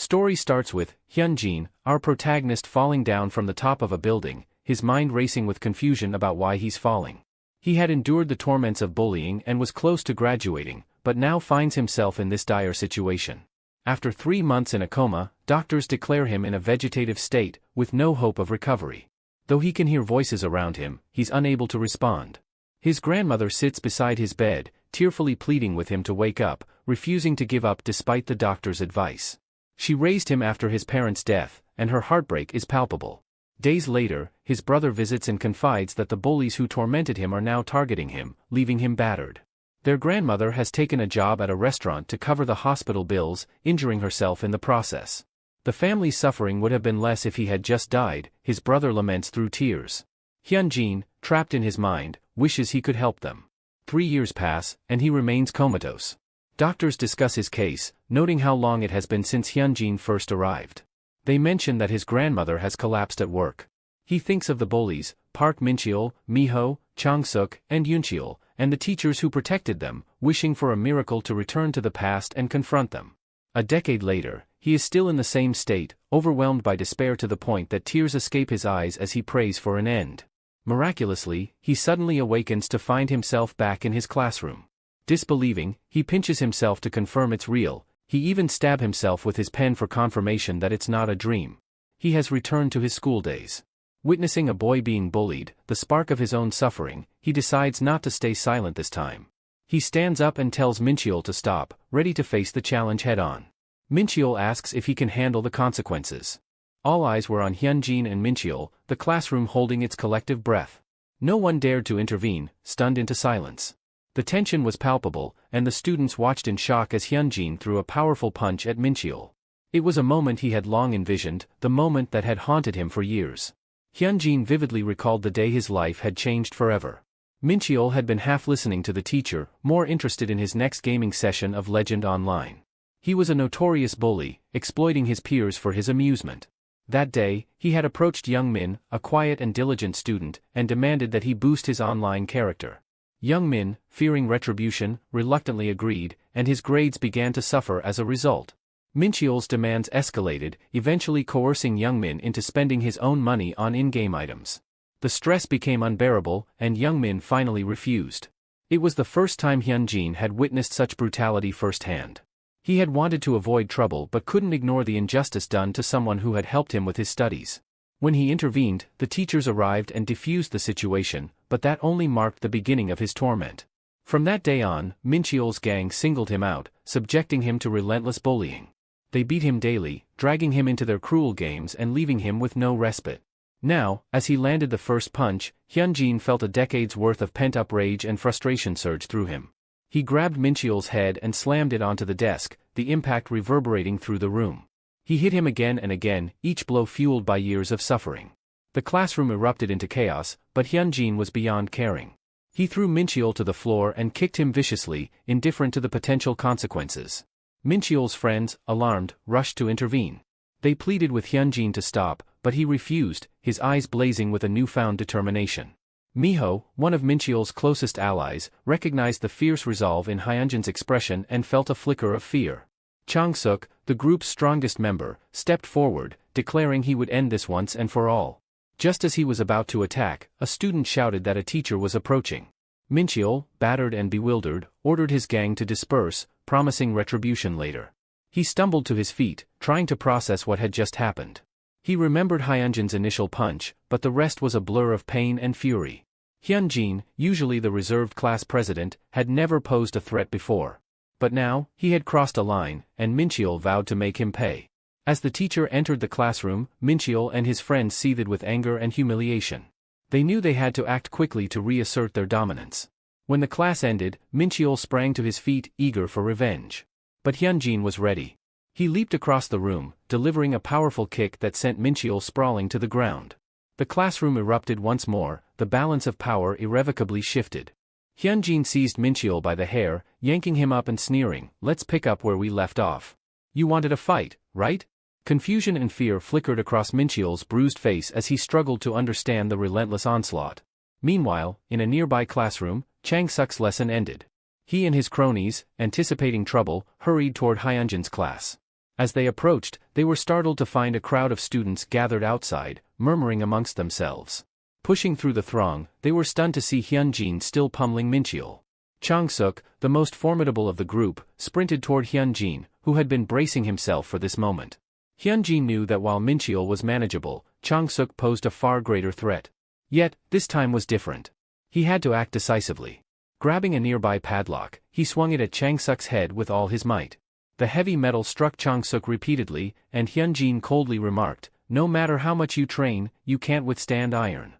Story starts with Hyunjin, our protagonist, falling down from the top of a building, his mind racing with confusion about why he's falling. He had endured the torments of bullying and was close to graduating, but now finds himself in this dire situation. After 3 months in a coma, doctors declare him in a vegetative state, with no hope of recovery. Though he can hear voices around him, he's unable to respond. His grandmother sits beside his bed, tearfully pleading with him to wake up, refusing to give up despite the doctor's advice. She raised him after his parents' death, and her heartbreak is palpable. Days later, his brother visits and confides that the bullies who tormented him are now targeting him, leaving him battered. Their grandmother has taken a job at a restaurant to cover the hospital bills, injuring herself in the process. The family's suffering would have been less if he had just died, his brother laments through tears. Hyunjin, trapped in his mind, wishes he could help them. 3 years pass, and he remains comatose. Doctors discuss his case, noting how long it has been since Hyunjin first arrived. They mention that his grandmother has collapsed at work. He thinks of the bullies, Park Mincheol, Miho, Changsuk, and Yuncheol, and the teachers who protected them, wishing for a miracle to return to the past and confront them. A decade later, he is still in the same state, overwhelmed by despair to the point that tears escape his eyes as he prays for an end. Miraculously, he suddenly awakens to find himself back in his classroom. Disbelieving, he pinches himself to confirm it's real. He even stabs himself with his pen for confirmation that it's not a dream. He has returned to his school days. Witnessing a boy being bullied, the spark of his own suffering, he decides not to stay silent this time. He stands up and tells Mincheol to stop, ready to face the challenge head-on. Mincheol asks if he can handle the consequences. All eyes were on Hyunjin and Mincheol, the classroom holding its collective breath. No one dared to intervene, stunned into silence. The tension was palpable, and the students watched in shock as Hyunjin threw a powerful punch at Mincheol. It was a moment he had long envisioned, the moment that had haunted him for years. Hyunjin vividly recalled the day his life had changed forever. Mincheol had been half listening to the teacher, more interested in his next gaming session of Legend Online. He was a notorious bully, exploiting his peers for his amusement. That day, he had approached Young Min, a quiet and diligent student, and demanded that he boost his online character. Young Min, fearing retribution, reluctantly agreed, and his grades began to suffer as a result. Mincheol's demands escalated, eventually coercing Young Min into spending his own money on in-game items. The stress became unbearable, and Young Min finally refused. It was the first time Hyunjin had witnessed such brutality firsthand. He had wanted to avoid trouble but couldn't ignore the injustice done to someone who had helped him with his studies. When he intervened, the teachers arrived and defused the situation, but that only marked the beginning of his torment. From that day on, Mincheol's gang singled him out, subjecting him to relentless bullying. They beat him daily, dragging him into their cruel games and leaving him with no respite. Now, as he landed the first punch, Hyunjin felt a decade's worth of pent-up rage and frustration surge through him. He grabbed Mincheol's head and slammed it onto the desk, the impact reverberating through the room. He hit him again and again, each blow fueled by years of suffering. The classroom erupted into chaos, but Hyunjin was beyond caring. He threw Mincheol to the floor and kicked him viciously, indifferent to the potential consequences. Mincheol's friends, alarmed, rushed to intervene. They pleaded with Hyunjin to stop, but he refused, his eyes blazing with a newfound determination. Miho, one of Mincheol's closest allies, recognized the fierce resolve in Hyunjin's expression and felt a flicker of fear. Changsuk, the group's strongest member, stepped forward, declaring he would end this once and for all. Just as he was about to attack, a student shouted that a teacher was approaching. Mincheol, battered and bewildered, ordered his gang to disperse, promising retribution later. He stumbled to his feet, trying to process what had just happened. He remembered Hyunjin's initial punch, but the rest was a blur of pain and fury. Hyunjin, usually the reserved class president, had never posed a threat before. But now, he had crossed a line, and Mincheol vowed to make him pay. As the teacher entered the classroom, Mincheol and his friends seethed with anger and humiliation. They knew they had to act quickly to reassert their dominance. When the class ended, Mincheol sprang to his feet, eager for revenge. But Hyunjin was ready. He leaped across the room, delivering a powerful kick that sent Mincheol sprawling to the ground. The classroom erupted once more, the balance of power irrevocably shifted. Hyunjin seized Mincheol by the hair, yanking him up and sneering, "Let's pick up where we left off. You wanted a fight, right?" Confusion and fear flickered across Mincheol's bruised face as he struggled to understand the relentless onslaught. Meanwhile, in a nearby classroom, Changsuk's lesson ended. He and his cronies, anticipating trouble, hurried toward Hyunjin's class. As they approached, they were startled to find a crowd of students gathered outside, murmuring amongst themselves. Pushing through the throng, they were stunned to see Hyunjin still pummeling Mincheol. Chang-suk, the most formidable of the group, sprinted toward Hyunjin, who had been bracing himself for this moment. Hyunjin knew that while Mincheol was manageable, Chang-suk posed a far greater threat. Yet, this time was different. He had to act decisively. Grabbing a nearby padlock, he swung it at Chang-suk's head with all his might. The heavy metal struck Chang-suk repeatedly, and Hyunjin coldly remarked, "No matter how much you train, you can't withstand iron."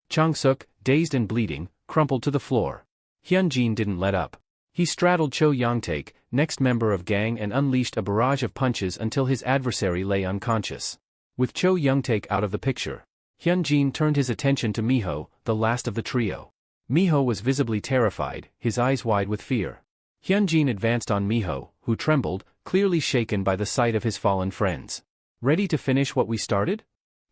Chang-suk, dazed and bleeding, crumpled to the floor. Hyunjin didn't let up. He straddled Cho Youngtaek, next member of gang, and unleashed a barrage of punches until his adversary lay unconscious. With Cho Youngtaek out of the picture, Hyunjin turned his attention to Miho, the last of the trio. Miho was visibly terrified, his eyes wide with fear. Hyunjin advanced on Miho, who trembled, clearly shaken by the sight of his fallen friends. "Ready to finish what we started?"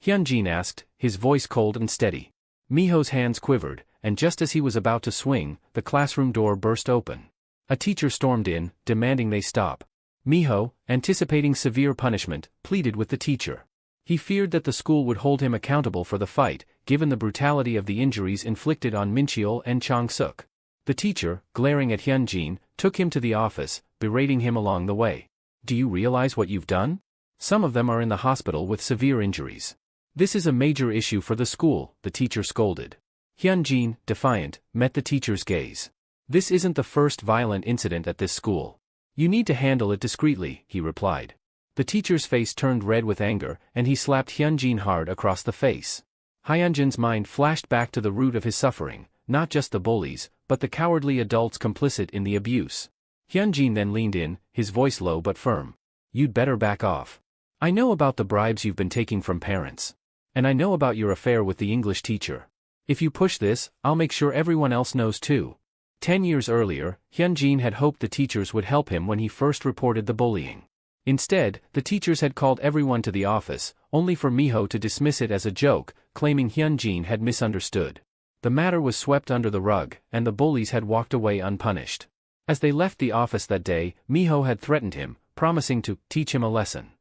Hyunjin asked, his voice cold and steady. Miho's hands quivered, and just as he was about to swing, the classroom door burst open. A teacher stormed in, demanding they stop. Miho, anticipating severe punishment, pleaded with the teacher. He feared that the school would hold him accountable for the fight, given the brutality of the injuries inflicted on Mincheol and Chang-suk. The teacher, glaring at Hyunjin, took him to the office, berating him along the way. "Do you realize what you've done? Some of them are in the hospital with severe injuries. This is a major issue for the school," the teacher scolded. Hyunjin, defiant, met the teacher's gaze. "This isn't the first violent incident at this school. You need to handle it discreetly," he replied. The teacher's face turned red with anger, and he slapped Hyunjin hard across the face. Hyunjin's mind flashed back to the root of his suffering, not just the bullies, but the cowardly adults complicit in the abuse. Hyunjin then leaned in, his voice low but firm. "You'd better back off. I know about the bribes you've been taking from parents. And I know about your affair with the English teacher. If you push this, I'll make sure everyone else knows too." 10 years earlier, Hyunjin had hoped the teachers would help him when he first reported the bullying. Instead, the teachers had called everyone to the office, only for Miho to dismiss it as a joke, claiming Hyunjin had misunderstood. The matter was swept under the rug, and the bullies had walked away unpunished. As they left the office that day, Miho had threatened him, promising to teach him a lesson.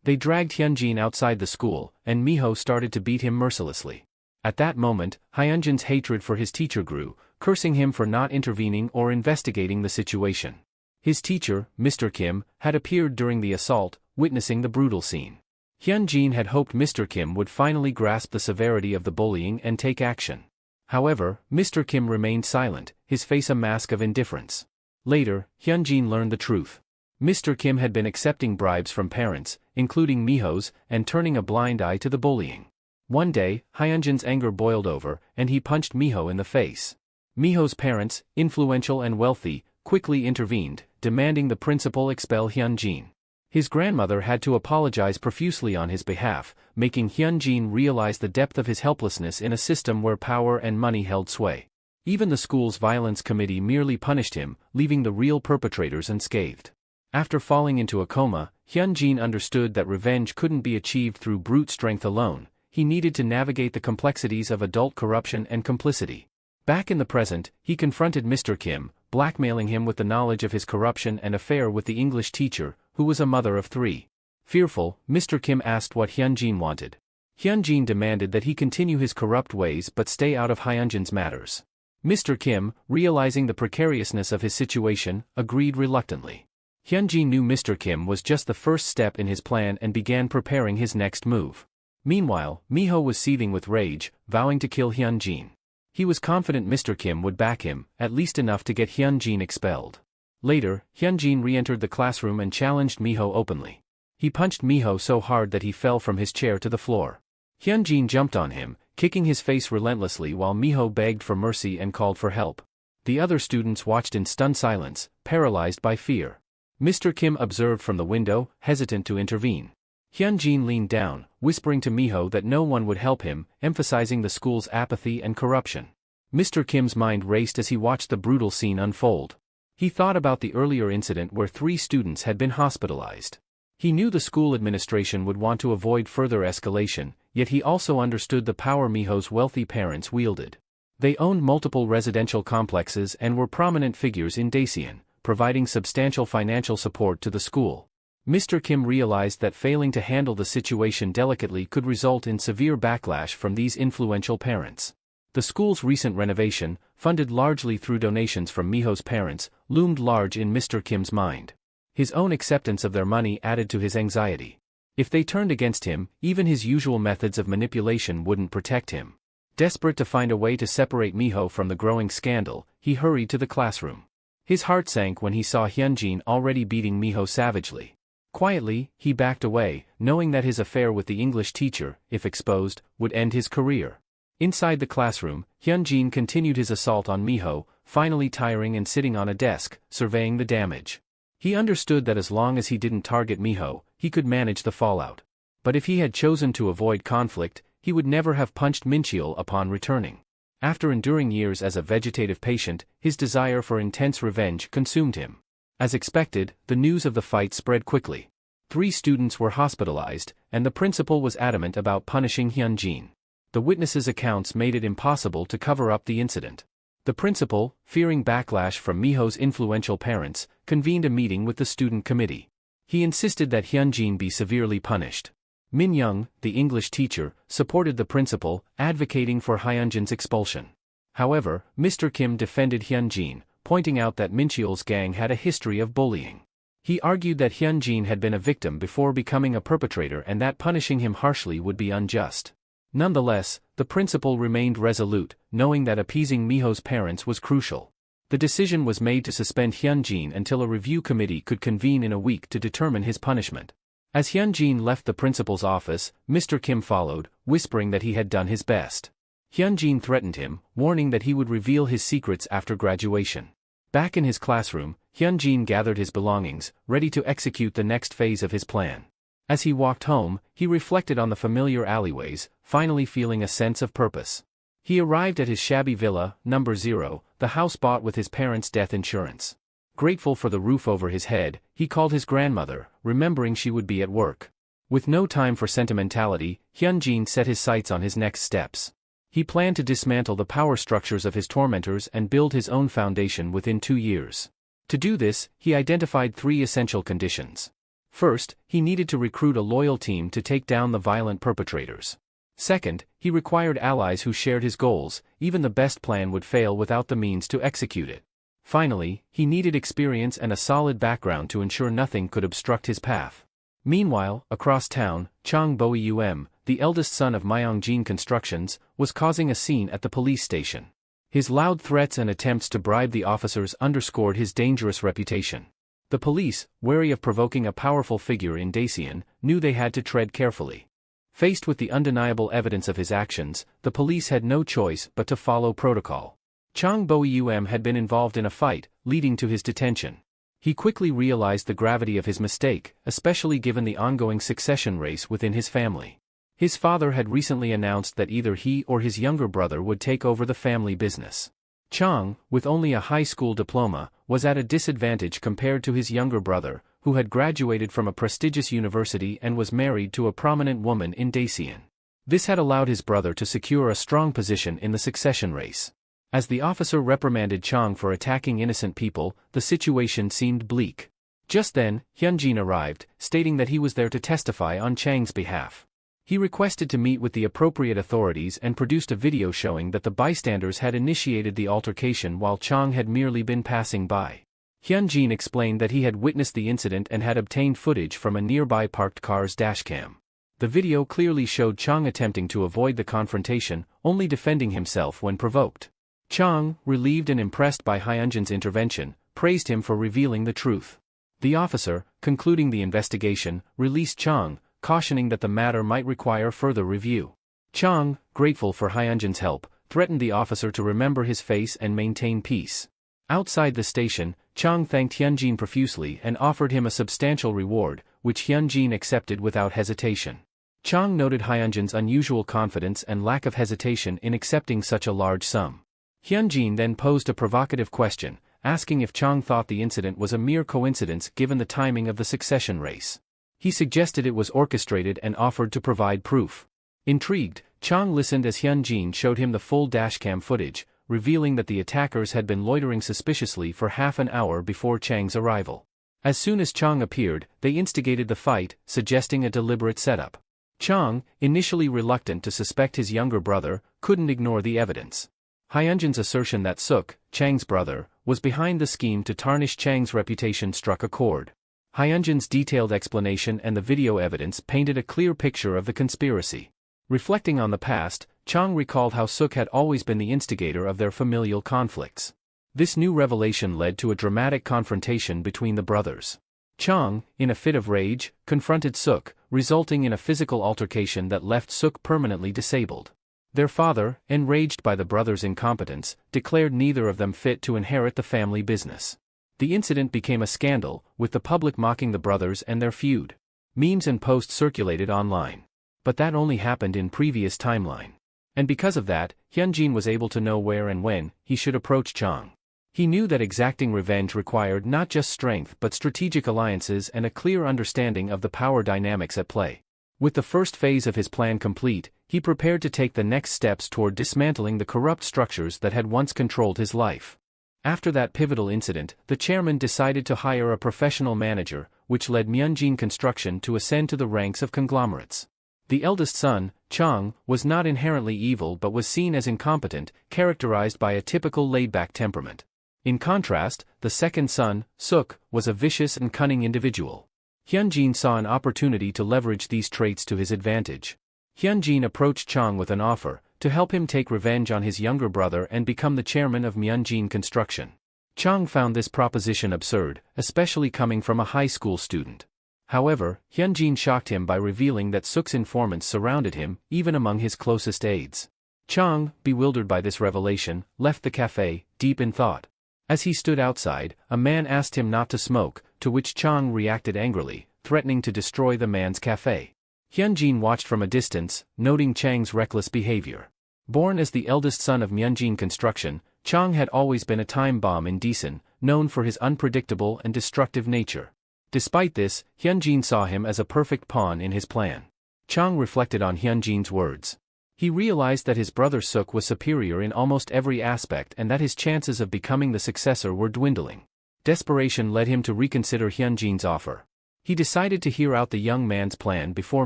They dragged Hyunjin outside the school, and Miho started to beat him mercilessly. At that moment, Hyunjin's hatred for his teacher grew, cursing him for not intervening or investigating the situation. His teacher, Mr. Kim, had appeared during the assault, witnessing the brutal scene. Hyunjin had hoped Mr. Kim would finally grasp the severity of the bullying and take action. However, Mr. Kim remained silent, his face a mask of indifference. Later, Hyunjin learned the truth. Mr. Kim had been accepting bribes from parents, including Miho's, and turning a blind eye to the bullying. One day, Hyunjin's anger boiled over, and he punched Miho in the face. Miho's parents, influential and wealthy, quickly intervened, demanding the principal expel Hyunjin. His grandmother had to apologize profusely on his behalf, making Hyunjin realize the depth of his helplessness in a system where power and money held sway. Even the school's violence committee merely punished him, leaving the real perpetrators unscathed. After falling into a coma, Hyunjin understood that revenge couldn't be achieved through brute strength alone. He needed to navigate the complexities of adult corruption and complicity. Back in the present, he confronted Mr. Kim, blackmailing him with the knowledge of his corruption and affair with the English teacher, who was a mother of 3. Fearful, Mr. Kim asked what Hyunjin wanted. Hyunjin demanded that he continue his corrupt ways but stay out of Hyunjin's matters. Mr. Kim, realizing the precariousness of his situation, agreed reluctantly. Hyunjin knew Mr. Kim was just the first step in his plan and began preparing his next move. Meanwhile, Miho was seething with rage, vowing to kill Hyunjin. He was confident Mr. Kim would back him, at least enough to get Hyunjin expelled. Later, Hyunjin re-entered the classroom and challenged Miho openly. He punched Miho so hard that he fell from his chair to the floor. Hyunjin jumped on him, kicking his face relentlessly while Miho begged for mercy and called for help. The other students watched in stunned silence, paralyzed by fear. Mr. Kim observed from the window, hesitant to intervene. Hyunjin leaned down, whispering to Miho that no one would help him, emphasizing the school's apathy and corruption. Mr. Kim's mind raced as he watched the brutal scene unfold. He thought about the earlier incident where 3 students had been hospitalized. He knew the school administration would want to avoid further escalation, yet he also understood the power Miho's wealthy parents wielded. They owned multiple residential complexes and were prominent figures in Daeseon, providing substantial financial support to the school. Mr. Kim realized that failing to handle the situation delicately could result in severe backlash from these influential parents. The school's recent renovation, funded largely through donations from Miho's parents, loomed large in Mr. Kim's mind. His own acceptance of their money added to his anxiety. If they turned against him, even his usual methods of manipulation wouldn't protect him. Desperate to find a way to separate Miho from the growing scandal, he hurried to the classroom. His heart sank when he saw Hyunjin already beating Miho savagely. Quietly, he backed away, knowing that his affair with the English teacher, if exposed, would end his career. Inside the classroom, Hyunjin continued his assault on Miho, finally tiring and sitting on a desk, surveying the damage. He understood that as long as he didn't target Miho, he could manage the fallout. But if he had chosen to avoid conflict, he would never have punched Mincheol upon returning. After enduring years as a vegetative patient, his desire for intense revenge consumed him. As expected, the news of the fight spread quickly. 3 students were hospitalized, and the principal was adamant about punishing Hyunjin. The witnesses' accounts made it impossible to cover up the incident. The principal, fearing backlash from Miho's influential parents, convened a meeting with the student committee. He insisted that Hyunjin be severely punished. Min Young, the English teacher, supported the principal, advocating for Hyunjin's expulsion. However, Mr. Kim defended Hyunjin, pointing out that Mincheol's gang had a history of bullying. He argued that Hyunjin had been a victim before becoming a perpetrator and that punishing him harshly would be unjust. Nonetheless, the principal remained resolute, knowing that appeasing Miho's parents was crucial. The decision was made to suspend Hyunjin until a review committee could convene in a week to determine his punishment. As Hyunjin left the principal's office, Mr. Kim followed, whispering that he had done his best. Hyunjin threatened him, warning that he would reveal his secrets after graduation. Back in his classroom, Hyunjin gathered his belongings, ready to execute the next phase of his plan. As he walked home, he reflected on the familiar alleyways, finally feeling a sense of purpose. He arrived at his shabby villa, number 0, the house bought with his parents' death insurance. Grateful for the roof over his head, he called his grandmother, remembering she would be at work. With no time for sentimentality, Hyunjin set his sights on his next steps. He planned to dismantle the power structures of his tormentors and build his own foundation within 2 years. To do this, he identified 3 essential conditions. First, he needed to recruit a loyal team to take down the violent perpetrators. Second, he required allies who shared his goals, even the best plan would fail without the means to execute it. Finally, he needed experience and a solid background to ensure nothing could obstruct his path. Meanwhile, across town, Chang Boeum, the eldest son of Myeongjin Constructions, was causing a scene at the police station. His loud threats and attempts to bribe the officers underscored his dangerous reputation. The police, wary of provoking a powerful figure in Dacian, knew they had to tread carefully. Faced with the undeniable evidence of his actions, the police had no choice but to follow protocol. Chang Boeum had been involved in a fight, leading to his detention. He quickly realized the gravity of his mistake, especially given the ongoing succession race within his family. His father had recently announced that either he or his younger brother would take over the family business. Chang, with only a high school diploma, was at a disadvantage compared to his younger brother, who had graduated from a prestigious university and was married to a prominent woman in Dacian. This had allowed his brother to secure a strong position in the succession race. As the officer reprimanded Chang for attacking innocent people, the situation seemed bleak. Just then, Hyunjin arrived, stating that he was there to testify on Chang's behalf. He requested to meet with the appropriate authorities and produced a video showing that the bystanders had initiated the altercation while Chang had merely been passing by. Hyunjin explained that he had witnessed the incident and had obtained footage from a nearby parked car's dashcam. The video clearly showed Chang attempting to avoid the confrontation, only defending himself when provoked. Chang, relieved and impressed by Hyunjin's intervention, praised him for revealing the truth. The officer, concluding the investigation, released Chang, cautioning that the matter might require further review. Chang, grateful for Hyunjin's help, threatened the officer to remember his face and maintain peace. Outside the station, Chang thanked Hyunjin profusely and offered him a substantial reward, which Hyunjin accepted without hesitation. Chang noted Hyunjin's unusual confidence and lack of hesitation in accepting such a large sum. Hyunjin then posed a provocative question, asking if Chang thought the incident was a mere coincidence given the timing of the succession race. He suggested it was orchestrated and offered to provide proof. Intrigued, Chang listened as Hyunjin showed him the full dashcam footage, revealing that the attackers had been loitering suspiciously for half an hour before Chang's arrival. As soon as Chang appeared, they instigated the fight, suggesting a deliberate setup. Chang, initially reluctant to suspect his younger brother, couldn't ignore the evidence. Hyunjin's assertion that Suk, Chang's brother, was behind the scheme to tarnish Chang's reputation struck a chord. Hyunjin's detailed explanation and the video evidence painted a clear picture of the conspiracy. Reflecting on the past, Chang recalled how Suk had always been the instigator of their familial conflicts. This new revelation led to a dramatic confrontation between the brothers. Chang, in a fit of rage, confronted Suk, resulting in a physical altercation that left Suk permanently disabled. Their father, enraged by the brothers' incompetence, declared neither of them fit to inherit the family business. The incident became a scandal, with the public mocking the brothers and their feud. Memes and posts circulated online. But that only happened in previous timeline. And because of that, Hyunjin was able to know where and when he should approach Chang. He knew that exacting revenge required not just strength but strategic alliances and a clear understanding of the power dynamics at play. With the first phase of his plan complete, he prepared to take the next steps toward dismantling the corrupt structures that had once controlled his life. After that pivotal incident, the chairman decided to hire a professional manager, which led Myunjin Construction to ascend to the ranks of conglomerates. The eldest son, Chang, was not inherently evil but was seen as incompetent, characterized by a typical laid-back temperament. In contrast, the second son, Suk, was a vicious and cunning individual. Hyunjin saw an opportunity to leverage these traits to his advantage. Hyunjin approached Chang with an offer to help him take revenge on his younger brother and become the chairman of Myunjin Construction. Chang found this proposition absurd, especially coming from a high school student. However, Hyunjin shocked him by revealing that Suk's informants surrounded him, even among his closest aides. Chang, bewildered by this revelation, left the cafe, deep in thought. As he stood outside, a man asked him not to smoke, to which Chang reacted angrily, threatening to destroy the man's cafe. Hyunjin watched from a distance, noting Chang's reckless behavior. Born as the eldest son of Myunjin Construction, Chang had always been a time bomb in Daesun, known for his unpredictable and destructive nature. Despite this, Hyunjin saw him as a perfect pawn in his plan. Chang reflected on Hyunjin's words. He realized that his brother Suk was superior in almost every aspect and that his chances of becoming the successor were dwindling. Desperation led him to reconsider Hyunjin's offer. He decided to hear out the young man's plan before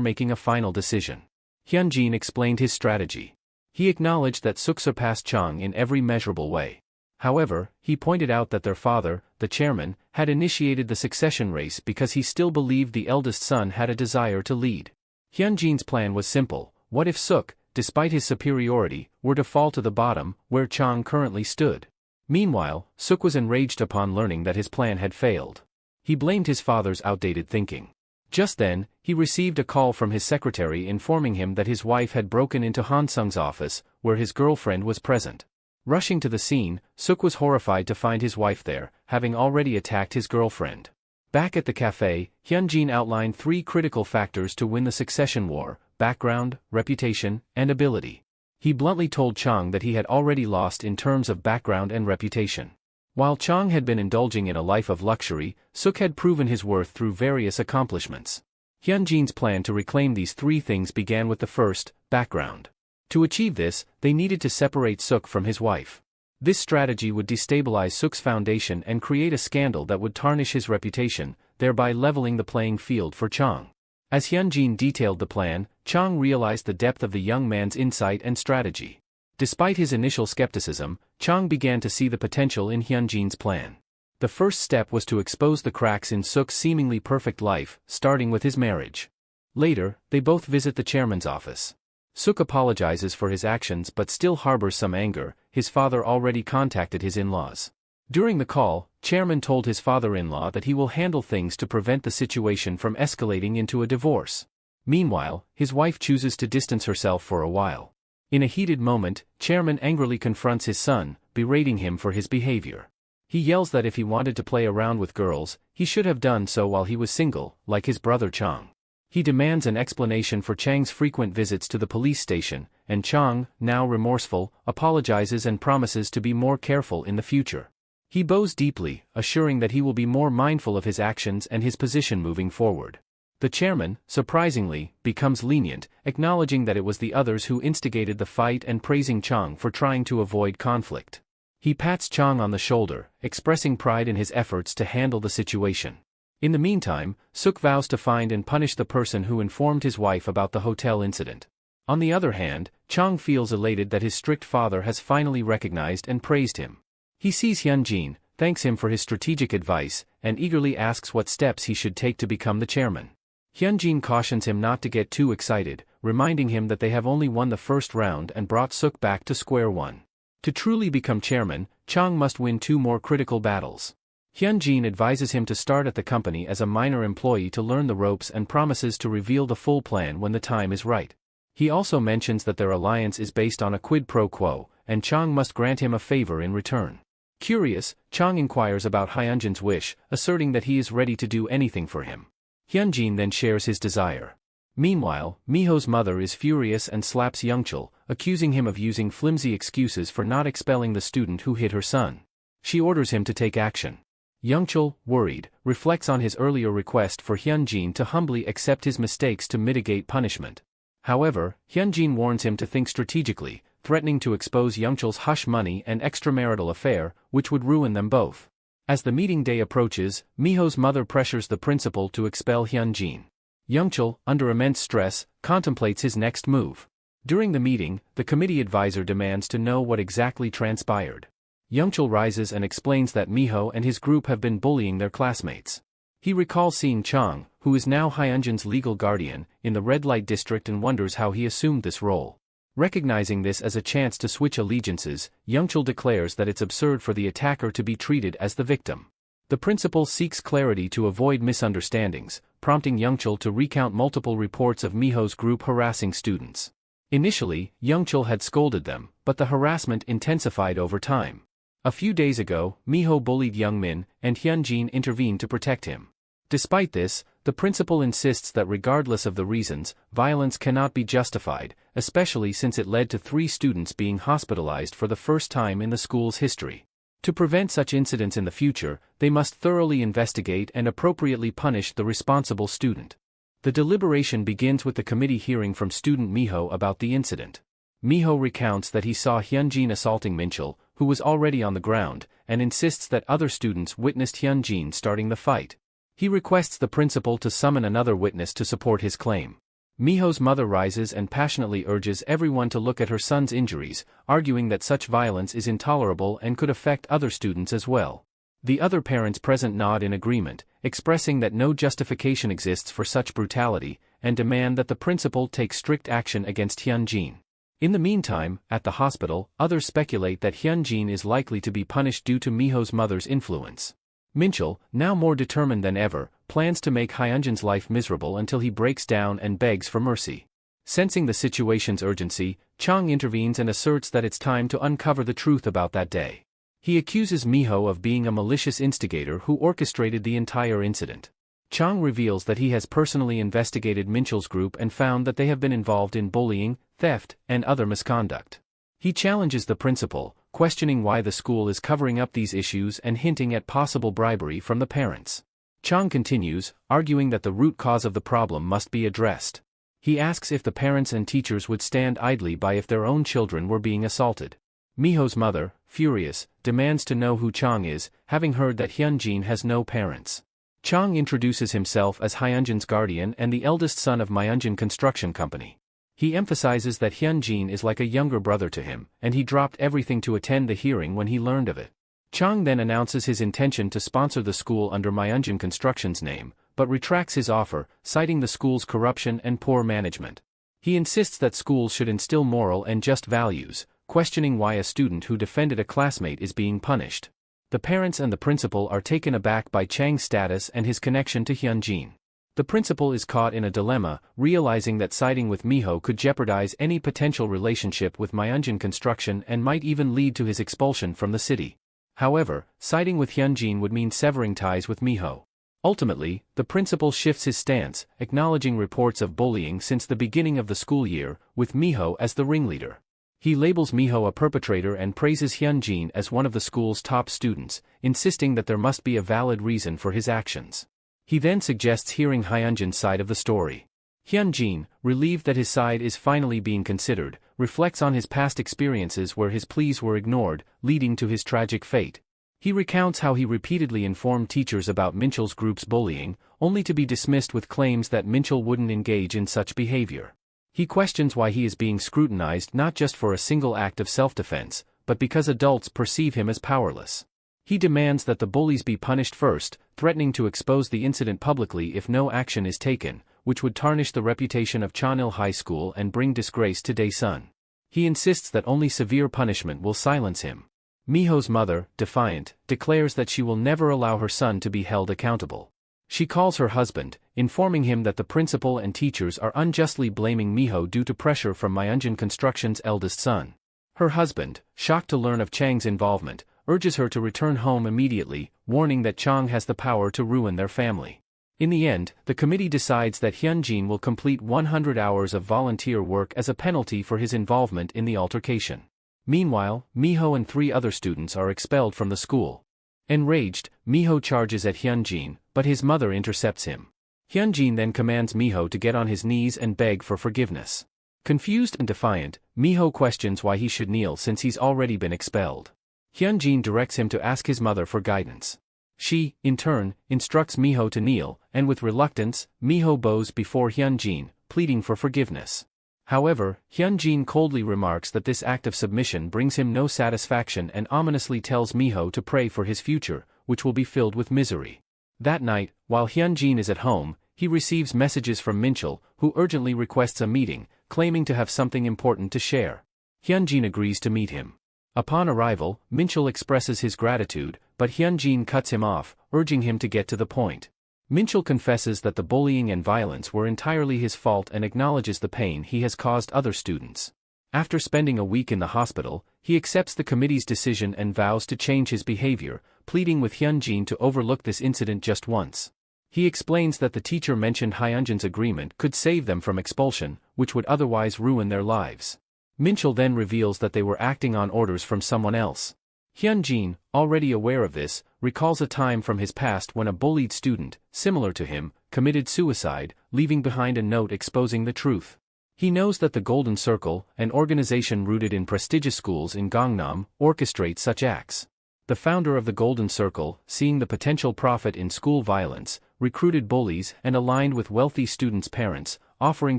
making a final decision. Hyunjin explained his strategy. He acknowledged that Suk surpassed Chang in every measurable way. However, he pointed out that their father, the chairman, had initiated the succession race because he still believed the eldest son had a desire to lead. Hyunjin's plan was simple: what if Suk, despite his superiority, were to fall to the bottom, where Chang currently stood? Meanwhile, Suk was enraged upon learning that his plan had failed. He blamed his father's outdated thinking. Just then, he received a call from his secretary informing him that his wife had broken into Hansung's office, where his girlfriend was present. Rushing to the scene, Suk was horrified to find his wife there, having already attacked his girlfriend. Back at the cafe, Hyunjin outlined 3 critical factors to win the succession war: background, reputation, and ability. He bluntly told Chang that he had already lost in terms of background and reputation. While Chang had been indulging in a life of luxury, Suk had proven his worth through various accomplishments. Hyunjin's plan to reclaim these 3 things began with the first: background. To achieve this, they needed to separate Suk from his wife. This strategy would destabilize Suk's foundation and create a scandal that would tarnish his reputation, thereby leveling the playing field for Chang. As Hyunjin detailed the plan, Chang realized the depth of the young man's insight and strategy. Despite his initial skepticism, Chang began to see the potential in Hyunjin's plan. The first step was to expose the cracks in Suk's seemingly perfect life, starting with his marriage. Later, they both visit the chairman's office. Suk apologizes for his actions but still harbors some anger. His father already contacted his in-laws. During the call, Chairman told his father-in-law that he will handle things to prevent the situation from escalating into a divorce. Meanwhile, his wife chooses to distance herself for a while. In a heated moment, Chairman angrily confronts his son, berating him for his behavior. He yells that if he wanted to play around with girls, he should have done so while he was single, like his brother Chang. He demands an explanation for Chang's frequent visits to the police station, and Chang, now remorseful, apologizes and promises to be more careful in the future. He bows deeply, assuring that he will be more mindful of his actions and his position moving forward. The chairman, surprisingly, becomes lenient, acknowledging that it was the others who instigated the fight and praising Chang for trying to avoid conflict. He pats Chang on the shoulder, expressing pride in his efforts to handle the situation. In the meantime, Suk vows to find and punish the person who informed his wife about the hotel incident. On the other hand, Chang feels elated that his strict father has finally recognized and praised him. He sees Hyunjin, thanks him for his strategic advice, and eagerly asks what steps he should take to become the chairman. Hyunjin cautions him not to get too excited, reminding him that they have only won the first round and brought Suk back to square one. To truly become chairman, Chang must win 2 more critical battles. Hyunjin advises him to start at the company as a minor employee to learn the ropes and promises to reveal the full plan when the time is right. He also mentions that their alliance is based on a quid pro quo, and Chang must grant him a favor in return. Curious, Chang inquires about Hyunjin's wish, asserting that he is ready to do anything for him. Hyunjin then shares his desire. Meanwhile, Miho's mother is furious and slaps Youngchul, accusing him of using flimsy excuses for not expelling the student who hit her son. She orders him to take action. Youngchul, worried, reflects on his earlier request for Hyunjin to humbly accept his mistakes to mitigate punishment. However, Hyunjin warns him to think strategically, threatening to expose Youngchul's hush money and extramarital affair, which would ruin them both. As the meeting day approaches, Miho's mother pressures the principal to expel Hyunjin. Youngchul, under immense stress, contemplates his next move. During the meeting, the committee advisor demands to know what exactly transpired. Youngchul rises and explains that Miho and his group have been bullying their classmates. He recalls seeing Chang, who is now Hyunjin's legal guardian, in the red light district and wonders how he assumed this role. Recognizing this as a chance to switch allegiances, Youngchul declares that it's absurd for the attacker to be treated as the victim. The principal seeks clarity to avoid misunderstandings, prompting Youngchul to recount multiple reports of Miho's group harassing students. Initially, Youngchul had scolded them, but the harassment intensified over time. A few days ago, Miho bullied Youngmin, and Hyunjin intervened to protect him. Despite this, the principal insists that regardless of the reasons, violence cannot be justified, especially since it led to 3 students being hospitalized for the first time in the school's history. To prevent such incidents in the future, they must thoroughly investigate and appropriately punish the responsible student. The deliberation begins with the committee hearing from student Miho about the incident. Miho recounts that he saw Hyunjin assaulting Minchul, who was already on the ground, and insists that other students witnessed Hyunjin starting the fight. He requests the principal to summon another witness to support his claim. Miho's mother rises and passionately urges everyone to look at her son's injuries, arguing that such violence is intolerable and could affect other students as well. The other parents present nod in agreement, expressing that no justification exists for such brutality, and demand that the principal take strict action against Hyunjin. In the meantime, at the hospital, others speculate that Hyunjin is likely to be punished due to Miho's mother's influence. Minchul, now more determined than ever, plans to make Hyunjin's life miserable until he breaks down and begs for mercy. Sensing the situation's urgency, Chang intervenes and asserts that it's time to uncover the truth about that day. He accuses Miho of being a malicious instigator who orchestrated the entire incident. Chang reveals that he has personally investigated Minchul's group and found that they have been involved in bullying, theft, and other misconduct. He challenges the principal, questioning why the school is covering up these issues and hinting at possible bribery from the parents. Chang continues, arguing that the root cause of the problem must be addressed. He asks if the parents and teachers would stand idly by if their own children were being assaulted. Miho's mother, furious, demands to know who Chang is, having heard that Hyunjin has no parents. Chang introduces himself as Hyunjin's guardian and the eldest son of Myunjin Construction Company. He emphasizes that Hyunjin is like a younger brother to him, and he dropped everything to attend the hearing when he learned of it. Chang then announces his intention to sponsor the school under Myunjin Construction's name, but retracts his offer, citing the school's corruption and poor management. He insists that schools should instill moral and just values, questioning why a student who defended a classmate is being punished. The parents and the principal are taken aback by Chang's status and his connection to Hyunjin. The principal is caught in a dilemma, realizing that siding with Miho could jeopardize any potential relationship with Myunjin Construction and might even lead to his expulsion from the city. However, siding with Hyunjin would mean severing ties with Miho. Ultimately, the principal shifts his stance, acknowledging reports of bullying since the beginning of the school year, with Miho as the ringleader. He labels Miho a perpetrator and praises Hyunjin as one of the school's top students, insisting that there must be a valid reason for his actions. He then suggests hearing Hyunjin's side of the story. Hyunjin, relieved that his side is finally being considered, reflects on his past experiences where his pleas were ignored, leading to his tragic fate. He recounts how he repeatedly informed teachers about Minchul's group's bullying, only to be dismissed with claims that Minchul wouldn't engage in such behavior. He questions why he is being scrutinized not just for a single act of self-defense, but because adults perceive him as powerless. He demands that the bullies be punished first, threatening to expose the incident publicly if no action is taken, which would tarnish the reputation of Chanil High School and bring disgrace to Daesun. He insists that only severe punishment will silence him. Miho's mother, defiant, declares that she will never allow her son to be held accountable. She calls her husband, informing him that the principal and teachers are unjustly blaming Miho due to pressure from Myunjin Construction's eldest son. Her husband, shocked to learn of Chang's involvement, urges her to return home immediately, warning that Chang has the power to ruin their family. In the end, the committee decides that Hyunjin will complete 100 hours of volunteer work as a penalty for his involvement in the altercation. Meanwhile, Miho and 3 other students are expelled from the school. Enraged, Miho charges at Hyunjin, but his mother intercepts him. Hyunjin then commands Miho to get on his knees and beg for forgiveness. Confused and defiant, Miho questions why he should kneel since he's already been expelled. Hyunjin directs him to ask his mother for guidance. She, in turn, instructs Miho to kneel, and with reluctance, Miho bows before Hyunjin, pleading for forgiveness. However, Hyunjin coldly remarks that this act of submission brings him no satisfaction and ominously tells Miho to pray for his future, which will be filled with misery. That night, while Hyunjin is at home, he receives messages from Minchul, who urgently requests a meeting, claiming to have something important to share. Hyunjin agrees to meet him. Upon arrival, Minchul expresses his gratitude, but Hyunjin cuts him off, urging him to get to the point. Minchul confesses that the bullying and violence were entirely his fault and acknowledges the pain he has caused other students. After spending a week in the hospital, he accepts the committee's decision and vows to change his behavior, pleading with Hyunjin to overlook this incident just once. He explains that the teacher mentioned Hyunjin's agreement could save them from expulsion, which would otherwise ruin their lives. Minchul then reveals that they were acting on orders from someone else. Hyunjin, already aware of this, recalls a time from his past when a bullied student, similar to him, committed suicide, leaving behind a note exposing the truth. He knows that the Golden Circle, an organization rooted in prestigious schools in Gangnam, orchestrates such acts. The founder of the Golden Circle, seeing the potential profit in school violence, recruited bullies and aligned with wealthy students' parents, offering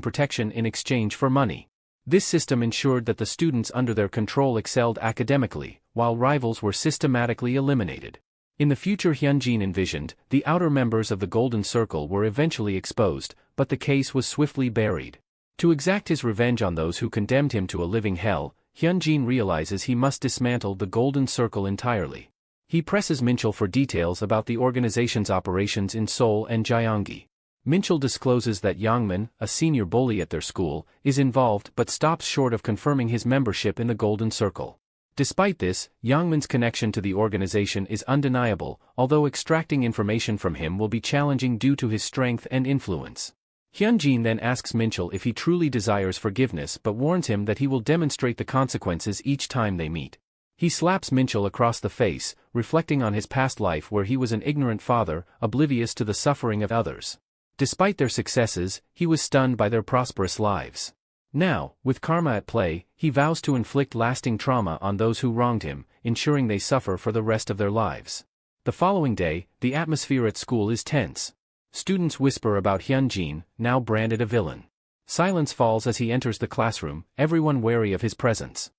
protection in exchange for money. This system ensured that the students under their control excelled academically, while rivals were systematically eliminated. In the future Hyunjin envisioned, the outer members of the Golden Circle were eventually exposed, but the case was swiftly buried. To exact his revenge on those who condemned him to a living hell, Hyunjin realizes he must dismantle the Golden Circle entirely. He presses Minchul for details about the organization's operations in Seoul and Gyeonggi. Minchul discloses that Yangmin, a senior bully at their school, is involved but stops short of confirming his membership in the Golden Circle. Despite this, Yangmin's connection to the organization is undeniable, although extracting information from him will be challenging due to his strength and influence. Hyunjin then asks Minchul if he truly desires forgiveness but warns him that he will demonstrate the consequences each time they meet. He slaps Minchul across the face, reflecting on his past life where he was an ignorant father, oblivious to the suffering of others. Despite their successes, he was stunned by their prosperous lives. Now, with karma at play, he vows to inflict lasting trauma on those who wronged him, ensuring they suffer for the rest of their lives. The following day, the atmosphere at school is tense. Students whisper about Hyunjin, now branded a villain. Silence falls as he enters the classroom, everyone wary of his presence.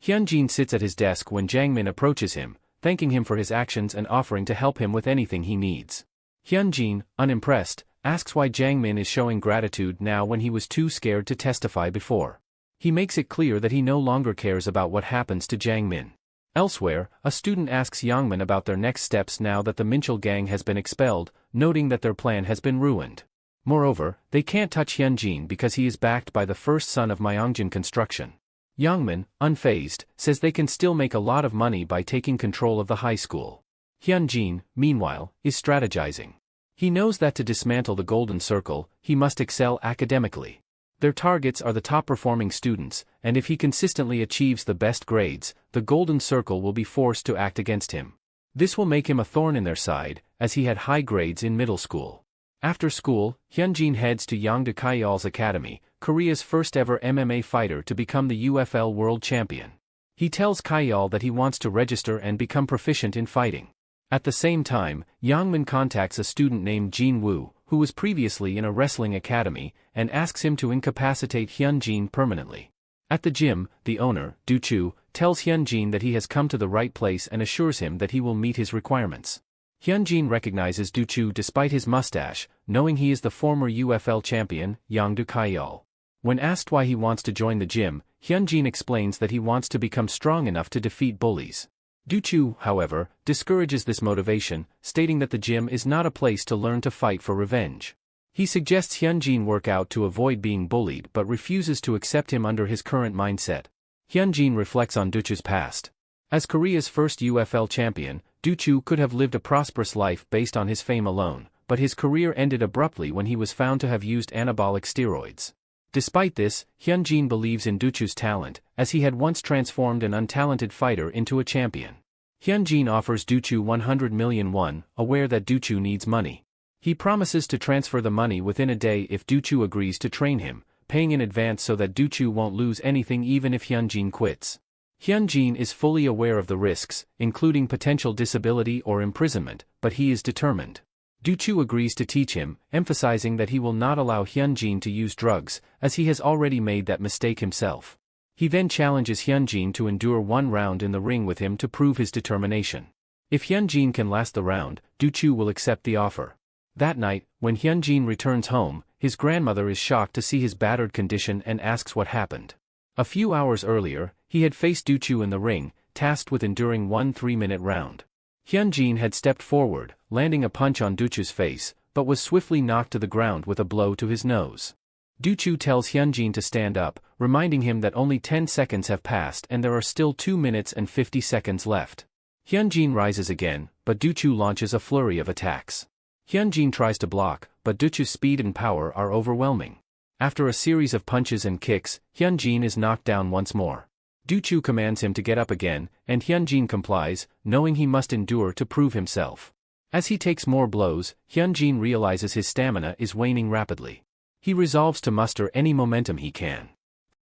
Hyunjin sits at his desk when Jangmin approaches him, thanking him for his actions and offering to help him with anything he needs. Hyunjin, unimpressed, asks why Jangmin is showing gratitude now when he was too scared to testify before. He makes it clear that he no longer cares about what happens to Jangmin. Elsewhere, a student asks Yangmin about their next steps now that the Minchul gang has been expelled, noting that their plan has been ruined. Moreover, they can't touch Hyunjin because he is backed by the first son of Myungjin Construction. Yangmin, unfazed, says they can still make a lot of money by taking control of the high school. Hyunjin, meanwhile, is strategizing. He knows that to dismantle the Golden Circle, he must excel academically. Their targets are the top-performing students, and if he consistently achieves the best grades, the Golden Circle will be forced to act against him. This will make him a thorn in their side, as he had high grades in middle school. After school, Hyunjin heads to Yangdu Kayal's academy, Korea's first-ever MMA fighter to become the UFL world champion. He tells Kayal that he wants to register and become proficient in fighting. At the same time, Yangmin contacts a student named Jin Woo, who was previously in a wrestling academy, and asks him to incapacitate Hyunjin permanently. At the gym, the owner, Du-chu, tells Hyunjin that he has come to the right place and assures him that he will meet his requirements. Hyunjin recognizes Du-chu despite his mustache, knowing he is the former UFL champion, Yangdu Kaiyol. When asked why he wants to join the gym, Hyunjin explains that he wants to become strong enough to defeat bullies. Du-chu, however, discourages this motivation, stating that the gym is not a place to learn to fight for revenge. He suggests Hyunjin work out to avoid being bullied but refuses to accept him under his current mindset. Hyunjin reflects on Du-chu's past. As Korea's first UFL champion, Du-chu could have lived a prosperous life based on his fame alone, but his career ended abruptly when he was found to have used anabolic steroids. Despite this, Hyunjin believes in Du-chu's talent, as he had once transformed an untalented fighter into a champion. Hyunjin offers Du-chu 100 million won, aware that Du-chu needs money. He promises to transfer the money within a day if Du-chu agrees to train him, paying in advance so that Du-chu won't lose anything even if Hyunjin quits. Hyunjin is fully aware of the risks, including potential disability or imprisonment, but he is determined. Du-chu agrees to teach him, emphasizing that he will not allow Hyunjin to use drugs, as he has already made that mistake himself. He then challenges Hyunjin to endure one round in the ring with him to prove his determination. If Hyunjin can last the round, Du-chu will accept the offer. That night, when Hyunjin returns home, his grandmother is shocked to see his battered condition and asks what happened. A few hours earlier, he had faced Du-chu in the ring, tasked with enduring one 3-minute round. Hyunjin had stepped forward, landing a punch on Du-chu's face, but was swiftly knocked to the ground with a blow to his nose. Du-chu tells Hyunjin to stand up, reminding him that only 10 seconds have passed and there are still 2 minutes and 50 seconds left. Hyunjin rises again, but Du-chu launches a flurry of attacks. Hyunjin tries to block, but Du-chu's speed and power are overwhelming. After a series of punches and kicks, Hyunjin is knocked down once more. Du-chu commands him to get up again, and Hyunjin complies, knowing he must endure to prove himself. As he takes more blows, Hyunjin realizes his stamina is waning rapidly. He resolves to muster any momentum he can.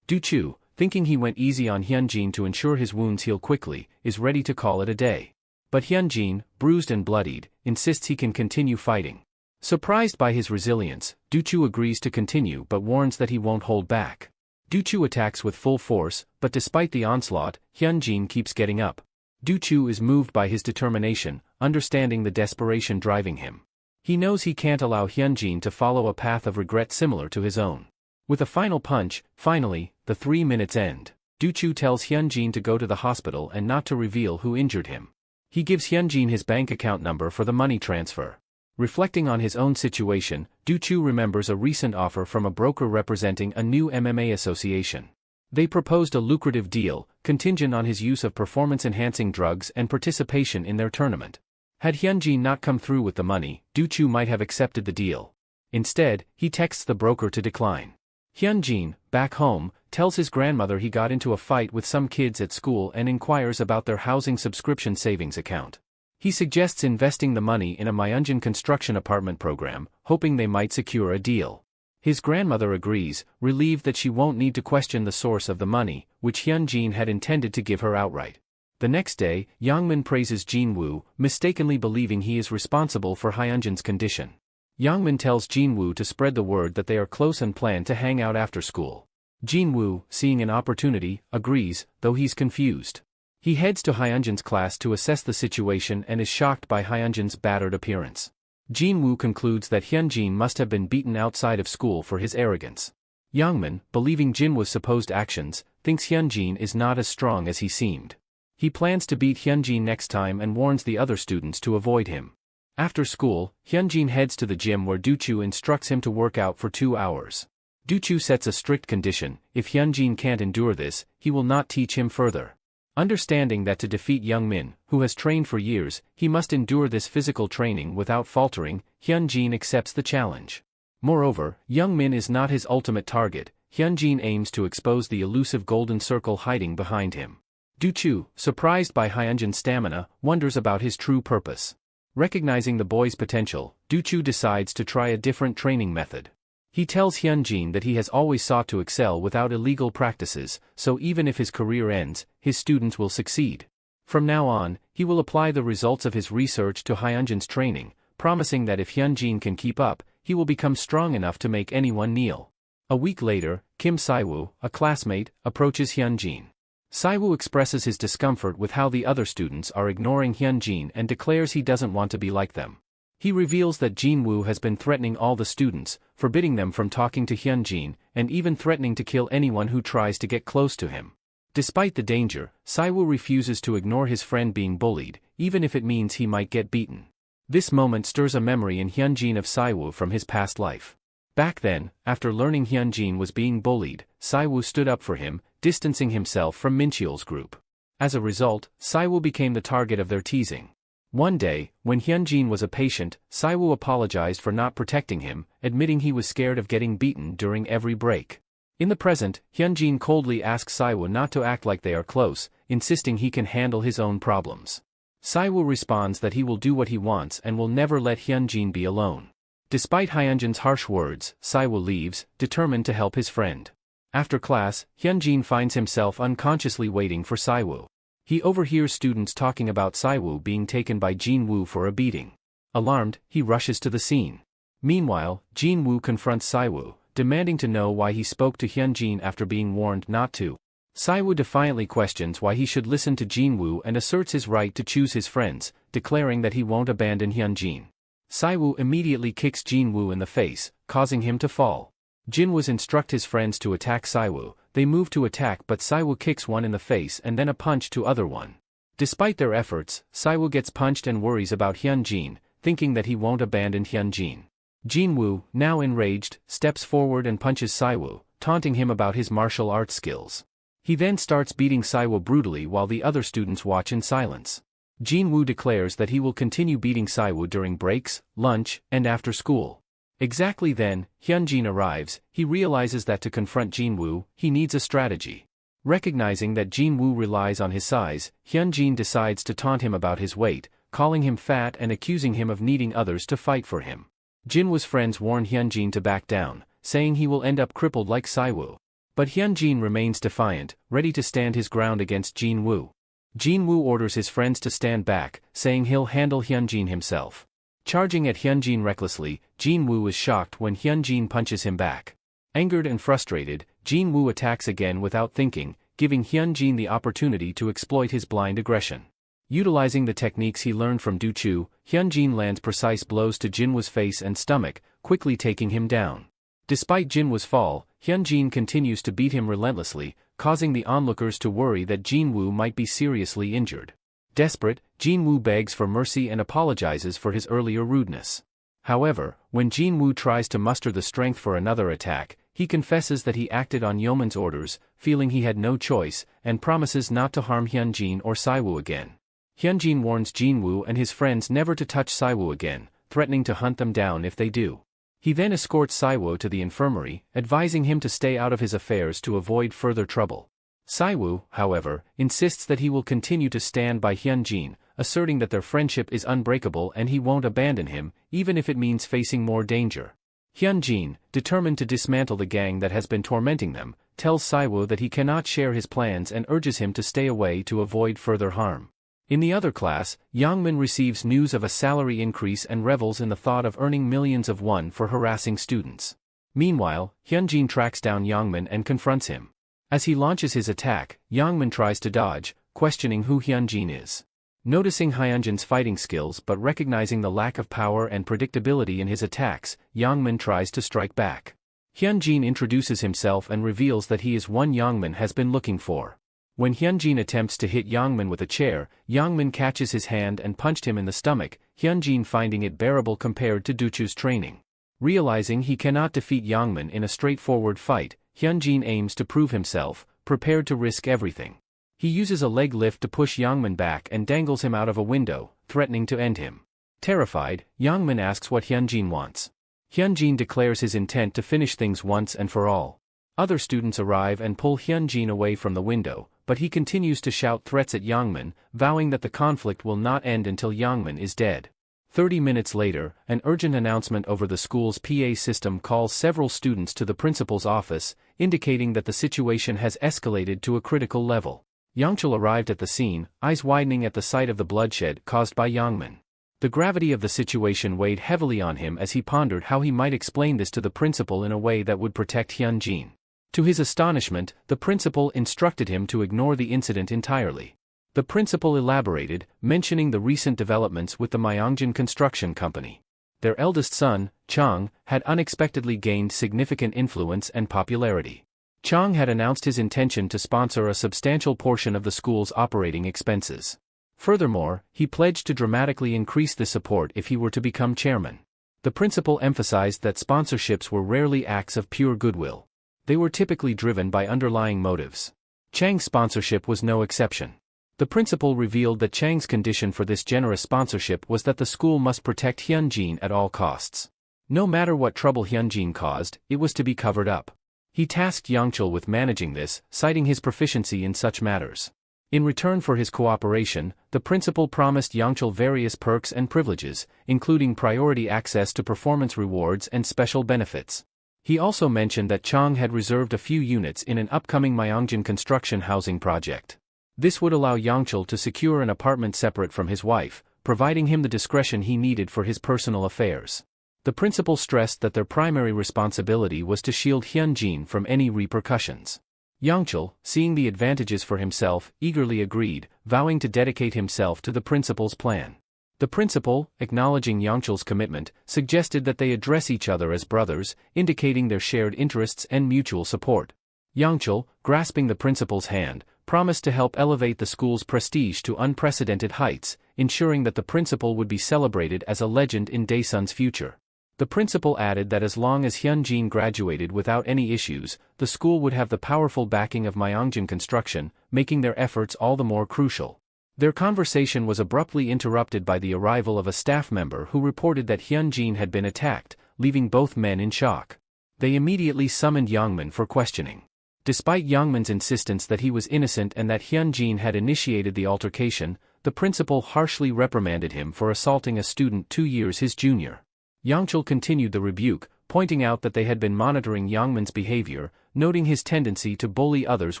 Du-chu, thinking he went easy on Hyunjin to ensure his wounds heal quickly, is ready to call it a day. But Hyunjin, bruised and bloodied, insists he can continue fighting. Surprised by his resilience, Du-chu agrees to continue but warns that he won't hold back. Du-chu attacks with full force, but despite the onslaught, Hyunjin keeps getting up. Du-chu is moved by his determination, understanding the desperation driving him. He knows he can't allow Hyunjin to follow a path of regret similar to his own. With a final punch, finally, the 3 minutes end. Du-chu tells Hyunjin to go to the hospital and not to reveal who injured him. He gives Hyunjin his bank account number for the money transfer. Reflecting on his own situation, Du-chu remembers a recent offer from a broker representing a new MMA association. They proposed a lucrative deal, contingent on his use of performance-enhancing drugs and participation in their tournament. Had Hyunjin not come through with the money, Du-chu might have accepted the deal. Instead, he texts the broker to decline. Hyunjin, back home, tells his grandmother he got into a fight with some kids at school and inquires about their housing subscription savings account. He suggests investing the money in a Myeonjin construction apartment program, hoping they might secure a deal. His grandmother agrees, relieved that she won't need to question the source of the money, which Hyunjin had intended to give her outright. The next day, Yangmin praises Jin Woo, mistakenly believing he is responsible for Hyunjin's condition. Yangmin tells Jin Woo to spread the word that they are close and plan to hang out after school. Jin Woo, seeing an opportunity, agrees, though he's confused. He heads to Hyunjin's class to assess the situation and is shocked by Hyunjin's battered appearance. Jin Woo concludes that Hyunjin must have been beaten outside of school for his arrogance. Yangmin, believing Jin Woo's supposed actions, thinks Hyunjin is not as strong as he seemed. He plans to beat Hyunjin next time and warns the other students to avoid him. After school, Hyunjin heads to the gym where Du-chu instructs him to work out for 2 hours. Du-chu sets a strict condition: if Hyunjin can't endure this, he will not teach him further. Understanding that to defeat Yangmin, who has trained for years, he must endure this physical training without faltering, Hyunjin accepts the challenge. Moreover, Yangmin is not his ultimate target. Hyunjin aims to expose the elusive golden circle hiding behind him. Du-chu, surprised by Hyunjin's stamina, wonders about his true purpose. Recognizing the boy's potential, Du-chu decides to try a different training method. He tells Hyunjin that he has always sought to excel without illegal practices, so even if his career ends, his students will succeed. From now on, he will apply the results of his research to Hyunjin's training, promising that if Hyunjin can keep up, he will become strong enough to make anyone kneel. A week later, Kim Siwoo, a classmate, approaches Hyunjin. Siwoo expresses his discomfort with how the other students are ignoring Hyunjin and declares he doesn't want to be like them. He reveals that Jinwoo has been threatening all the students, forbidding them from talking to Hyunjin, and even threatening to kill anyone who tries to get close to him. Despite the danger, Siwoo refuses to ignore his friend being bullied, even if it means he might get beaten. This moment stirs a memory in Hyunjin of Siwoo from his past life. Back then, after learning Hyunjin was being bullied, Siwoo stood up for him, distancing himself from Mincheol's group. As a result, Siwoo became the target of their teasing. One day, when Hyunjin was a patient, Siwoo apologized for not protecting him, admitting he was scared of getting beaten during every break. In the present, Hyunjin coldly asks Siwoo not to act like they are close, insisting he can handle his own problems. Siwoo responds that he will do what he wants and will never let Hyunjin be alone. Despite Hyunjin's harsh words, Siwoo leaves, determined to help his friend. After class, Hyunjin finds himself unconsciously waiting for Siwoo. He overhears students talking about Siwoo being taken by Jinwoo for a beating. Alarmed, he rushes to the scene. Meanwhile, Jinwoo confronts Siwoo, demanding to know why he spoke to Hyunjin after being warned not to. Siwoo defiantly questions why he should listen to Jinwoo and asserts his right to choose his friends, declaring that he won't abandon Hyunjin. Siwoo immediately kicks Jinwoo in the face, causing him to fall. Jinwoo instructs his friends to attack Siwoo. They move to attack, but Siwoo kicks one in the face and then a punch to other one. Despite their efforts, Siwoo gets punched and worries about Hyunjin, thinking that he won't abandon Hyunjin. Jinwoo, now enraged, steps forward and punches Siwoo, taunting him about his martial arts skills. He then starts beating Siwoo brutally while the other students watch in silence. Jinwoo declares that he will continue beating Siwoo during breaks, lunch, and after school. Exactly then, Hyunjin arrives. He realizes that to confront Jinwoo, he needs a strategy. Recognizing that Jinwoo relies on his size, Hyunjin decides to taunt him about his weight, calling him fat and accusing him of needing others to fight for him. Jinwoo's friends warn Hyunjin to back down, saying he will end up crippled like Siwoo. But Hyunjin remains defiant, ready to stand his ground against Jinwoo. Jinwoo orders his friends to stand back, saying he'll handle Hyunjin himself. Charging at Hyunjin recklessly, Jinwoo is shocked when Hyunjin punches him back. Angered and frustrated, Jinwoo attacks again without thinking, giving Hyunjin the opportunity to exploit his blind aggression. Utilizing the techniques he learned from Duchu, Hyunjin lands precise blows to Jinwoo's face and stomach, quickly taking him down. Despite Jinwoo's fall, Hyunjin continues to beat him relentlessly, causing the onlookers to worry that Jinwoo might be seriously injured. Desperate, Jinwoo begs for mercy and apologizes for his earlier rudeness. However, when Jinwoo tries to muster the strength for another attack, he confesses that he acted on Yeoman's orders, feeling he had no choice, and promises not to harm Hyunjin or Siwoo again. Hyunjin warns Jinwoo and his friends never to touch Siwoo again, threatening to hunt them down if they do. He then escorts Siwoo to the infirmary, advising him to stay out of his affairs to avoid further trouble. Siwoo, however, insists that he will continue to stand by Hyunjin, asserting that their friendship is unbreakable and he won't abandon him, even if it means facing more danger. Hyunjin, determined to dismantle the gang that has been tormenting them, tells Siwoo that he cannot share his plans and urges him to stay away to avoid further harm. In the other class, Yangmin receives news of a salary increase and revels in the thought of earning millions of won for harassing students. Meanwhile, Hyunjin tracks down Yangmin and confronts him. As he launches his attack, Yangmin tries to dodge, questioning who Hyunjin is. Noticing Hyunjin's fighting skills but recognizing the lack of power and predictability in his attacks, Yangmin tries to strike back. Hyunjin introduces himself and reveals that he is one Yangmin has been looking for. When Hyunjin attempts to hit Yangmin with a chair, Yangmin catches his hand and punched him in the stomach, Hyunjin finding it bearable compared to Duchu's training. Realizing he cannot defeat Yangmin in a straightforward fight, Hyunjin aims to prove himself, prepared to risk everything. He uses a leg lift to push Yangmin back and dangles him out of a window, threatening to end him. Terrified, Yangmin asks what Hyunjin wants. Hyunjin declares his intent to finish things once and for all. Other students arrive and pull Hyunjin away from the window, but he continues to shout threats at Yangmin, vowing that the conflict will not end until Yangmin is dead. 30 minutes later, an urgent announcement over the school's PA system calls several students to the principal's office, indicating that the situation has escalated to a critical level. Yangchul arrived at the scene, eyes widening at the sight of the bloodshed caused by Yangmin. The gravity of the situation weighed heavily on him as he pondered how he might explain this to the principal in a way that would protect Hyunjin. To his astonishment, the principal instructed him to ignore the incident entirely. The principal elaborated, mentioning the recent developments with the Myeongjin Construction Company. Their eldest son, Chang, had unexpectedly gained significant influence and popularity. Chang had announced his intention to sponsor a substantial portion of the school's operating expenses. Furthermore, he pledged to dramatically increase the support if he were to become chairman. The principal emphasized that sponsorships were rarely acts of pure goodwill. They were typically driven by underlying motives. Chang's sponsorship was no exception. The principal revealed that Chang's condition for this generous sponsorship was that the school must protect Hyunjin at all costs. No matter what trouble Hyunjin caused, it was to be covered up. He tasked Yangchul with managing this, citing his proficiency in such matters. In return for his cooperation, the principal promised Yangchul various perks and privileges, including priority access to performance rewards and special benefits. He also mentioned that Chang had reserved a few units in an upcoming Myeongjin construction housing project. This would allow Yangchul to secure an apartment separate from his wife, providing him the discretion he needed for his personal affairs. The principal stressed that their primary responsibility was to shield Hyunjin from any repercussions. Yangchul, seeing the advantages for himself, eagerly agreed, vowing to dedicate himself to the principal's plan. The principal, acknowledging Yangchul's commitment, suggested that they address each other as brothers, indicating their shared interests and mutual support. Yangchul, grasping the principal's hand, promised to help elevate the school's prestige to unprecedented heights, ensuring that the principal would be celebrated as a legend in Daesun's future. The principal added that as long as Hyunjin graduated without any issues, the school would have the powerful backing of Myeongjin Construction, making their efforts all the more crucial. Their conversation was abruptly interrupted by the arrival of a staff member who reported that Hyunjin had been attacked, leaving both men in shock. They immediately summoned Yangmin for questioning. Despite Yangmin's insistence that he was innocent and that Hyunjin had initiated the altercation, the principal harshly reprimanded him for assaulting a student 2 years his junior. Yangchul continued the rebuke, pointing out that they had been monitoring Yangmin's behavior, noting his tendency to bully others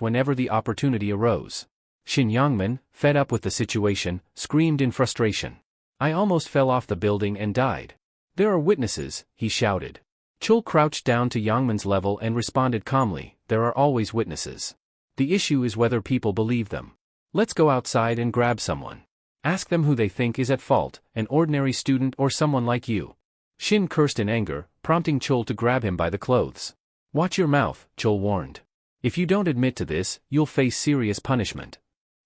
whenever the opportunity arose. Shin Yangmin, fed up with the situation, screamed in frustration. "I almost fell off the building and died. There are witnesses," he shouted. Chul crouched down to Yangmin's level and responded calmly, "There are always witnesses. The issue is whether people believe them. Let's go outside and grab someone. Ask them who they think is at fault, an ordinary student or someone like you." Shin cursed in anger, prompting Chul to grab him by the clothes. "Watch your mouth," Chul warned. "If you don't admit to this, you'll face serious punishment."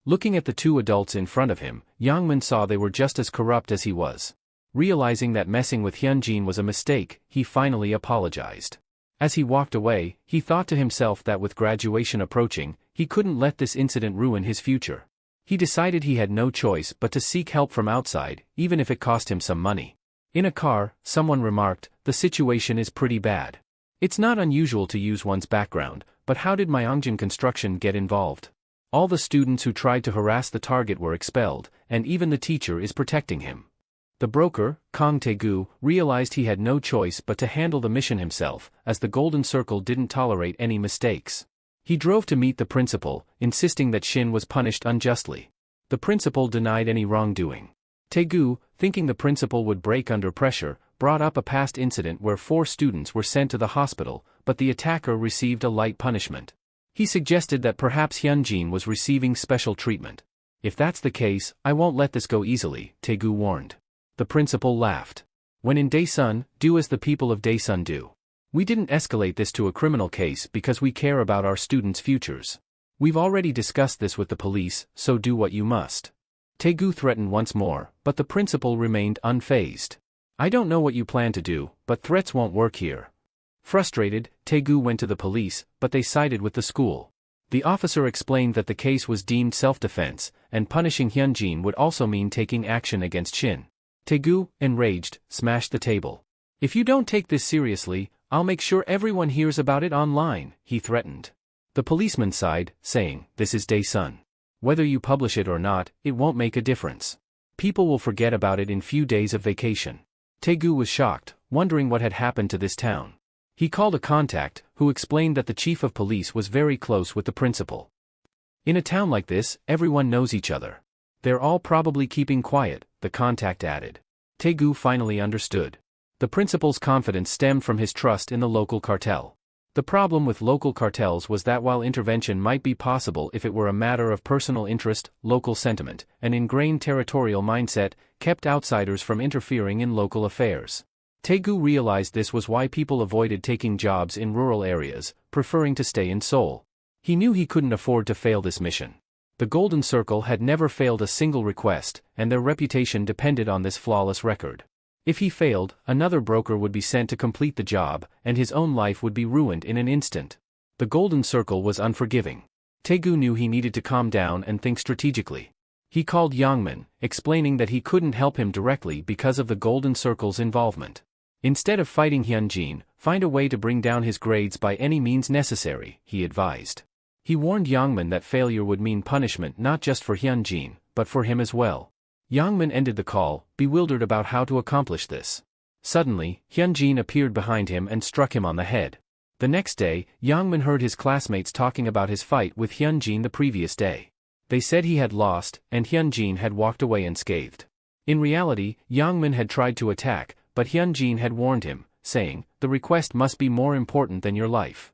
Looking at the two adults in front of him, Yangmin saw they were just as corrupt as he was. Realizing that messing with Hyunjin was a mistake, he finally apologized. As he walked away, he thought to himself that with graduation approaching, he couldn't let this incident ruin his future. He decided he had no choice but to seek help from outside, even if it cost him some money. In a car, someone remarked, "The situation is pretty bad. It's not unusual to use one's background, but how did Myeongjin Construction get involved? All the students who tried to harass the target were expelled, and even the teacher is protecting him." The broker, Kang Tae-gu, realized he had no choice but to handle the mission himself, as the Golden Circle didn't tolerate any mistakes. He drove to meet the principal, insisting that Shin was punished unjustly. The principal denied any wrongdoing. Tae-gu, thinking the principal would break under pressure, brought up a past incident where 4 students were sent to the hospital, but the attacker received a light punishment. He suggested that perhaps Hyunjin was receiving special treatment. "If that's the case, I won't let this go easily," Tae-gu warned. The principal laughed. "When in Daesun, do as the people of Daesun do. We didn't escalate this to a criminal case because we care about our students' futures. We've already discussed this with the police, so do what you must." Tae-gu threatened once more, but the principal remained unfazed. "I don't know what you plan to do, but threats won't work here." Frustrated, Tae-gu went to the police, but they sided with the school. The officer explained that the case was deemed self-defense, and punishing Hyunjin would also mean taking action against Shin. Tae-gu, enraged, smashed the table. "If you don't take this seriously, I'll make sure everyone hears about it online," he threatened. The policeman sighed, saying, "This is Daesun. Whether you publish it or not, it won't make a difference. People will forget about it in few days of vacation." Tae-gu was shocked, wondering what had happened to this town. He called a contact, who explained that the chief of police was very close with the principal. In a town like this, everyone knows each other. They're all probably keeping quiet, the contact added. Taegu finally understood. The principal's confidence stemmed from his trust in the local cartel. The problem with local cartels was that while intervention might be possible if it were a matter of personal interest, local sentiment, an ingrained territorial mindset kept outsiders from interfering in local affairs. Taegu realized this was why people avoided taking jobs in rural areas, preferring to stay in Seoul. He knew he couldn't afford to fail this mission. The Golden Circle had never failed a single request, and their reputation depended on this flawless record. If he failed, another broker would be sent to complete the job, and his own life would be ruined in an instant. The Golden Circle was unforgiving. Taegu knew he needed to calm down and think strategically. He called Yangmin, explaining that he couldn't help him directly because of the Golden Circle's involvement. Instead of fighting Hyunjin, find a way to bring down his grades by any means necessary, he advised. He warned Yangmin that failure would mean punishment not just for Hyunjin, but for him as well. Yangmin ended the call, bewildered about how to accomplish this. Suddenly, Hyunjin appeared behind him and struck him on the head. The next day, Yangmin heard his classmates talking about his fight with Hyunjin the previous day. They said he had lost, and Hyunjin had walked away unscathed. In reality, Yangmin had tried to attack, but Hyunjin had warned him, saying, "The request must be more important than your life."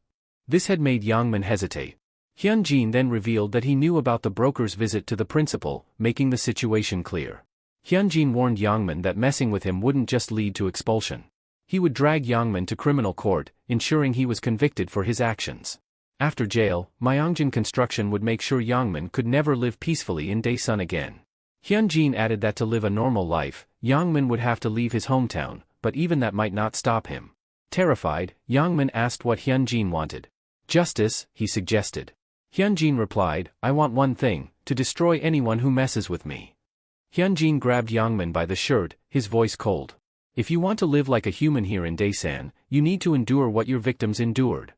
This had made Yangmin hesitate. Hyunjin then revealed that he knew about the broker's visit to the principal, making the situation clear. Hyunjin warned Yangmin that messing with him wouldn't just lead to expulsion. He would drag Yangmin to criminal court, ensuring he was convicted for his actions. After jail, Myeongjin Construction would make sure Yangmin could never live peacefully in Daesun again. Hyunjin added that to live a normal life, Yangmin would have to leave his hometown, but even that might not stop him. Terrified, Yangmin asked what Hyunjin wanted. "Justice," he suggested. Hyunjin replied, "I want one thing, to destroy anyone who messes with me." Hyunjin grabbed Yangmin by the shirt, his voice cold. "If you want to live like a human here in Daesan, you need to endure what your victims endured."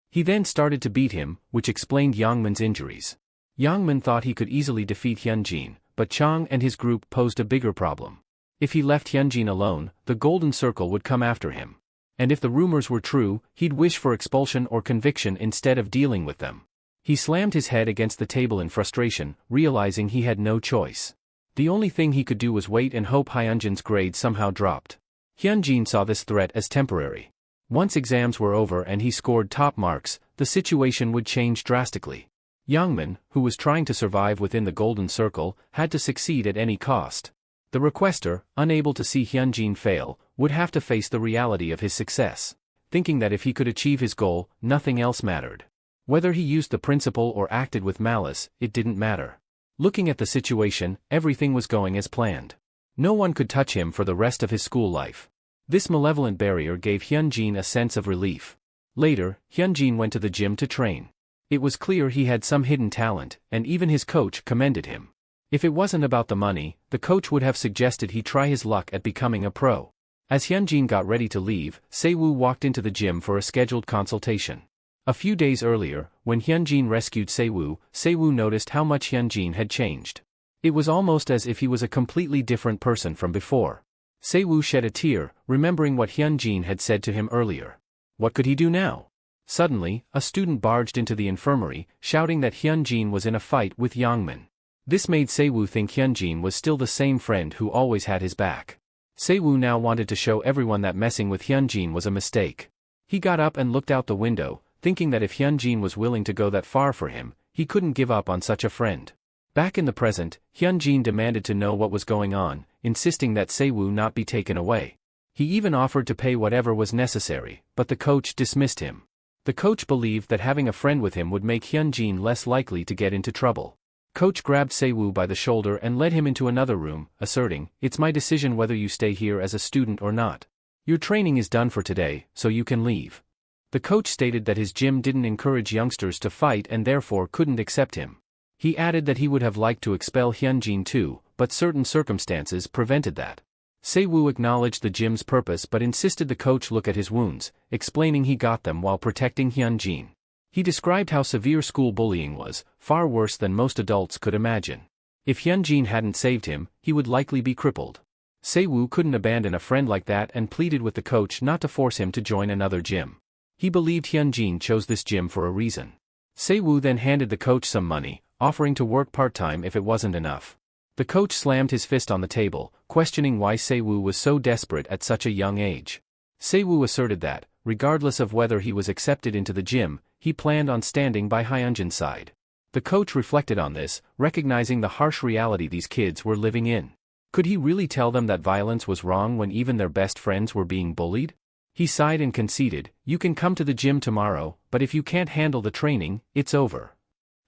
He then started to beat him, which explained Yangmin's injuries. Yangmin thought he could easily defeat Hyunjin, but Chang and his group posed a bigger problem. If he left Hyunjin alone, the Golden Circle would come after him. And if the rumors were true, he'd wish for expulsion or conviction instead of dealing with them. He slammed his head against the table in frustration, realizing he had no choice. The only thing he could do was wait and hope Hyunjin's grade somehow dropped. Hyunjin saw this threat as temporary. Once exams were over and he scored top marks, the situation would change drastically. Yangmin, who was trying to survive within the Golden Circle, had to succeed at any cost. The requester, unable to see Hyunjin fail, would have to face the reality of his success, thinking that if he could achieve his goal, nothing else mattered. Whether he used the principle or acted with malice, it didn't matter. Looking at the situation, everything was going as planned. No one could touch him for the rest of his school life. This malevolent barrier gave Hyunjin a sense of relief. Later, Hyunjin went to the gym to train. It was clear he had some hidden talent, and even his coach commended him. If it wasn't about the money, the coach would have suggested he try his luck at becoming a pro. As Hyunjin got ready to leave, Sewoo walked into the gym for a scheduled consultation. A few days earlier, when Hyunjin rescued Sewoo, Sewoo noticed how much Hyunjin had changed. It was almost as if he was a completely different person from before. Sewoo shed a tear, remembering what Hyunjin had said to him earlier. What could he do now? Suddenly, a student barged into the infirmary, shouting that Hyunjin was in a fight with Yangmin. This made Sewoo think Hyunjin was still the same friend who always had his back. Sewoo now wanted to show everyone that messing with Hyunjin was a mistake. He got up and looked out the window, thinking that if Hyunjin was willing to go that far for him, he couldn't give up on such a friend. Back in the present, Hyunjin demanded to know what was going on, insisting that Sewoo not be taken away. He even offered to pay whatever was necessary, but the coach dismissed him. The coach believed that having a friend with him would make Hyunjin less likely to get into trouble. Coach grabbed Sewoo by the shoulder and led him into another room, asserting, "It's my decision whether you stay here as a student or not. Your training is done for today, so you can leave." The coach stated that his gym didn't encourage youngsters to fight and therefore couldn't accept him. He added that he would have liked to expel Hyunjin too, but certain circumstances prevented that. Sewoo acknowledged the gym's purpose but insisted the coach look at his wounds, explaining he got them while protecting Hyunjin. He described how severe school bullying was, far worse than most adults could imagine. If Hyunjin hadn't saved him, he would likely be crippled. Sewoo couldn't abandon a friend like that and pleaded with the coach not to force him to join another gym. He believed Hyunjin chose this gym for a reason. Sewoo then handed the coach some money, offering to work part-time if it wasn't enough. The coach slammed his fist on the table, questioning why Se-woo was so desperate at such a young age. Se-woo asserted that, regardless of whether he was accepted into the gym, he planned on standing by Hyunjin's side. The coach reflected on this, recognizing the harsh reality these kids were living in. Could he really tell them that violence was wrong when even their best friends were being bullied? He sighed and conceded, "You can come to the gym tomorrow, but if you can't handle the training, it's over."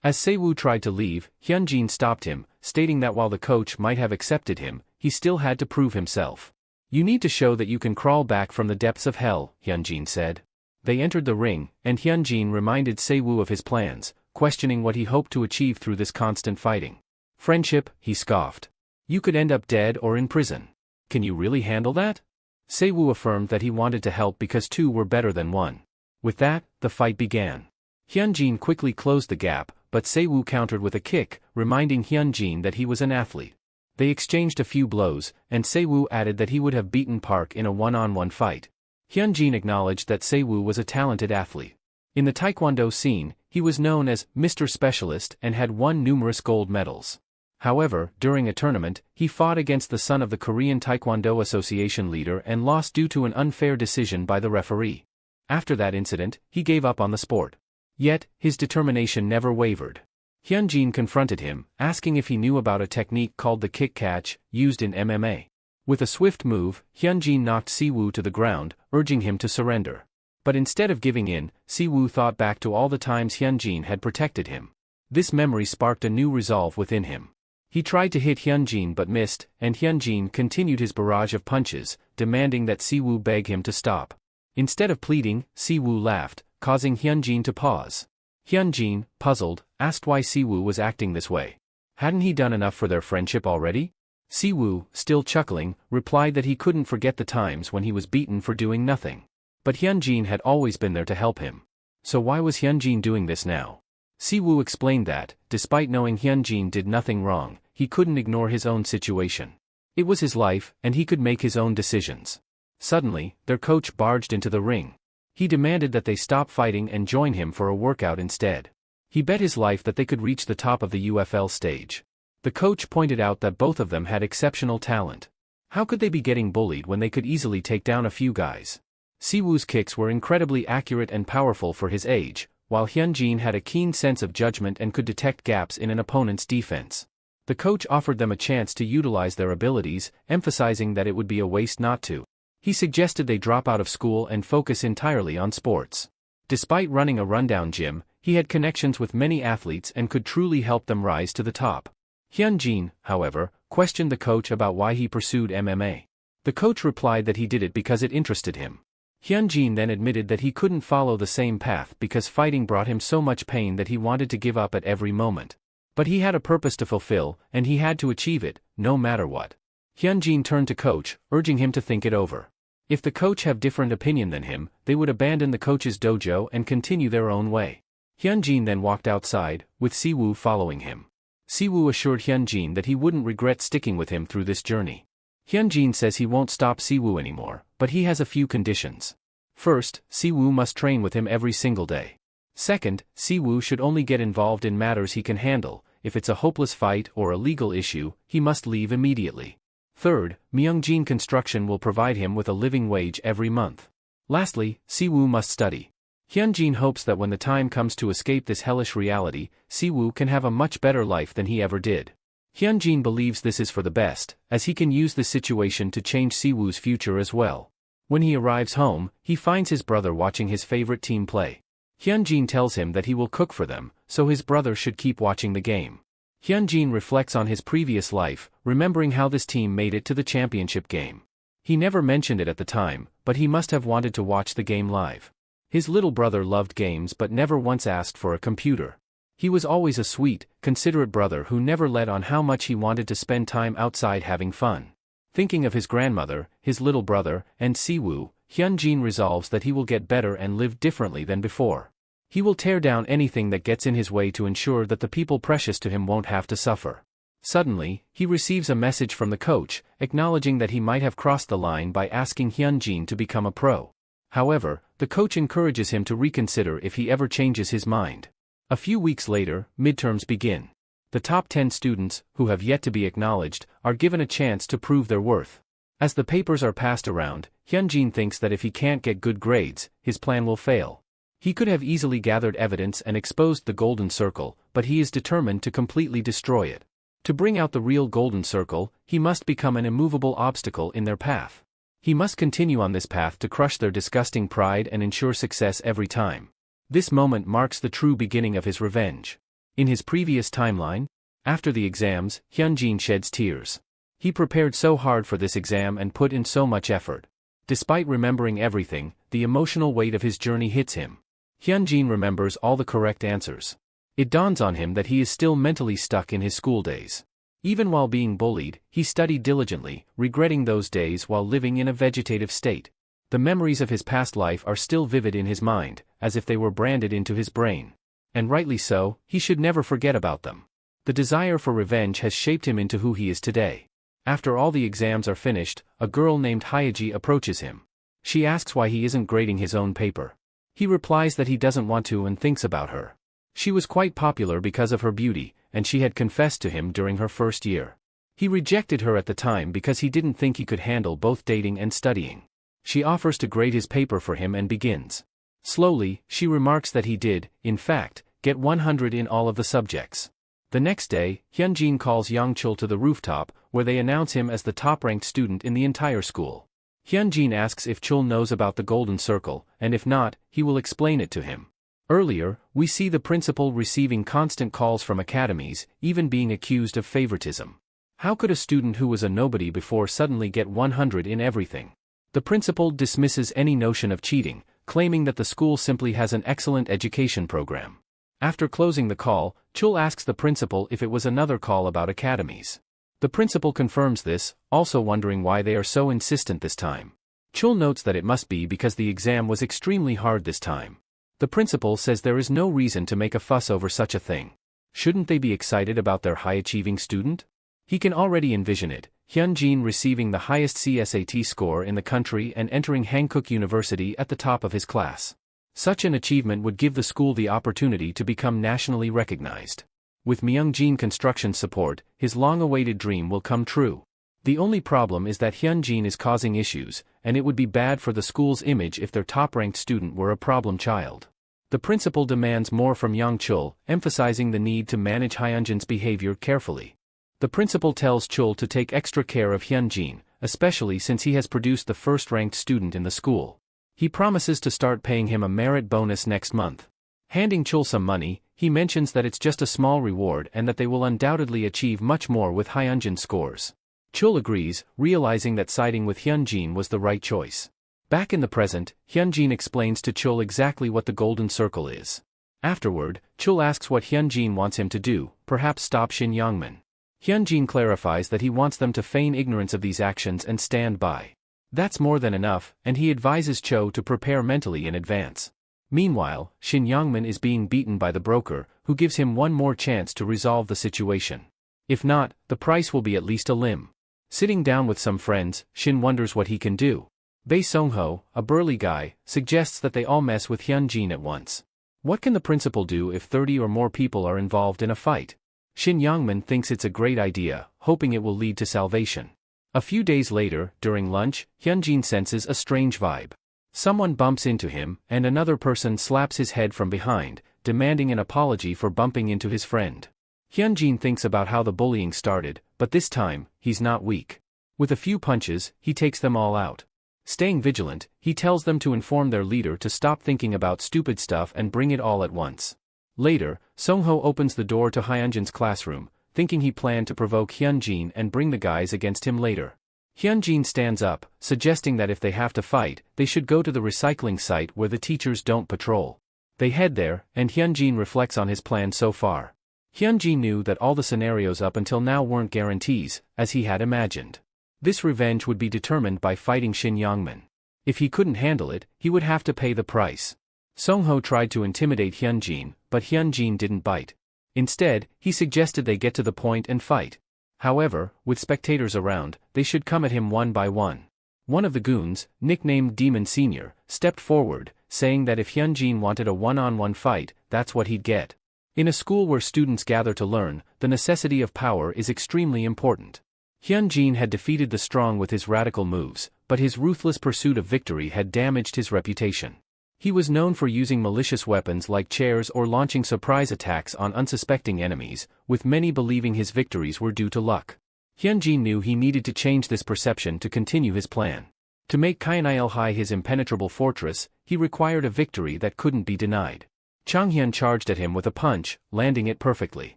As Se-woo tried to leave, Hyunjin stopped him, stating that while the coach might have accepted him, he still had to prove himself. "You need to show that you can crawl back from the depths of hell," Hyunjin said. They entered the ring, and Hyunjin reminded Se-woo of his plans, questioning what he hoped to achieve through this constant fighting. "Friendship," he scoffed. "You could end up dead or in prison. Can you really handle that?" Se-woo affirmed that he wanted to help because two were better than one. With that, the fight began. Hyunjin quickly closed the gap, but Se-woo countered with a kick, reminding Hyunjin that he was an athlete. They exchanged a few blows, and Se-woo added that he would have beaten Park in a one-on-one fight. Hyunjin acknowledged that Se-woo was a talented athlete. In the taekwondo scene, he was known as Mr. Specialist and had won numerous gold medals. However, during a tournament, he fought against the son of the Korean Taekwondo Association leader and lost due to an unfair decision by the referee. After that incident, he gave up on the sport. Yet, his determination never wavered. Hyunjin confronted him, asking if he knew about a technique called the kick catch, used in MMA. With a swift move, Hyunjin knocked Se-woo to the ground, urging him to surrender. But instead of giving in, Se-woo thought back to all the times Hyunjin had protected him. This memory sparked a new resolve within him. He tried to hit Hyunjin but missed, and Hyunjin continued his barrage of punches, demanding that Se-woo beg him to stop. Instead of pleading, Se-woo laughed, causing Hyunjin to pause. Hyunjin, puzzled, asked why Se-woo was acting this way. Hadn't he done enough for their friendship already? Se-woo, still chuckling, replied that he couldn't forget the times when he was beaten for doing nothing. But Hyunjin had always been there to help him. So why was Hyunjin doing this now? Se-woo explained that, despite knowing Hyunjin did nothing wrong, he couldn't ignore his own situation. It was his life, and he could make his own decisions. Suddenly, their coach barged into the ring. He demanded that they stop fighting and join him for a workout instead. He bet his life that they could reach the top of the UFL stage. The coach pointed out that both of them had exceptional talent. How could they be getting bullied when they could easily take down a few guys? Se-woo's kicks were incredibly accurate and powerful for his age, while Hyunjin had a keen sense of judgment and could detect gaps in an opponent's defense. The coach offered them a chance to utilize their abilities, emphasizing that it would be a waste not to. He suggested they drop out of school and focus entirely on sports. Despite running a rundown gym, he had connections with many athletes and could truly help them rise to the top. Hyunjin, however, questioned the coach about why he pursued MMA. The coach replied that he did it because it interested him. Hyunjin then admitted that he couldn't follow the same path because fighting brought him so much pain that he wanted to give up at every moment. But he had a purpose to fulfill, and he had to achieve it, no matter what. Hyunjin turned to coach, urging him to think it over. If the coach have different opinion than him, they would abandon the coach's dojo and continue their own way. Hyunjin then walked outside, with Se-woo following him. Se-woo assured Hyunjin that he wouldn't regret sticking with him through this journey. Hyunjin says he won't stop Se-woo anymore, but he has a few conditions. First, Se-woo must train with him every single day. Second, Se-woo should only get involved in matters he can handle. If it's a hopeless fight or a legal issue, he must leave immediately. Third, Myeongjin Construction will provide him with a living wage every month. Lastly, Se-woo must study. Hyunjin hopes that when the time comes to escape this hellish reality, Se-woo can have a much better life than he ever did. Hyunjin believes this is for the best, as he can use this situation to change Se-woo's future as well. When he arrives home, he finds his brother watching his favorite team play. Hyunjin tells him that he will cook for them, so his brother should keep watching the game. Hyunjin reflects on his previous life, remembering how this team made it to the championship game. He never mentioned it at the time, but he must have wanted to watch the game live. His little brother loved games but never once asked for a computer. He was always a sweet, considerate brother who never let on how much he wanted to spend time outside having fun. Thinking of his grandmother, his little brother, and Se-woo, Hyunjin resolves that he will get better and live differently than before. He will tear down anything that gets in his way to ensure that the people precious to him won't have to suffer. Suddenly, he receives a message from the coach, acknowledging that he might have crossed the line by asking Hyunjin to become a pro. However, the coach encourages him to reconsider if he ever changes his mind. A few weeks later, midterms begin. The top 10 students, who have yet to be acknowledged, are given a chance to prove their worth. As the papers are passed around, Hyunjin thinks that if he can't get good grades, his plan will fail. He could have easily gathered evidence and exposed the golden circle, but he is determined to completely destroy it. To bring out the real golden circle, he must become an immovable obstacle in their path. He must continue on this path to crush their disgusting pride and ensure success every time. This moment marks the true beginning of his revenge. In his previous timeline, after the exams, Hyunjin sheds tears. He prepared so hard for this exam and put in so much effort. Despite remembering everything, the emotional weight of his journey hits him. Hyunjin remembers all the correct answers. It dawns on him that he is still mentally stuck in his school days. Even while being bullied, he studied diligently, regretting those days while living in a vegetative state. The memories of his past life are still vivid in his mind, as if they were branded into his brain. And rightly so, he should never forget about them. The desire for revenge has shaped him into who he is today. After all the exams are finished, a girl named Hyaji approaches him. She asks why he isn't grading his own paper. He replies that he doesn't want to and thinks about her. She was quite popular because of her beauty, and she had confessed to him during her first year. He rejected her at the time because he didn't think he could handle both dating and studying. She offers to grade his paper for him and begins. Slowly, she remarks that he did, in fact, get 100 in all of the subjects. The next day, Hyunjin calls Youngchul to the rooftop, where they announce him as the top-ranked student in the entire school. Hyunjin asks if Chul knows about the golden circle, and if not, he will explain it to him. Earlier, we see the principal receiving constant calls from academies, even being accused of favoritism. How could a student who was a nobody before suddenly get 100 in everything? The principal dismisses any notion of cheating, claiming that the school simply has an excellent education program. After closing the call, Chul asks the principal if it was another call about academies. The principal confirms this, also wondering why they are so insistent this time. Chul notes that it must be because the exam was extremely hard this time. The principal says there is no reason to make a fuss over such a thing. Shouldn't they be excited about their high-achieving student? He can already envision it, Hyunjin receiving the highest CSAT score in the country and entering Hankook University at the top of his class. Such an achievement would give the school the opportunity to become nationally recognized. With Myungjin Construction's support, his long-awaited dream will come true. The only problem is that Hyunjin is causing issues, and it would be bad for the school's image if their top-ranked student were a problem child. The principal demands more from Youngchul, emphasizing the need to manage Hyunjin's behavior carefully. The principal tells Chul to take extra care of Hyunjin, especially since he has produced the first-ranked student in the school. He promises to start paying him a merit bonus next month. Handing Chul some money, he mentions that it's just a small reward and that they will undoubtedly achieve much more with Hyunjin's scores. Chul agrees, realizing that siding with Hyunjin was the right choice. Back in the present, Hyunjin explains to Chul exactly what the golden circle is. Afterward, Chul asks what Hyunjin wants him to do, perhaps stop Shin Youngman. Hyunjin clarifies that he wants them to feign ignorance of these actions and stand by. That's more than enough, and he advises Cho to prepare mentally in advance. Meanwhile, Shin Youngman is being beaten by the broker, who gives him one more chance to resolve the situation. If not, the price will be at least a limb. Sitting down with some friends, Shin wonders what he can do. Bae Songho, a burly guy, suggests that they all mess with Hyunjin at once. What can the principal do if 30 or more people are involved in a fight? Shin Youngman thinks it's a great idea, hoping it will lead to salvation. A few days later, during lunch, Hyunjin senses a strange vibe. Someone bumps into him, and another person slaps his head from behind, demanding an apology for bumping into his friend. Hyunjin thinks about how the bullying started, but this time, he's not weak. With a few punches, he takes them all out. Staying vigilant, he tells them to inform their leader to stop thinking about stupid stuff and bring it all at once. Later, Songho opens the door to Hyunjin's classroom, thinking he planned to provoke Hyunjin and bring the guys against him later. Hyunjin stands up, suggesting that if they have to fight, they should go to the recycling site where the teachers don't patrol. They head there, and Hyunjin reflects on his plan so far. Hyunjin knew that all the scenarios up until now weren't guarantees, as he had imagined. This revenge would be determined by fighting Shin Youngman. If he couldn't handle it, he would have to pay the price. Songho tried to intimidate Hyunjin, but Hyunjin didn't bite. Instead, he suggested they get to the point and fight. However, with spectators around, they should come at him one by one. One of the goons, nicknamed Demon Senior, stepped forward, saying that if Hyunjin wanted a one-on-one fight, that's what he'd get. In a school where students gather to learn, the necessity of power is extremely important. Hyunjin had defeated the strong with his radical moves, but his ruthless pursuit of victory had damaged his reputation. He was known for using malicious weapons like chairs or launching surprise attacks on unsuspecting enemies, with many believing his victories were due to luck. Hyunjin knew he needed to change this perception to continue his plan. To make Kainilhai his impenetrable fortress, he required a victory that couldn't be denied. Changhyun charged at him with a punch, landing it perfectly.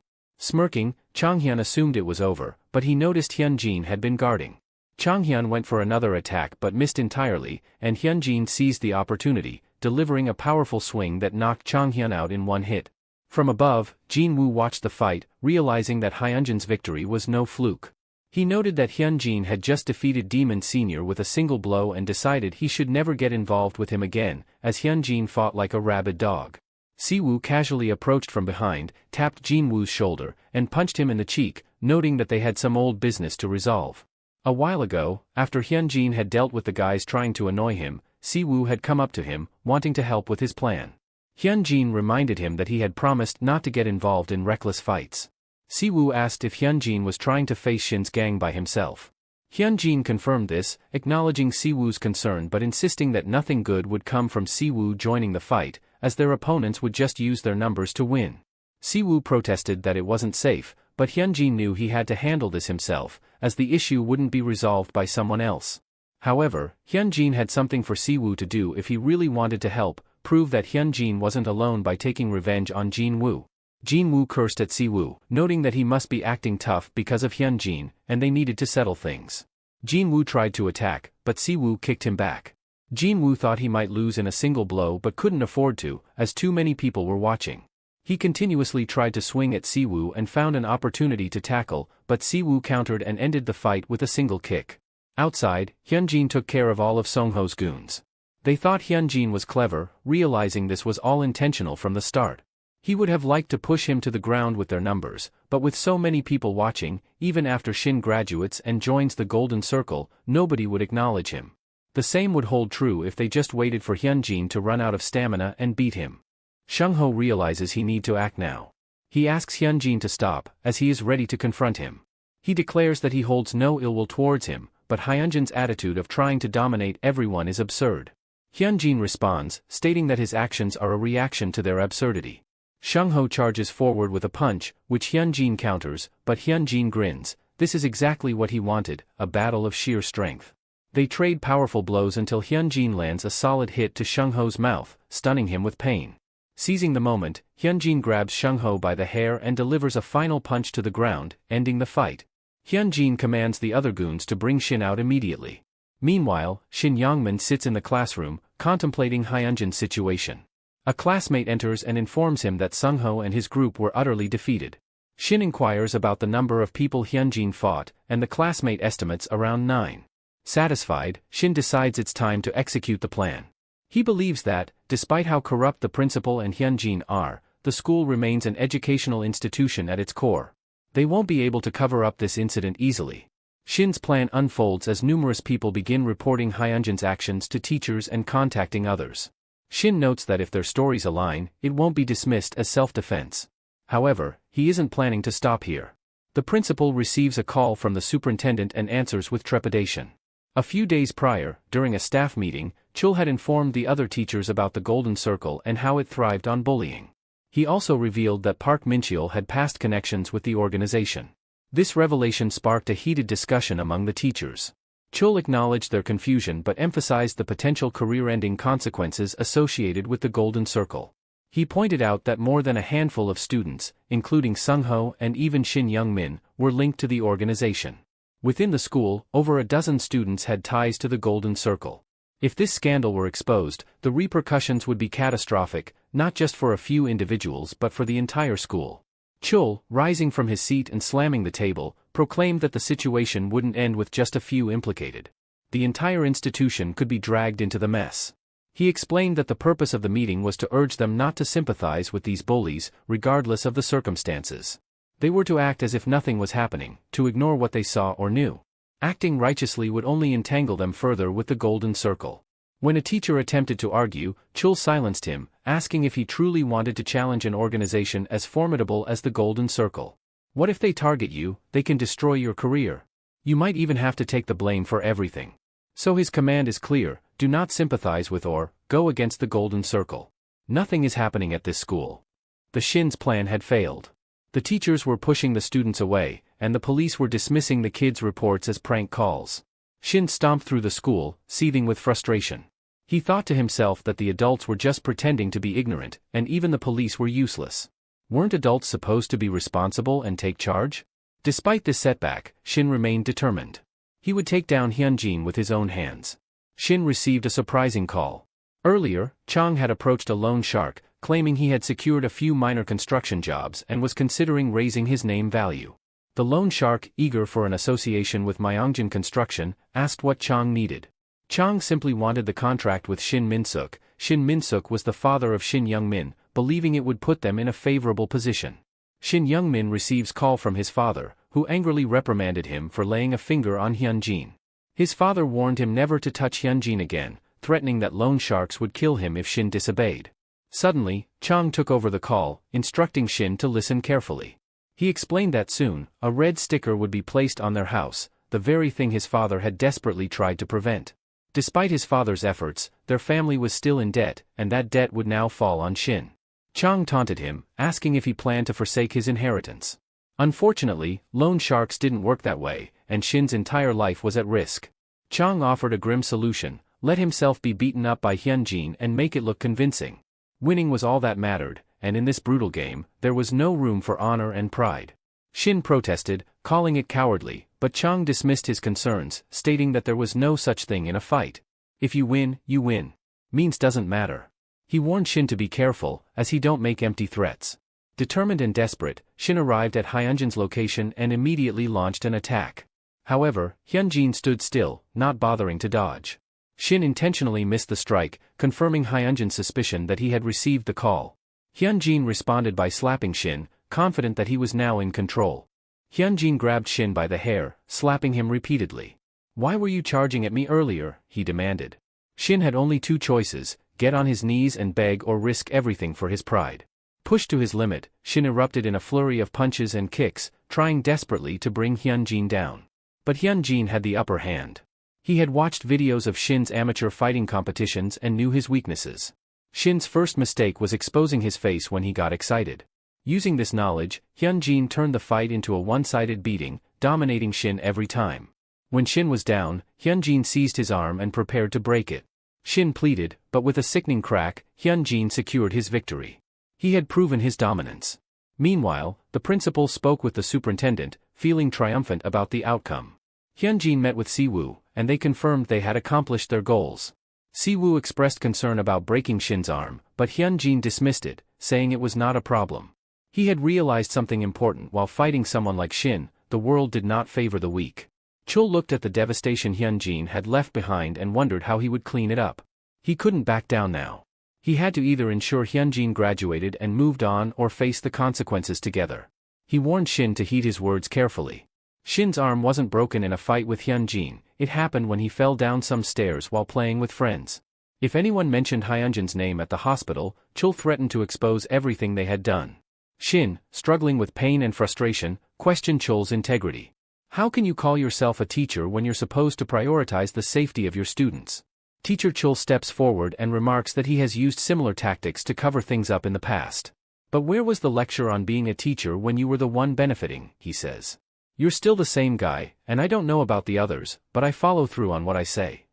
Smirking, Changhyun assumed it was over, but he noticed Hyunjin had been guarding. Changhyun went for another attack but missed entirely, and Hyunjin seized the opportunity, delivering a powerful swing that knocked Changhyun out in one hit. From above, Jinwoo watched the fight, realizing that Hyunjin's victory was no fluke. He noted that Hyunjin had just defeated Demon Senior with a single blow and decided he should never get involved with him again, as Hyunjin fought like a rabid dog. Siwoo casually approached from behind, tapped Jinwoo's shoulder, and punched him in the cheek, noting that they had some old business to resolve. A while ago, after Hyunjin had dealt with the guys trying to annoy him, Siwoo had come up to him, wanting to help with his plan. Hyunjin reminded him that he had promised not to get involved in reckless fights. Siwoo asked if Hyunjin was trying to face Shin's gang by himself. Hyunjin confirmed this, acknowledging Siwoo's concern but insisting that nothing good would come from Siwoo joining the fight, as their opponents would just use their numbers to win. Siwoo protested that it wasn't safe, but Hyunjin knew he had to handle this himself, as the issue wouldn't be resolved by someone else. However, Hyunjin had something for Siwoo to do if he really wanted to help, prove that Hyunjin wasn't alone by taking revenge on Jinwoo. Jinwoo cursed at Siwoo, noting that he must be acting tough because of Hyunjin, and they needed to settle things. Jinwoo tried to attack, but Siwoo kicked him back. Jinwoo thought he might lose in a single blow but couldn't afford to, as too many people were watching. He continuously tried to swing at Siwoo and found an opportunity to tackle, but Siwoo countered and ended the fight with a single kick. Outside, Hyunjin took care of all of Songho's goons. They thought Hyunjin was clever, realizing this was all intentional from the start. He would have liked to push him to the ground with their numbers, but with so many people watching, even after Shin graduates and joins the Golden Circle, nobody would acknowledge him. The same would hold true if they just waited for Hyunjin to run out of stamina and beat him. Sungho realizes he needs to act now. He asks Hyunjin to stop, as he is ready to confront him. He declares that he holds no ill will towards him, but Hyunjin's attitude of trying to dominate everyone is absurd. Hyunjin responds, stating that his actions are a reaction to their absurdity. Sungho charges forward with a punch, which Hyunjin counters, but Hyunjin grins. This is exactly what he wanted, a battle of sheer strength. They trade powerful blows until Hyunjin lands a solid hit to Sungho's mouth, stunning him with pain. Seizing the moment, Hyunjin grabs Sungho by the hair and delivers a final punch to the ground, ending the fight. Hyunjin commands the other goons to bring Shin out immediately. Meanwhile, Shin Yongmin sits in the classroom, contemplating Hyunjin's situation. A classmate enters and informs him that Sungho and his group were utterly defeated. Shin inquires about the number of people Hyunjin fought, and the classmate estimates around 9. Satisfied, Shin decides it's time to execute the plan. He believes that, despite how corrupt the principal and Hyunjin are, the school remains an educational institution at its core. They won't be able to cover up this incident easily. Shin's plan unfolds as numerous people begin reporting Hyunjin's actions to teachers and contacting others. Shin notes that if their stories align, it won't be dismissed as self-defense. However, he isn't planning to stop here. The principal receives a call from the superintendent and answers with trepidation. A few days prior, during a staff meeting, Chul had informed the other teachers about the Golden Circle and how it thrived on bullying. He also revealed that Park Mincheol had past connections with the organization. This revelation sparked a heated discussion among the teachers. Chul acknowledged their confusion but emphasized the potential career-ending consequences associated with the Golden Circle. He pointed out that more than a handful of students, including Sungho and even Shin Young-min, were linked to the organization. Within the school, over a dozen students had ties to the Golden Circle. If this scandal were exposed, the repercussions would be catastrophic, not just for a few individuals but for the entire school. Chul, rising from his seat and slamming the table, proclaimed that the situation wouldn't end with just a few implicated. The entire institution could be dragged into the mess. He explained that the purpose of the meeting was to urge them not to sympathize with these bullies, regardless of the circumstances. They were to act as if nothing was happening, to ignore what they saw or knew. Acting righteously would only entangle them further with the Golden Circle. When a teacher attempted to argue, Chul silenced him, asking if he truly wanted to challenge an organization as formidable as the Golden Circle. What if they target you? They can destroy your career. You might even have to take the blame for everything. So his command is clear: do not sympathize with or go against the Golden Circle. Nothing is happening at this school. The Shin's plan had failed. The teachers were pushing the students away, and the police were dismissing the kids' reports as prank calls. Shin stomped through the school, seething with frustration. He thought to himself that the adults were just pretending to be ignorant, and even the police were useless. Weren't adults supposed to be responsible and take charge? Despite this setback, Shin remained determined. He would take down Hyunjin with his own hands. Shin received a surprising call. Earlier, Chang had approached a loan shark, claiming he had secured a few minor construction jobs and was considering raising his name value. The loan shark, eager for an association with Myeongjin Construction, asked what Chang needed. Chang simply wanted the contract with Shin Min-suk. Shin Min-suk was the father of Shin Young-min, believing it would put them in a favorable position. Shin Young-min receives call from his father, who angrily reprimanded him for laying a finger on Hyunjin. His father warned him never to touch Hyunjin again, threatening that loan sharks would kill him if Shin disobeyed. Suddenly, Chang took over the call, instructing Shin to listen carefully. He explained that soon, a red sticker would be placed on their house, the very thing his father had desperately tried to prevent. Despite his father's efforts, their family was still in debt, and that debt would now fall on Shin. Chang taunted him, asking if he planned to forsake his inheritance. Unfortunately, loan sharks didn't work that way, and Shin's entire life was at risk. Chang offered a grim solution: let himself be beaten up by Hyunjin and make it look convincing. Winning was all that mattered, and in this brutal game, there was no room for honor and pride. Shin protested, calling it cowardly, but Chang dismissed his concerns, stating that there was no such thing in a fight. If you win, you win. Means doesn't matter. He warned Shin to be careful, as he don't make empty threats. Determined and desperate, Shin arrived at Hyunjin's location and immediately launched an attack. However, Hyunjin stood still, not bothering to dodge. Shin intentionally missed the strike, confirming Hyunjin's suspicion that he had received the call. Hyunjin responded by slapping Shin, confident that he was now in control. Hyunjin grabbed Shin by the hair, slapping him repeatedly. "Why were you charging at me earlier?" he demanded. Shin had only two choices: get on his knees and beg or risk everything for his pride. Pushed to his limit, Shin erupted in a flurry of punches and kicks, trying desperately to bring Hyunjin down. But Hyunjin had the upper hand. He had watched videos of Shin's amateur fighting competitions and knew his weaknesses. Shin's first mistake was exposing his face when he got excited. Using this knowledge, Hyunjin turned the fight into a one-sided beating, dominating Shin every time. When Shin was down, Hyunjin seized his arm and prepared to break it. Shin pleaded, but with a sickening crack, Hyunjin secured his victory. He had proven his dominance. Meanwhile, the principal spoke with the superintendent, feeling triumphant about the outcome. Hyunjin met with Siwoo, and they confirmed they had accomplished their goals. Siwoo expressed concern about breaking Shin's arm, but Hyunjin dismissed it, saying it was not a problem. He had realized something important: while fighting someone like Shin, the world did not favor the weak. Chul looked at the devastation Hyunjin had left behind and wondered how he would clean it up. He couldn't back down now. He had to either ensure Hyunjin graduated and moved on or face the consequences together. He warned Shin to heed his words carefully. Shin's arm wasn't broken in a fight with Hyunjin, it happened when he fell down some stairs while playing with friends. If anyone mentioned Hyunjin's name at the hospital, Chul threatened to expose everything they had done. Shin, struggling with pain and frustration, questioned Chul's integrity. "How can you call yourself a teacher when you're supposed to prioritize the safety of your students?" Teacher Chul steps forward and remarks that he has used similar tactics to cover things up in the past. "But where was the lecture on being a teacher when you were the one benefiting?" he says. "You're still the same guy, and I don't know about the others, but I follow through on what I say."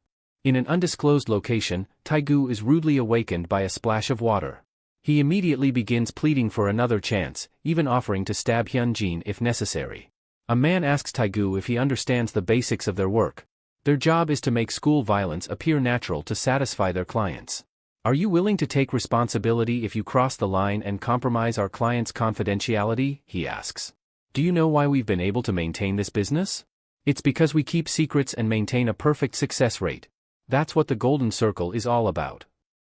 In an undisclosed location, Taegu is rudely awakened by a splash of water. He immediately begins pleading for another chance, even offering to stab Hyunjin if necessary. A man asks Taegu if he understands the basics of their work. Their job is to make school violence appear natural to satisfy their clients. "Are you willing to take responsibility if you cross the line and compromise our clients' confidentiality?" he asks. "Do you know why we've been able to maintain this business? It's because we keep secrets and maintain a perfect success rate. That's what the Golden Circle is all about."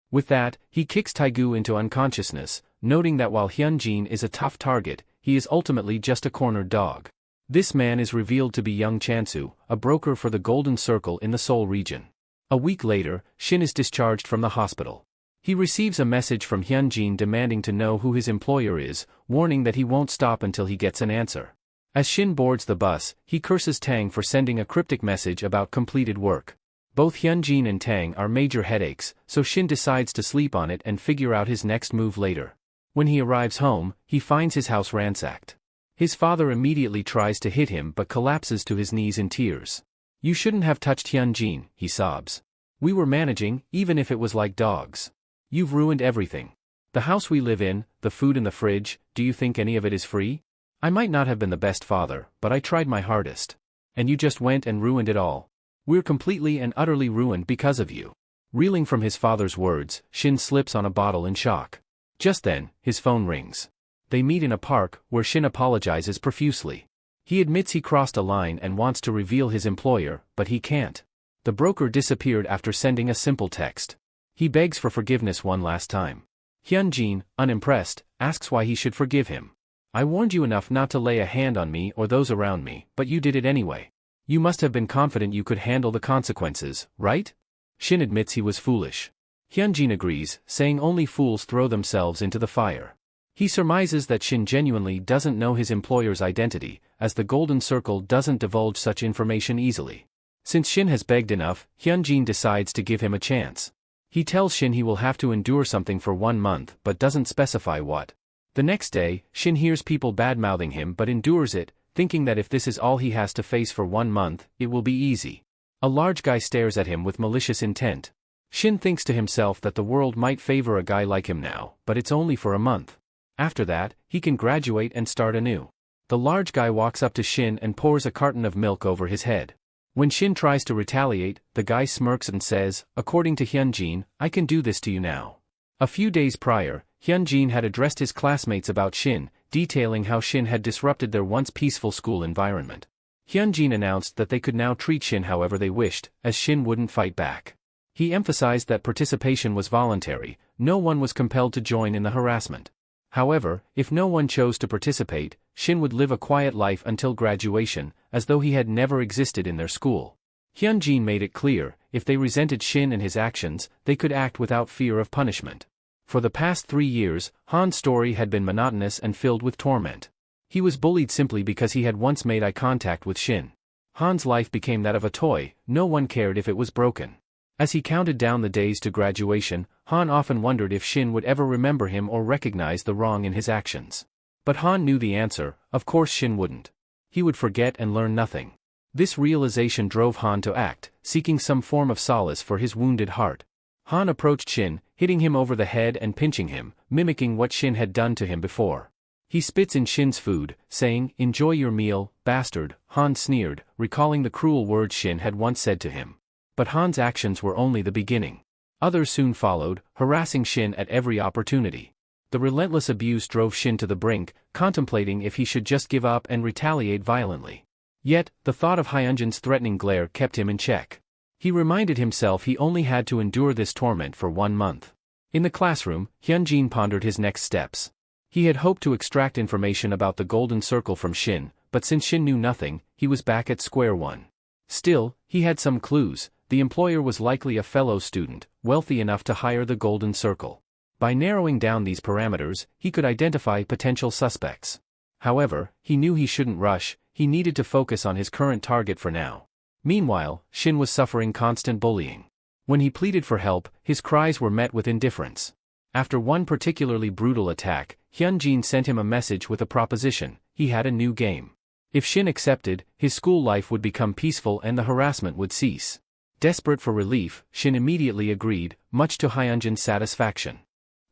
With that, he kicks Taegu into unconsciousness, noting that while Hyunjin is a tough target, he is ultimately just a cornered dog. This man is revealed to be young Chansu, a broker for the Golden Circle in the Seoul region. A week later, Shin is discharged from the hospital. He receives a message from Hyunjin demanding to know who his employer is, warning that he won't stop until he gets an answer. As Shin boards the bus, he curses Tang for sending a cryptic message about completed work. Both Hyunjin and Tang are major headaches, so Shin decides to sleep on it and figure out his next move later. When he arrives home, he finds his house ransacked. His father immediately tries to hit him but collapses to his knees in tears. "You shouldn't have touched Hyunjin," he sobs. "We were managing, even if it was like dogs. You've ruined everything. The house we live in, the food in the fridge, do you think any of it is free? I might not have been the best father, but I tried my hardest. And you just went and ruined it all. We're completely and utterly ruined because of you." Reeling from his father's words, Shin slips on a bottle in shock. Just then, his phone rings. They meet in a park, where Shin apologizes profusely. He admits he crossed a line and wants to reveal his employer, but he can't. The broker disappeared after sending a simple text. He begs for forgiveness one last time. Hyunjin, unimpressed, asks why he should forgive him. "I warned you enough not to lay a hand on me or those around me, but you did it anyway. You must have been confident you could handle the consequences, right?" Shin admits he was foolish. Hyunjin agrees, saying only fools throw themselves into the fire. He surmises that Shin genuinely doesn't know his employer's identity, as the Golden Circle doesn't divulge such information easily. Since Shin has begged enough, Hyunjin decides to give him a chance. He tells Shin he will have to endure something for 1 month but doesn't specify what. The next day, Shin hears people bad-mouthing him but endures it, thinking that if this is all he has to face for 1 month, it will be easy. A large guy stares at him with malicious intent. Shin thinks to himself that the world might favor a guy like him now, but it's only for a month. After that, he can graduate and start anew. The large guy walks up to Shin and pours a carton of milk over his head. When Shin tries to retaliate, the guy smirks and says, "According to Hyunjin, I can do this to you now." A few days prior, Hyunjin had addressed his classmates about Shin, detailing how Shin had disrupted their once peaceful school environment. Hyunjin announced that they could now treat Shin however they wished, as Shin wouldn't fight back. He emphasized that participation was voluntary, no one was compelled to join in the harassment. However, if no one chose to participate, Shin would live a quiet life until graduation, as though he had never existed in their school. Hyunjin made it clear, if they resented Shin and his actions, they could act without fear of punishment. For the past 3 years, Han's story had been monotonous and filled with torment. He was bullied simply because he had once made eye contact with Shin. Han's life became that of a toy, no one cared if it was broken. As he counted down the days to graduation, Han often wondered if Shin would ever remember him or recognize the wrong in his actions. But Han knew the answer, of course Shin wouldn't. He would forget and learn nothing. This realization drove Han to act, seeking some form of solace for his wounded heart. Han approached Shin, hitting him over the head and pinching him, mimicking what Shin had done to him before. He spits in Shin's food, saying, "Enjoy your meal, bastard," Han sneered, recalling the cruel words Shin had once said to him. But Han's actions were only the beginning. Others soon followed, harassing Shin at every opportunity. The relentless abuse drove Shin to the brink, contemplating if he should just give up and retaliate violently. Yet, the thought of Hyunjin's threatening glare kept him in check. He reminded himself he only had to endure this torment for 1 month. In the classroom, Hyunjin pondered his next steps. He had hoped to extract information about the Golden Circle from Shin, but since Shin knew nothing, he was back at square one. Still, he had some clues. The employer was likely a fellow student, wealthy enough to hire the Golden Circle. By narrowing down these parameters, he could identify potential suspects. However, he knew he shouldn't rush, he needed to focus on his current target for now. Meanwhile, Shin was suffering constant bullying. When he pleaded for help, his cries were met with indifference. After one particularly brutal attack, Hyunjin sent him a message with a proposition. He had a new game. If Shin accepted, his school life would become peaceful and the harassment would cease. Desperate for relief, Shin immediately agreed, much to Hyunjin's satisfaction.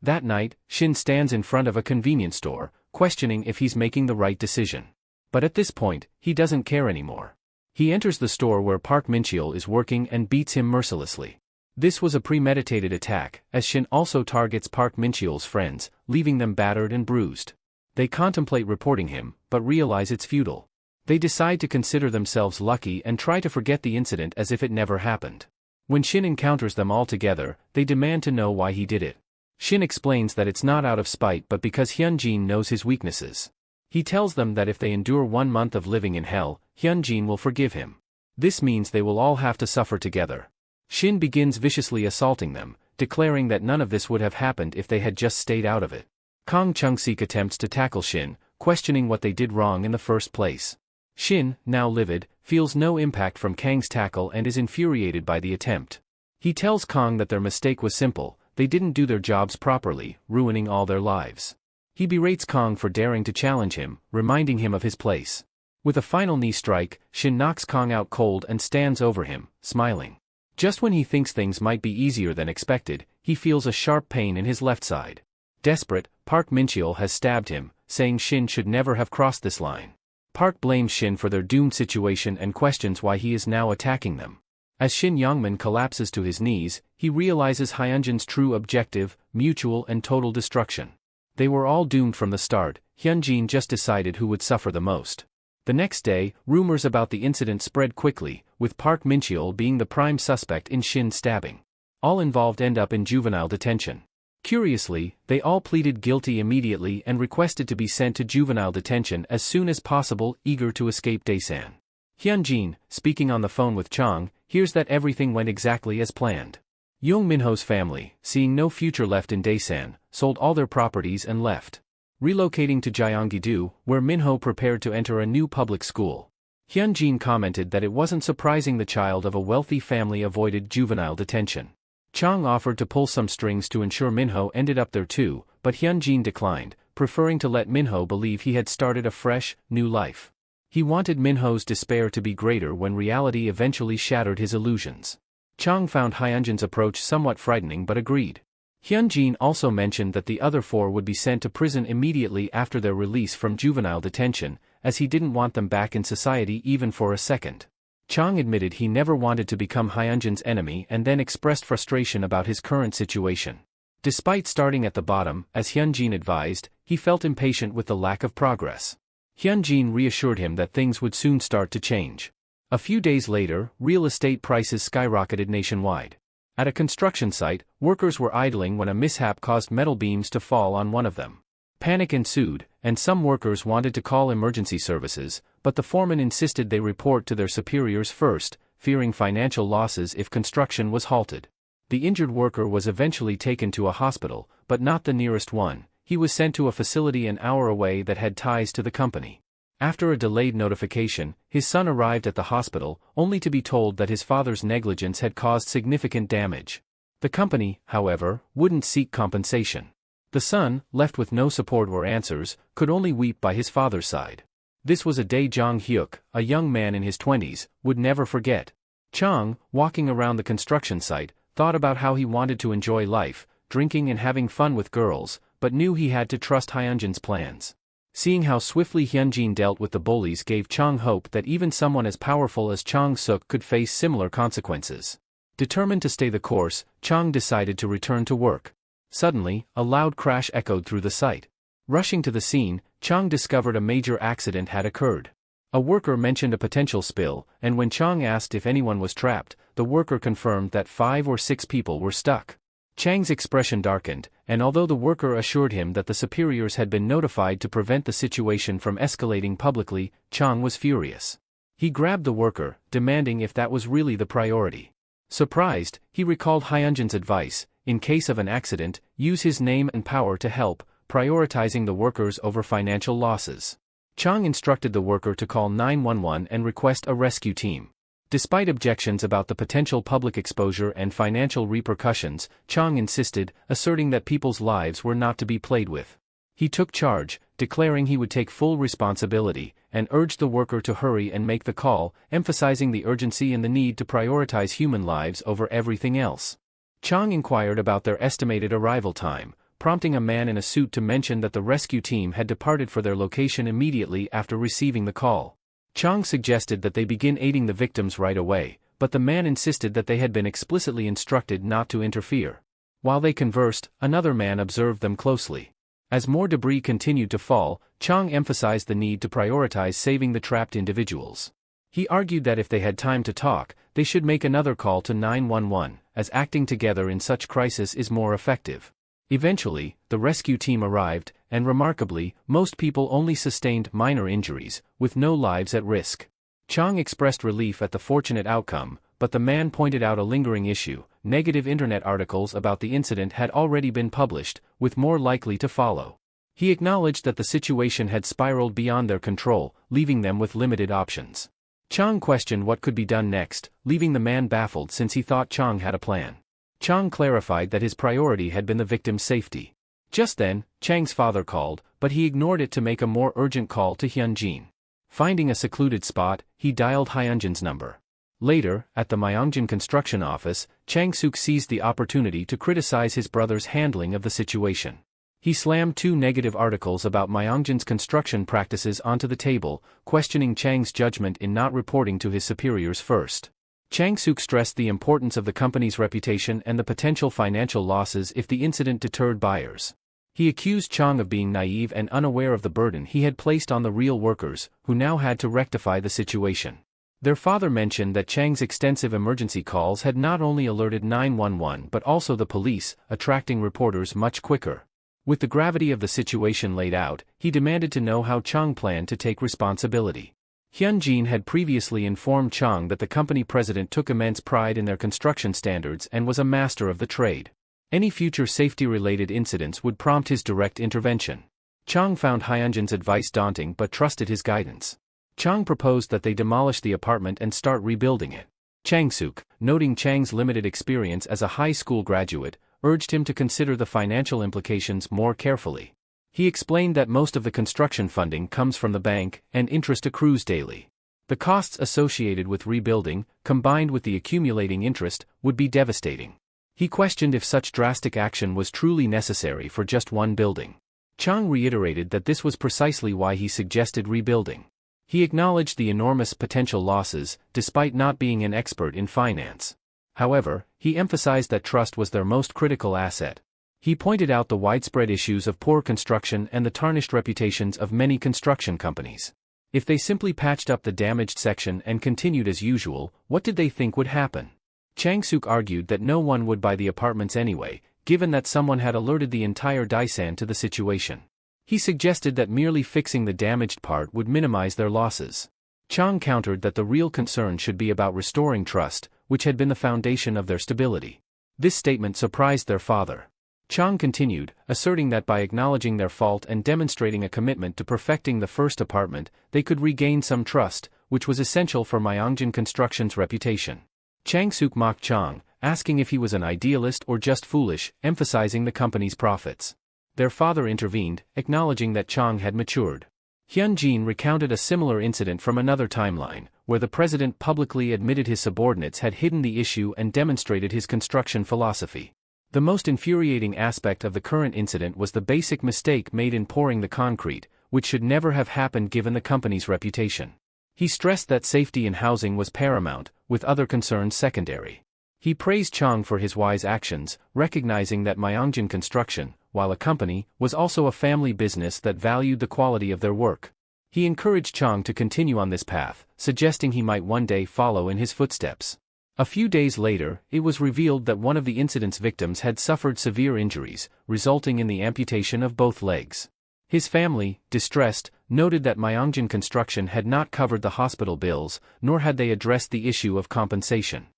That night, Shin stands in front of a convenience store, questioning if he's making the right decision. But at this point, he doesn't care anymore. He enters the store where Park Min-cheol is working and beats him mercilessly. This was a premeditated attack, as Shin also targets Park Min-cheol's friends, leaving them battered and bruised. They contemplate reporting him, but realize it's futile. They decide to consider themselves lucky and try to forget the incident as if it never happened. When Shin encounters them all together, they demand to know why he did it. Shin explains that it's not out of spite but because Hyunjin knows his weaknesses. He tells them that if they endure 1 month of living in hell, Hyunjin will forgive him. This means they will all have to suffer together. Shin begins viciously assaulting them, declaring that none of this would have happened if they had just stayed out of it. Kang Chung-sik attempts to tackle Shin, questioning what they did wrong in the first place. Shin, now livid, feels no impact from Kang's tackle and is infuriated by the attempt. He tells Kang that their mistake was simple, they didn't do their jobs properly, ruining all their lives. He berates Kang for daring to challenge him, reminding him of his place. With a final knee strike, Shin knocks Kang out cold and stands over him, smiling. Just when he thinks things might be easier than expected, he feels a sharp pain in his left side. Desperate, Park Min-cheol has stabbed him, saying Shin should never have crossed this line. Park blames Shin for their doomed situation and questions why he is now attacking them. As Shin Yongman collapses to his knees, he realizes Hyunjin's true objective, mutual and total destruction. They were all doomed from the start, Hyunjin just decided who would suffer the most. The next day, rumors about the incident spread quickly, with Park Min-cheol being the prime suspect in Shin's stabbing. All involved end up in juvenile detention. Curiously, they all pleaded guilty immediately and requested to be sent to juvenile detention as soon as possible, eager to escape Daesan. Hyunjin, speaking on the phone with Chang, hears that everything went exactly as planned. Young Minho's family, seeing no future left in Daesan, sold all their properties and left. Relocating to Gyeonggi-do, where Minho prepared to enter a new public school. Hyunjin commented that it wasn't surprising the child of a wealthy family avoided juvenile detention. Chang offered to pull some strings to ensure Minho ended up there too, but Hyunjin declined, preferring to let Minho believe he had started a fresh, new life. He wanted Minho's despair to be greater when reality eventually shattered his illusions. Chang found Hyunjin's approach somewhat frightening but agreed. Hyunjin also mentioned that the other four would be sent to prison immediately after their release from juvenile detention, as he didn't want them back in society even for a second. Chang admitted he never wanted to become Hyunjin's enemy and then expressed frustration about his current situation. Despite starting at the bottom, as Hyunjin advised, he felt impatient with the lack of progress. Hyunjin reassured him that things would soon start to change. A few days later, real estate prices skyrocketed nationwide. At a construction site, workers were idling when a mishap caused metal beams to fall on one of them. Panic ensued, and some workers wanted to call emergency services, but the foreman insisted they report to their superiors first, fearing financial losses if construction was halted. The injured worker was eventually taken to a hospital, but not the nearest one. He was sent to a facility an hour away that had ties to the company. After a delayed notification, his son arrived at the hospital, only to be told that his father's negligence had caused significant damage. The company, however, wouldn't seek compensation. The son, left with no support or answers, could only weep by his father's side. This was a day Jang Hyuk, a young man in his 20s, would never forget. Chang, walking around the construction site, thought about how he wanted to enjoy life, drinking and having fun with girls, but knew he had to trust Hyunjin's plans. Seeing how swiftly Hyunjin dealt with the bullies gave Chang hope that even someone as powerful as Chang Suk could face similar consequences. Determined to stay the course, Chang decided to return to work. Suddenly, a loud crash echoed through the site. Rushing to the scene, Chang discovered a major accident had occurred. A worker mentioned a potential spill, and when Chang asked if anyone was trapped, the worker confirmed that 5 or 6 people were stuck. Chang's expression darkened, and although the worker assured him that the superiors had been notified to prevent the situation from escalating publicly, Chang was furious. He grabbed the worker, demanding if that was really the priority. Surprised, he recalled Hyunjin's advice, in case of an accident, use his name and power to help, prioritizing the workers over financial losses. Chang instructed the worker to call 911 and request a rescue team. Despite objections about the potential public exposure and financial repercussions, Chang insisted, asserting that people's lives were not to be played with. He took charge, declaring he would take full responsibility, and urged the worker to hurry and make the call, emphasizing the urgency and the need to prioritize human lives over everything else. Chang inquired about their estimated arrival time, prompting a man in a suit to mention that the rescue team had departed for their location immediately after receiving the call. Chang suggested that they begin aiding the victims right away, but the man insisted that they had been explicitly instructed not to interfere. While they conversed, another man observed them closely. As more debris continued to fall, Chang emphasized the need to prioritize saving the trapped individuals. He argued that if they had time to talk, they should make another call to 911, as acting together in such crisis is more effective. Eventually, the rescue team arrived, and remarkably, most people only sustained minor injuries, with no lives at risk. Chang expressed relief at the fortunate outcome, but the man pointed out a lingering issue. Negative internet articles about the incident had already been published, with more likely to follow. He acknowledged that the situation had spiraled beyond their control, leaving them with limited options. Chang questioned what could be done next, leaving the man baffled since he thought Chang had a plan. Chang clarified that his priority had been the victim's safety. Just then, Chang's father called, but he ignored it to make a more urgent call to Hyunjin. Finding a secluded spot, he dialed Hyunjin's number. Later, at the Myeongjin construction office, Chang-suk seized the opportunity to criticize his brother's handling of the situation. He slammed 2 negative articles about Myeongjin's construction practices onto the table, questioning Chang's judgment in not reporting to his superiors first. Chang-suk stressed the importance of the company's reputation and the potential financial losses if the incident deterred buyers. He accused Chang of being naive and unaware of the burden he had placed on the real workers, who now had to rectify the situation. Their father mentioned that Chang's extensive emergency calls had not only alerted 911 but also the police, attracting reporters much quicker. With the gravity of the situation laid out, he demanded to know how Chang planned to take responsibility. Hyunjin had previously informed Chang that the company president took immense pride in their construction standards and was a master of the trade. Any future safety-related incidents would prompt his direct intervention. Chang found Hyunjin's advice daunting but trusted his guidance. Chang proposed that they demolish the apartment and start rebuilding it. Chang-suk, noting Chang's limited experience as a high school graduate, urged him to consider the financial implications more carefully. He explained that most of the construction funding comes from the bank, and interest accrues daily. The costs associated with rebuilding, combined with the accumulating interest, would be devastating. He questioned if such drastic action was truly necessary for just one building. Chang reiterated that this was precisely why he suggested rebuilding. He acknowledged the enormous potential losses, despite not being an expert in finance. However, he emphasized that trust was their most critical asset. He pointed out the widespread issues of poor construction and the tarnished reputations of many construction companies. If they simply patched up the damaged section and continued as usual, what did they think would happen? Chang-suk argued that no one would buy the apartments anyway, given that someone had alerted the entire Daisan to the situation. He suggested that merely fixing the damaged part would minimize their losses. Chang countered that the real concern should be about restoring trust, which had been the foundation of their stability. This statement surprised their father. Chang continued, asserting that by acknowledging their fault and demonstrating a commitment to perfecting the first apartment, they could regain some trust, which was essential for Myeongjin Construction's reputation. Chang-suk mocked Chang, asking if he was an idealist or just foolish, emphasizing the company's profits. Their father intervened, acknowledging that Chang had matured. Hyunjin recounted a similar incident from another timeline, where the president publicly admitted his subordinates had hidden the issue and demonstrated his construction philosophy. The most infuriating aspect of the current incident was the basic mistake made in pouring the concrete, which should never have happened given the company's reputation. He stressed that safety in housing was paramount, with other concerns secondary. He praised Chang for his wise actions, recognizing that Myeongjin Construction, while a company, was also a family business that valued the quality of their work. He encouraged Chang to continue on this path, suggesting he might one day follow in his footsteps. A few days later, it was revealed that one of the incident's victims had suffered severe injuries, resulting in the amputation of both legs. His family, distressed, noted that Myeongjin Construction had not covered the hospital bills, nor had they addressed the issue of compensation.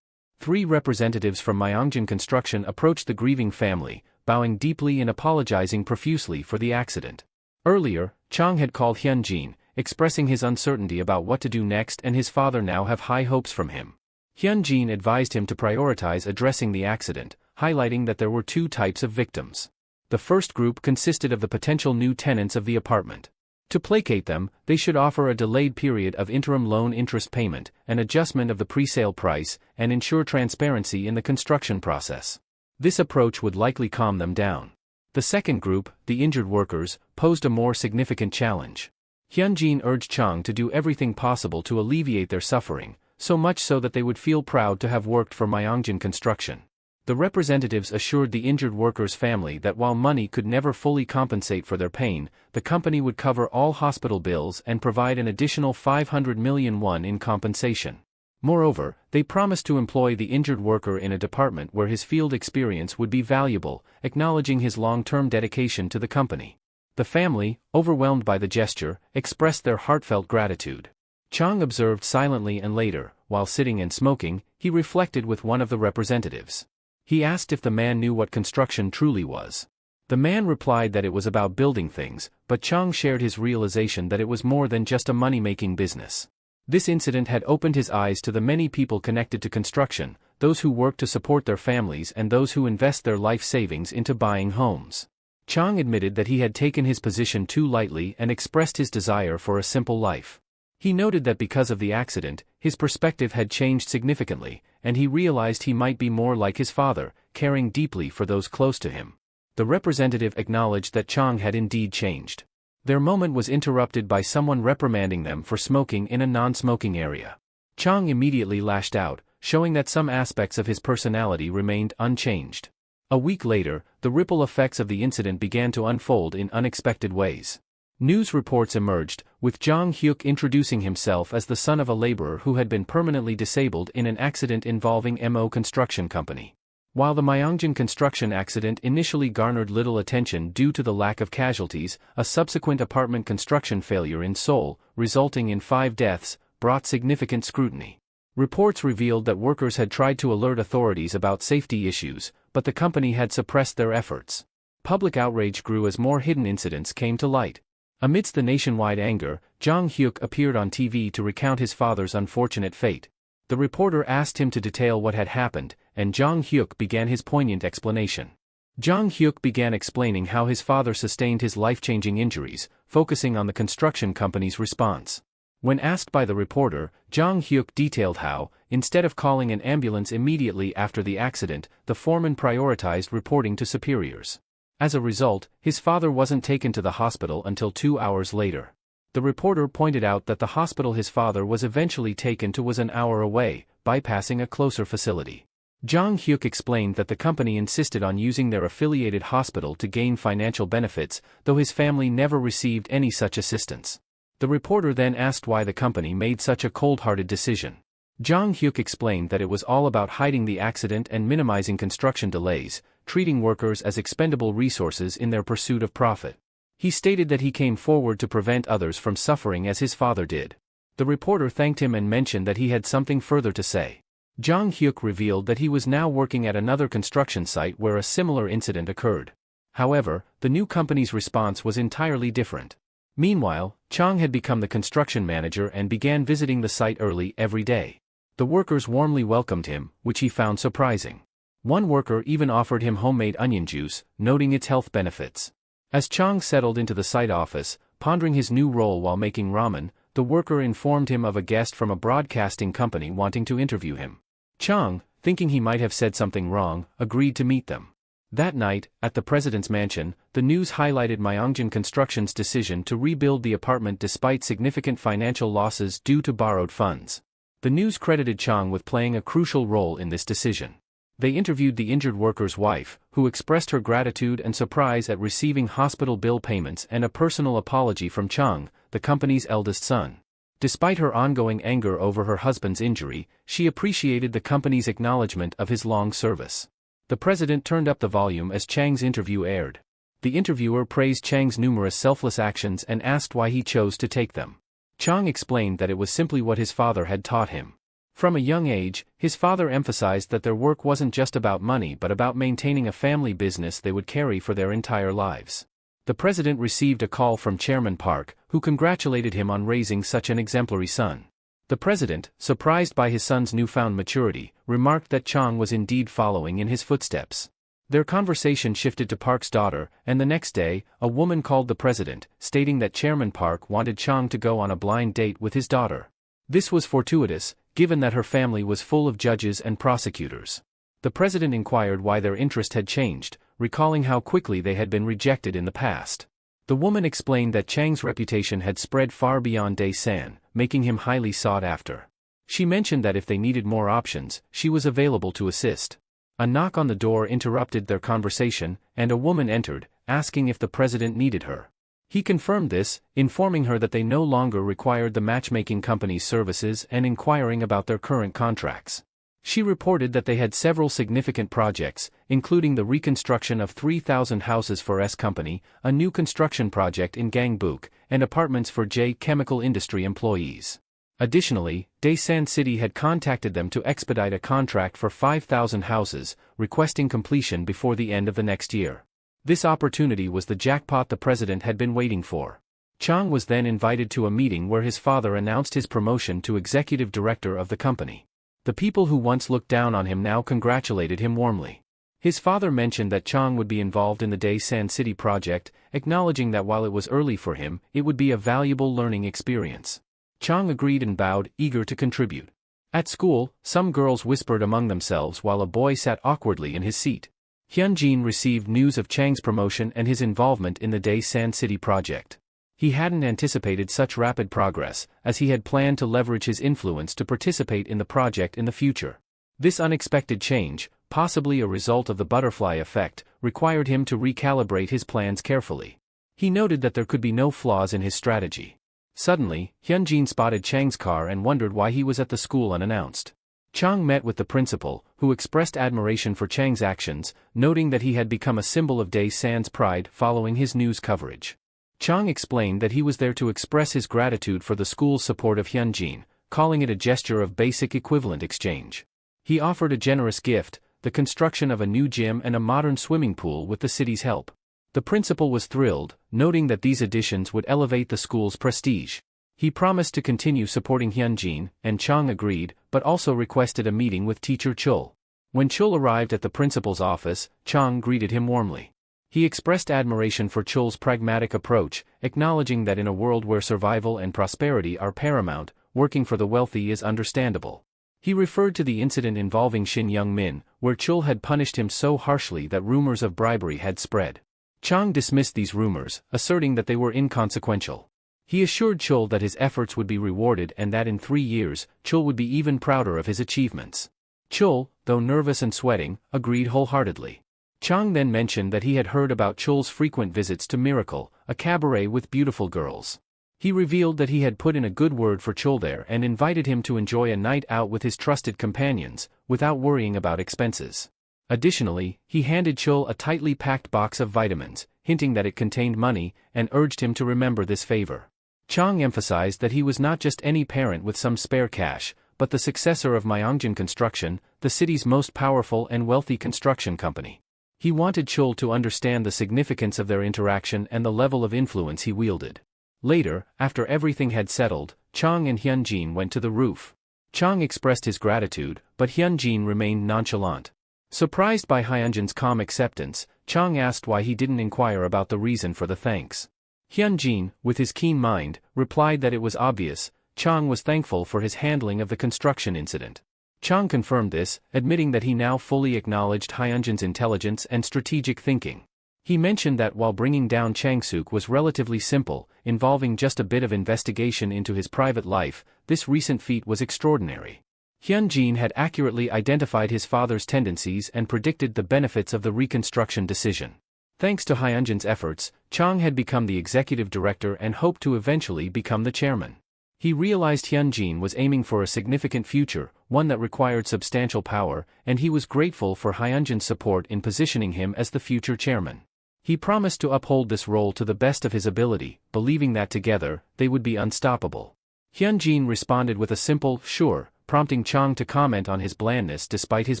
3 representatives from Myeongjin Construction approached the grieving family, bowing deeply and apologizing profusely for the accident. Earlier, Chang had called Hyunjin, expressing his uncertainty about what to do next, and his father now have high hopes from him. Hyunjin advised him to prioritize addressing the accident, highlighting that there were 2 types of victims. The first group consisted of the potential new tenants of the apartment. To placate them, they should offer a delayed period of interim loan interest payment, an adjustment of the pre-sale price, and ensure transparency in the construction process. This approach would likely calm them down. The second group, the injured workers, posed a more significant challenge. Hyunjin urged Chang to do everything possible to alleviate their suffering, so much so that they would feel proud to have worked for Myeongjin Construction. The representatives assured the injured workers' family that while money could never fully compensate for their pain, the company would cover all hospital bills and provide an additional 500 million won in compensation. Moreover, they promised to employ the injured worker in a department where his field experience would be valuable, acknowledging his long-term dedication to the company. The family, overwhelmed by the gesture, expressed their heartfelt gratitude. Chang observed silently, and later, while sitting and smoking, he reflected with one of the representatives. He asked if the man knew what construction truly was. The man replied that it was about building things, but Chang shared his realization that it was more than just a money-making business. This incident had opened his eyes to the many people connected to construction, those who work to support their families and those who invest their life savings into buying homes. Chang admitted that he had taken his position too lightly and expressed his desire for a simple life. He noted that because of the accident, his perspective had changed significantly, and he realized he might be more like his father, caring deeply for those close to him. The representative acknowledged that Chang had indeed changed. Their moment was interrupted by someone reprimanding them for smoking in a non-smoking area. Chang immediately lashed out, showing that some aspects of his personality remained unchanged. A week later, the ripple effects of the incident began to unfold in unexpected ways. News reports emerged, with Jang Hyuk introducing himself as the son of a laborer who had been permanently disabled in an accident involving Mo Construction Company. While the Myeongjin construction accident initially garnered little attention due to the lack of casualties, a subsequent apartment construction failure in Seoul, resulting in 5 deaths, brought significant scrutiny. Reports revealed that workers had tried to alert authorities about safety issues, but the company had suppressed their efforts. Public outrage grew as more hidden incidents came to light. Amidst the nationwide anger, Jang Hyuk appeared on TV to recount his father's unfortunate fate. The reporter asked him to detail what had happened, and Jang Hyuk began his poignant explanation. Jang Hyuk began explaining how his father sustained his life-changing injuries, focusing on the construction company's response. When asked by the reporter, Jang Hyuk detailed how, instead of calling an ambulance immediately after the accident, the foreman prioritized reporting to superiors. As a result, his father wasn't taken to the hospital until 2 hours later. The reporter pointed out that the hospital his father was eventually taken to was an hour away, bypassing a closer facility. Jang Hyuk explained that the company insisted on using their affiliated hospital to gain financial benefits, though his family never received any such assistance. The reporter then asked why the company made such a cold-hearted decision. Jang Hyuk explained that it was all about hiding the accident and minimizing construction delays, treating workers as expendable resources in their pursuit of profit. He stated that he came forward to prevent others from suffering as his father did. The reporter thanked him and mentioned that he had something further to say. Jang Hyuk revealed that he was now working at another construction site where a similar incident occurred. However, the new company's response was entirely different. Meanwhile, Chang had become the construction manager and began visiting the site early every day. The workers warmly welcomed him, which he found surprising. One worker even offered him homemade onion juice, noting its health benefits. As Chang settled into the site office, pondering his new role while making ramen, the worker informed him of a guest from a broadcasting company wanting to interview him. Chang, thinking he might have said something wrong, agreed to meet them. That night, at the president's mansion, the news highlighted Myeongjin Construction's decision to rebuild the apartment despite significant financial losses due to borrowed funds. The news credited Chang with playing a crucial role in this decision. They interviewed the injured worker's wife, who expressed her gratitude and surprise at receiving hospital bill payments and a personal apology from Chang, the company's eldest son. Despite her ongoing anger over her husband's injury, she appreciated the company's acknowledgement of his long service. The president turned up the volume as Chang's interview aired. The interviewer praised Chang's numerous selfless actions and asked why he chose to take them. Chang explained that it was simply what his father had taught him. From a young age, his father emphasized that their work wasn't just about money but about maintaining a family business they would carry for their entire lives. The president received a call from Chairman Park, who congratulated him on raising such an exemplary son. The president, surprised by his son's newfound maturity, remarked that Chang was indeed following in his footsteps. Their conversation shifted to Park's daughter, and the next day, a woman called the president, stating that Chairman Park wanted Chang to go on a blind date with his daughter. This was fortuitous, given that her family was full of judges and prosecutors. The president inquired why their interest had changed, recalling how quickly they had been rejected in the past. The woman explained that Chang's reputation had spread far beyond Daesan, making him highly sought after. She mentioned that if they needed more options, she was available to assist. A knock on the door interrupted their conversation, and a woman entered, asking if the president needed her. He confirmed this, informing her that they no longer required the matchmaking company's services and inquiring about their current contracts. She reported that they had several significant projects, including the reconstruction of 3,000 houses for S Company, a new construction project in Gangbuk, and apartments for J Chemical Industry employees. Additionally, Daesan City had contacted them to expedite a contract for 5,000 houses, requesting completion before the end of the next year. This opportunity was the jackpot the president had been waiting for. Chang was then invited to a meeting where his father announced his promotion to executive director of the company. The people who once looked down on him now congratulated him warmly. His father mentioned that Chang would be involved in the Daesan City project, acknowledging that while it was early for him, it would be a valuable learning experience. Chang agreed and bowed, eager to contribute. At school, some girls whispered among themselves while a boy sat awkwardly in his seat. Hyunjin received news of Chang's promotion and his involvement in the Daesan City project. He hadn't anticipated such rapid progress, as he had planned to leverage his influence to participate in the project in the future. This unexpected change, possibly a result of the butterfly effect, required him to recalibrate his plans carefully. He noted that there could be no flaws in his strategy. Suddenly, Hyunjin spotted Chang's car and wondered why he was at the school unannounced. Chang met with the principal, who expressed admiration for Chang's actions, noting that he had become a symbol of Daesan's pride following his news coverage. Chang explained that he was there to express his gratitude for the school's support of Hyunjin, calling it a gesture of basic equivalent exchange. He offered a generous gift, the construction of a new gym and a modern swimming pool with the city's help. The principal was thrilled, noting that these additions would elevate the school's prestige. He promised to continue supporting Hyunjin, and Chang agreed, but also requested a meeting with teacher Chul. When Chul arrived at the principal's office, Chang greeted him warmly. He expressed admiration for Chul's pragmatic approach, acknowledging that in a world where survival and prosperity are paramount, working for the wealthy is understandable. He referred to the incident involving Shin Young-min, where Chul had punished him so harshly that rumors of bribery had spread. Chang dismissed these rumors, asserting that they were inconsequential. He assured Chul that his efforts would be rewarded and that in 3 years, Chul would be even prouder of his achievements. Chul, though nervous and sweating, agreed wholeheartedly. Chang then mentioned that he had heard about Chul's frequent visits to Miracle, a cabaret with beautiful girls. He revealed that he had put in a good word for Chul there and invited him to enjoy a night out with his trusted companions, without worrying about expenses. Additionally, he handed Chul a tightly packed box of vitamins, hinting that it contained money, and urged him to remember this favor. Chang emphasized that he was not just any parent with some spare cash, but the successor of Myeongjin Construction, the city's most powerful and wealthy construction company. He wanted Chul to understand the significance of their interaction and the level of influence he wielded. Later, after everything had settled, Chang and Hyunjin went to the roof. Chang expressed his gratitude, but Hyunjin remained nonchalant. Surprised by Hyunjin's calm acceptance, Chang asked why he didn't inquire about the reason for the thanks. Hyunjin, with his keen mind, replied that it was obvious. Chang was thankful for his handling of the construction incident. Chang confirmed this, admitting that he now fully acknowledged Hyunjin's intelligence and strategic thinking. He mentioned that while bringing down Changsuk was relatively simple, involving just a bit of investigation into his private life, this recent feat was extraordinary. Hyunjin had accurately identified his father's tendencies and predicted the benefits of the reconstruction decision. Thanks to Hyunjin's efforts, Chang had become the executive director and hoped to eventually become the chairman. He realized Hyunjin was aiming for a significant future, one that required substantial power, and he was grateful for Hyunjin's support in positioning him as the future chairman. He promised to uphold this role to the best of his ability, believing that together, they would be unstoppable. Hyunjin responded with a simple, "sure," prompting Chang to comment on his blandness despite his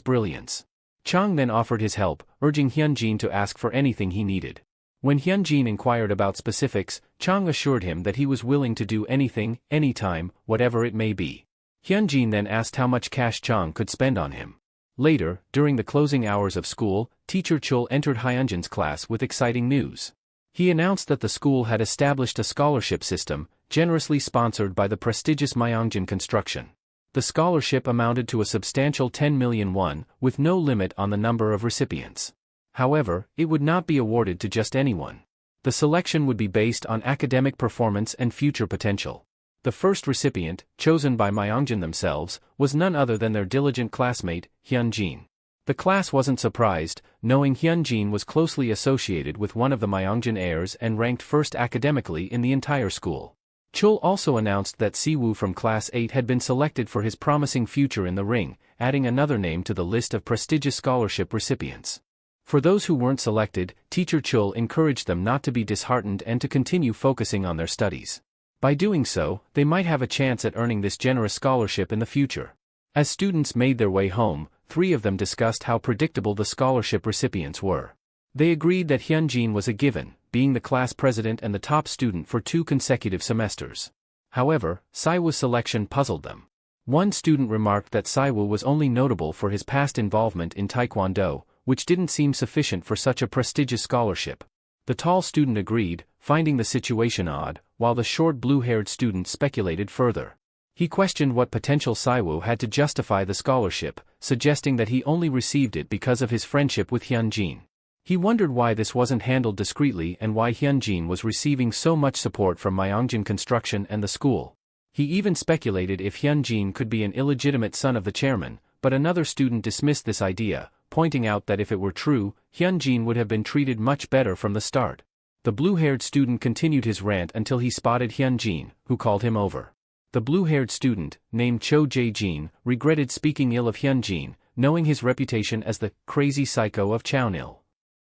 brilliance. Chang then offered his help, urging Hyunjin to ask for anything he needed. When Hyunjin inquired about specifics, Chang assured him that he was willing to do anything, anytime, whatever it may be. Hyunjin then asked how much cash Chang could spend on him. Later, during the closing hours of school, teacher Chul entered Hyunjin's class with exciting news. He announced that the school had established a scholarship system, generously sponsored by the prestigious Myeongjin Construction. The scholarship amounted to a substantial 10 million won, with no limit on the number of recipients. However, it would not be awarded to just anyone. The selection would be based on academic performance and future potential. The first recipient, chosen by Myeongjin themselves, was none other than their diligent classmate, Hyunjin. The class wasn't surprised, knowing Hyunjin was closely associated with one of the Myeongjin heirs and ranked first academically in the entire school. Chul also announced that Siwoo from Class 8 had been selected for his promising future in the ring, adding another name to the list of prestigious scholarship recipients. For those who weren't selected, teacher Chul encouraged them not to be disheartened and to continue focusing on their studies. By doing so, they might have a chance at earning this generous scholarship in the future. As students made their way home, 3 of them discussed how predictable the scholarship recipients were. They agreed that Hyunjin was a given, being the class president and the top student for 2 consecutive semesters. However, Saiwoo's selection puzzled them. One student remarked that Saiwoo was only notable for his past involvement in Taekwondo, which didn't seem sufficient for such a prestigious scholarship. The tall student agreed, finding the situation odd, while the short blue-haired student speculated further. He questioned what potential Saiwoo had to justify the scholarship, suggesting that he only received it because of his friendship with Hyunjin. He wondered why this wasn't handled discreetly and why Hyunjin was receiving so much support from Myeongjin Construction and the school. He even speculated if Hyunjin could be an illegitimate son of the chairman, but another student dismissed this idea, pointing out that if it were true, Hyunjin would have been treated much better from the start. The blue-haired student continued his rant until he spotted Hyunjin, who called him over. The blue-haired student, named Cho Jae-jin, regretted speaking ill of Hyunjin, knowing his reputation as the crazy psycho of Chownil.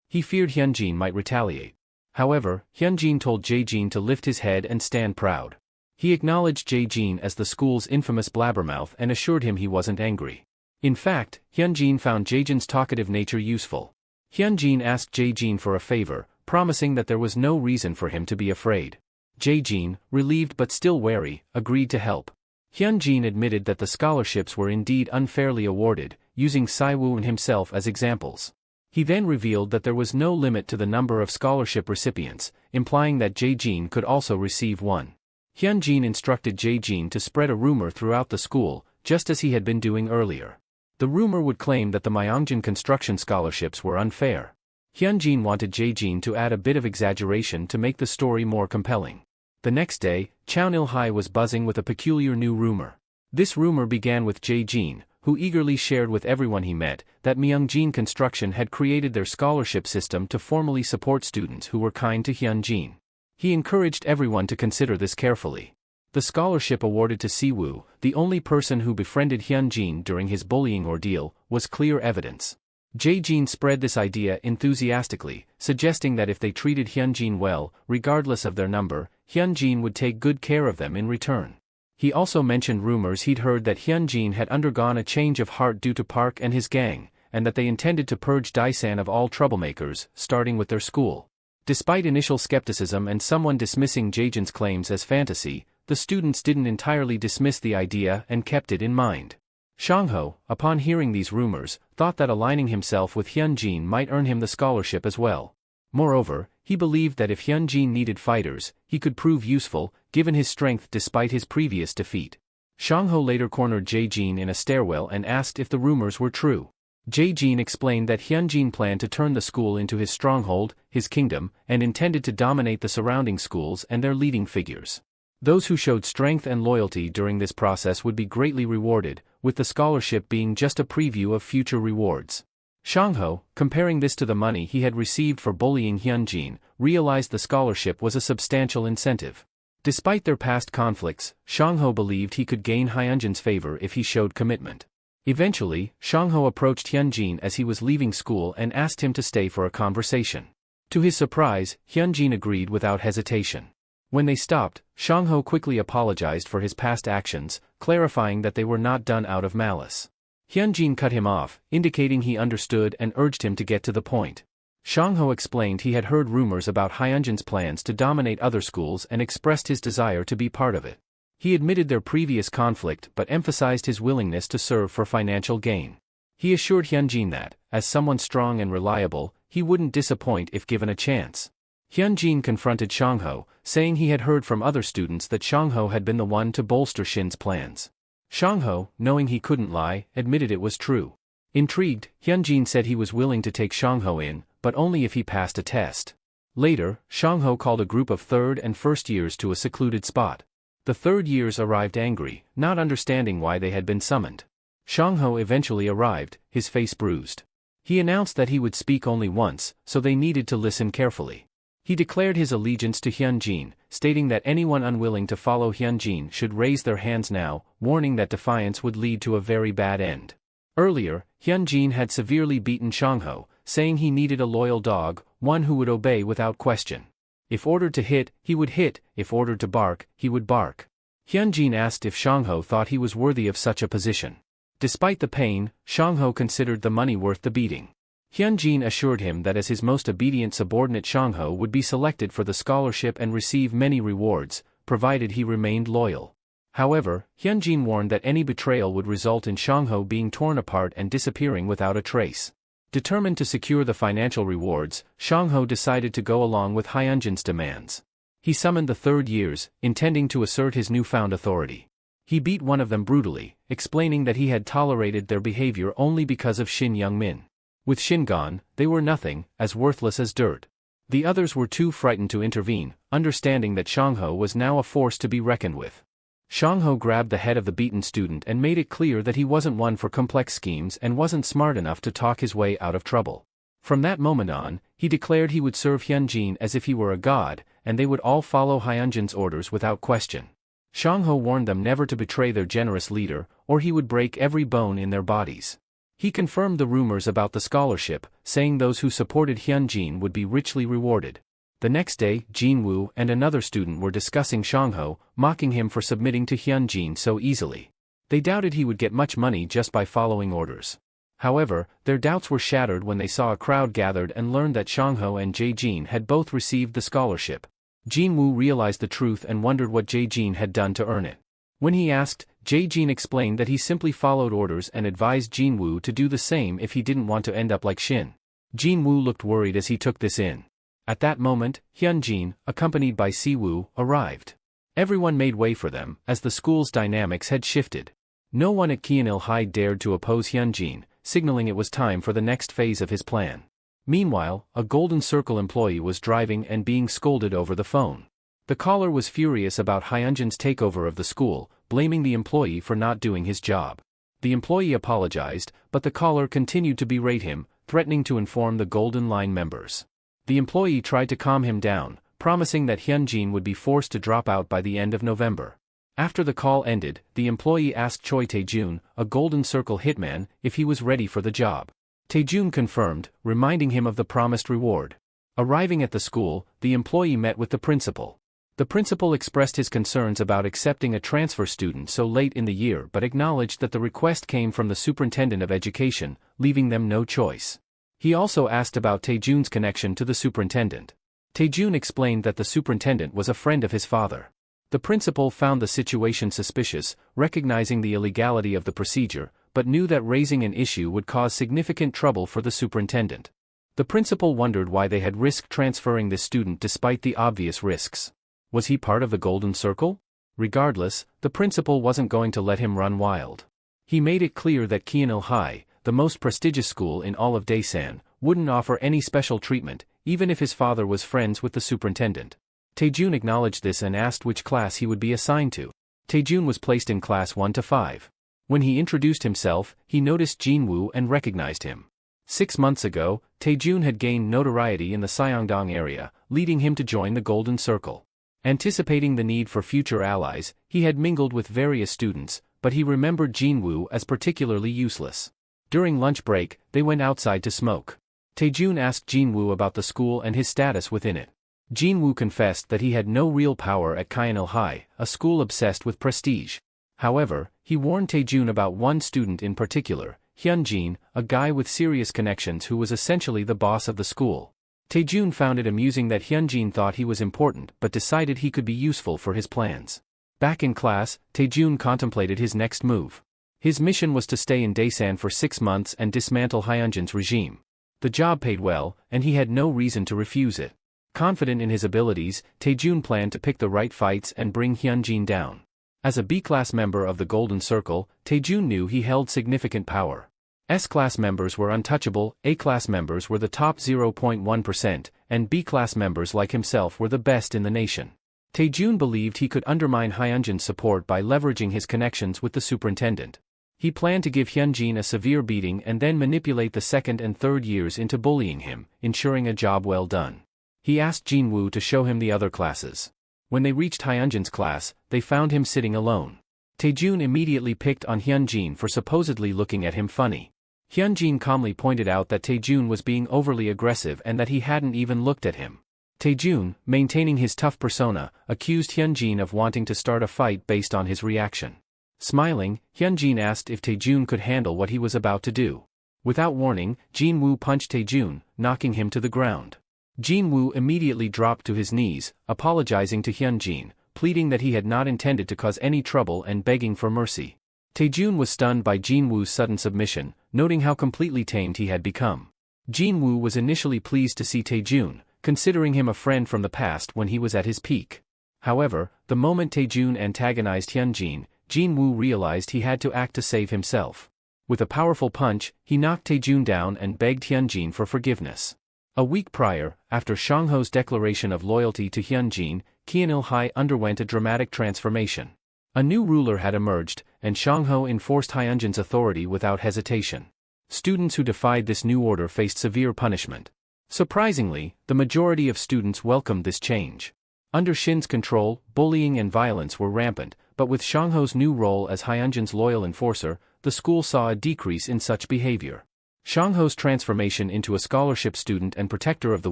He feared Hyunjin might retaliate. However, Hyunjin told Jae-jin to lift his head and stand proud. He acknowledged Jae-jin as the school's infamous blabbermouth and assured him he wasn't angry. In fact, Hyunjin found Jae-jin's talkative nature useful. Hyunjin asked Jae-jin for a favor, promising that there was no reason for him to be afraid. Jae-jin, relieved but still wary, agreed to help. Hyunjin admitted that the scholarships were indeed unfairly awarded, using Saiwoo and himself as examples. He then revealed that there was no limit to the number of scholarship recipients, implying that Jae-jin could also receive one. Hyunjin instructed Jae-jin to spread a rumor throughout the school, just as he had been doing earlier. The rumor would claim that the Myeongjin construction scholarships were unfair. Hyunjin wanted Jae-jin to add a bit of exaggeration to make the story more compelling. The next day, Chownil High was buzzing with a peculiar new rumor. This rumor began with Jae-jin, who eagerly shared with everyone he met, that Myeongjin Construction had created their scholarship system to formally support students who were kind to Hyunjin. He encouraged everyone to consider this carefully. The scholarship awarded to Siwoo, the only person who befriended Hyunjin during his bullying ordeal, was clear evidence. Jae-jin spread this idea enthusiastically, suggesting that if they treated Hyunjin well, regardless of their number, Hyunjin would take good care of them in return. He also mentioned rumors he'd heard that Hyunjin had undergone a change of heart due to Park and his gang, and that they intended to purge Daesan of all troublemakers, starting with their school. Despite initial skepticism and someone dismissing Jae-jin's claims as fantasy, the students didn't entirely dismiss the idea and kept it in mind. Shangho, upon hearing these rumors, thought that aligning himself with Hyunjin might earn him the scholarship as well. Moreover, he believed that if Hyunjin needed fighters, he could prove useful, given his strength despite his previous defeat. Shangho later cornered Jae-jin in a stairwell and asked if the rumors were true. Jae-jin explained that Hyunjin planned to turn the school into his stronghold, his kingdom, and intended to dominate the surrounding schools and their leading figures. Those who showed strength and loyalty during this process would be greatly rewarded, with the scholarship being just a preview of future rewards. Shangho, comparing this to the money he had received for bullying Hyunjin, realized the scholarship was a substantial incentive. Despite their past conflicts, Shangho believed he could gain Hyunjin's favor if he showed commitment. Eventually, Shangho approached Hyunjin as he was leaving school and asked him to stay for a conversation. To his surprise, Hyunjin agreed without hesitation. When they stopped, Shangho quickly apologized for his past actions, clarifying that they were not done out of malice. Hyunjin cut him off, indicating he understood and urged him to get to the point. Shangho explained he had heard rumors about Hyunjin's plans to dominate other schools and expressed his desire to be part of it. He admitted their previous conflict but emphasized his willingness to serve for financial gain. He assured Hyunjin that, as someone strong and reliable, he wouldn't disappoint if given a chance. Hyunjin confronted Shangho, saying he had heard from other students that Shangho had been the one to bolster Shin's plans. Shangho, knowing he couldn't lie, admitted it was true. Intrigued, Hyunjin said he was willing to take Shangho in, but only if he passed a test. Later, Shangho called a group of third and first years to a secluded spot. The third years arrived angry, not understanding why they had been summoned. Shangho eventually arrived, his face bruised. He announced that he would speak only once, so they needed to listen carefully. He declared his allegiance to Hyunjin, stating that anyone unwilling to follow Hyunjin should raise their hands now, warning that defiance would lead to a very bad end. Earlier, Hyunjin had severely beaten Shangho, saying he needed a loyal dog, one who would obey without question. If ordered to hit, he would hit, if ordered to bark, he would bark. Hyunjin asked if Shangho thought he was worthy of such a position. Despite the pain, Shangho considered the money worth the beating. Hyunjin assured him that as his most obedient subordinate, Shangho would be selected for the scholarship and receive many rewards, provided he remained loyal. However, Hyunjin warned that any betrayal would result in Shangho being torn apart and disappearing without a trace. Determined to secure the financial rewards, Shangho decided to go along with Hyunjin's demands. He summoned the third years, intending to assert his newfound authority. He beat one of them brutally, explaining that he had tolerated their behavior only because of Shin Young-min. With Shin gone, they were nothing, as worthless as dirt. The others were too frightened to intervene, understanding that Shangho was now a force to be reckoned with. Shangho grabbed the head of the beaten student and made it clear that he wasn't one for complex schemes and wasn't smart enough to talk his way out of trouble. From that moment on, he declared he would serve Hyunjin as if he were a god, and they would all follow Hyunjin's orders without question. Shangho warned them never to betray their generous leader, or he would break every bone in their bodies. He confirmed the rumors about the scholarship, saying those who supported Hyunjin would be richly rewarded. The next day, Jinwoo and another student were discussing Shangho, mocking him for submitting to Hyunjin so easily. They doubted he would get much money just by following orders. However, their doubts were shattered when they saw a crowd gathered and learned that Shangho and Jae-jin had both received the scholarship. Jinwoo realized the truth and wondered what Jae-jin had done to earn it. When he asked, Jae-jin explained that he simply followed orders and advised Jinwoo to do the same if he didn't want to end up like Shin. Jinwoo looked worried as he took this in. At that moment, Hyunjin, accompanied by Siwoo, arrived. Everyone made way for them, as the school's dynamics had shifted. No one at Kyeonil High dared to oppose Hyunjin, signaling it was time for the next phase of his plan. Meanwhile, a Golden Circle employee was driving and being scolded over the phone. The caller was furious about Hyunjin's takeover of the school, blaming the employee for not doing his job. The employee apologized, but the caller continued to berate him, threatening to inform the Golden Line members. The employee tried to calm him down, promising that Hyunjin would be forced to drop out by the end of November. After the call ended, the employee asked Choi Taejun, a Golden Circle hitman, if he was ready for the job. Taejun confirmed, reminding him of the promised reward. Arriving at the school, the employee met with the principal. The principal expressed his concerns about accepting a transfer student so late in the year but acknowledged that the request came from the superintendent of education, leaving them no choice. He also asked about Taejun's connection to the superintendent. Taejun explained that the superintendent was a friend of his father. The principal found the situation suspicious, recognizing the illegality of the procedure, but knew that raising an issue would cause significant trouble for the superintendent. The principal wondered why they had risked transferring this student despite the obvious risks. Was he part of the Golden Circle? Regardless, the principal wasn't going to let him run wild. He made it clear that Kyeonil High, the most prestigious school in all of Daesan, wouldn't offer any special treatment, even if his father was friends with the superintendent. Taejun acknowledged this and asked which class he would be assigned to. Taejun was placed in class 1 to 5. When he introduced himself, he noticed Jinwoo and recognized him. 6 months ago, Taejun had gained notoriety in the Syeongdong area, leading him to join the Golden Circle. Anticipating the need for future allies, he had mingled with various students, but he remembered Jinwoo as particularly useless. During lunch break, they went outside to smoke. Taejun asked Jinwoo about the school and his status within it. Jinwoo confessed that he had no real power at Kyeonil High, a school obsessed with prestige. However, he warned Taejun about one student in particular, Hyunjin, a guy with serious connections who was essentially the boss of the school. Taejun found it amusing that Hyunjin thought he was important but decided he could be useful for his plans. Back in class, Taejun contemplated his next move. His mission was to stay in Daesan for 6 months and dismantle Hyunjin's regime. The job paid well, and he had no reason to refuse it. Confident in his abilities, Taejun planned to pick the right fights and bring Hyunjin down. As a B-class member of the Golden Circle, Taejun knew he held significant power. S-class members were untouchable, A-class members were the top 0.1%, and B-class members like himself were the best in the nation. Taejun believed he could undermine Hyunjin's support by leveraging his connections with the superintendent. He planned to give Hyunjin a severe beating and then manipulate the second and third years into bullying him, ensuring a job well done. He asked Jinwoo to show him the other classes. When they reached Hyunjin's class, they found him sitting alone. Taejun immediately picked on Hyunjin for supposedly looking at him funny. Hyunjin calmly pointed out that Taejun was being overly aggressive and that he hadn't even looked at him. Taejun, maintaining his tough persona, accused Hyunjin of wanting to start a fight based on his reaction. Smiling, Hyunjin asked if Taejun could handle what he was about to do. Without warning, Jinwoo punched Taejun, knocking him to the ground. Jinwoo immediately dropped to his knees, apologizing to Hyunjin, pleading that he had not intended to cause any trouble and begging for mercy. Taejun was stunned by Jinwoo's sudden submission, noting how completely tamed he had become. Jinwoo was initially pleased to see Taejun, considering him a friend from the past when he was at his peak. However, the moment Taejun antagonized Hyunjin, Jinwoo realized he had to act to save himself. With a powerful punch, he knocked Taejun down and begged Hyunjin for forgiveness. A week prior, after Shangho's declaration of loyalty to Hyunjin, Kyeonil-high underwent a dramatic transformation. A new ruler had emerged, and Shangho enforced Hyunjin's authority without hesitation. Students who defied this new order faced severe punishment. Surprisingly, the majority of students welcomed this change. Under Shin's control, bullying and violence were rampant, but with Shangho's new role as Hyunjin's loyal enforcer, the school saw a decrease in such behavior. Shangho's transformation into a scholarship student and protector of the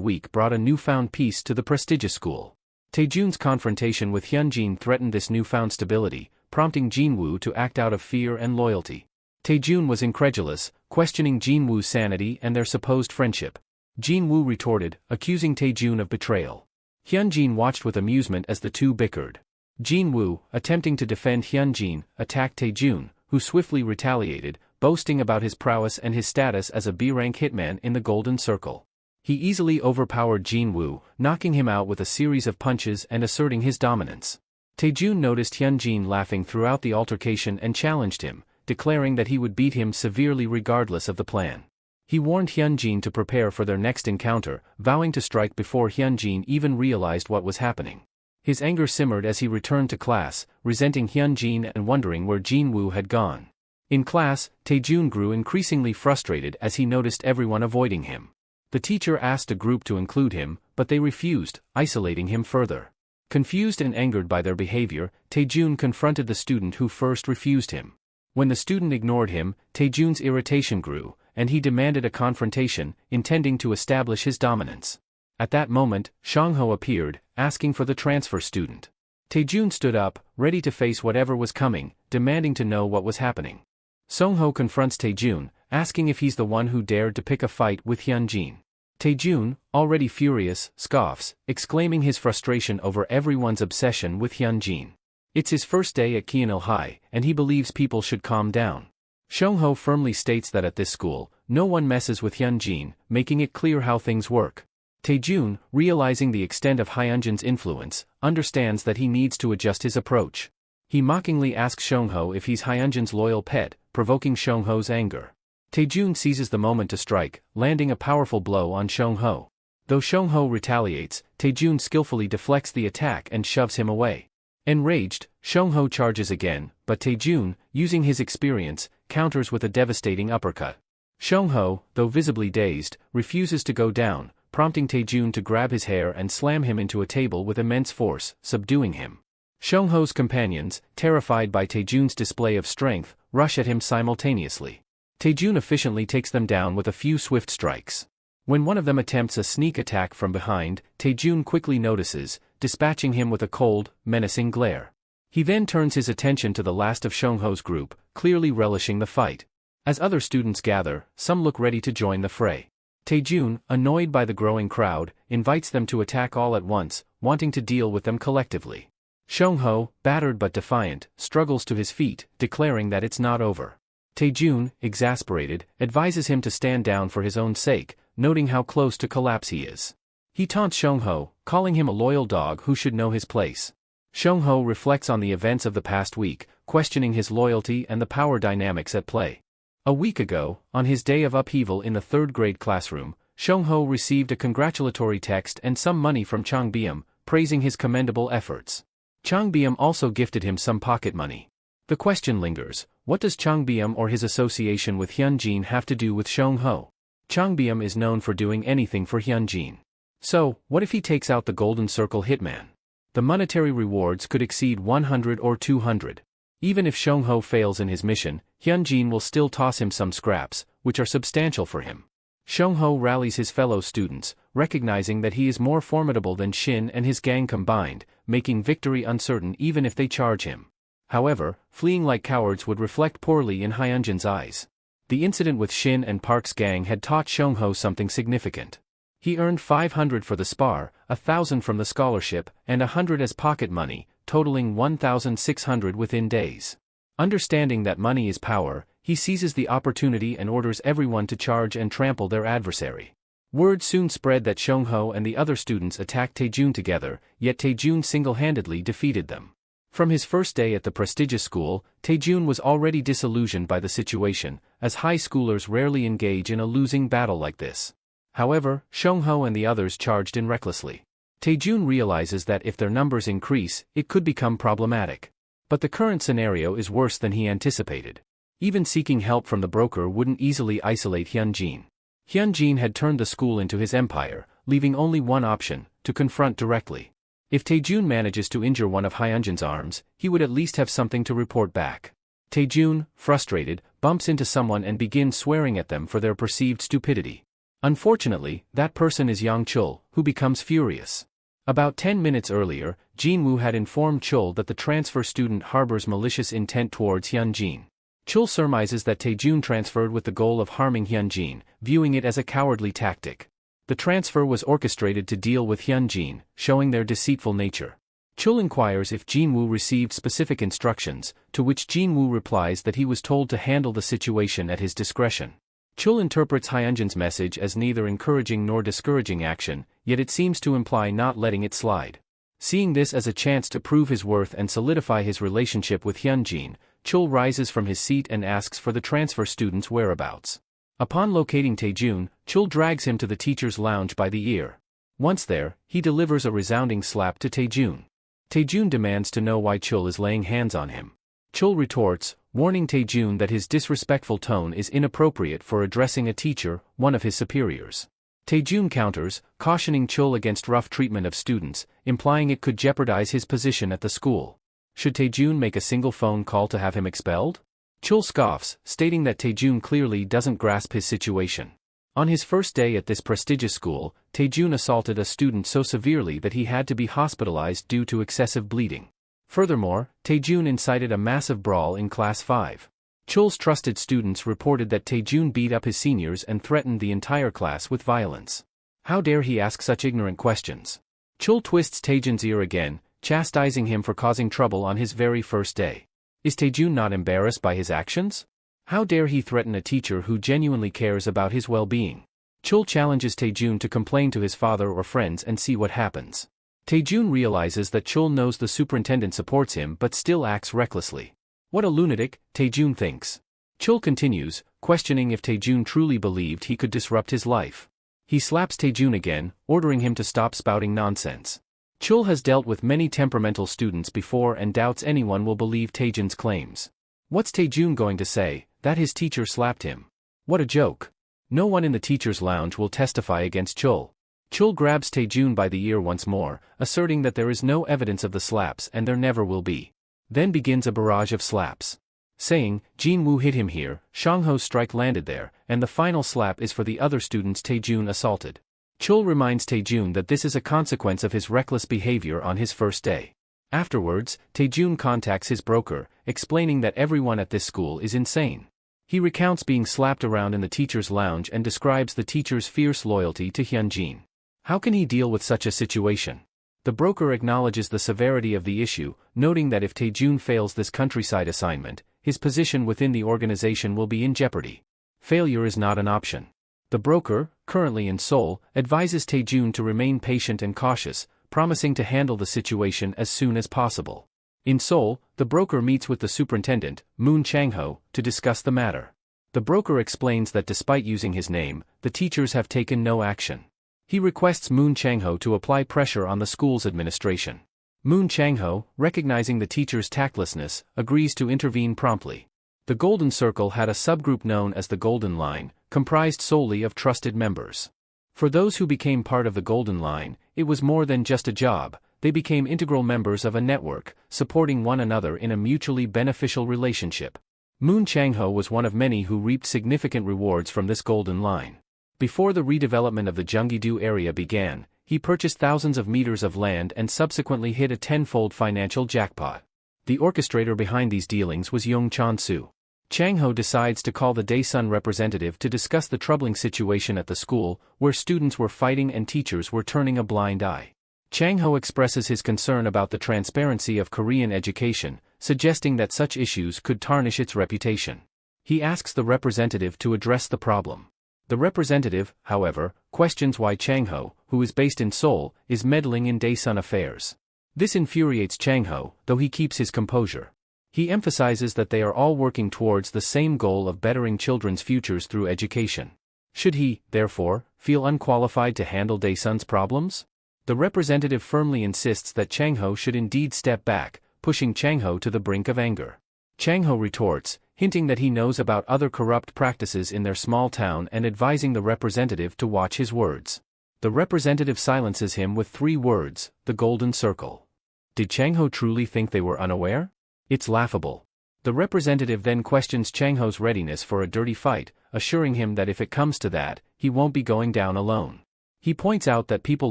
weak brought a newfound peace to the prestigious school. Taejun's confrontation with Hyunjin threatened this newfound stability, prompting Jinwoo to act out of fear and loyalty. Taejun was incredulous, questioning Jinwoo's sanity and their supposed friendship. Jinwoo retorted, accusing Taejun of betrayal. Hyunjin watched with amusement as the two bickered. Jinwoo, attempting to defend Hyunjin, attacked Taejun, who swiftly retaliated, boasting about his prowess and his status as a B-rank hitman in the Golden Circle. He easily overpowered Jinwoo, knocking him out with a series of punches and asserting his dominance. Taejun noticed Hyunjin laughing throughout the altercation and challenged him, declaring that he would beat him severely regardless of the plan. He warned Hyunjin to prepare for their next encounter, vowing to strike before Hyunjin even realized what was happening. His anger simmered as he returned to class, resenting Hyunjin and wondering where Jinwoo had gone. In class, Taejun grew increasingly frustrated as he noticed everyone avoiding him. The teacher asked a group to include him, but they refused, isolating him further. Confused and angered by their behavior, Taejun confronted the student who first refused him. When the student ignored him, Taejun's irritation grew, and he demanded a confrontation, intending to establish his dominance. At that moment, Shangho appeared, asking for the transfer student. Taejun stood up, ready to face whatever was coming, demanding to know what was happening. Songho confronts Taejun, asking if he's the one who dared to pick a fight with Hyunjin. Taejun, already furious, scoffs, exclaiming his frustration over everyone's obsession with Hyunjin. It's his first day at Kyeonil-high, and he believes people should calm down. Songho firmly states that at this school, no one messes with Hyunjin, making it clear how things work. Taejun, realizing the extent of Hyunjin's influence, understands that he needs to adjust his approach. He mockingly asks Songho if he's Hyunjin's loyal pet, provoking Songho's anger. Taejun seizes the moment to strike, landing a powerful blow on Songho. Though Songho retaliates, Taejun skillfully deflects the attack and shoves him away. Enraged, Songho charges again, but Taejun, using his experience, counters with a devastating uppercut. Songho, though visibly dazed, refuses to go down, prompting Taejun to grab his hair and slam him into a table with immense force, subduing him. Songho's companions, terrified by Taejun's display of strength, rush at him simultaneously. Taejun efficiently takes them down with a few swift strikes. When one of them attempts a sneak attack from behind, Taejun quickly notices, dispatching him with a cold, menacing glare. He then turns his attention to the last of Songho's group, clearly relishing the fight. As other students gather, some look ready to join the fray. Taejun, annoyed by the growing crowd, invites them to attack all at once, wanting to deal with them collectively. Songho, battered but defiant, struggles to his feet, declaring that it's not over. Taejun, exasperated, advises him to stand down for his own sake, noting how close to collapse he is. He taunts Songho, calling him a loyal dog who should know his place. Songho reflects on the events of the past week, questioning his loyalty and the power dynamics at play. A week ago, on his day of upheaval in the third-grade classroom, Songho received a congratulatory text and some money from Changbyum, praising his commendable efforts. Changbyum also gifted him some pocket money. The question lingers, what does Changbyum or his association with Hyunjin have to do with Songho? Changbyum is known for doing anything for Hyunjin. So, what if he takes out the Golden Circle hitman? The monetary rewards could exceed 100 or 200. Even if Songho fails in his mission, Hyunjin will still toss him some scraps, which are substantial for him. Songho rallies his fellow students, recognizing that he is more formidable than Shin and his gang combined, making victory uncertain even if they charge him. However, fleeing like cowards would reflect poorly in Hyunjin's eyes. The incident with Shin and Park's gang had taught Seong-ho something significant. He earned 500 for the spar, 1,000 from the scholarship, and 100 as pocket money, totaling 1,600 within days. Understanding that money is power, he seizes the opportunity and orders everyone to charge and trample their adversary. Word soon spread that Seong-ho and the other students attacked Taejun together, yet Taejun single-handedly defeated them. From his first day at the prestigious school, Taejun was already disillusioned by the situation, as high schoolers rarely engage in a losing battle like this. However, Seong-ho and the others charged in recklessly. Taejun realizes that if their numbers increase, it could become problematic. But the current scenario is worse than he anticipated. Even seeking help from the broker wouldn't easily isolate Hyunjin. Hyunjin had turned the school into his empire, leaving only one option: to confront directly. If Taejun manages to injure one of Hyunjin's arms, he would at least have something to report back. Taejun, frustrated, bumps into someone and begins swearing at them for their perceived stupidity. Unfortunately, that person is Yang Chul, who becomes furious. About 10 minutes earlier, Jinwoo had informed Chul that the transfer student harbors malicious intent towards Hyunjin. Chul surmises that Taejun transferred with the goal of harming Hyunjin, viewing it as a cowardly tactic. The transfer was orchestrated to deal with Hyunjin, showing their deceitful nature. Chul inquires if Jinwoo received specific instructions, to which Jinwoo replies that he was told to handle the situation at his discretion. Chul interprets Hyunjin's message as neither encouraging nor discouraging action, yet it seems to imply not letting it slide. Seeing this as a chance to prove his worth and solidify his relationship with Hyunjin, Chul rises from his seat and asks for the transfer student's whereabouts. Upon locating Taejun, Chul drags him to the teacher's lounge by the ear. Once there, he delivers a resounding slap to Taejun. Taejun demands to know why Chul is laying hands on him. Chul retorts, warning Taejun that his disrespectful tone is inappropriate for addressing a teacher, one of his superiors. Taejun counters, cautioning Chul against rough treatment of students, implying it could jeopardize his position at the school. Should Taejun make a single phone call to have him expelled? Chul scoffs, stating that Taejun clearly doesn't grasp his situation. On his first day at this prestigious school, Taejun assaulted a student so severely that he had to be hospitalized due to excessive bleeding. Furthermore, Taejun incited a massive brawl in Class 5. Chul's trusted students reported that Taejun beat up his seniors and threatened the entire class with violence. How dare he ask such ignorant questions? Chul twists Taejun's ear again, chastising him for causing trouble on his very first day. Is Taejun not embarrassed by his actions? How dare he threaten a teacher who genuinely cares about his well-being? Chul challenges Taejun to complain to his father or friends and see what happens. Taejun realizes that Chul knows the superintendent supports him but still acts recklessly. What a lunatic, Taejun thinks. Chul continues, questioning if Taejun truly believed he could disrupt his life. He slaps Taejun again, ordering him to stop spouting nonsense. Chul has dealt with many temperamental students before and doubts anyone will believe Taejun's claims. What's Taejun going to say? That his teacher slapped him? What a joke. No one in the teacher's lounge will testify against Chul. Chul grabs Taejun by the ear once more, asserting that there is no evidence of the slaps and there never will be. Then begins a barrage of slaps. Saying, Jinwoo hit him here, Seong-ho's strike landed there, and the final slap is for the other students Taejun assaulted. Chul reminds Taejun that this is a consequence of his reckless behavior on his first day. Afterwards, Taejun contacts his broker, explaining that everyone at this school is insane. He recounts being slapped around in the teacher's lounge and describes the teacher's fierce loyalty to Hyunjin. How can he deal with such a situation? The broker acknowledges the severity of the issue, noting that if Taejun fails this countryside assignment, his position within the organization will be in jeopardy. Failure is not an option. The broker, currently in Seoul, advises Taejun to remain patient and cautious, promising to handle the situation as soon as possible. In Seoul, the broker meets with the superintendent, Moon Chang-ho, to discuss the matter. The broker explains that despite using his name, the teachers have taken no action. He requests Moon Chang-ho to apply pressure on the school's administration. Moon Chang-ho, recognizing the teacher's tactlessness, agrees to intervene promptly. The Golden Circle had a subgroup known as the Golden Line, comprised solely of trusted members. For those who became part of the Golden Line, it was more than just a job, they became integral members of a network, supporting one another in a mutually beneficial relationship. Moon Chang-ho was one of many who reaped significant rewards from this Golden Line. Before the redevelopment of the Gyeonggi-do area began, he purchased thousands of meters of land and subsequently hit a tenfold financial jackpot. The orchestrator behind these dealings was Young Chon-soo. Chang-ho decides to call the Daesun representative to discuss the troubling situation at the school, where students were fighting and teachers were turning a blind eye. Chang-ho expresses his concern about the transparency of Korean education, suggesting that such issues could tarnish its reputation. He asks the representative to address the problem. The representative, however, questions why Chang-ho, who is based in Seoul, is meddling in Daesun affairs. This infuriates Chang-ho, though he keeps his composure. He emphasizes that they are all working towards the same goal of bettering children's futures through education. Should he, therefore, feel unqualified to handle Daesun's problems? The representative firmly insists that Chang-ho should indeed step back, pushing Chang-ho to the brink of anger. Chang-ho retorts, hinting that he knows about other corrupt practices in their small town and advising the representative to watch his words. The representative silences him with 3 words, the golden circle. Did Chang-ho truly think they were unaware? It's laughable. The representative then questions Chang-ho's readiness for a dirty fight, assuring him that if it comes to that, he won't be going down alone. He points out that people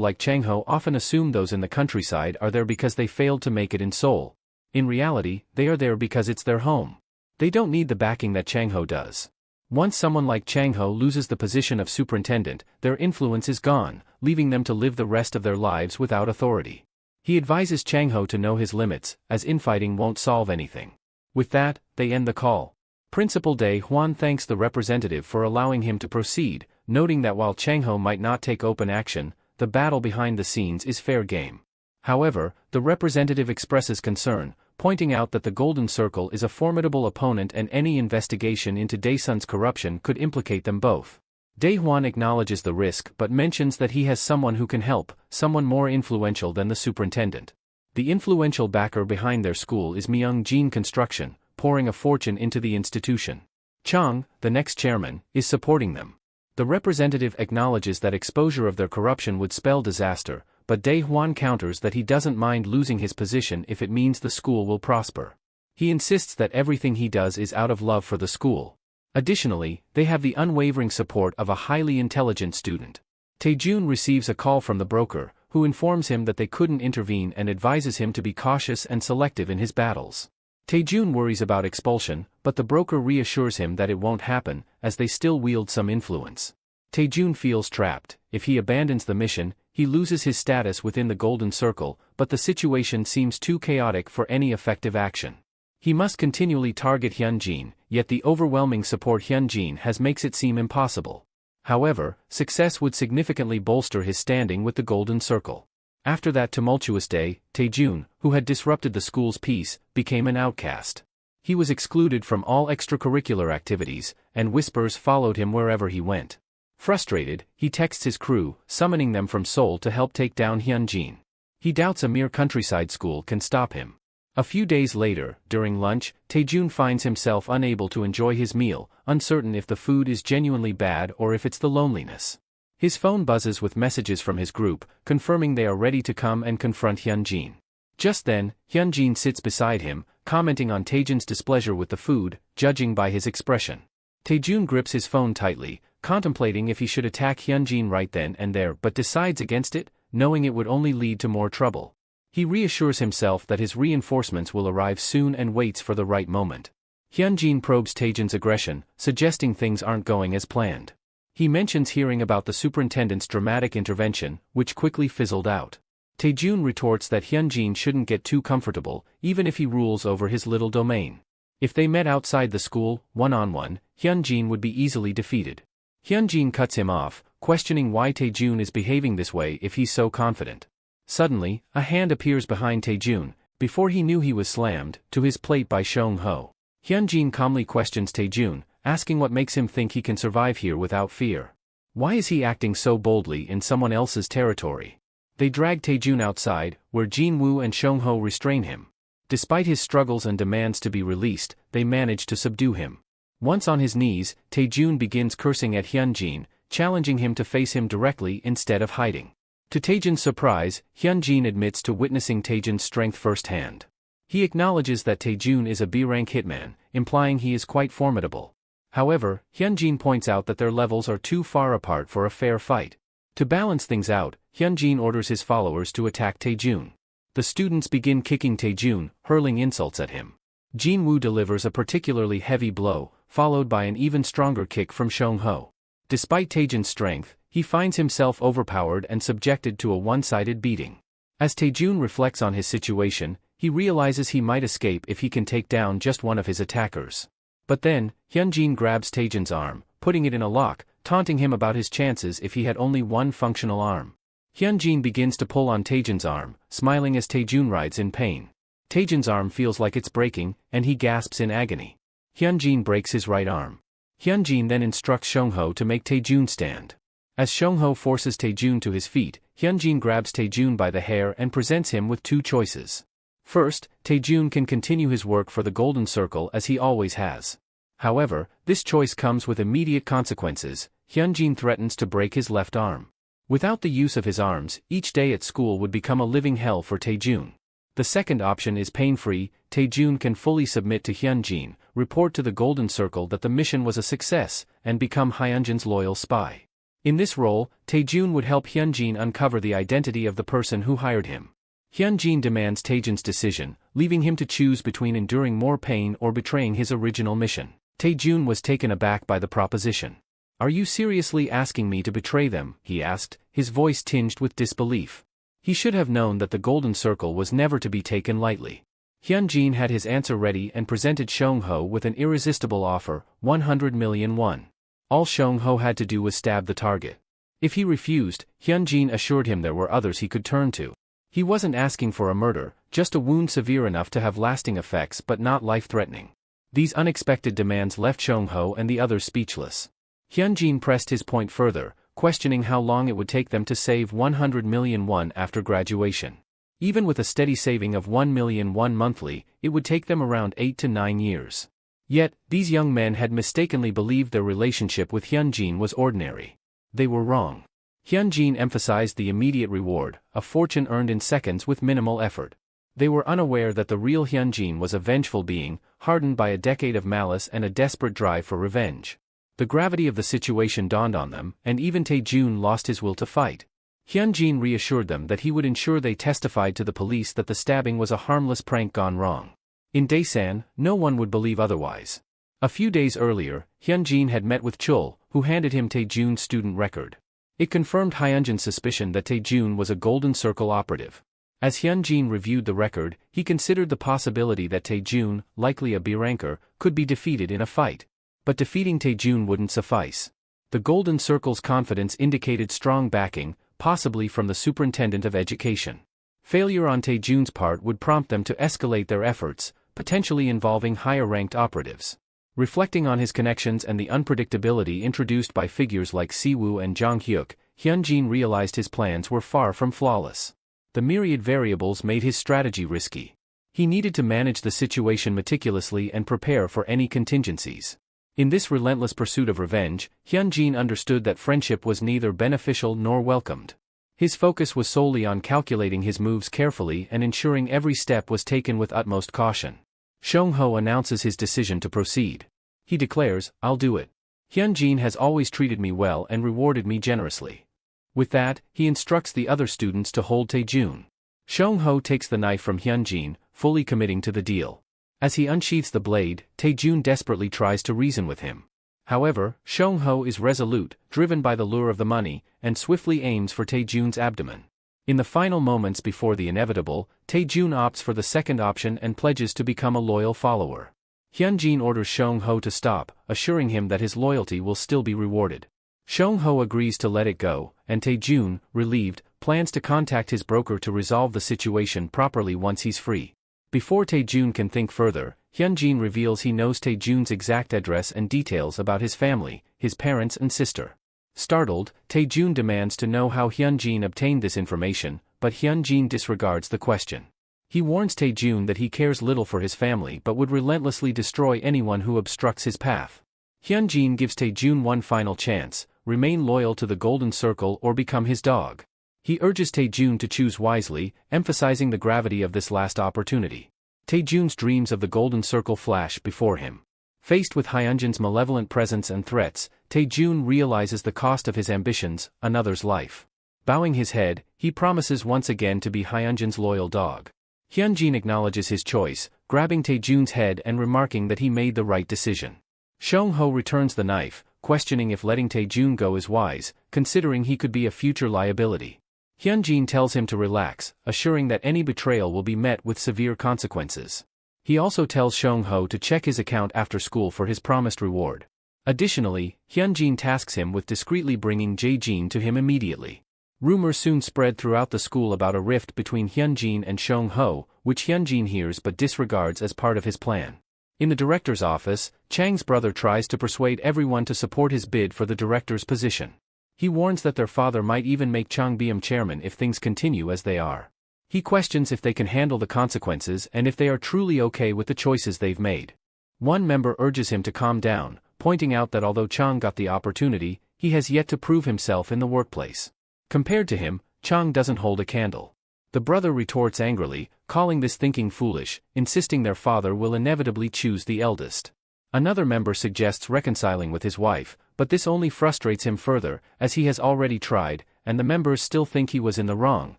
like Chang-ho often assume those in the countryside are there because they failed to make it in Seoul. In reality, they are there because it's their home. They don't need the backing that Chang-ho does. Once someone like Chang-ho loses the position of superintendent, their influence is gone, leaving them to live the rest of their lives without authority. He advises Chang-ho to know his limits, as infighting won't solve anything. With that, they end the call. Principal Dae-hwan thanks the representative for allowing him to proceed, noting that while Chang-ho might not take open action, the battle behind the scenes is fair game. However, the representative expresses concern, pointing out that the Golden Circle is a formidable opponent and any investigation into Daesun's corruption could implicate them both. Dae-hwan acknowledges the risk but mentions that he has someone who can help, someone more influential than the superintendent. The influential backer behind their school is Myung-jin Construction, pouring a fortune into the institution. Chung, the next chairman, is supporting them. The representative acknowledges that exposure of their corruption would spell disaster, but Dae-hwan counters that he doesn't mind losing his position if it means the school will prosper. He insists that everything he does is out of love for the school. Additionally, they have the unwavering support of a highly intelligent student. Tae-jun receives a call from the broker, who informs him that they couldn't intervene and advises him to be cautious and selective in his battles. Tae-jun worries about expulsion, but the broker reassures him that it won't happen, as they still wield some influence. Tae-jun feels trapped. If he abandons the mission, he loses his status within the Golden Circle, but the situation seems too chaotic for any effective action. He must continually target Hyunjin, yet the overwhelming support Hyunjin has makes it seem impossible. However, success would significantly bolster his standing with the Golden Circle. After that tumultuous day, Tae-jun, who had disrupted the school's peace, became an outcast. He was excluded from all extracurricular activities, and whispers followed him wherever he went. Frustrated, he texts his crew, summoning them from Seoul to help take down Hyunjin. He doubts a mere countryside school can stop him. A few days later, during lunch, Tae-jun finds himself unable to enjoy his meal, uncertain if the food is genuinely bad or if it's the loneliness. His phone buzzes with messages from his group, confirming they are ready to come and confront Hyunjin. Just then, Hyunjin sits beside him, commenting on Tae-jun's displeasure with the food, judging by his expression. Tae-jun grips his phone tightly, contemplating if he should attack Hyunjin right then and there but decides against it, knowing it would only lead to more trouble. He reassures himself that his reinforcements will arrive soon and waits for the right moment. Hyunjin probes Tae-jun's aggression, suggesting things aren't going as planned. He mentions hearing about the superintendent's dramatic intervention, which quickly fizzled out. Tae-jun retorts that Hyunjin shouldn't get too comfortable, even if he rules over his little domain. If they met outside the school, one-on-one, Hyunjin would be easily defeated. Hyunjin cuts him off, questioning why Tae-jun is behaving this way if he's so confident. Suddenly, a hand appears behind Tae-jun, before he knew he was slammed, to his plate by Shong-ho. Hyunjin calmly questions Tae-jun, asking what makes him think he can survive here without fear. Why is he acting so boldly in someone else's territory? They drag Tae-jun outside, where Jin-woo and Shong-ho restrain him. Despite his struggles and demands to be released, they manage to subdue him. Once on his knees, Tae-jun begins cursing at Hyunjin, challenging him to face him directly instead of hiding. To Tae-jun's surprise, Hyunjin admits to witnessing Tae-jun's strength firsthand. He acknowledges that Tae-jun is a B-rank hitman, implying he is quite formidable. However, Hyunjin points out that their levels are too far apart for a fair fight. To balance things out, Hyunjin orders his followers to attack Taejun. The students begin kicking Taejun, hurling insults at him. Jinwoo delivers a particularly heavy blow, followed by an even stronger kick from Seong-ho. Despite Taejun's strength, he finds himself overpowered and subjected to a one-sided beating. As Taejun reflects on his situation, he realizes he might escape if he can take down just one of his attackers. But then, Hyunjin grabs Taejun's arm, putting it in a lock, taunting him about his chances if he had only one functional arm. Hyunjin begins to pull on Taejun's arm, smiling as Taejun writhes in pain. Taejun's arm feels like it's breaking, and he gasps in agony. Hyunjin breaks his right arm. Hyunjin then instructs Seong-ho to make Taejun stand. As Seong-ho forces Taejun to his feet, Hyunjin grabs Taejun by the hair and presents him with two choices. First, Taejun can continue his work for the Golden Circle as he always has. However, this choice comes with immediate consequences. Hyunjin threatens to break his left arm. Without the use of his arms, each day at school would become a living hell for Taejun. The second option is pain-free. Taejun can fully submit to Hyunjin, report to the Golden Circle that the mission was a success, and become Hyunjin's loyal spy. In this role, Taejun would help Hyunjin uncover the identity of the person who hired him. Hyunjin demands Taejun's decision, leaving him to choose between enduring more pain or betraying his original mission. Taejun was taken aback by the proposition. "Are you seriously asking me to betray them?" he asked, his voice tinged with disbelief. He should have known that the Golden Circle was never to be taken lightly. Hyunjin had his answer ready and presented Seong-ho with an irresistible offer, 100 million won. All Seong-ho had to do was stab the target. If he refused, Hyunjin assured him there were others he could turn to. He wasn't asking for a murder, just a wound severe enough to have lasting effects but not life-threatening. These unexpected demands left Seong-ho and the others speechless. Hyunjin pressed his point further, questioning how long it would take them to save 100 million won after graduation. Even with a steady saving of 1 million won monthly, it would take them around 8 to 9 years. Yet, these young men had mistakenly believed their relationship with Hyunjin was ordinary. They were wrong. Hyunjin emphasized the immediate reward, a fortune earned in seconds with minimal effort. They were unaware that the real Hyunjin was a vengeful being, hardened by a decade of malice and a desperate drive for revenge. The gravity of the situation dawned on them, and even Taejun lost his will to fight. Hyunjin reassured them that he would ensure they testified to the police that the stabbing was a harmless prank gone wrong. In Daesan, no one would believe otherwise. A few days earlier, Hyunjin had met with Chul, who handed him Taejun's student record. It confirmed Hyunjin's suspicion that Taejun was a Golden Circle operative. As Hyunjin reviewed the record, he considered the possibility that Taejun, likely a B ranker, could be defeated in a fight. But defeating Taejun wouldn't suffice. The Golden Circle's confidence indicated strong backing, possibly from the Superintendent of Education. Failure on Taejun's part would prompt them to escalate their efforts, potentially involving higher-ranked operatives. Reflecting on his connections and the unpredictability introduced by figures like Siwoo and Jong Hyuk, Hyunjin realized his plans were far from flawless. The myriad variables made his strategy risky. He needed to manage the situation meticulously and prepare for any contingencies. In this relentless pursuit of revenge, Hyunjin understood that friendship was neither beneficial nor welcomed. His focus was solely on calculating his moves carefully and ensuring every step was taken with utmost caution. Seong-ho announces his decision to proceed. He declares, "I'll do it. Hyunjin has always treated me well and rewarded me generously." With that, he instructs the other students to hold Taejun. Seong-ho takes the knife from Hyunjin, fully committing to the deal. As he unsheaths the blade, Taejun desperately tries to reason with him. However, Seong-ho is resolute, driven by the lure of the money, and swiftly aims for Taejun's abdomen. In the final moments before the inevitable, Taejun opts for the second option and pledges to become a loyal follower. Hyunjin orders Seong-ho to stop, assuring him that his loyalty will still be rewarded. Seong-ho agrees to let it go, and Taejun, relieved, plans to contact his broker to resolve the situation properly once he's free. Before Taejun can think further, Hyunjin reveals he knows Taejun's exact address and details about his family, his parents and sister. Startled, Taejun demands to know how Hyunjin obtained this information, but Hyunjin disregards the question. He warns Taejun that he cares little for his family but would relentlessly destroy anyone who obstructs his path. Hyunjin gives Taejun one final chance: remain loyal to the Golden Circle or become his dog. He urges Taejun to choose wisely, emphasizing the gravity of this last opportunity. Taejun's dreams of the Golden Circle flash before him. Faced with Hyunjin's malevolent presence and threats, Tae-jun realizes the cost of his ambitions, another's life. Bowing his head, he promises once again to be Hyunjin's loyal dog. Hyunjin acknowledges his choice, grabbing Tae-jun's head and remarking that he made the right decision. Seong-ho returns the knife, questioning if letting Tae-jun go is wise, considering he could be a future liability. Hyunjin tells him to relax, assuring that any betrayal will be met with severe consequences. He also tells Seong-ho to check his account after school for his promised reward. Additionally, Hyunjin tasks him with discreetly bringing Jae-jin to him immediately. Rumors soon spread throughout the school about a rift between Hyunjin and Seong-ho, which Hyunjin hears but disregards as part of his plan. In the director's office, Chang's brother tries to persuade everyone to support his bid for the director's position. He warns that their father might even make Chang become chairman if things continue as they are. He questions if they can handle the consequences and if they are truly okay with the choices they've made. One member urges him to calm down, pointing out that although Chang got the opportunity, he has yet to prove himself in the workplace. Compared to him, Chang doesn't hold a candle. The brother retorts angrily, calling this thinking foolish, insisting their father will inevitably choose the eldest. Another member suggests reconciling with his wife, but this only frustrates him further, as he has already tried, and the members still think he was in the wrong,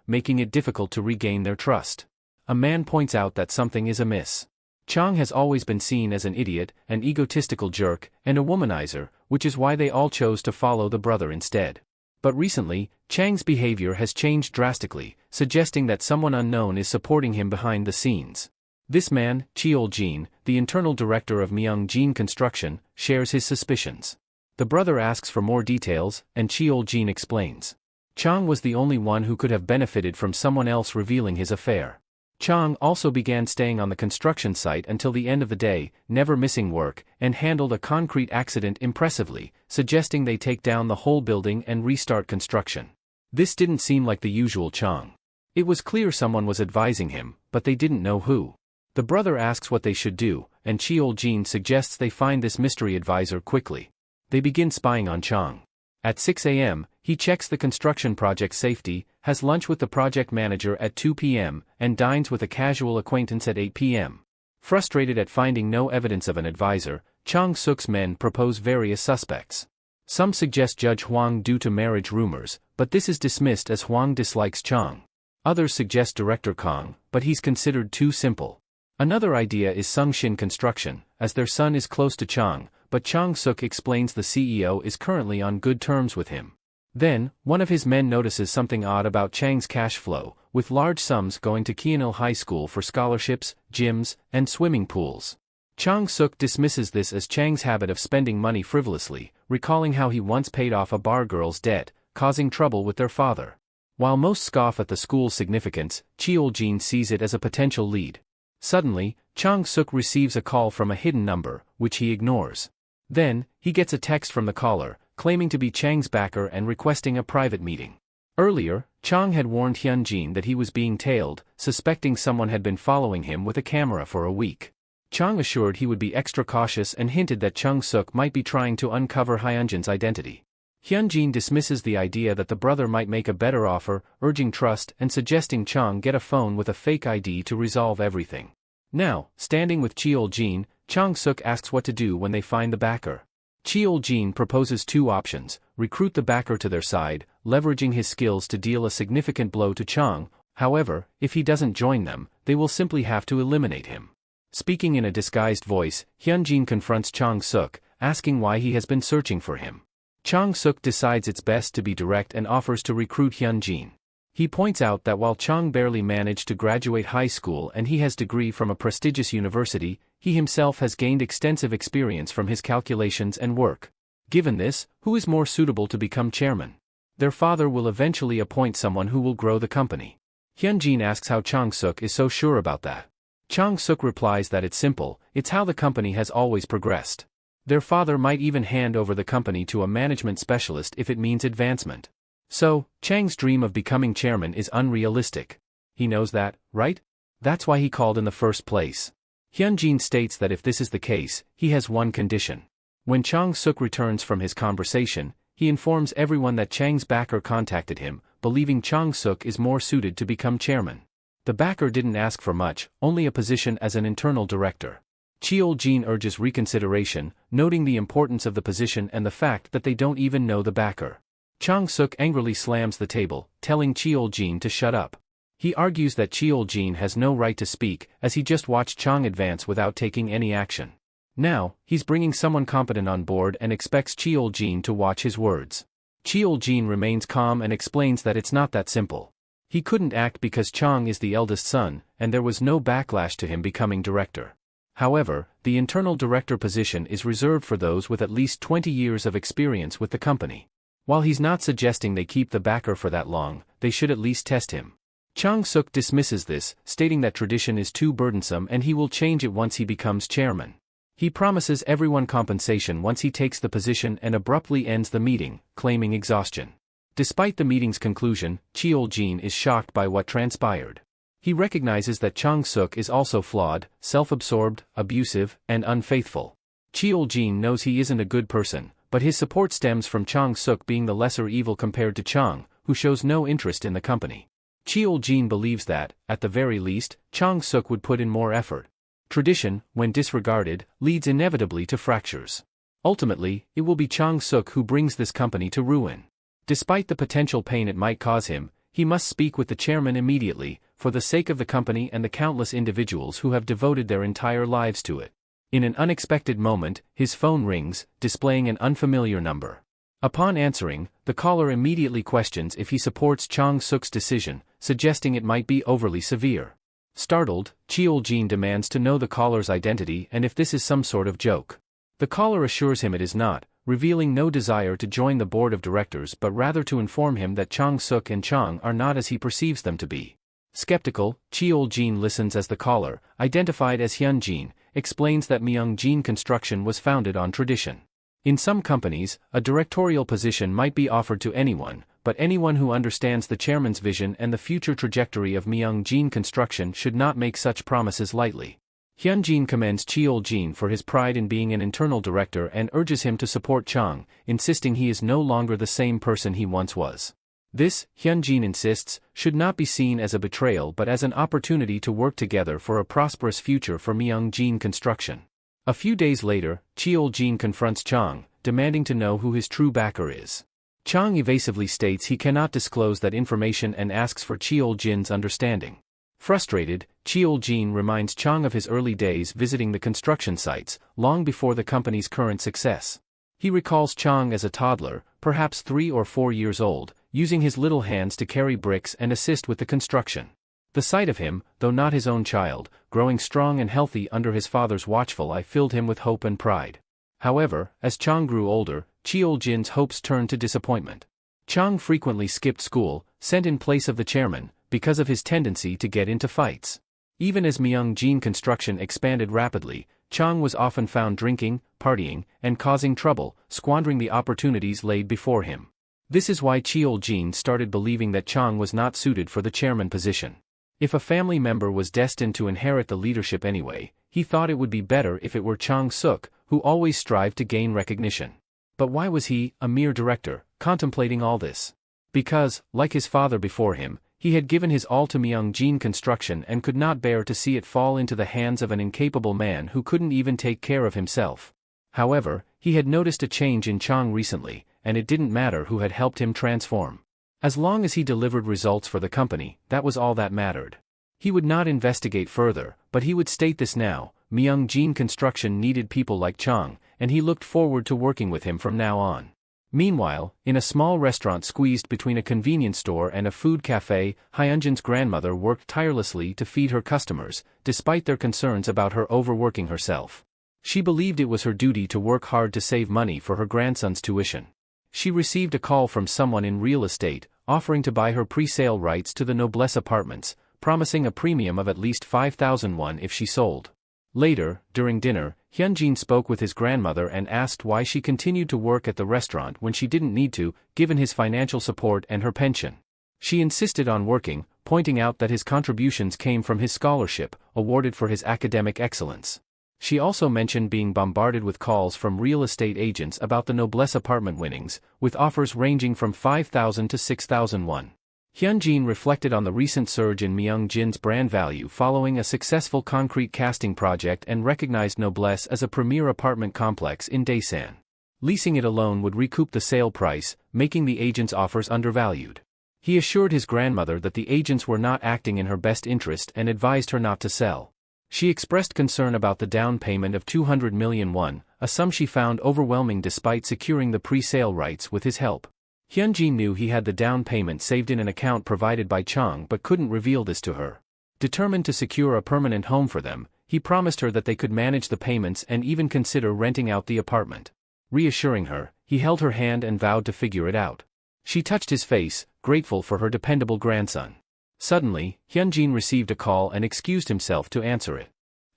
making it difficult to regain their trust. A man points out that something is amiss. Chang has always been seen as an idiot, an egotistical jerk, and a womanizer, which is why they all chose to follow the brother instead. But recently, Chang's behavior has changed drastically, suggesting that someone unknown is supporting him behind the scenes. This man, Cheol-jin, the internal director of Myeong-jin Construction, shares his suspicions. The brother asks for more details, and Cheol-jin explains. Chang was the only one who could have benefited from someone else revealing his affair. Chang also began staying on the construction site until the end of the day, never missing work, and handled a concrete accident impressively, suggesting they take down the whole building and restart construction. This didn't seem like the usual Chang. It was clear someone was advising him, but they didn't know who. The brother asks what they should do, and Cheol-jin suggests they find this mystery advisor quickly. They begin spying on Chang. At 6 a.m., he checks the construction project's safety, has lunch with the project manager at 2 p.m., and dines with a casual acquaintance at 8 p.m. Frustrated at finding no evidence of an advisor, Chang Suk's men propose various suspects. Some suggest Judge Hwang due to marriage rumors, but this is dismissed as Hwang dislikes Chang. Others suggest Director Kang, but he's considered too simple. Another idea is Sung-shin Construction, as their son is close to Chang, but Chang Suk explains the CEO is currently on good terms with him. Then, one of his men notices something odd about Chang's cash flow, with large sums going to Kyeonil High School for scholarships, gyms, and swimming pools. Chang Suk dismisses this as Chang's habit of spending money frivolously, recalling how he once paid off a bar girl's debt, causing trouble with their father. While most scoff at the school's significance, Cheol-jin sees it as a potential lead. Suddenly, Chang Suk receives a call from a hidden number, which he ignores. Then, he gets a text from the caller, claiming to be Chang's backer and requesting a private meeting. Earlier, Chang had warned Hyunjin that he was being tailed, suspecting someone had been following him with a camera for a week. Chang assured he would be extra cautious and hinted that Chang Suk might be trying to uncover Hyunjin's identity. Hyunjin dismisses the idea that the brother might make a better offer, urging trust and suggesting Chang get a phone with a fake ID to resolve everything. Now, standing with Cheol-jin, Chang Suk asks what to do when they find the backer. Cheol-jin proposes two options: recruit the backer to their side, leveraging his skills to deal a significant blow to Chang. However, if he doesn't join them, they will simply have to eliminate him. Speaking in a disguised voice, Hyunjin confronts Chang Suk, asking why he has been searching for him. Chang Suk decides it's best to be direct and offers to recruit Hyunjin. He points out that while Chang barely managed to graduate high school and he has a degree from a prestigious university, he himself has gained extensive experience from his calculations and work. Given this, who is more suitable to become chairman? Their father will eventually appoint someone who will grow the company. Hyunjin asks how Chang Suk is so sure about that. Chang Suk replies that it's simple, it's how the company has always progressed. Their father might even hand over the company to a management specialist if it means advancement. So, Chang's dream of becoming chairman is unrealistic. He knows that, right? That's why he called in the first place. Hyunjin states that if this is the case, he has one condition. When Chang Suk returns from his conversation, he informs everyone that Chang's backer contacted him, believing Chang Suk is more suited to become chairman. The backer didn't ask for much, only a position as an internal director. Cheol-jin urges reconsideration, noting the importance of the position and the fact that they don't even know the backer. Chang-suk angrily slams the table, telling Cheol-jin to shut up. He argues that Cheol-jin has no right to speak, as he just watched Chang advance without taking any action. Now, he's bringing someone competent on board and expects Cheol-jin to watch his words. Cheol-jin remains calm and explains that it's not that simple. He couldn't act because Chang is the eldest son, and there was no backlash to him becoming director. However, the internal director position is reserved for those with at least 20 years of experience with the company. While he's not suggesting they keep the backer for that long, they should at least test him. Chang-suk dismisses this, stating that tradition is too burdensome and he will change it once he becomes chairman. He promises everyone compensation once he takes the position and abruptly ends the meeting, claiming exhaustion. Despite the meeting's conclusion, Cheol-jin is shocked by what transpired. He recognizes that Chang-suk is also flawed, self-absorbed, abusive, and unfaithful. Cheol-jin knows he isn't a good person, but his support stems from Chang-suk being the lesser evil compared to Chang, who shows no interest in the company. Cheol-jin believes that, at the very least, Chang-suk would put in more effort. Tradition, when disregarded, leads inevitably to fractures. Ultimately, it will be Chang-suk who brings this company to ruin. Despite the potential pain it might cause him, he must speak with the chairman immediately, for the sake of the company and the countless individuals who have devoted their entire lives to it. In an unexpected moment, his phone rings, displaying an unfamiliar number. Upon answering, the caller immediately questions if he supports Chang-suk's decision, suggesting it might be overly severe. Startled, Cheol-jin demands to know the caller's identity and if this is some sort of joke. The caller assures him it is not, revealing no desire to join the board of directors but rather to inform him that Chang-suk and Chang are not as he perceives them to be. Skeptical, Cheol-jin listens as the caller, identified as Hyun-jin, explains that Myung-jin Construction was founded on tradition. In some companies, a directorial position might be offered to anyone, but anyone who understands the chairman's vision and the future trajectory of Myung-jin Construction should not make such promises lightly. Hyun-jin commends Cheol-jin for his pride in being an internal director and urges him to support Chang, insisting he is no longer the same person he once was. This, Hyun-jin insists, should not be seen as a betrayal but as an opportunity to work together for a prosperous future for Myung-jin Construction. A few days later, Cheol-jin confronts Chang, demanding to know who his true backer is. Chang evasively states he cannot disclose that information and asks for Cheol-jin's understanding. Frustrated, Cheol-jin reminds Chang of his early days visiting the construction sites, long before the company's current success. He recalls Chang as a toddler, perhaps 3 or 4 years old, using his little hands to carry bricks and assist with the construction. The sight of him, though not his own child, growing strong and healthy under his father's watchful eye filled him with hope and pride. However, as Chang grew older, Cheol-jin's hopes turned to disappointment. Chang frequently skipped school, sent in place of the chairman, because of his tendency to get into fights. Even as Myung-jin Construction expanded rapidly, Chang was often found drinking, partying, and causing trouble, squandering the opportunities laid before him. This is why Cheol-jin started believing that Chang was not suited for the chairman position. If a family member was destined to inherit the leadership anyway, he thought it would be better if it were Chang-suk, who always strived to gain recognition. But why was he, a mere director, contemplating all this? Because, like his father before him, he had given his all to Myung-jin Construction and could not bear to see it fall into the hands of an incapable man who couldn't even take care of himself. However, he had noticed a change in Chang recently, and it didn't matter who had helped him transform. As long as he delivered results for the company, that was all that mattered. He would not investigate further, but he would state this now: Myung-jin Construction needed people like Chang, and he looked forward to working with him from now on. Meanwhile, in a small restaurant squeezed between a convenience store and a food cafe, Hyunjin's grandmother worked tirelessly to feed her customers, despite their concerns about her overworking herself. She believed it was her duty to work hard to save money for her grandson's tuition. She received a call from someone in real estate, offering to buy her pre-sale rights to the Noblesse apartments, promising a premium of at least 5,000 won if she sold. Later, during dinner, Hyunjin spoke with his grandmother and asked why she continued to work at the restaurant when she didn't need to, given his financial support and her pension. She insisted on working, pointing out that his contributions came from his scholarship, awarded for his academic excellence. She also mentioned being bombarded with calls from real estate agents about the Noblesse apartment winnings, with offers ranging from 5,000 to 6,000 won. Hyunjin reflected on the recent surge in Myung-jin's brand value following a successful concrete casting project and recognized Noblesse as a premier apartment complex in Daesan. Leasing it alone would recoup the sale price, making the agent's offers undervalued. He assured his grandmother that the agents were not acting in her best interest and advised her not to sell. She expressed concern about the down payment of 200 million won, a sum she found overwhelming despite securing the pre-sale rights with his help. Hyunjin knew he had the down payment saved in an account provided by Chang but couldn't reveal this to her. Determined to secure a permanent home for them, he promised her that they could manage the payments and even consider renting out the apartment. Reassuring her, he held her hand and vowed to figure it out. She touched his face, grateful for her dependable grandson. Suddenly, Hyunjin received a call and excused himself to answer it.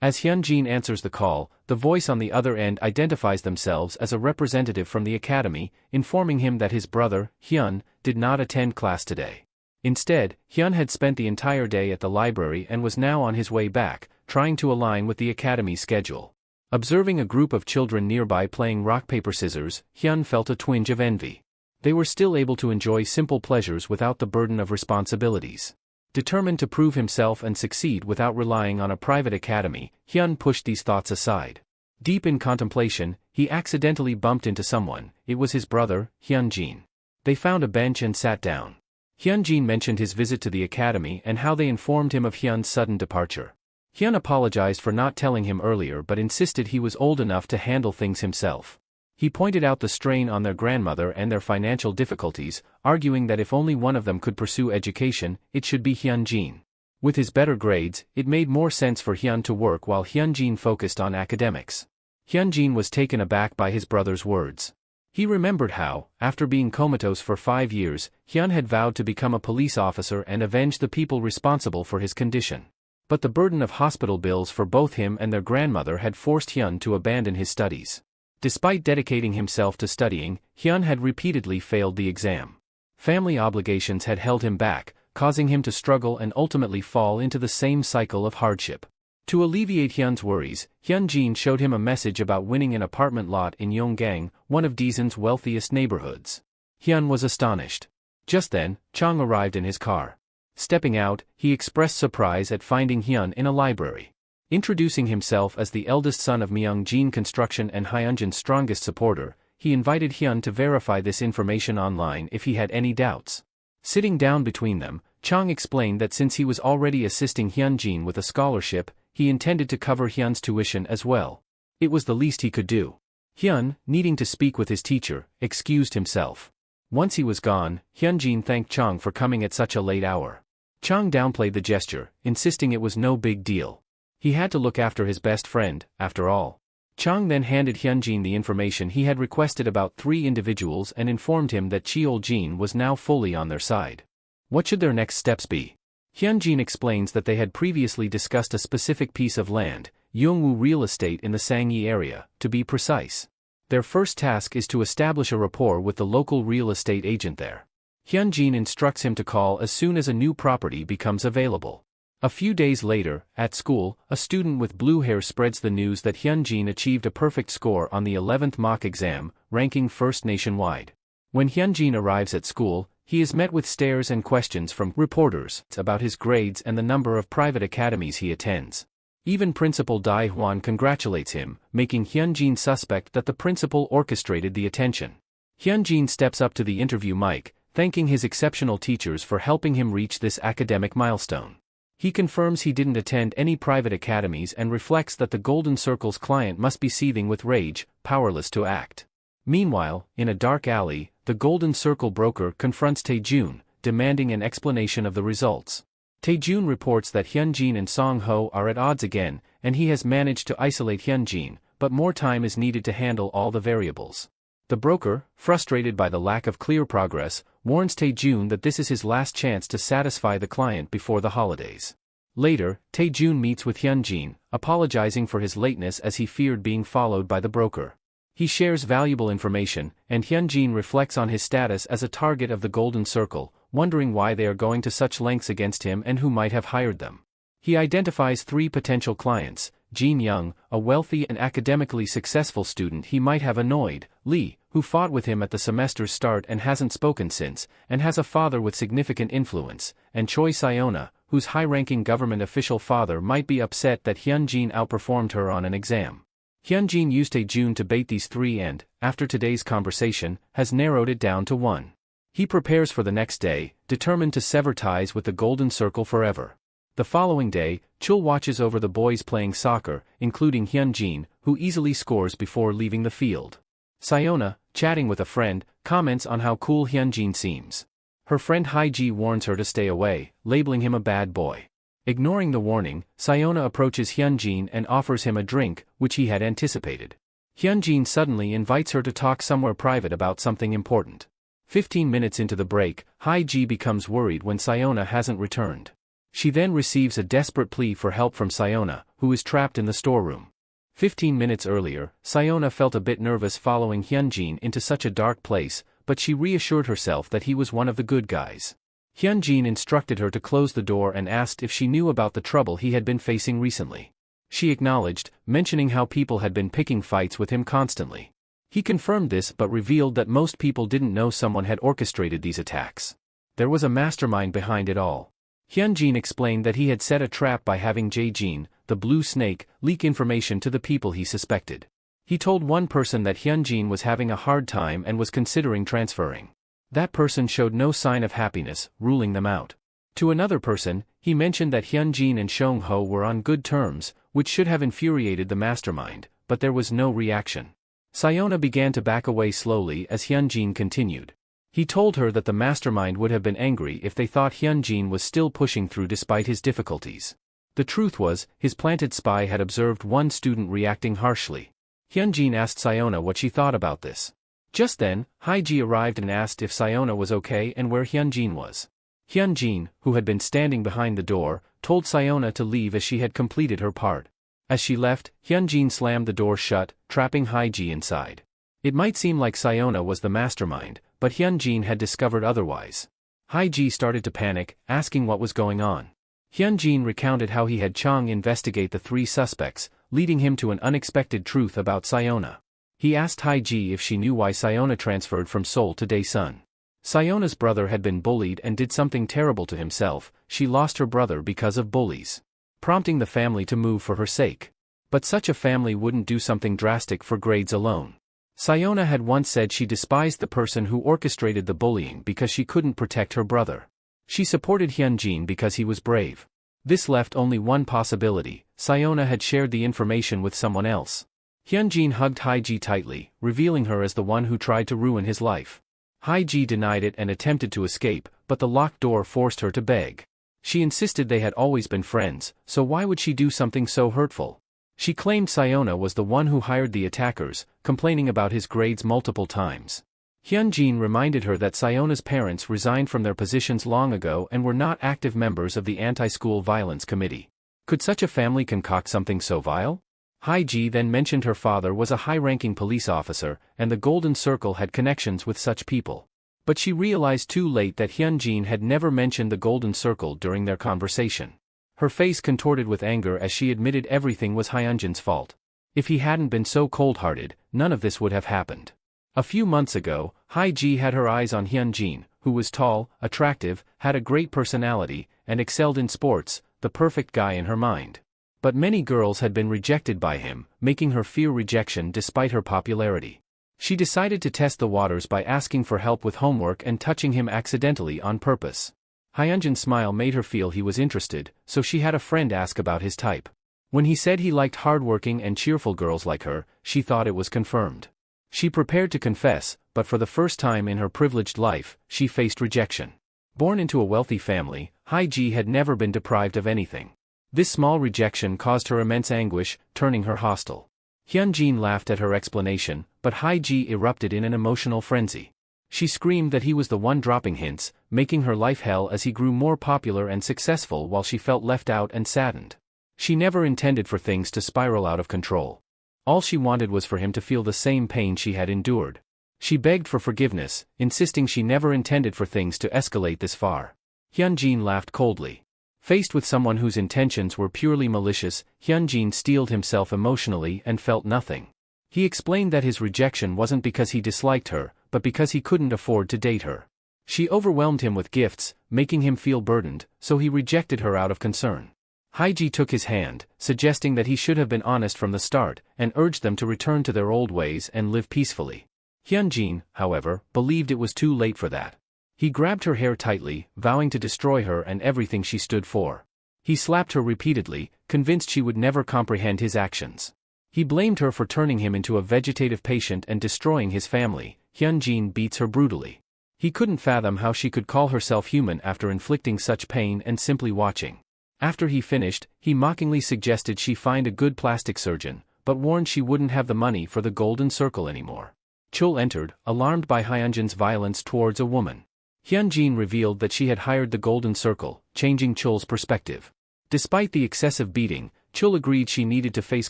As Hyunjin answers the call, the voice on the other end identifies themselves as a representative from the academy, informing him that his brother, Hyun, did not attend class today. Instead, Hyun had spent the entire day at the library and was now on his way back, trying to align with the academy's schedule. Observing a group of children nearby playing rock-paper-scissors, Hyun felt a twinge of envy. They were still able to enjoy simple pleasures without the burden of responsibilities. Determined to prove himself and succeed without relying on a private academy, Hyun pushed these thoughts aside. Deep in contemplation, he accidentally bumped into someone. It was his brother, Hyunjin. They found a bench and sat down. Hyunjin mentioned his visit to the academy and how they informed him of Hyun's sudden departure. Hyun apologized for not telling him earlier but insisted he was old enough to handle things himself. He pointed out the strain on their grandmother and their financial difficulties, arguing that if only one of them could pursue education, it should be Hyunjin. With his better grades, it made more sense for Hyun to work while Hyunjin focused on academics. Hyunjin was taken aback by his brother's words. He remembered how, after being comatose for 5 years, Hyun had vowed to become a police officer and avenge the people responsible for his condition. But the burden of hospital bills for both him and their grandmother had forced Hyun to abandon his studies. Despite dedicating himself to studying, Hyun had repeatedly failed the exam. Family obligations had held him back, causing him to struggle and ultimately fall into the same cycle of hardship. To alleviate Hyun's worries, Hyunjin showed him a message about winning an apartment lot in Yonggang, one of Daesan's wealthiest neighborhoods. Hyun was astonished. Just then, Chang arrived in his car. Stepping out, he expressed surprise at finding Hyun in a library. Introducing himself as the eldest son of Myung-jin Construction and Hyunjin's strongest supporter, he invited Hyun to verify this information online if he had any doubts. Sitting down between them, Chang explained that since he was already assisting Hyunjin with a scholarship, he intended to cover Hyun's tuition as well. It was the least he could do. Hyun, needing to speak with his teacher, excused himself. Once he was gone, Hyunjin thanked Chang for coming at such a late hour. Chang downplayed the gesture, insisting it was no big deal. He had to look after his best friend, after all. Chang then handed Hyunjin the information he had requested about 3 individuals and informed him that Cheol-jin was now fully on their side. What should their next steps be? Hyunjin explains that they had previously discussed a specific piece of land, Yongwoo real estate in the Sangye area, to be precise. Their first task is to establish a rapport with the local real estate agent there. Hyunjin instructs him to call as soon as a new property becomes available. A few days later, at school, a student with blue hair spreads the news that Hyunjin achieved a perfect score on the 11th mock exam, ranking first nationwide. When Hyunjin arrives at school, he is met with stares and questions from reporters about his grades and the number of private academies he attends. Even Principal Dae-hwan congratulates him, making Hyunjin suspect that the principal orchestrated the attention. Hyunjin steps up to the interview mic, thanking his exceptional teachers for helping him reach this academic milestone. He confirms he didn't attend any private academies and reflects that the Golden Circle's client must be seething with rage, powerless to act. Meanwhile, in a dark alley, the Golden Circle broker confronts Tae-jun, demanding an explanation of the results. Tae-jun reports that Hyunjin and Song-ho are at odds again, and he has managed to isolate Hyunjin, but more time is needed to handle all the variables. The broker, frustrated by the lack of clear progress, warns Tae-jun that this is his last chance to satisfy the client before the holidays. Later, Tae-jun meets with Hyunjin, apologizing for his lateness as he feared being followed by the broker. He shares valuable information, and Hyunjin reflects on his status as a target of the Golden Circle, wondering why they are going to such lengths against him and who might have hired them. He identifies 3 potential clients: Jin Young, a wealthy and academically successful student he might have annoyed, Lee, who fought with him at the semester's start and hasn't spoken since, and has a father with significant influence, and Choi Siona, whose high-ranking government official father might be upset that Hyunjin outperformed her on an exam. Hyunjin used Tae-jun to bait these three and, after today's conversation, has narrowed it down to one. He prepares for the next day, determined to sever ties with the Golden Circle forever. The following day, Chul watches over the boys playing soccer, including Hyunjin, who easily scores before leaving the field. Siona, chatting with a friend, comments on how cool Hyunjin seems. Her friend Haiji warns her to stay away, labeling him a bad boy. Ignoring the warning, Siona approaches Hyunjin and offers him a drink, which he had anticipated. Hyunjin suddenly invites her to talk somewhere private about something important. 15 minutes into the break, Haiji becomes worried when Siona hasn't returned. She then receives a desperate plea for help from Siona, who is trapped in the storeroom. 15 minutes earlier, Siona felt a bit nervous following Hyunjin into such a dark place, but she reassured herself that he was one of the good guys. Hyunjin instructed her to close the door and asked if she knew about the trouble he had been facing recently. She acknowledged, mentioning how people had been picking fights with him constantly. He confirmed this but revealed that most people didn't know someone had orchestrated these attacks. There was a mastermind behind it all. Hyunjin explained that he had set a trap by having Jae-jin, the blue snake, leak information to the people he suspected. He told one person that Hyunjin was having a hard time and was considering transferring. That person showed no sign of happiness, ruling them out. To another person, he mentioned that Hyunjin and Seong-ho were on good terms, which should have infuriated the mastermind, but there was no reaction. Siona began to back away slowly as Hyunjin continued. He told her that the mastermind would have been angry if they thought Hyunjin was still pushing through despite his difficulties. The truth was, his planted spy had observed one student reacting harshly. Hyunjin asked Siona what she thought about this. Just then, Haiji arrived and asked if Siona was okay and where Hyunjin was. Hyunjin, who had been standing behind the door, told Siona to leave as she had completed her part. As she left, Hyunjin slammed the door shut, trapping Haiji inside. It might seem like Siona was the mastermind, but Hyunjin had discovered otherwise. Haiji started to panic, asking what was going on. Hyunjin recounted how he had Chang investigate the three suspects, leading him to an unexpected truth about Siona. He asked Haiji if she knew why Siona transferred from Seoul to Daesun. Siona's brother had been bullied and did something terrible to himself. She lost her brother because of bullies, prompting the family to move for her sake. But such a family wouldn't do something drastic for grades alone. Siona had once said she despised the person who orchestrated the bullying because she couldn't protect her brother. She supported Hyunjin because he was brave. This left only one possibility: Siona had shared the information with someone else. Hyunjin hugged Haiji tightly, revealing her as the one who tried to ruin his life. Haiji denied it and attempted to escape, but the locked door forced her to beg. She insisted they had always been friends, so why would she do something so hurtful? She claimed Siona was the one who hired the attackers, complaining about his grades multiple times. Hyunjin reminded her that Siona's parents resigned from their positions long ago and were not active members of the anti-school violence committee. Could such a family concoct something so vile? Haiji then mentioned her father was a high-ranking police officer, and the Golden Circle had connections with such people. But she realized too late that Hyunjin had never mentioned the Golden Circle during their conversation. Her face contorted with anger as she admitted everything was Hyunjin's fault. If he hadn't been so cold-hearted, none of this would have happened. A few months ago, Haiji had her eyes on Hyunjin, who was tall, attractive, had a great personality, and excelled in sports, the perfect guy in her mind. But many girls had been rejected by him, making her fear rejection despite her popularity. She decided to test the waters by asking for help with homework and touching him accidentally on purpose. Hyunjin's smile made her feel he was interested, so she had a friend ask about his type. When he said he liked hardworking and cheerful girls like her, she thought it was confirmed. She prepared to confess, but for the first time in her privileged life, she faced rejection. Born into a wealthy family, Haiji had never been deprived of anything. This small rejection caused her immense anguish, turning her hostile. Hyunjin laughed at her explanation, but Haiji erupted in an emotional frenzy. She screamed that he was the one dropping hints, making her life hell as he grew more popular and successful while she felt left out and saddened. She never intended for things to spiral out of control. All she wanted was for him to feel the same pain she had endured. She begged for forgiveness, insisting she never intended for things to escalate this far. Hyunjin laughed coldly. Faced with someone whose intentions were purely malicious, Hyunjin steeled himself emotionally and felt nothing. He explained that his rejection wasn't because he disliked her, but because he couldn't afford to date her. She overwhelmed him with gifts, making him feel burdened, so he rejected her out of concern. Haiji took his hand, suggesting that he should have been honest from the start, and urged them to return to their old ways and live peacefully. Hyunjin, however, believed it was too late for that. He grabbed her hair tightly, vowing to destroy her and everything she stood for. He slapped her repeatedly, convinced she would never comprehend his actions. He blamed her for turning him into a vegetative patient and destroying his family. Hyunjin beats her brutally. He couldn't fathom how she could call herself human after inflicting such pain and simply watching. After he finished, he mockingly suggested she find a good plastic surgeon, but warned she wouldn't have the money for the golden circle anymore. Chul entered, alarmed by Hyunjin's violence towards a woman. Hyunjin revealed that she had hired the golden circle, changing Chul's perspective. Despite the excessive beating, Chul agreed she needed to face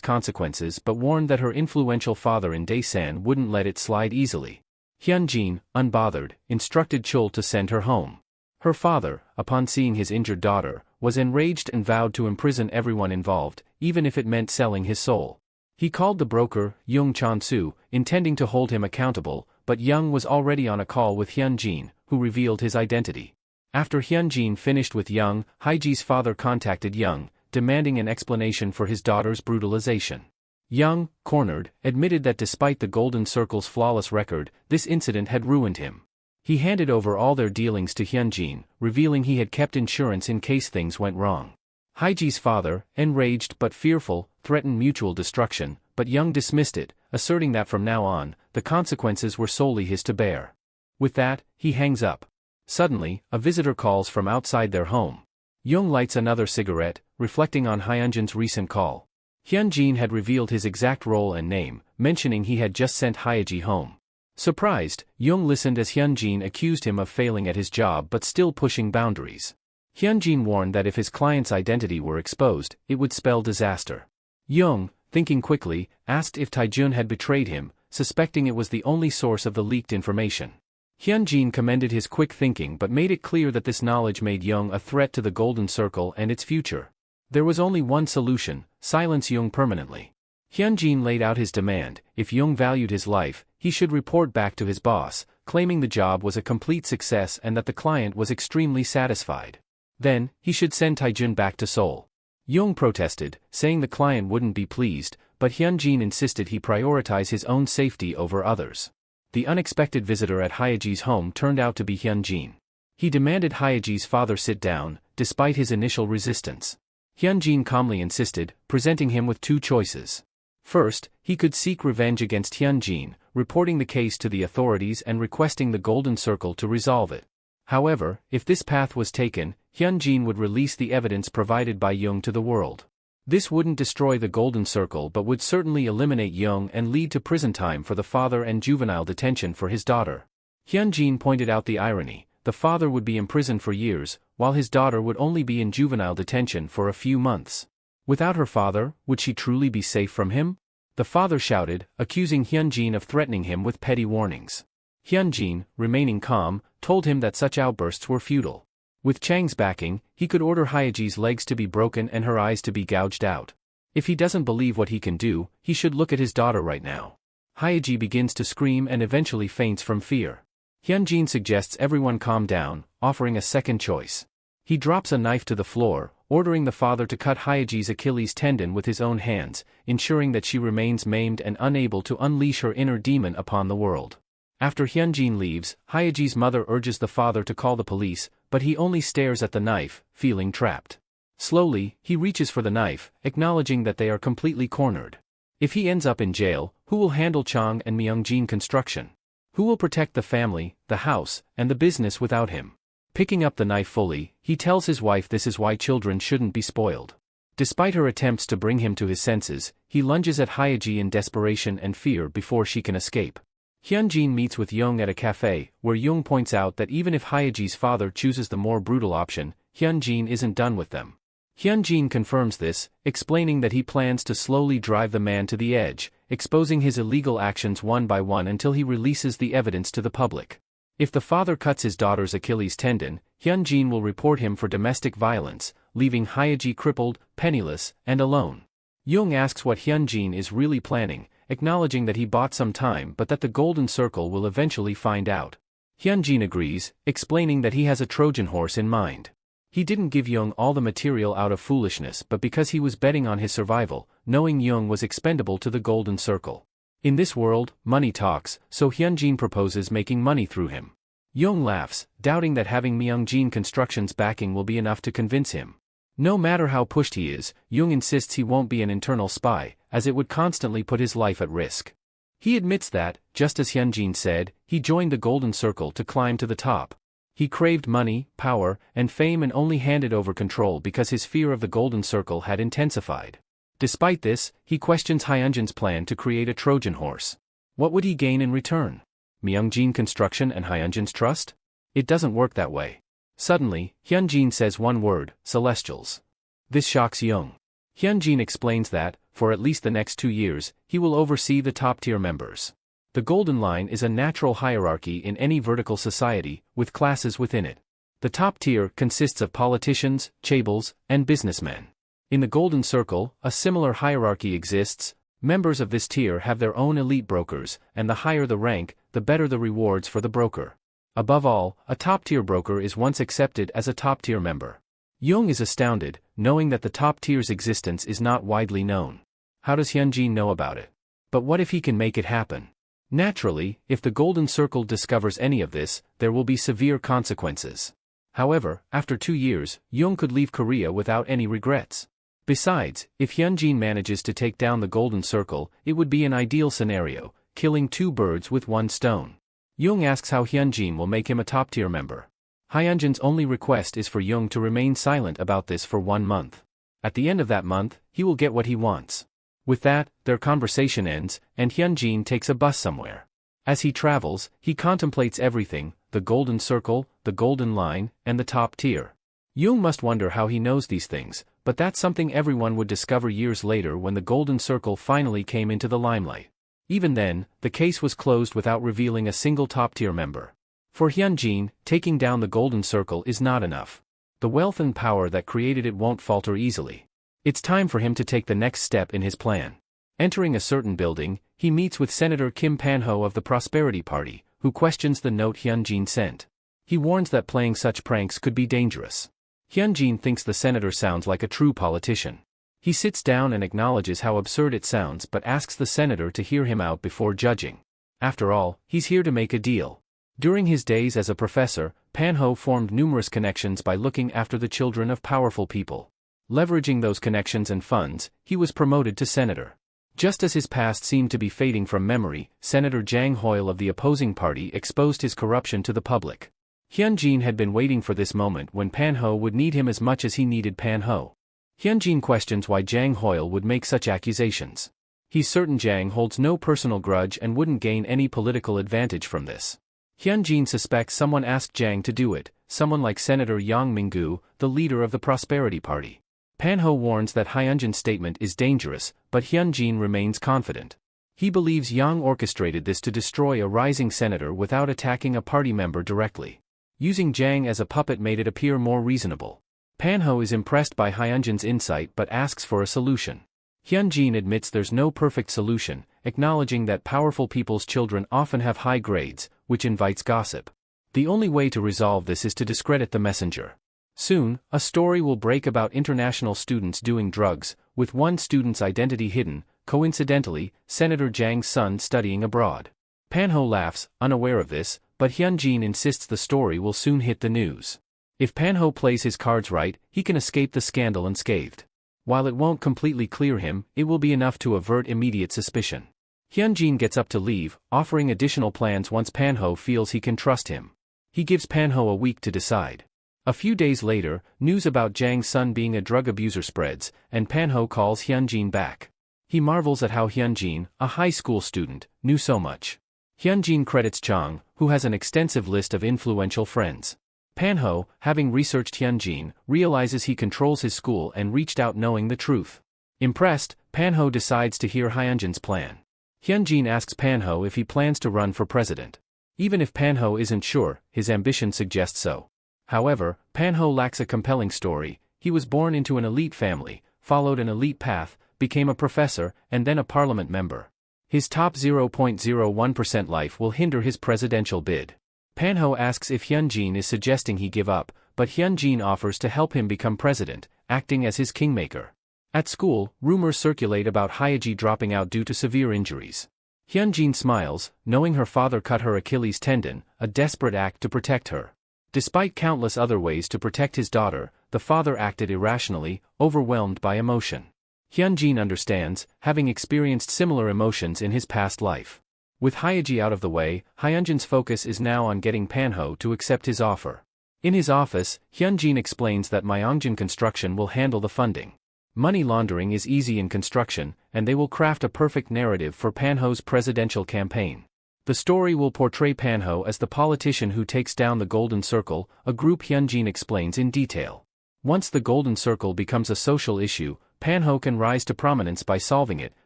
consequences but warned that her influential father in Daesan wouldn't let it slide easily. Hyunjin, unbothered, instructed Chul to send her home. Her father, upon seeing his injured daughter, was enraged and vowed to imprison everyone involved, even if it meant selling his soul. He called the broker, Young Chon-soo, intending to hold him accountable, but Young was already on a call with Hyunjin, who revealed his identity. After Hyunjin finished with Young, Haiji's father contacted Young, demanding an explanation for his daughter's brutalization. Young, cornered, admitted that despite the Golden Circle's flawless record, this incident had ruined him. He handed over all their dealings to Hyunjin, revealing he had kept insurance in case things went wrong. Haiji's father, enraged but fearful, threatened mutual destruction, but Young dismissed it, asserting that from now on, the consequences were solely his to bear. With that, he hangs up. Suddenly, a visitor calls from outside their home. Young lights another cigarette, reflecting on Hyunjin's recent call. Hyunjin had revealed his exact role and name, mentioning he had just sent Haiji home. Surprised, Young listened as Hyunjin accused him of failing at his job but still pushing boundaries. Hyunjin warned that if his client's identity were exposed, it would spell disaster. Young, thinking quickly, asked if Taejun had betrayed him, suspecting it was the only source of the leaked information. Hyunjin commended his quick thinking but made it clear that this knowledge made Young a threat to the Golden Circle and its future. There was only one solution: silence Young permanently. Hyunjin laid out his demand: if Young valued his life, he should report back to his boss, claiming the job was a complete success and that the client was extremely satisfied. Then, he should send Taejun back to Seoul. Young protested, saying the client wouldn't be pleased, but Hyunjin insisted he prioritize his own safety over others. The unexpected visitor at Hyeji's home turned out to be Hyunjin. He demanded Hyeji's father sit down, despite his initial resistance. Hyunjin calmly insisted, presenting him with two choices. First, he could seek revenge against Hyunjin, reporting the case to the authorities and requesting the Golden Circle to resolve it. However, if this path was taken, Hyunjin would release the evidence provided by Young to the world. This wouldn't destroy the Golden Circle but would certainly eliminate Young and lead to prison time for the father and juvenile detention for his daughter. Hyunjin pointed out the irony: the father would be imprisoned for years, while his daughter would only be in juvenile detention for a few months. Without her father, would she truly be safe from him? The father shouted, accusing Hyunjin of threatening him with petty warnings. Hyunjin, remaining calm, told him that such outbursts were futile. With Chang's backing, he could order Hyeji's legs to be broken and her eyes to be gouged out. If he doesn't believe what he can do, he should look at his daughter right now. Hyeji begins to scream and eventually faints from fear. Hyunjin suggests everyone calm down, offering a second choice. He drops a knife to the floor, ordering the father to cut Hyeji's Achilles tendon with his own hands, ensuring that she remains maimed and unable to unleash her inner demon upon the world. After Hyunjin leaves, Hyeji's mother urges the father to call the police, but he only stares at the knife, feeling trapped. Slowly, he reaches for the knife, acknowledging that they are completely cornered. If he ends up in jail, who will handle Chang and Myungjin construction? Who will protect the family, the house, and the business without him? Picking up the knife fully, he tells his wife this is why children shouldn't be spoiled. Despite her attempts to bring him to his senses, he lunges at Hyeji in desperation and fear before she can escape. Hyunjin meets with Young at a cafe, where Young points out that even if Hyeji's father chooses the more brutal option, Hyunjin isn't done with them. Hyunjin confirms this, explaining that he plans to slowly drive the man to the edge, exposing his illegal actions one by one until he releases the evidence to the public. If the father cuts his daughter's Achilles tendon, Hyunjin will report him for domestic violence, leaving Hyeji crippled, penniless, and alone. Jung asks what Hyunjin is really planning, acknowledging that he bought some time but that the Golden Circle will eventually find out. Hyunjin agrees, explaining that he has a Trojan horse in mind. He didn't give Jung all the material out of foolishness but because he was betting on his survival, knowing Jung was expendable to the Golden Circle. In this world, money talks, so Hyunjin proposes making money through him. Jung laughs, doubting that having Myungjin Construction's backing will be enough to convince him. No matter how pushed he is, Jung insists he won't be an internal spy, as it would constantly put his life at risk. He admits that, just as Hyunjin said, he joined the Golden Circle to climb to the top. He craved money, power, and fame and only handed over control because his fear of the Golden Circle had intensified. Despite this, he questions Hyunjin's plan to create a Trojan horse. What would he gain in return? Myungjin Construction and Hyunjin's trust? It doesn't work that way. Suddenly, Hyunjin says one word, Celestials. This shocks Jung. Hyunjin explains that, for at least the next 2 years, he will oversee the top-tier members. The Golden Line is a natural hierarchy in any vertical society, with classes within it. The top tier consists of politicians, chaebols, and businessmen. In the Golden Circle, a similar hierarchy exists. Members of this tier have their own elite brokers, and the higher the rank, the better the rewards for the broker. Above all, a top-tier broker is once accepted as a top-tier member. Jung is astounded, knowing that the top tier's existence is not widely known. How does Hyunjin know about it? But what if he can make it happen? Naturally, if the Golden Circle discovers any of this, there will be severe consequences. However, after 2 years, Jung could leave Korea without any regrets. Besides, if Hyunjin manages to take down the Golden Circle, it would be an ideal scenario, killing 2 birds with 1 stone. Jung asks how Hyunjin will make him a top-tier member. Hyunjin's only request is for Jung to remain silent about this for 1 month. At the end of that month, he will get what he wants. With that, their conversation ends, and Hyunjin takes a bus somewhere. As he travels, he contemplates everything, the Golden Circle, the Golden Line, and the top tier. Jung must wonder how he knows these things, but that's something everyone would discover years later when the Golden Circle finally came into the limelight. Even then, the case was closed without revealing a single top-tier member. For Hyunjin, taking down the Golden Circle is not enough. The wealth and power that created it won't falter easily. It's time for him to take the next step in his plan. Entering a certain building, he meets with Senator Kim Pan-ho of the Prosperity Party, who questions the note Hyunjin sent. He warns that playing such pranks could be dangerous. Hyunjin thinks the senator sounds like a true politician. He sits down and acknowledges how absurd it sounds but asks the senator to hear him out before judging. After all, he's here to make a deal. During his days as a professor, Pan-ho formed numerous connections by looking after the children of powerful people. Leveraging those connections and funds, he was promoted to senator. Just as his past seemed to be fading from memory, Senator Jang Hoyle of the opposing party exposed his corruption to the public. Hyunjin had been waiting for this moment when Pan-ho would need him as much as he needed Pan-ho. Hyunjin questions why Jang Hoyle would make such accusations. He's certain Jang holds no personal grudge and wouldn't gain any political advantage from this. Hyunjin suspects someone asked Jang to do it, someone like Senator Yang Minggu, the leader of the Prosperity Party. Pan-ho warns that Hyunjin's statement is dangerous, but Hyunjin remains confident. He believes Yang orchestrated this to destroy a rising senator without attacking a party member directly. Using Jang as a puppet made it appear more reasonable. Pan-ho is impressed by Hyunjin's insight but asks for a solution. Hyunjin admits there's no perfect solution, acknowledging that powerful people's children often have high grades, which invites gossip. The only way to resolve this is to discredit the messenger. Soon, a story will break about international students doing drugs, with one student's identity hidden, coincidentally, Senator Jang's son studying abroad. Pan-ho laughs, unaware of this, but Hyunjin insists the story will soon hit the news. If Pan-ho plays his cards right, he can escape the scandal unscathed. While it won't completely clear him, it will be enough to avert immediate suspicion. Hyunjin gets up to leave, offering additional plans once Pan-ho feels he can trust him. He gives Pan-ho a week to decide. A few days later, news about Jang's son being a drug abuser spreads, and Pan-ho calls Hyunjin back. He marvels at how Hyunjin, a high school student, knew so much. Hyunjin credits Chang, who has an extensive list of influential friends. Pan-ho, having researched Hyunjin, realizes he controls his school and reached out knowing the truth. Impressed, Pan-ho decides to hear Hyunjin's plan. Hyunjin asks Pan-ho if he plans to run for president. Even if Panho isn't sure, his ambition suggests so. However, Panho lacks a compelling story. He was born into an elite family, followed an elite path, became a professor, and then a parliament member. His top 0.01% life will hinder his presidential bid. Panho asks if Hyunjin is suggesting he give up, but Hyunjin offers to help him become president, acting as his kingmaker. At school, rumors circulate about Hyeji dropping out due to severe injuries. Hyunjin smiles, knowing her father cut her Achilles tendon, a desperate act to protect her. Despite countless other ways to protect his daughter, the father acted irrationally, overwhelmed by emotion. Hyunjin understands, having experienced similar emotions in his past life. With Hyeji out of the way, Hyunjin's focus is now on getting Panho to accept his offer. In his office, Hyunjin explains that Myeongjin Construction will handle the funding. Money laundering is easy in construction, and they will craft a perfect narrative for Panho's presidential campaign. The story will portray Panho as the politician who takes down the Golden Circle, a group Hyunjin explains in detail. Once the Golden Circle becomes a social issue, Panho can rise to prominence by solving it,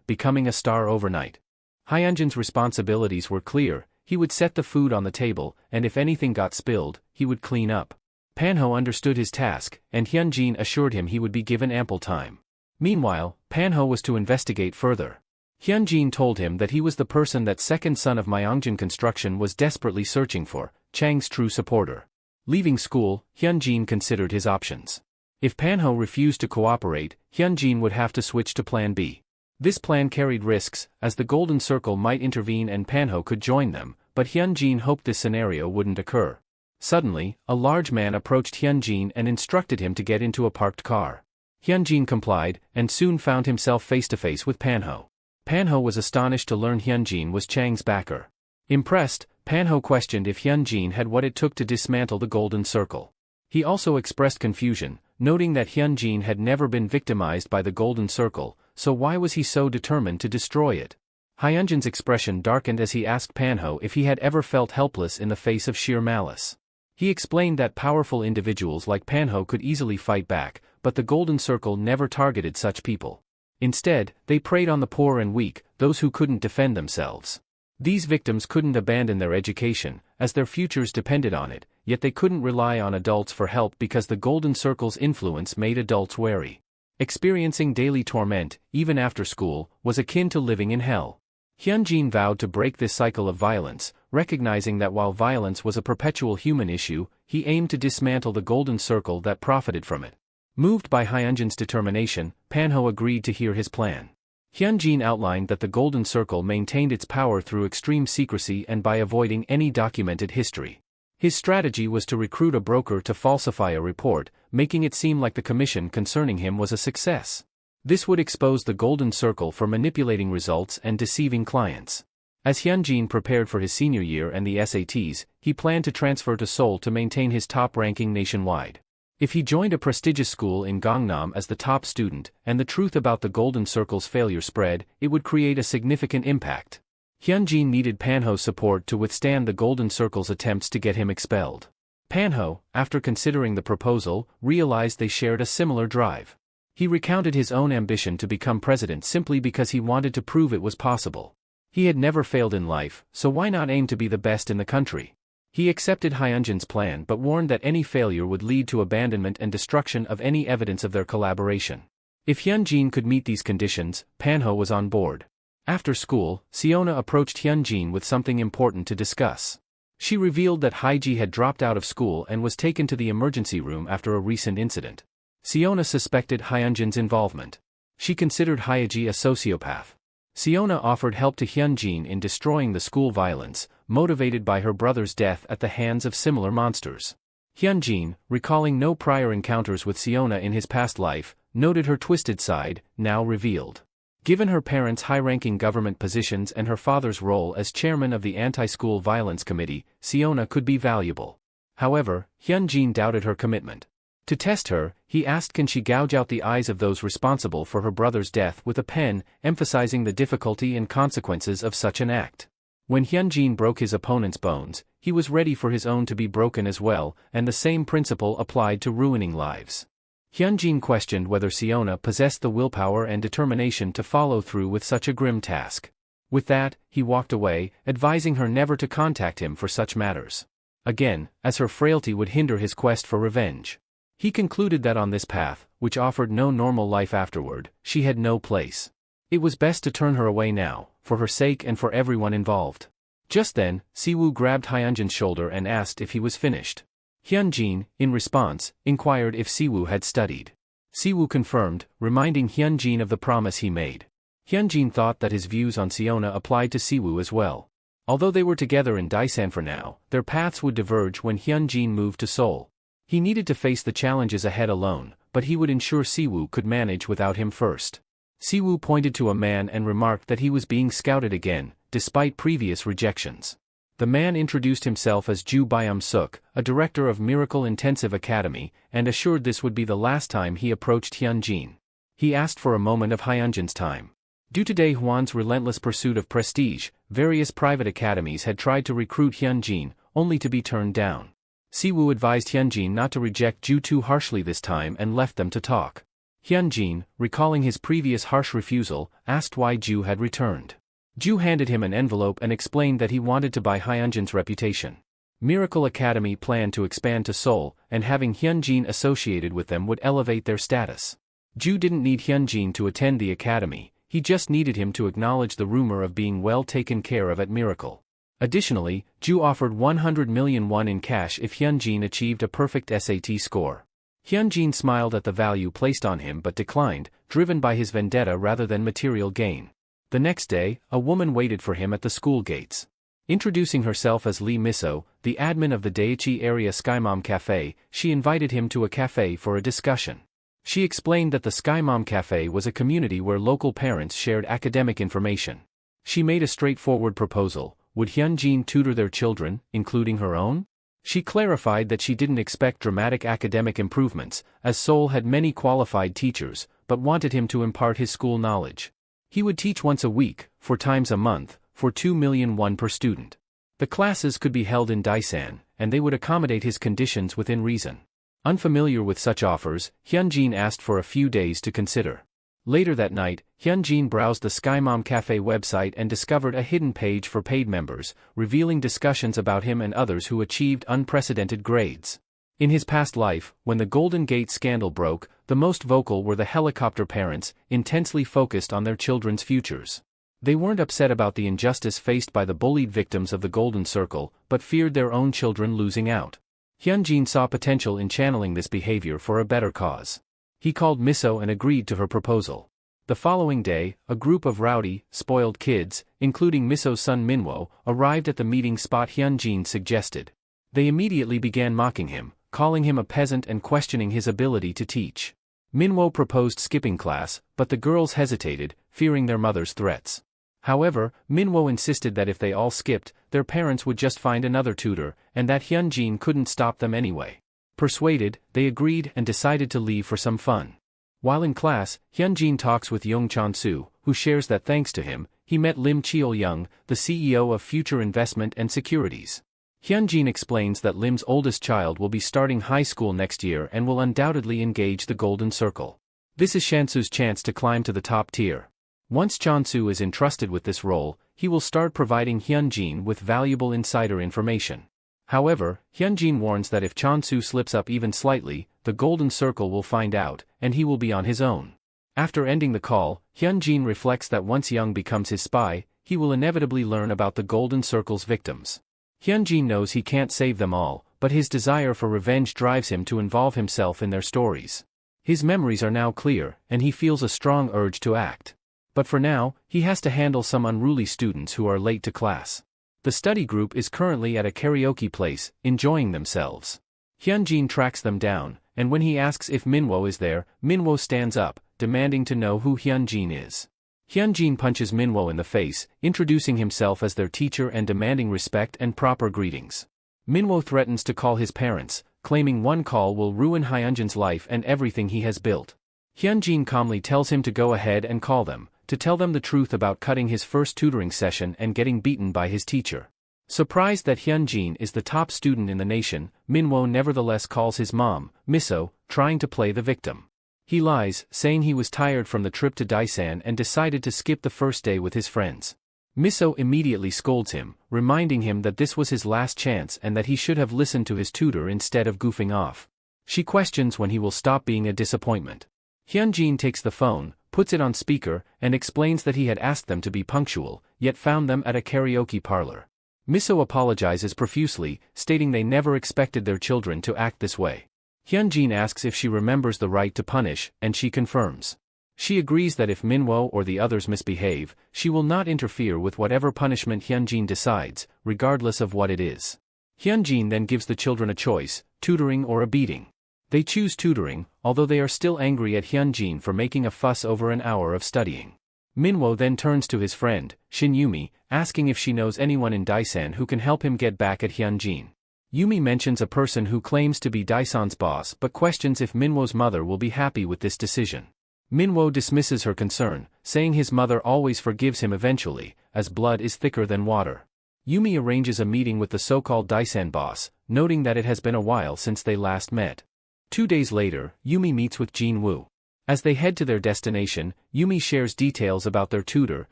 becoming a star overnight. Hyunjin's responsibilities were clear: he would set the food on the table, and if anything got spilled, he would clean up. Panho understood his task, and Hyunjin assured him he would be given ample time. Meanwhile, Panho was to investigate further. Hyunjin told him that he was the person that second son of Myeongjin Construction was desperately searching for, Chang's true supporter. Leaving school, Hyunjin considered his options. If Panho refused to cooperate, Hyunjin would have to switch to Plan B. This plan carried risks, as the Golden Circle might intervene and Panho could join them, but Hyunjin hoped this scenario wouldn't occur. Suddenly, a large man approached Hyunjin and instructed him to get into a parked car. Hyunjin complied, and soon found himself face-to-face with Panho. Panho was astonished to learn Hyunjin was Chang's backer. Impressed, Panho questioned if Hyunjin had what it took to dismantle the Golden Circle. He also expressed confusion, noting that Hyunjin had never been victimized by the Golden Circle, so why was he so determined to destroy it? Hyunjin's expression darkened as he asked Panho if he had ever felt helpless in the face of sheer malice. He explained that powerful individuals like Panho could easily fight back, but the Golden Circle never targeted such people. Instead, they preyed on the poor and weak, those who couldn't defend themselves. These victims couldn't abandon their education, as their futures depended on it, yet they couldn't rely on adults for help because the Golden Circle's influence made adults wary. Experiencing daily torment, even after school, was akin to living in hell. Hyunjin vowed to break this cycle of violence, recognizing that while violence was a perpetual human issue, he aimed to dismantle the Golden Circle that profited from it. Moved by Hyunjin's determination, Panho agreed to hear his plan. Hyunjin outlined that the Golden Circle maintained its power through extreme secrecy and by avoiding any documented history. His strategy was to recruit a broker to falsify a report, making it seem like the commission concerning him was a success. This would expose the Golden Circle for manipulating results and deceiving clients. As Hyunjin prepared for his senior year and the SATs, he planned to transfer to Seoul to maintain his top ranking nationwide. If he joined a prestigious school in Gangnam as the top student, and the truth about the Golden Circle's failure spread, it would create a significant impact. Hyunjin needed Panho's support to withstand the Golden Circle's attempts to get him expelled. Panho, after considering the proposal, realized they shared a similar drive. He recounted his own ambition to become president simply because he wanted to prove it was possible. He had never failed in life, so why not aim to be the best in the country? He accepted Hyunjin's plan but warned that any failure would lead to abandonment and destruction of any evidence of their collaboration. If Hyunjin could meet these conditions, Panho was on board. After school, Seona approached Hyunjin with something important to discuss. She revealed that Hyeji had dropped out of school and was taken to the emergency room after a recent incident. Seona suspected Hyunjin's involvement. She considered Hyeji a sociopath. Seona offered help to Hyunjin in destroying the school violence, motivated by her brother's death at the hands of similar monsters. Hyunjin, recalling no prior encounters with Seona in his past life, noted her twisted side, now revealed. Given her parents' high-ranking government positions and her father's role as chairman of the Anti-School Violence Committee, Seona could be valuable. However, Hyunjin doubted her commitment. To test her, he asked can she gouge out the eyes of those responsible for her brother's death with a pen, emphasizing the difficulty and consequences of such an act. When Hyunjin broke his opponent's bones, he was ready for his own to be broken as well, and the same principle applied to ruining lives. Hyunjin questioned whether Seona possessed the willpower and determination to follow through with such a grim task. With that, he walked away, advising her never to contact him for such matters. Again, as her frailty would hinder his quest for revenge. He concluded that on this path, which offered no normal life afterward, she had no place. It was best to turn her away now, for her sake and for everyone involved. Just then, Siwoo grabbed Hyunjin's shoulder and asked if he was finished. Hyunjin, in response, inquired if Siwoo had studied. Siwoo confirmed, reminding Hyunjin of the promise he made. Hyunjin thought that his views on Seona applied to Siwoo as well. Although they were together in Daesan for now, their paths would diverge when Hyunjin moved to Seoul. He needed to face the challenges ahead alone, but he would ensure Siwoo could manage without him first. Siwoo pointed to a man and remarked that he was being scouted again, despite previous rejections. The man introduced himself as Ju Byum-suk, a director of Miracle Intensive Academy, and assured this would be the last time he approached Hyunjin. He asked for a moment of Hyunjin's time. Due to Daehwan's relentless pursuit of prestige, various private academies had tried to recruit Hyunjin, only to be turned down. Siwoo advised Hyunjin not to reject Ju too harshly this time and left them to talk. Hyunjin, recalling his previous harsh refusal, asked why Ju had returned. Ju handed him an envelope and explained that he wanted to buy Hyunjin's reputation. Miracle Academy planned to expand to Seoul, and having Hyunjin associated with them would elevate their status. Ju didn't need Hyunjin to attend the academy, he just needed him to acknowledge the rumor of being well taken care of at Miracle. Additionally, Ju offered 100 million won in cash if Hyunjin achieved a perfect SAT score. Hyunjin smiled at the value placed on him but declined, driven by his vendetta rather than material gain. The next day, a woman waited for him at the school gates. Introducing herself as Lee Miso, the admin of the Daechi area Skymom Cafe, she invited him to a cafe for a discussion. She explained that the Skymom Cafe was a community where local parents shared academic information. She made a straightforward proposal: would Hyunjin tutor their children, including her own? She clarified that she didn't expect dramatic academic improvements, as Seoul had many qualified teachers, but wanted him to impart his school knowledge. He would teach once a week, 4 times a month, for 2 million won per student. The classes could be held in Daesan, and they would accommodate his conditions within reason. Unfamiliar with such offers, Hyunjin asked for a few days to consider. Later that night, Hyunjin browsed the Skymom Cafe website and discovered a hidden page for paid members, revealing discussions about him and others who achieved unprecedented grades. In his past life, when the Golden Gate scandal broke, the most vocal were the helicopter parents, intensely focused on their children's futures. They weren't upset about the injustice faced by the bullied victims of the Golden Circle, but feared their own children losing out. Hyunjin saw potential in channeling this behavior for a better cause. He called Miso and agreed to her proposal. The following day, a group of rowdy, spoiled kids, including Miso's son Minwo, arrived at the meeting spot Hyunjin suggested. They immediately began mocking him, calling him a peasant and questioning his ability to teach. Minwo proposed skipping class, but the girls hesitated, fearing their mother's threats. However, Minwo insisted that if they all skipped, their parents would just find another tutor, and that Hyunjin couldn't stop them anyway. Persuaded, they agreed and decided to leave for some fun. While in class, Hyunjin talks with Young Chon-soo, who shares that thanks to him, he met Lim Cheol-young, the CEO of Future Investment and Securities. Hyunjin explains that Lim's oldest child will be starting high school next year and will undoubtedly engage the Golden Circle. This is Shansu's chance to climb to the top tier. Once Chon-soo is entrusted with this role, he will start providing Hyunjin with valuable insider information. However, Hyunjin warns that if Chon-soo slips up even slightly, the Golden Circle will find out, and he will be on his own. After ending the call, Hyunjin reflects that once Young becomes his spy, he will inevitably learn about the Golden Circle's victims. Hyunjin knows he can't save them all, but his desire for revenge drives him to involve himself in their stories. His memories are now clear, and he feels a strong urge to act. But for now, he has to handle some unruly students who are late to class. The study group is currently at a karaoke place, enjoying themselves. Hyunjin tracks them down, and when he asks if Minwo is there, Minwo stands up, demanding to know who Hyunjin is. Hyunjin punches Minwo in the face, introducing himself as their teacher and demanding respect and proper greetings. Minwo threatens to call his parents, claiming one call will ruin Hyunjin's life and everything he has built. Hyunjin calmly tells him to go ahead and call them, to tell them the truth about cutting his first tutoring session and getting beaten by his teacher. Surprised that Hyunjin is the top student in the nation, Minwo nevertheless calls his mom, Miso, trying to play the victim. He lies, saying he was tired from the trip to Daesan and decided to skip the first day with his friends. Miso immediately scolds him, reminding him that this was his last chance and that he should have listened to his tutor instead of goofing off. She questions when he will stop being a disappointment. Hyunjin takes the phone, puts it on speaker, and explains that he had asked them to be punctual, yet found them at a karaoke parlor. Miso apologizes profusely, stating they never expected their children to act this way. Hyunjin asks if she remembers the right to punish, and she confirms. She agrees that if Manhwa or the others misbehave, she will not interfere with whatever punishment Hyunjin decides, regardless of what it is. Hyunjin then gives the children a choice, tutoring or a beating. They choose tutoring, although they are still angry at Hyunjin for making a fuss over an hour of studying. Manhwa then turns to his friend, Shin Yumi, asking if she knows anyone in Daisan who can help him get back at Hyunjin. Yumi mentions a person who claims to be Daisan's boss but questions if Manhwa's mother will be happy with this decision. Manhwa dismisses her concern, saying his mother always forgives him eventually, as blood is thicker than water. Yumi arranges a meeting with the so-called Daisan boss, noting that it has been a while since they last met. 2 days later, Yumi meets with Jin-woo. As they head to their destination, Yumi shares details about their tutor,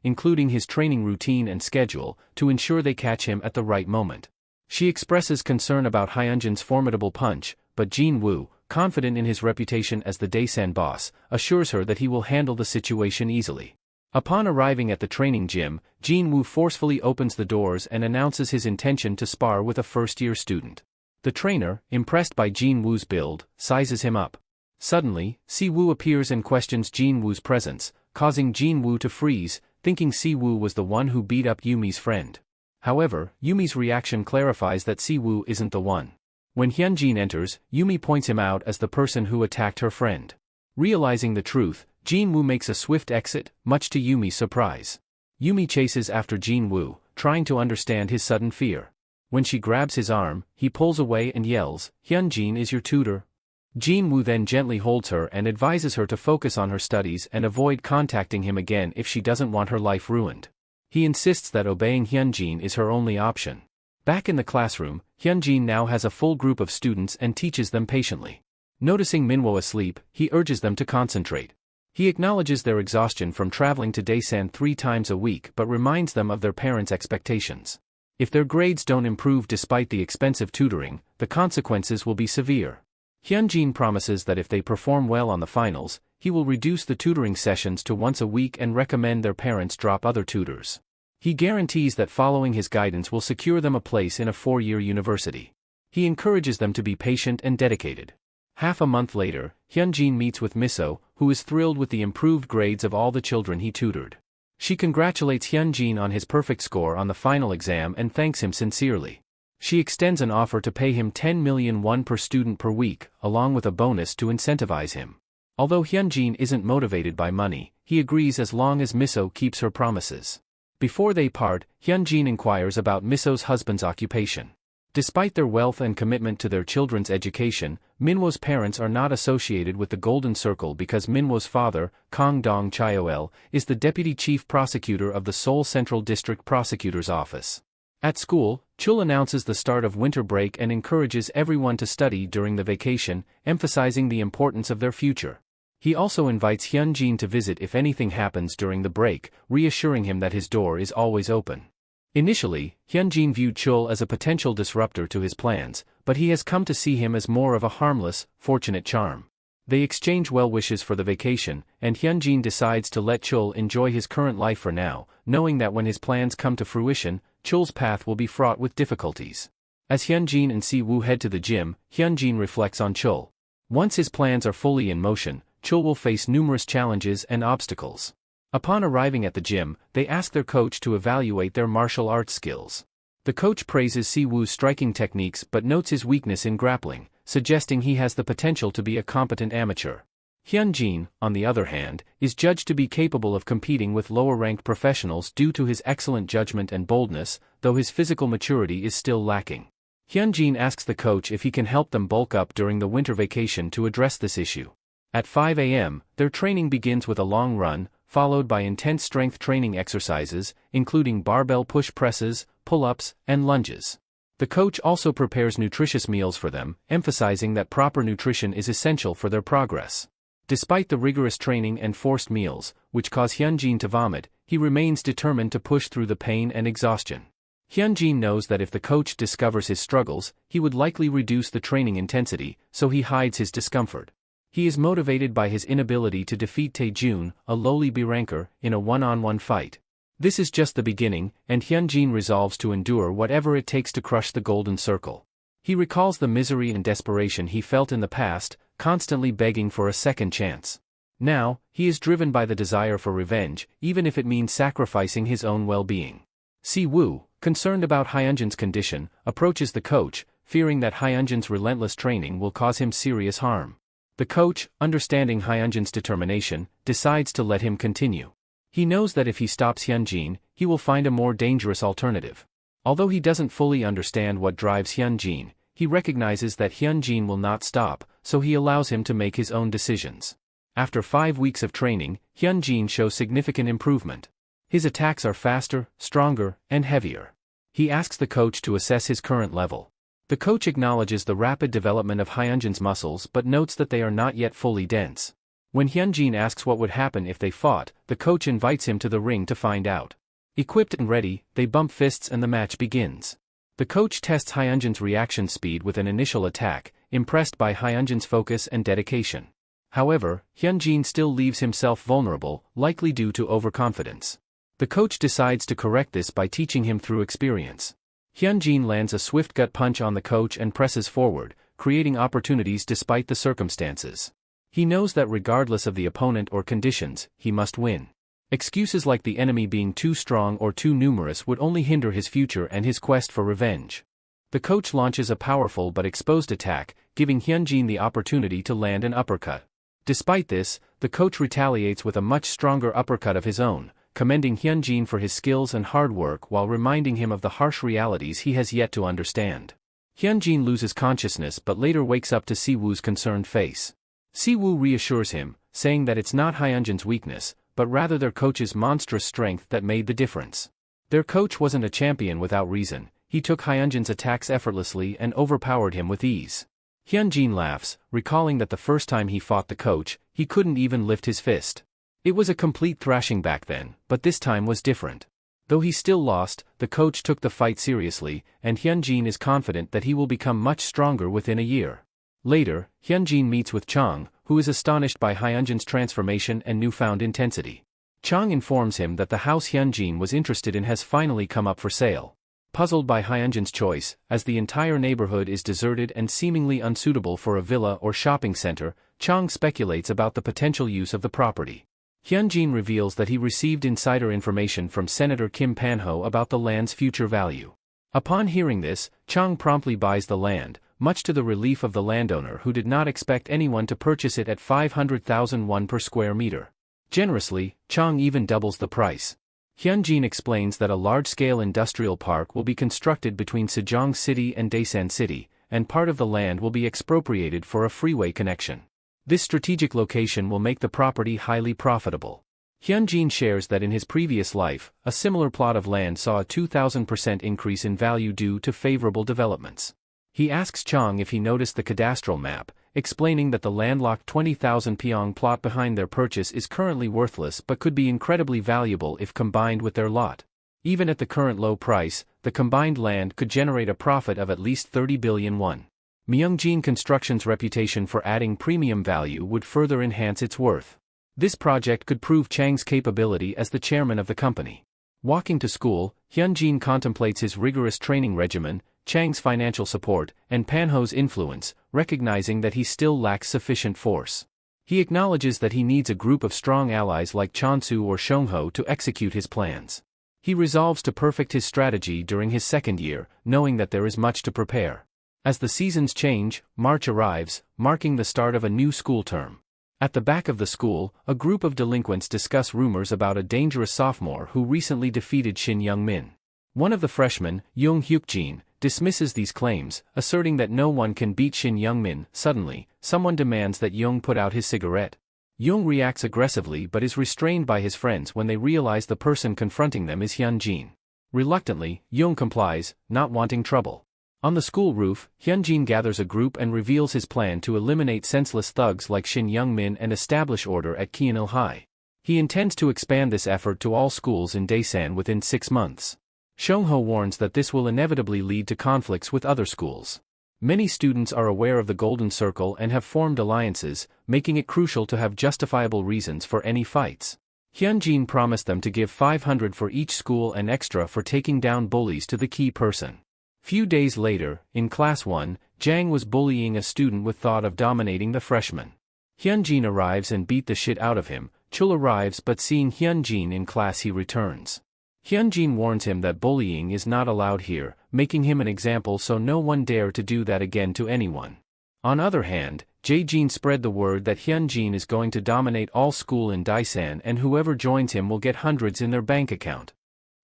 including his training routine and schedule, to ensure they catch him at the right moment. She expresses concern about Hyunjin's formidable punch, but Jin-woo, confident in his reputation as the Daisan boss, assures her that he will handle the situation easily. Upon arriving at the training gym, Jin-woo forcefully opens the doors and announces his intention to spar with a first-year student. The trainer, impressed by Jin-woo's build, sizes him up. Suddenly, Si-woo appears and questions Jin-woo's presence, causing Jin-woo to freeze, thinking Si-woo was the one who beat up Yumi's friend. However, Yumi's reaction clarifies that Si-woo isn't the one. When Hyunjin enters, Yumi points him out as the person who attacked her friend. Realizing the truth, Jin-woo makes a swift exit, much to Yumi's surprise. Yumi chases after Jin-woo, trying to understand his sudden fear. When she grabs his arm, he pulls away and yells, "Hyunjin is your tutor." Jin-woo then gently holds her and advises her to focus on her studies and avoid contacting him again if she doesn't want her life ruined. He insists that obeying Hyunjin is her only option. Back in the classroom, Hyunjin now has a full group of students and teaches them patiently. Noticing Manhwa asleep, he urges them to concentrate. He acknowledges their exhaustion from traveling to Daisan 3 times a week but reminds them of their parents' expectations. If their grades don't improve despite the expensive tutoring, the consequences will be severe. Hyunjin promises that if they perform well on the finals, he will reduce the tutoring sessions to once a week and recommend their parents drop other tutors. He guarantees that following his guidance will secure them a place in a 4-year university. He encourages them to be patient and dedicated. Half a month later, Hyunjin meets with Miso, who is thrilled with the improved grades of all the children he tutored. She congratulates Hyunjin on his perfect score on the final exam and thanks him sincerely. She extends an offer to pay him 10 million won per student per week, along with a bonus to incentivize him. Although Hyunjin isn't motivated by money, he agrees as long as Miso keeps her promises. Before they part, Hyunjin inquires about Miso's husband's occupation. Despite their wealth and commitment to their children's education, Manhwa's parents are not associated with the Golden Circle because Manhwa's father, Kang Dong-cheol, is the deputy chief prosecutor of the Seoul Central District Prosecutor's Office. At school, Chul announces the start of winter break and encourages everyone to study during the vacation, emphasizing the importance of their future. He also invites Hyunjin to visit if anything happens during the break, reassuring him that his door is always open. Initially, Hyunjin viewed Chul as a potential disruptor to his plans, but he has come to see him as more of a harmless, fortunate charm. They exchange well wishes for the vacation, and Hyunjin decides to let Chul enjoy his current life for now, knowing that when his plans come to fruition, Chul's path will be fraught with difficulties. As Hyunjin and Si-woo head to the gym, Hyunjin reflects on Chul. Once his plans are fully in motion, Chul will face numerous challenges and obstacles. Upon arriving at the gym, they ask their coach to evaluate their martial arts skills. The coach praises Si-woo's striking techniques but notes his weakness in grappling, suggesting he has the potential to be a competent amateur. Hyunjin, on the other hand, is judged to be capable of competing with lower-ranked professionals due to his excellent judgment and boldness, though his physical maturity is still lacking. Hyunjin asks the coach if he can help them bulk up during the winter vacation to address this issue. At 5 a.m., their training begins with a long run, followed by intense strength training exercises, including barbell push presses, pull-ups, and lunges. The coach also prepares nutritious meals for them, emphasizing that proper nutrition is essential for their progress. Despite the rigorous training and forced meals, which cause Hyunjin to vomit, He remains determined to push through the pain and exhaustion. Hyunjin knows that if the coach discovers his struggles, he would likely reduce the training intensity, so he hides his discomfort. He is motivated by his inability to defeat Taejun, a lowly B-ranker, in a one-on-one fight. This is just the beginning, and Hyunjin resolves to endure whatever it takes to crush the Golden Circle. He recalls the misery and desperation he felt in the past, constantly begging for a second chance. Now, he is driven by the desire for revenge, even if it means sacrificing his own well-being. Si-woo, concerned about Hyunjin's condition, approaches the coach, fearing that Hyunjin's relentless training will cause him serious harm. The coach, understanding Hyunjin's determination, decides to let him continue. He knows that if he stops Hyunjin, he will find a more dangerous alternative. Although he doesn't fully understand what drives Hyunjin, he recognizes that Hyunjin will not stop, so he allows him to make his own decisions. After 5 weeks of training, Hyunjin shows significant improvement. His attacks are faster, stronger, and heavier. He asks the coach to assess his current level. The coach acknowledges the rapid development of Hyunjin's muscles but notes that they are not yet fully dense. When Hyunjin asks what would happen if they fought, the coach invites him to the ring to find out. Equipped and ready, they bump fists and the match begins. The coach tests Hyunjin's reaction speed with an initial attack, impressed by Hyunjin's focus and dedication. However, Hyunjin still leaves himself vulnerable, likely due to overconfidence. The coach decides to correct this by teaching him through experience. Hyunjin lands a swift gut punch on the coach and presses forward, creating opportunities despite the circumstances. He knows that regardless of the opponent or conditions, he must win. Excuses like the enemy being too strong or too numerous would only hinder his future and his quest for revenge. The coach launches a powerful but exposed attack, giving Hyunjin the opportunity to land an uppercut. Despite this, the coach retaliates with a much stronger uppercut of his own, commending Hyunjin for his skills and hard work while reminding him of the harsh realities he has yet to understand. Hyunjin loses consciousness but later wakes up to Si-woo's concerned face. Si-woo reassures him, saying that it's not Hyunjin's weakness, but rather their coach's monstrous strength that made the difference. Their coach wasn't a champion without reason, he took Hyunjin's attacks effortlessly and overpowered him with ease. Hyunjin laughs, recalling that the first time he fought the coach, he couldn't even lift his fist. It was a complete thrashing back then, but this time was different. Though he still lost, the coach took the fight seriously, and Hyunjin is confident that he will become much stronger within a year. Later, Hyunjin meets with Chang, who is astonished by Hyunjin's transformation and newfound intensity. Chang informs him that the house Hyunjin was interested in has finally come up for sale. Puzzled by Hyunjin's choice, as the entire neighborhood is deserted and seemingly unsuitable for a villa or shopping center, Chang speculates about the potential use of the property. Hyunjin reveals that he received insider information from Senator Kim Panho about the land's future value. Upon hearing this, Chang promptly buys the land, much to the relief of the landowner who did not expect anyone to purchase it at 500,000 won per square meter. Generously, Chang even doubles the price. Hyunjin explains that a large-scale industrial park will be constructed between Sejong City and Daesan City, and part of the land will be expropriated for a freeway connection. This strategic location will make the property highly profitable. Hyunjin shares that in his previous life, a similar plot of land saw a 2,000% increase in value due to favorable developments. He asks Chang if he noticed the cadastral map, explaining that the landlocked 20,000 pyong plot behind their purchase is currently worthless but could be incredibly valuable if combined with their lot. Even at the current low price, the combined land could generate a profit of at least 30 billion won. Myeongjin Construction's reputation for adding premium value would further enhance its worth. This project could prove Chang's capability as the chairman of the company. Walking to school, Hyunjin contemplates his rigorous training regimen, Chang's financial support, and Panho's influence, recognizing that he still lacks sufficient force. He acknowledges that he needs a group of strong allies like Chonsu or Seongho to execute his plans. He resolves to perfect his strategy during his second year, knowing that there is much to prepare. As the seasons change, March arrives, marking the start of a new school term. At the back of the school, a group of delinquents discuss rumors about a dangerous sophomore who recently defeated Shin Young-min. One of the freshmen, Young Hyuk-jin, dismisses these claims, asserting that no one can beat Shin Young-min. Suddenly, someone demands that Young put out his cigarette. Young reacts aggressively but is restrained by his friends when they realize the person confronting them is Hyunjin. Reluctantly, Young complies, not wanting trouble. On the school roof, Hyunjin gathers a group and reveals his plan to eliminate senseless thugs like Shin Young-min and establish order at Kyeonil High. He intends to expand this effort to all schools in Daesan within 6 months. Seung-ho warns that this will inevitably lead to conflicts with other schools. Many students are aware of the Golden Circle and have formed alliances, making it crucial to have justifiable reasons for any fights. Hyunjin promised them to give 500 for each school and extra for taking down bullies to the key person. Few days later, in Class 1, Jang was bullying a student with thought of dominating the freshman. Hyunjin arrives and beat the shit out of him. Chul arrives but seeing Hyunjin in class he returns. Hyunjin warns him that bullying is not allowed here, making him an example so no one dare to do that again to anyone. On other hand, Jae-jin spread the word that Hyunjin is going to dominate all school in Daesan and whoever joins him will get hundreds in their bank account.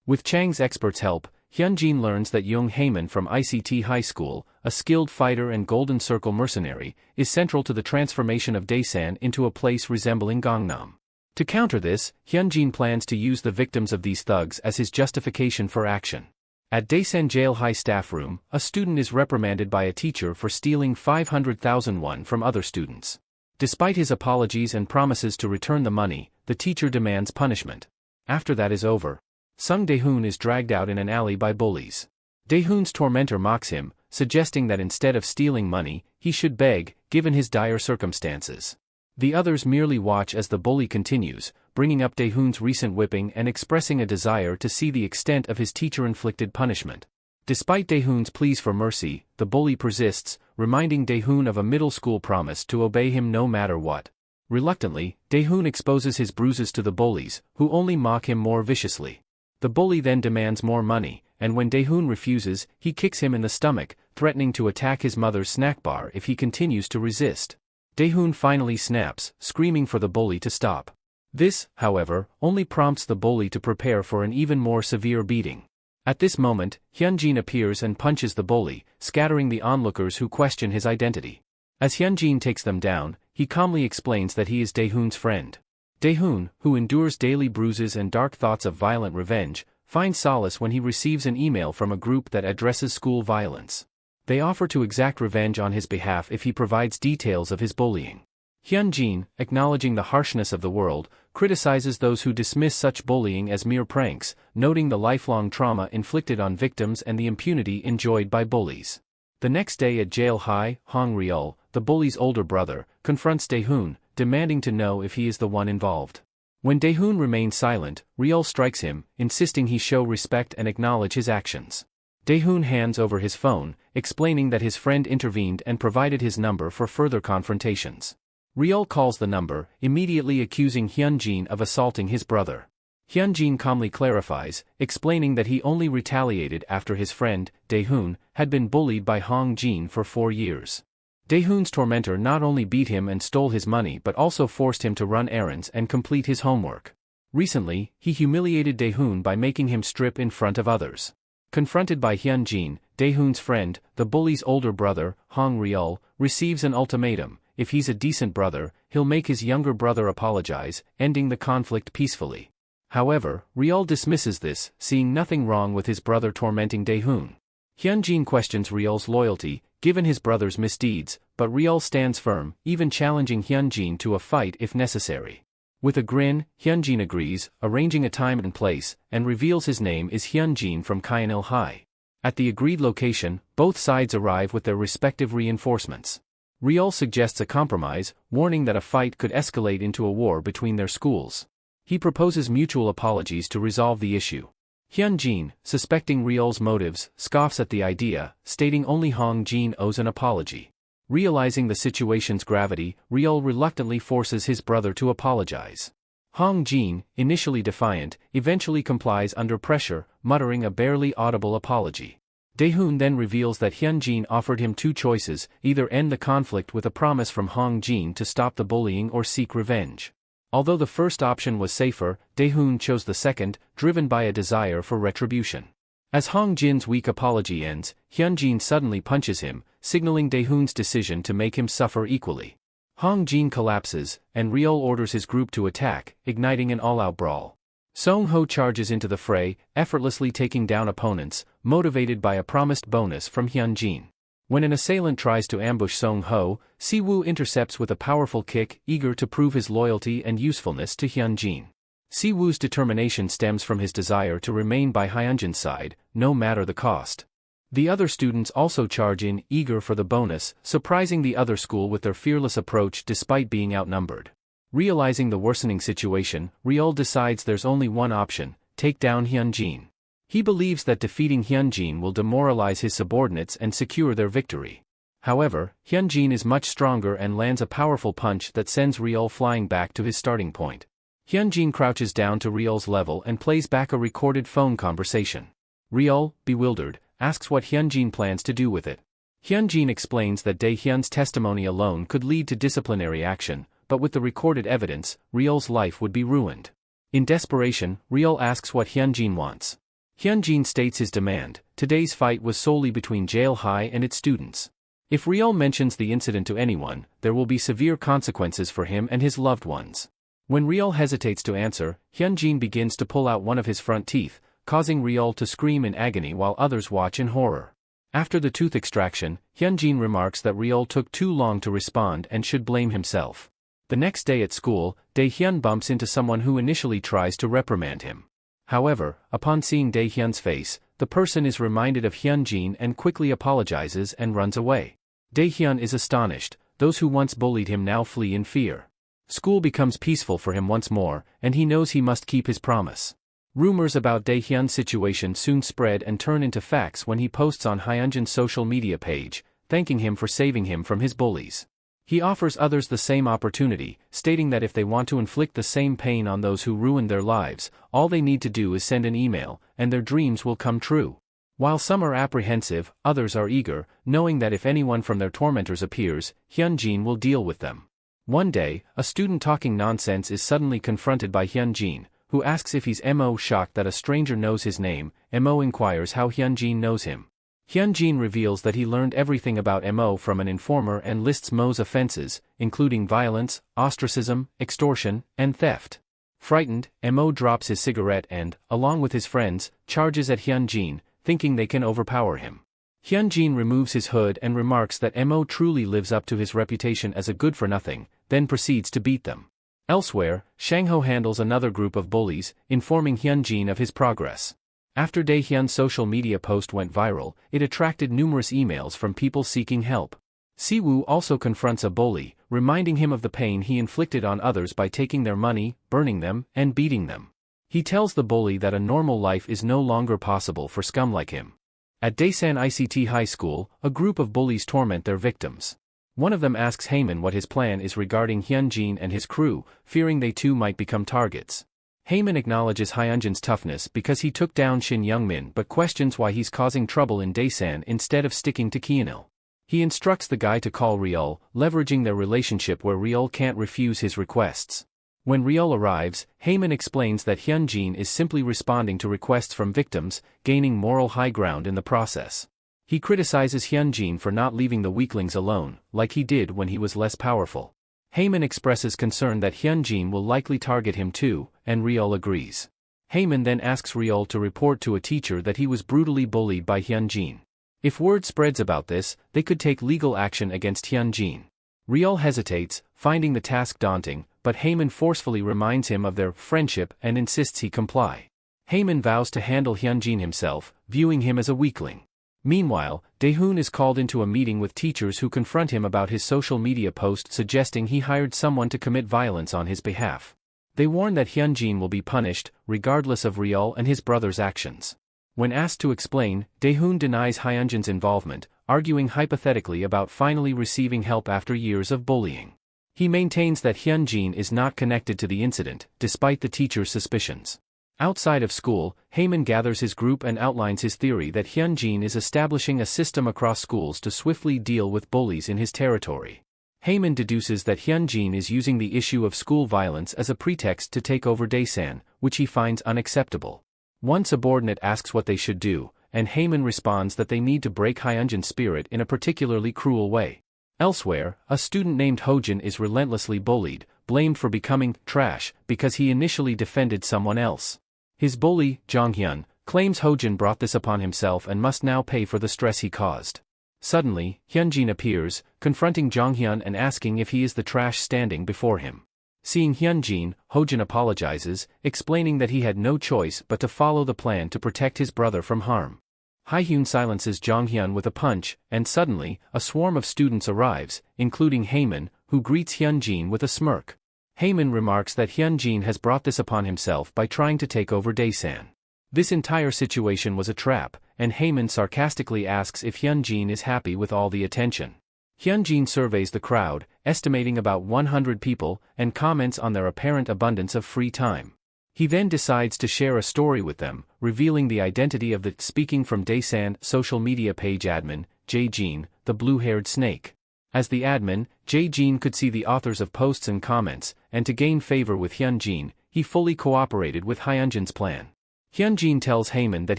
With Chang's expert's help, Hyunjin learns that Young Haeman from ICT High School, a skilled fighter and Golden Circle mercenary, is central to the transformation of Daesan into a place resembling Gangnam. To counter this, Hyunjin plans to use the victims of these thugs as his justification for action. At Daesan Jail High staff room, a student is reprimanded by a teacher for stealing 500,000 won from other students. Despite his apologies and promises to return the money, the teacher demands punishment. After that is over, Sung Dae-hoon is dragged out in an alley by bullies. Dae-hoon's tormentor mocks him, suggesting that instead of stealing money, he should beg, given his dire circumstances. The others merely watch as the bully continues, bringing up Dae-hoon's recent whipping and expressing a desire to see the extent of his teacher-inflicted punishment. Despite Dae-hoon's pleas for mercy, the bully persists, reminding Dae-hoon of a middle school promise to obey him no matter what. Reluctantly, Dae-hoon exposes his bruises to the bullies, who only mock him more viciously. The bully then demands more money, and when Dae-hoon refuses, he kicks him in the stomach, threatening to attack his mother's snack bar if he continues to resist. Dae-hoon finally snaps, screaming for the bully to stop. This, however, only prompts the bully to prepare for an even more severe beating. At this moment, Hyunjin appears and punches the bully, scattering the onlookers who question his identity. As Hyunjin takes them down, he calmly explains that he is Dae-hoon's friend. Dae-hoon, who endures daily bruises and dark thoughts of violent revenge, finds solace when he receives an email from a group that addresses school violence. They offer to exact revenge on his behalf if he provides details of his bullying. Hyunjin, acknowledging the harshness of the world, criticizes those who dismiss such bullying as mere pranks, noting the lifelong trauma inflicted on victims and the impunity enjoyed by bullies. The next day at Jail High, Hong Ryul, the bully's older brother, confronts Dae-hoon, demanding to know if he is the one involved. When Dae-hoon remains silent, Ryul strikes him, insisting he show respect and acknowledge his actions. Dae-hoon hands over his phone, explaining that his friend intervened and provided his number for further confrontations. Ryul calls the number, immediately accusing Hyunjin of assaulting his brother. Hyunjin calmly clarifies, explaining that he only retaliated after his friend, Dae-hoon, had been bullied by Hong Jin for 4 years. Dae-hoon's tormentor not only beat him and stole his money but also forced him to run errands and complete his homework. Recently, he humiliated Dae-hoon by making him strip in front of others. Confronted by Hyunjin, Dae-hoon's friend, the bully's older brother, Hong Ryul, receives an ultimatum: if he's a decent brother, he'll make his younger brother apologize, ending the conflict peacefully. However, Ryul dismisses this, seeing nothing wrong with his brother tormenting Dae-hoon. Hyunjin questions Ryul's loyalty, given his brother's misdeeds, but Ryul stands firm, even challenging Hyunjin to a fight if necessary. With a grin, Hyunjin agrees, arranging a time and place, and reveals his name is Hyunjin from Kyanil High. At the agreed location, both sides arrive with their respective reinforcements. Ryul suggests a compromise, warning that a fight could escalate into a war between their schools. He proposes mutual apologies to resolve the issue. Hyunjin, suspecting Ryul's motives, scoffs at the idea, stating only Hong Jin owes an apology. Realizing the situation's gravity, Ryul reluctantly forces his brother to apologize. Hong Jin, initially defiant, eventually complies under pressure, muttering a barely audible apology. Dae-hoon then reveals that Hyunjin offered him 2 choices: either end the conflict with a promise from Hong Jin to stop the bullying or seek revenge. Although the first option was safer, Dae-hoon chose the second, driven by a desire for retribution. As Hong Jin's weak apology ends, Hyunjin suddenly punches him, signaling Dae-hoon's decision to make him suffer equally. Hong Jin collapses, and Ryul orders his group to attack, igniting an all-out brawl. Song-ho charges into the fray, effortlessly taking down opponents, motivated by a promised bonus from Hyunjin. When an assailant tries to ambush Song-ho, Si-woo intercepts with a powerful kick, eager to prove his loyalty and usefulness to Hyun-jin. Si-woo's determination stems from his desire to remain by Hyunjin's side, no matter the cost. The other students also charge in, eager for the bonus, surprising the other school with their fearless approach despite being outnumbered. Realizing the worsening situation, Ryul decides there's only one option: take down Hyunjin. He believes that defeating Hyunjin will demoralize his subordinates and secure their victory. However, Hyunjin is much stronger and lands a powerful punch that sends Ryul flying back to his starting point. Hyunjin crouches down to Ryul's level and plays back a recorded phone conversation. Ryul, bewildered, asks what Hyunjin plans to do with it. Hyunjin explains that Dae-hyun's testimony alone could lead to disciplinary action, but with the recorded evidence, Ryul's life would be ruined. In desperation, Ryul asks what Hyunjin wants. Hyunjin states his demand: today's fight was solely between Jail High and its students. If Ryul mentions the incident to anyone, there will be severe consequences for him and his loved ones. When Ryul hesitates to answer, Hyunjin begins to pull out one of his front teeth, causing Ryul to scream in agony while others watch in horror. After the tooth extraction, Hyunjin remarks that Ryul took too long to respond and should blame himself. The next day at school, Dae-hyun bumps into someone who initially tries to reprimand him. However, upon seeing Dae-hyun's face, the person is reminded of Hyunjin and quickly apologizes and runs away. Dae-hyun is astonished. Those who once bullied him now flee in fear. School becomes peaceful for him once more, and he knows he must keep his promise. Rumors about Dae-hyun's situation soon spread and turn into facts when he posts on Hyunjin's social media page, thanking him for saving him from his bullies. He offers others the same opportunity, stating that if they want to inflict the same pain on those who ruined their lives, all they need to do is send an email, and their dreams will come true. While some are apprehensive, others are eager, knowing that if anyone from their tormentors appears, Hyunjin will deal with them. One day, a student talking nonsense is suddenly confronted by Hyunjin, who asks if he's Mo. Shocked that a stranger knows his name, Mo inquires how Hyunjin knows him. Hyunjin reveals that he learned everything about Mo from an informer and lists Mo's offenses, including violence, ostracism, extortion, and theft. Frightened, Mo drops his cigarette and, along with his friends, charges at Hyunjin, thinking they can overpower him. Hyunjin removes his hood and remarks that Mo truly lives up to his reputation as a good-for-nothing, then proceeds to beat them. Elsewhere, Shangho handles another group of bullies, informing Hyunjin of his progress. After Dae-hyun's social media post went viral, it attracted numerous emails from people seeking help. Si-woo also confronts a bully, reminding him of the pain he inflicted on others by taking their money, burning them, and beating them. He tells the bully that a normal life is no longer possible for scum like him. At Daesan ICT High School, a group of bullies torment their victims. One of them asks Haemin what his plan is regarding Hyunjin and his crew, fearing they too might become targets. Haemin acknowledges Hyunjin's toughness because he took down Shin Youngmin but questions why he's causing trouble in Daesan instead of sticking to Kyeonil. He instructs the guy to call Ryul, leveraging their relationship where Ryul can't refuse his requests. When Ryul arrives, Haemin explains that Hyunjin is simply responding to requests from victims, gaining moral high ground in the process. He criticizes Hyunjin for not leaving the weaklings alone, like he did when he was less powerful. Haemin expresses concern that Hyunjin will likely target him too, and Ryul agrees. Haemin then asks Ryul to report to a teacher that he was brutally bullied by Hyunjin. If word spreads about this, they could take legal action against Hyunjin. Ryul hesitates, finding the task daunting, but Haemin forcefully reminds him of their friendship and insists he comply. Haemin vows to handle Hyunjin himself, viewing him as a weakling. Meanwhile, Dae-hoon is called into a meeting with teachers who confront him about his social media post suggesting he hired someone to commit violence on his behalf. They warn that Hyunjin will be punished, regardless of Ryul and his brother's actions. When asked to explain, Dae-hoon denies Hyunjin's involvement, arguing hypothetically about finally receiving help after years of bullying. He maintains that Hyunjin is not connected to the incident, despite the teacher's suspicions. Outside of school, Haemin gathers his group and outlines his theory that Hyunjin is establishing a system across schools to swiftly deal with bullies in his territory. Haemin deduces that Hyunjin is using the issue of school violence as a pretext to take over Daesan, which he finds unacceptable. One subordinate asks what they should do, and Haemin responds that they need to break Hyunjin's spirit in a particularly cruel way. Elsewhere, a student named Hojin is relentlessly bullied, blamed for becoming trash because he initially defended someone else. His bully, Jonghyun, claims Hojin brought this upon himself and must now pay for the stress he caused. Suddenly, Hyunjin appears, confronting Jonghyun and asking if he is the trash standing before him. Seeing Hyunjin, Hojin apologizes, explaining that he had no choice but to follow the plan to protect his brother from harm. Haehyun silences Jonghyun with a punch, and suddenly, a swarm of students arrives, including Haemin, who greets Hyunjin with a smirk. Haemin remarks that Hyunjin has brought this upon himself by trying to take over Daesan. This entire situation was a trap, and Haemin sarcastically asks if Hyunjin is happy with all the attention. Hyunjin surveys the crowd, estimating about 100 people, and comments on their apparent abundance of free time. He then decides to share a story with them, revealing the identity of the Speaking from Daesan social media page admin, Jae-jin, the blue-haired snake. As the admin, Jae-jin could see the authors of posts and comments, and to gain favor with Hyunjin, he fully cooperated with Hyunjin's plan. Hyunjin tells Haemin that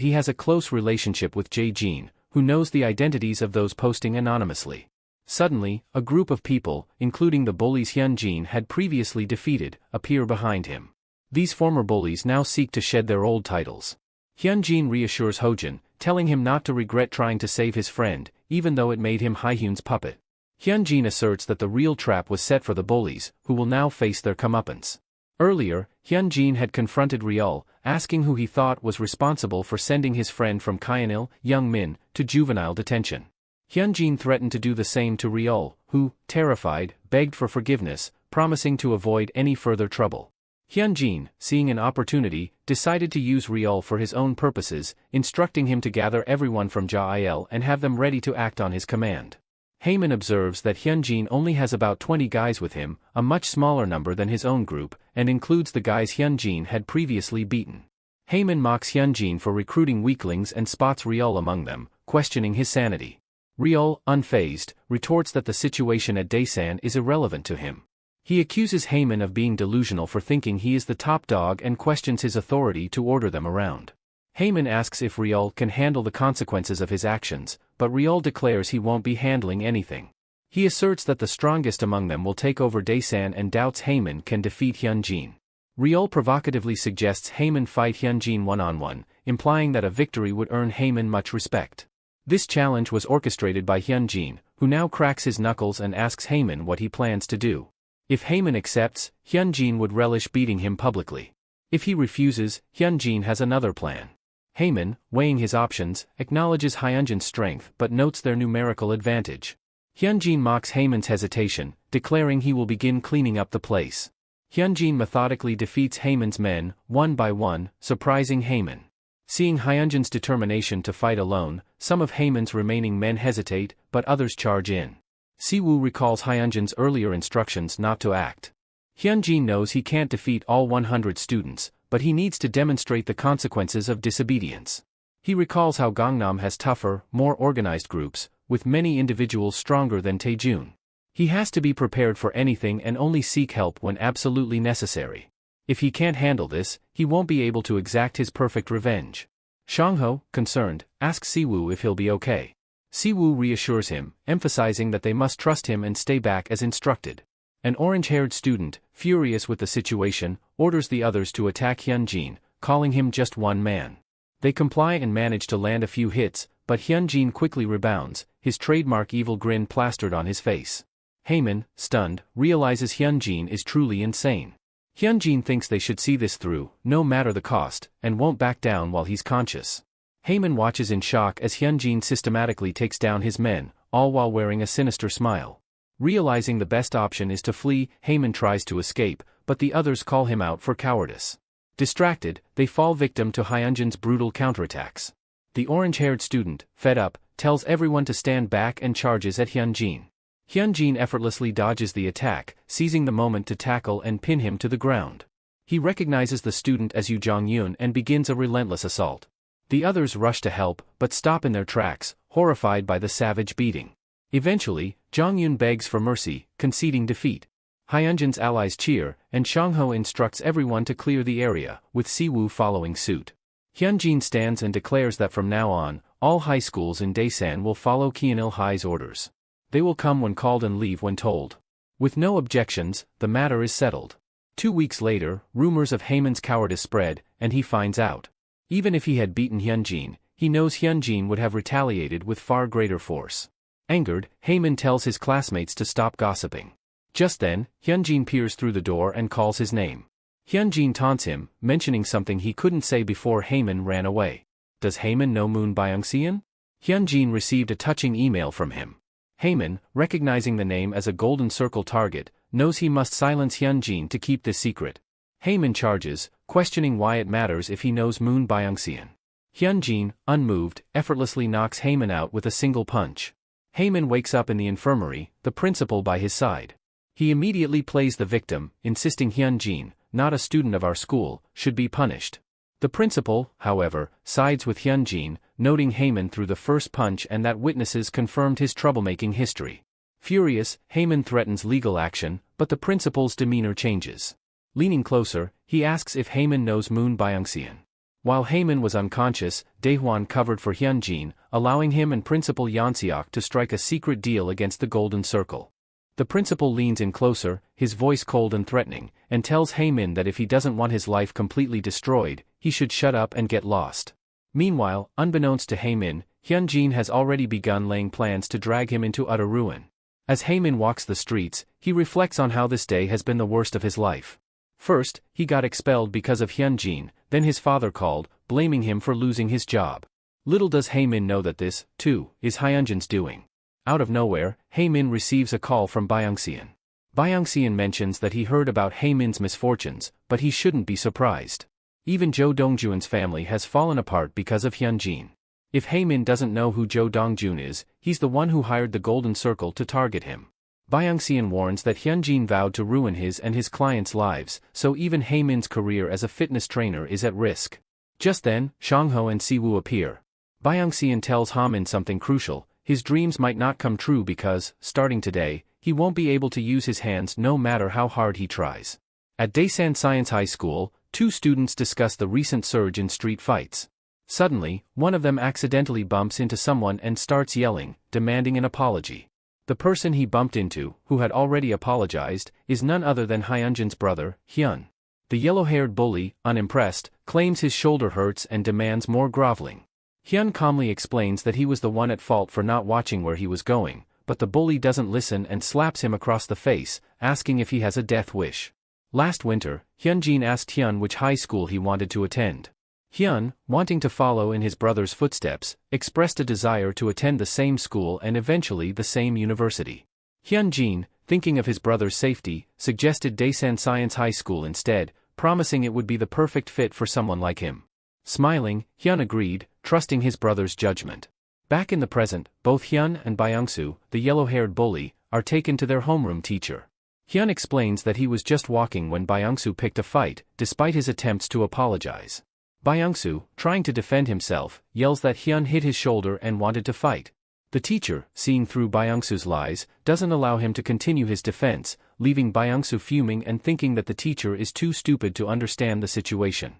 he has a close relationship with Jae-jin, who knows the identities of those posting anonymously. Suddenly, a group of people, including the bullies Hyunjin had previously defeated, appear behind him. These former bullies now seek to shed their old titles. Hyunjin reassures Hojin, telling him not to regret trying to save his friend, even though it made him Haehyun's puppet. Hyunjin asserts that the real trap was set for the bullies, who will now face their comeuppance. Earlier, Hyunjin had confronted Ryul, asking who he thought was responsible for sending his friend from Kyanil, Young Min, to juvenile detention. Hyunjin threatened to do the same to Ryul, who, terrified, begged for forgiveness, promising to avoid any further trouble. Hyunjin, seeing an opportunity, decided to use Ryul for his own purposes, instructing him to gather everyone from Ja-il and have them ready to act on his command. Haemin observes that Hyunjin only has about 20 guys with him, a much smaller number than his own group, and includes the guys Hyunjin had previously beaten. Haemin mocks Hyunjin for recruiting weaklings and spots Ryul among them, questioning his sanity. Ryul, unfazed, retorts that the situation at Daesan is irrelevant to him. He accuses Haemin of being delusional for thinking he is the top dog and questions his authority to order them around. Haemin asks if Ryul can handle the consequences of his actions, but Ryul declares he won't be handling anything. He asserts that the strongest among them will take over Daesan and doubts Haemin can defeat Hyunjin. Ryul provocatively suggests Haemin fight Hyunjin one-on-one, implying that a victory would earn Haemin much respect. This challenge was orchestrated by Hyunjin, who now cracks his knuckles and asks Haemin what he plans to do. If Haemin accepts, Hyunjin would relish beating him publicly. If he refuses, Hyunjin has another plan. Haemin, weighing his options, acknowledges Hyunjin's strength but notes their numerical advantage. Hyunjin mocks Haemin's hesitation, declaring he will begin cleaning up the place. Hyunjin methodically defeats Haemin's men, one by one, surprising Haemin. Seeing Hyunjin's determination to fight alone, some of Haemin's remaining men hesitate, but others charge in. Siwoo recalls Hyunjin's earlier instructions not to act. Hyunjin knows he can't defeat all 100 students, but he needs to demonstrate the consequences of disobedience. He recalls how Gangnam has tougher, more organized groups, with many individuals stronger than Taejun. He has to be prepared for anything and only seek help when absolutely necessary. If he can't handle this, he won't be able to exact his perfect revenge. Shangho, concerned, asks Siwoo if he'll be okay. Siwoo reassures him, emphasizing that they must trust him and stay back as instructed. An orange-haired student, furious with the situation, orders the others to attack Hyunjin, calling him just one man. They comply and manage to land a few hits, but Hyunjin quickly rebounds, his trademark evil grin plastered on his face. Haemin, stunned, realizes Hyunjin is truly insane. Hyunjin thinks they should see this through, no matter the cost, and won't back down while he's conscious. Haemin watches in shock as Hyunjin systematically takes down his men, all while wearing a sinister smile. Realizing the best option is to flee, Haemin tries to escape, but the others call him out for cowardice. Distracted, they fall victim to Hyunjin's brutal counterattacks. The orange-haired student, fed up, tells everyone to stand back and charges at Hyunjin. Hyunjin effortlessly dodges the attack, seizing the moment to tackle and pin him to the ground. He recognizes the student as Yoo Jong-yoon and begins a relentless assault. The others rush to help, but stop in their tracks, horrified by the savage beating. Eventually, Jong-yoon begs for mercy, conceding defeat. Hyunjin's allies cheer, and Shangho instructs everyone to clear the area, with Siwoo following suit. Hyunjin stands and declares that from now on, all high schools in Daesan will follow Kyanil High's orders. They will come when called and leave when told. With no objections, the matter is settled. 2 weeks later, rumors of Haemin's cowardice spread, and he finds out. Even if he had beaten Hyunjin, he knows Hyunjin would have retaliated with far greater force. Angered, Haemin tells his classmates to stop gossiping. Just then, Hyunjin peers through the door and calls his name. Hyunjin taunts him, mentioning something he couldn't say before Haemin ran away. Does Haemin know Moon Byung-seon? Hyunjin received a touching email from him. Haemin, recognizing the name as a golden circle target, knows he must silence Hyunjin to keep this secret. Haemin charges, questioning why it matters if he knows Moon Byung-seon. Hyunjin, unmoved, effortlessly knocks Haemin out with a single punch. Haemin wakes up in the infirmary, the principal by his side. He immediately plays the victim, insisting Hyunjin, not a student of our school, should be punished. The principal, however, sides with Hyunjin, noting Haemin threw the first punch and that witnesses confirmed his troublemaking history. Furious, Haemin threatens legal action, but the principal's demeanor changes. Leaning closer, he asks if Haemin knows Moon Byung-seon. While Haemin was unconscious, Daehwan covered for Hyunjin, allowing him and Principal Yeonseok to strike a secret deal against the Golden Circle. The principal leans in closer, his voice cold and threatening, and tells Haemin that if he doesn't want his life completely destroyed, he should shut up and get lost. Meanwhile, unbeknownst to Haemin, Hyunjin has already begun laying plans to drag him into utter ruin. As Haemin walks the streets, he reflects on how this day has been the worst of his life. First, he got expelled because of Hyunjin, then his father called, blaming him for losing his job. Little does Haemin know that this, too, is Hyunjin's doing. Out of nowhere, Haemin receives a call from Byung-seon. Byung-seon mentions that he heard about Haemin's misfortunes, but he shouldn't be surprised. Even Jo Dongjuan's family has fallen apart because of Hyunjin. If Haemin doesn't know who Jo Dongjun is, he's the one who hired the Golden Circle to target him. Byung-seon warns that Hyunjin vowed to ruin his and his clients' lives, so even Haemin's career as a fitness trainer is at risk. Just then, Shangho and Siwoo appear. Byung-seon tells Haemin something crucial: his dreams might not come true because, starting today, he won't be able to use his hands no matter how hard he tries. At Daesan Science High School, two students discuss the recent surge in street fights. Suddenly, one of them accidentally bumps into someone and starts yelling, demanding an apology. The person he bumped into, who had already apologized, is none other than Hyunjin's brother, Hyun. The yellow-haired bully, unimpressed, claims his shoulder hurts and demands more groveling. Hyun calmly explains that he was the one at fault for not watching where he was going, but the bully doesn't listen and slaps him across the face, asking if he has a death wish. Last winter, Hyunjin asked Hyun which high school he wanted to attend. Hyun, wanting to follow in his brother's footsteps, expressed a desire to attend the same school and eventually the same university. Hyunjin, thinking of his brother's safety, suggested Daesan Science High School instead, promising it would be the perfect fit for someone like him. Smiling, Hyun agreed, trusting his brother's judgment. Back in the present, both Hyun and Byung-soo, the yellow-haired bully, are taken to their homeroom teacher. Hyun explains that he was just walking when Byung-soo picked a fight, despite his attempts to apologize. Byung-soo, trying to defend himself, yells that Hyun hit his shoulder and wanted to fight. The teacher, seeing through Byung-soo's lies, doesn't allow him to continue his defense, leaving Byung-soo fuming and thinking that the teacher is too stupid to understand the situation.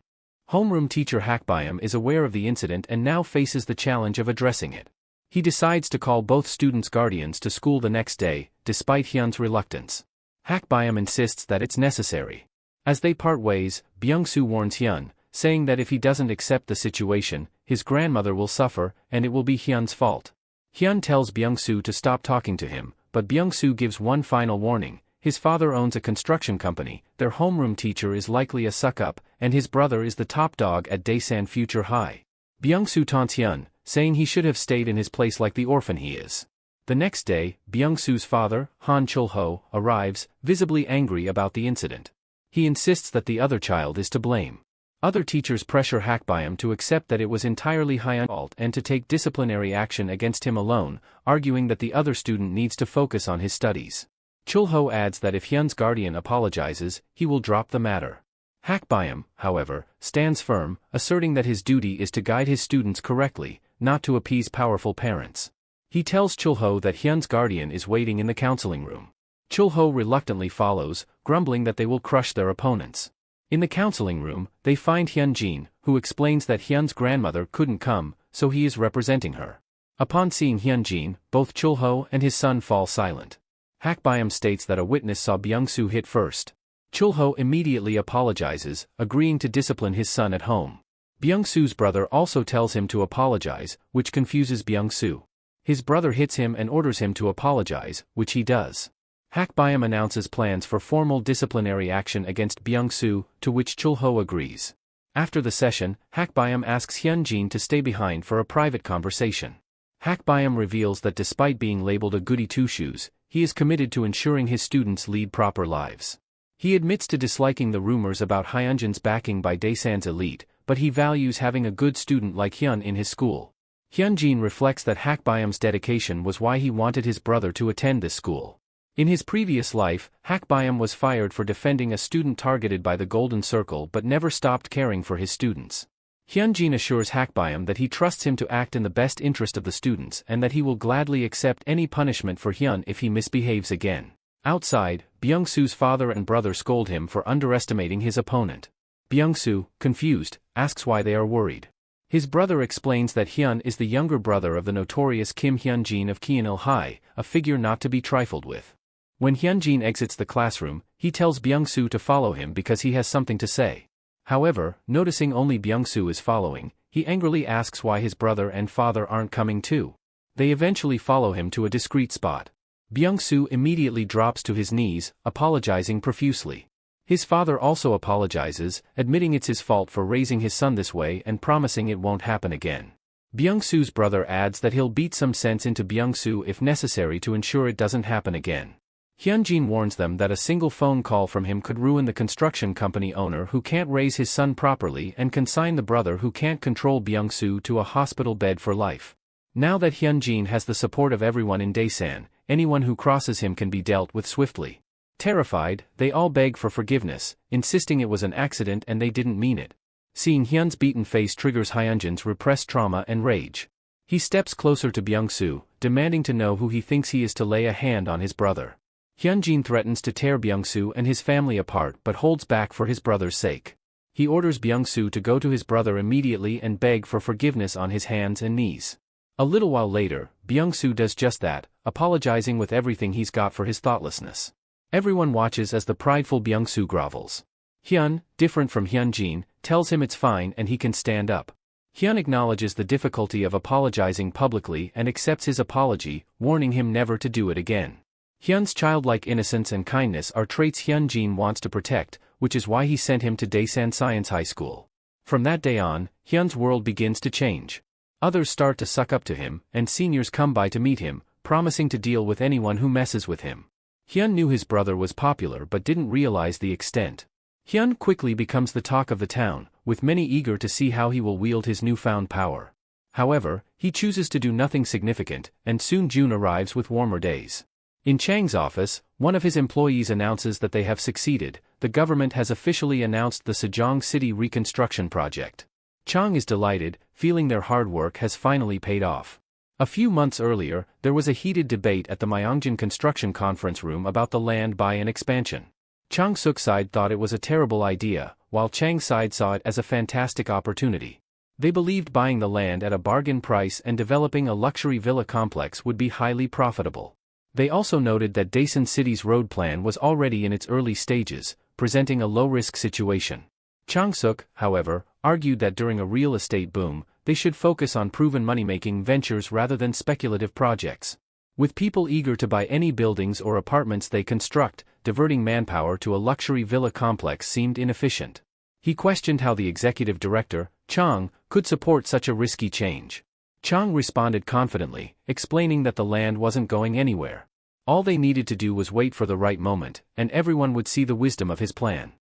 Homeroom teacher Hakbyum is aware of the incident and now faces the challenge of addressing it. He decides to call both students' guardians to school the next day, despite Hyun's reluctance. Hakbyum insists that it's necessary. As they part ways, Byung-soo warns Hyun, saying that if he doesn't accept the situation, his grandmother will suffer, and it will be Hyun's fault. Hyun tells Byung-soo to stop talking to him, but Byung-soo gives one final warning: his father owns a construction company, their homeroom teacher is likely a suck-up, and his brother is the top dog at Daesan Future High. Byung-soo taunts Hyun, saying he should have stayed in his place like the orphan he is. The next day, Byung-soo's father, Han Chul-ho, arrives, visibly angry about the incident. He insists that the other child is to blame. Other teachers pressure Hakbyum to accept that it was entirely Hyun's fault and to take disciplinary action against him alone, arguing that the other student needs to focus on his studies. Chul-ho adds that if Hyun's guardian apologizes, he will drop the matter. Hakbyum, however, stands firm, asserting that his duty is to guide his students correctly, not to appease powerful parents. He tells Chul-ho that Hyun's guardian is waiting in the counseling room. Chul-ho reluctantly follows, grumbling that they will crush their opponents. In the counseling room, they find Hyunjin, who explains that Hyun's grandmother couldn't come, so he is representing her. Upon seeing Hyunjin, both Chul-ho and his son fall silent. Hakbyum states that a witness saw Byung-soo hit first. Chul-ho immediately apologizes, agreeing to discipline his son at home. Byung-soo's brother also tells him to apologize, which confuses Byung-soo. His brother hits him and orders him to apologize, which he does. Hakbayam announces plans for formal disciplinary action against Byung-soo, to which Chul-ho agrees. After the session, Hakbayam asks Hyun-jin to stay behind for a private conversation. Hakbayam reveals that despite being labeled a goody two-shoes, he is committed to ensuring his students lead proper lives. He admits to disliking the rumors about Hyunjin's backing by Daesan's elite, but he values having a good student like Hyun in his school. Hyun-jin reflects that Hakbayam's dedication was why he wanted his brother to attend this school. In his previous life, Hakbayam was fired for defending a student targeted by the Golden Circle but never stopped caring for his students. Hyun-jin assures Hakbayam that he trusts him to act in the best interest of the students and that he will gladly accept any punishment for Hyun if he misbehaves again. Outside, Byung-soo's father and brother scold him for underestimating his opponent. Byung-soo, confused, asks why they are worried. His brother explains that Hyun is the younger brother of the notorious Kim Hyun-jin of Kianil High, a figure not to be trifled with. When Hyun-jin exits the classroom, he tells Byung-soo to follow him because he has something to say. However, noticing only Byung-soo is following, he angrily asks why his brother and father aren't coming too. They eventually follow him to a discreet spot. Byung-soo immediately drops to his knees, apologizing profusely. His father also apologizes, admitting it's his fault for raising his son this way and promising it won't happen again. Byung-soo's brother adds that he'll beat some sense into Byung-soo if necessary to ensure it doesn't happen again. Hyun-jin warns them that a single phone call from him could ruin the construction company owner who can't raise his son properly and consign the brother who can't control Byung-soo to a hospital bed for life. Now that Hyun-jin has the support of everyone in Daesan, anyone who crosses him can be dealt with swiftly. Terrified, they all beg for forgiveness, insisting it was an accident and they didn't mean it. Seeing Hyun's beaten face triggers Hyunjin's repressed trauma and rage. He steps closer to Byung-soo, demanding to know who he thinks he is to lay a hand on his brother. Hyun-jin threatens to tear Byung-soo and his family apart but holds back for his brother's sake. He orders Byung-soo to go to his brother immediately and beg for forgiveness on his hands and knees. A little while later, Byung-soo does just that, apologizing with everything he's got for his thoughtlessness. Everyone watches as the prideful Byung-soo grovels. Hyun, different from Hyun-jin, tells him it's fine and he can stand up. Hyun acknowledges the difficulty of apologizing publicly and accepts his apology, warning him never to do it again. Hyun's childlike innocence and kindness are traits Hyun-jin wants to protect, which is why he sent him to Daesan Science High School. From that day on, Hyun's world begins to change. Others start to suck up to him, and seniors come by to meet him, promising to deal with anyone who messes with him. Hyun knew his brother was popular but didn't realize the extent. Hyun quickly becomes the talk of the town, with many eager to see how he will wield his newfound power. However, he chooses to do nothing significant, and soon June arrives with warmer days. In Chang's office, one of his employees announces that they have succeeded. The government has officially announced the Sejong City reconstruction project. Chang is delighted, feeling their hard work has finally paid off. A few months earlier, there was a heated debate at the Myeongjin construction conference room about the land buy and expansion. Chang Suk's side thought it was a terrible idea, while Chang's side saw it as a fantastic opportunity. They believed buying the land at a bargain price and developing a luxury villa complex would be highly profitable. They also noted that Daesan City's road plan was already in its early stages, presenting a low-risk situation. Chang Suk, however, argued that during a real estate boom, they should focus on proven money-making ventures rather than speculative projects. With people eager to buy any buildings or apartments they construct, diverting manpower to a luxury villa complex seemed inefficient. He questioned how the executive director, Chang, could support such a risky change. Chang responded confidently, explaining that the land wasn't going anywhere. All they needed to do was wait for the right moment, and everyone would see the wisdom of his plan.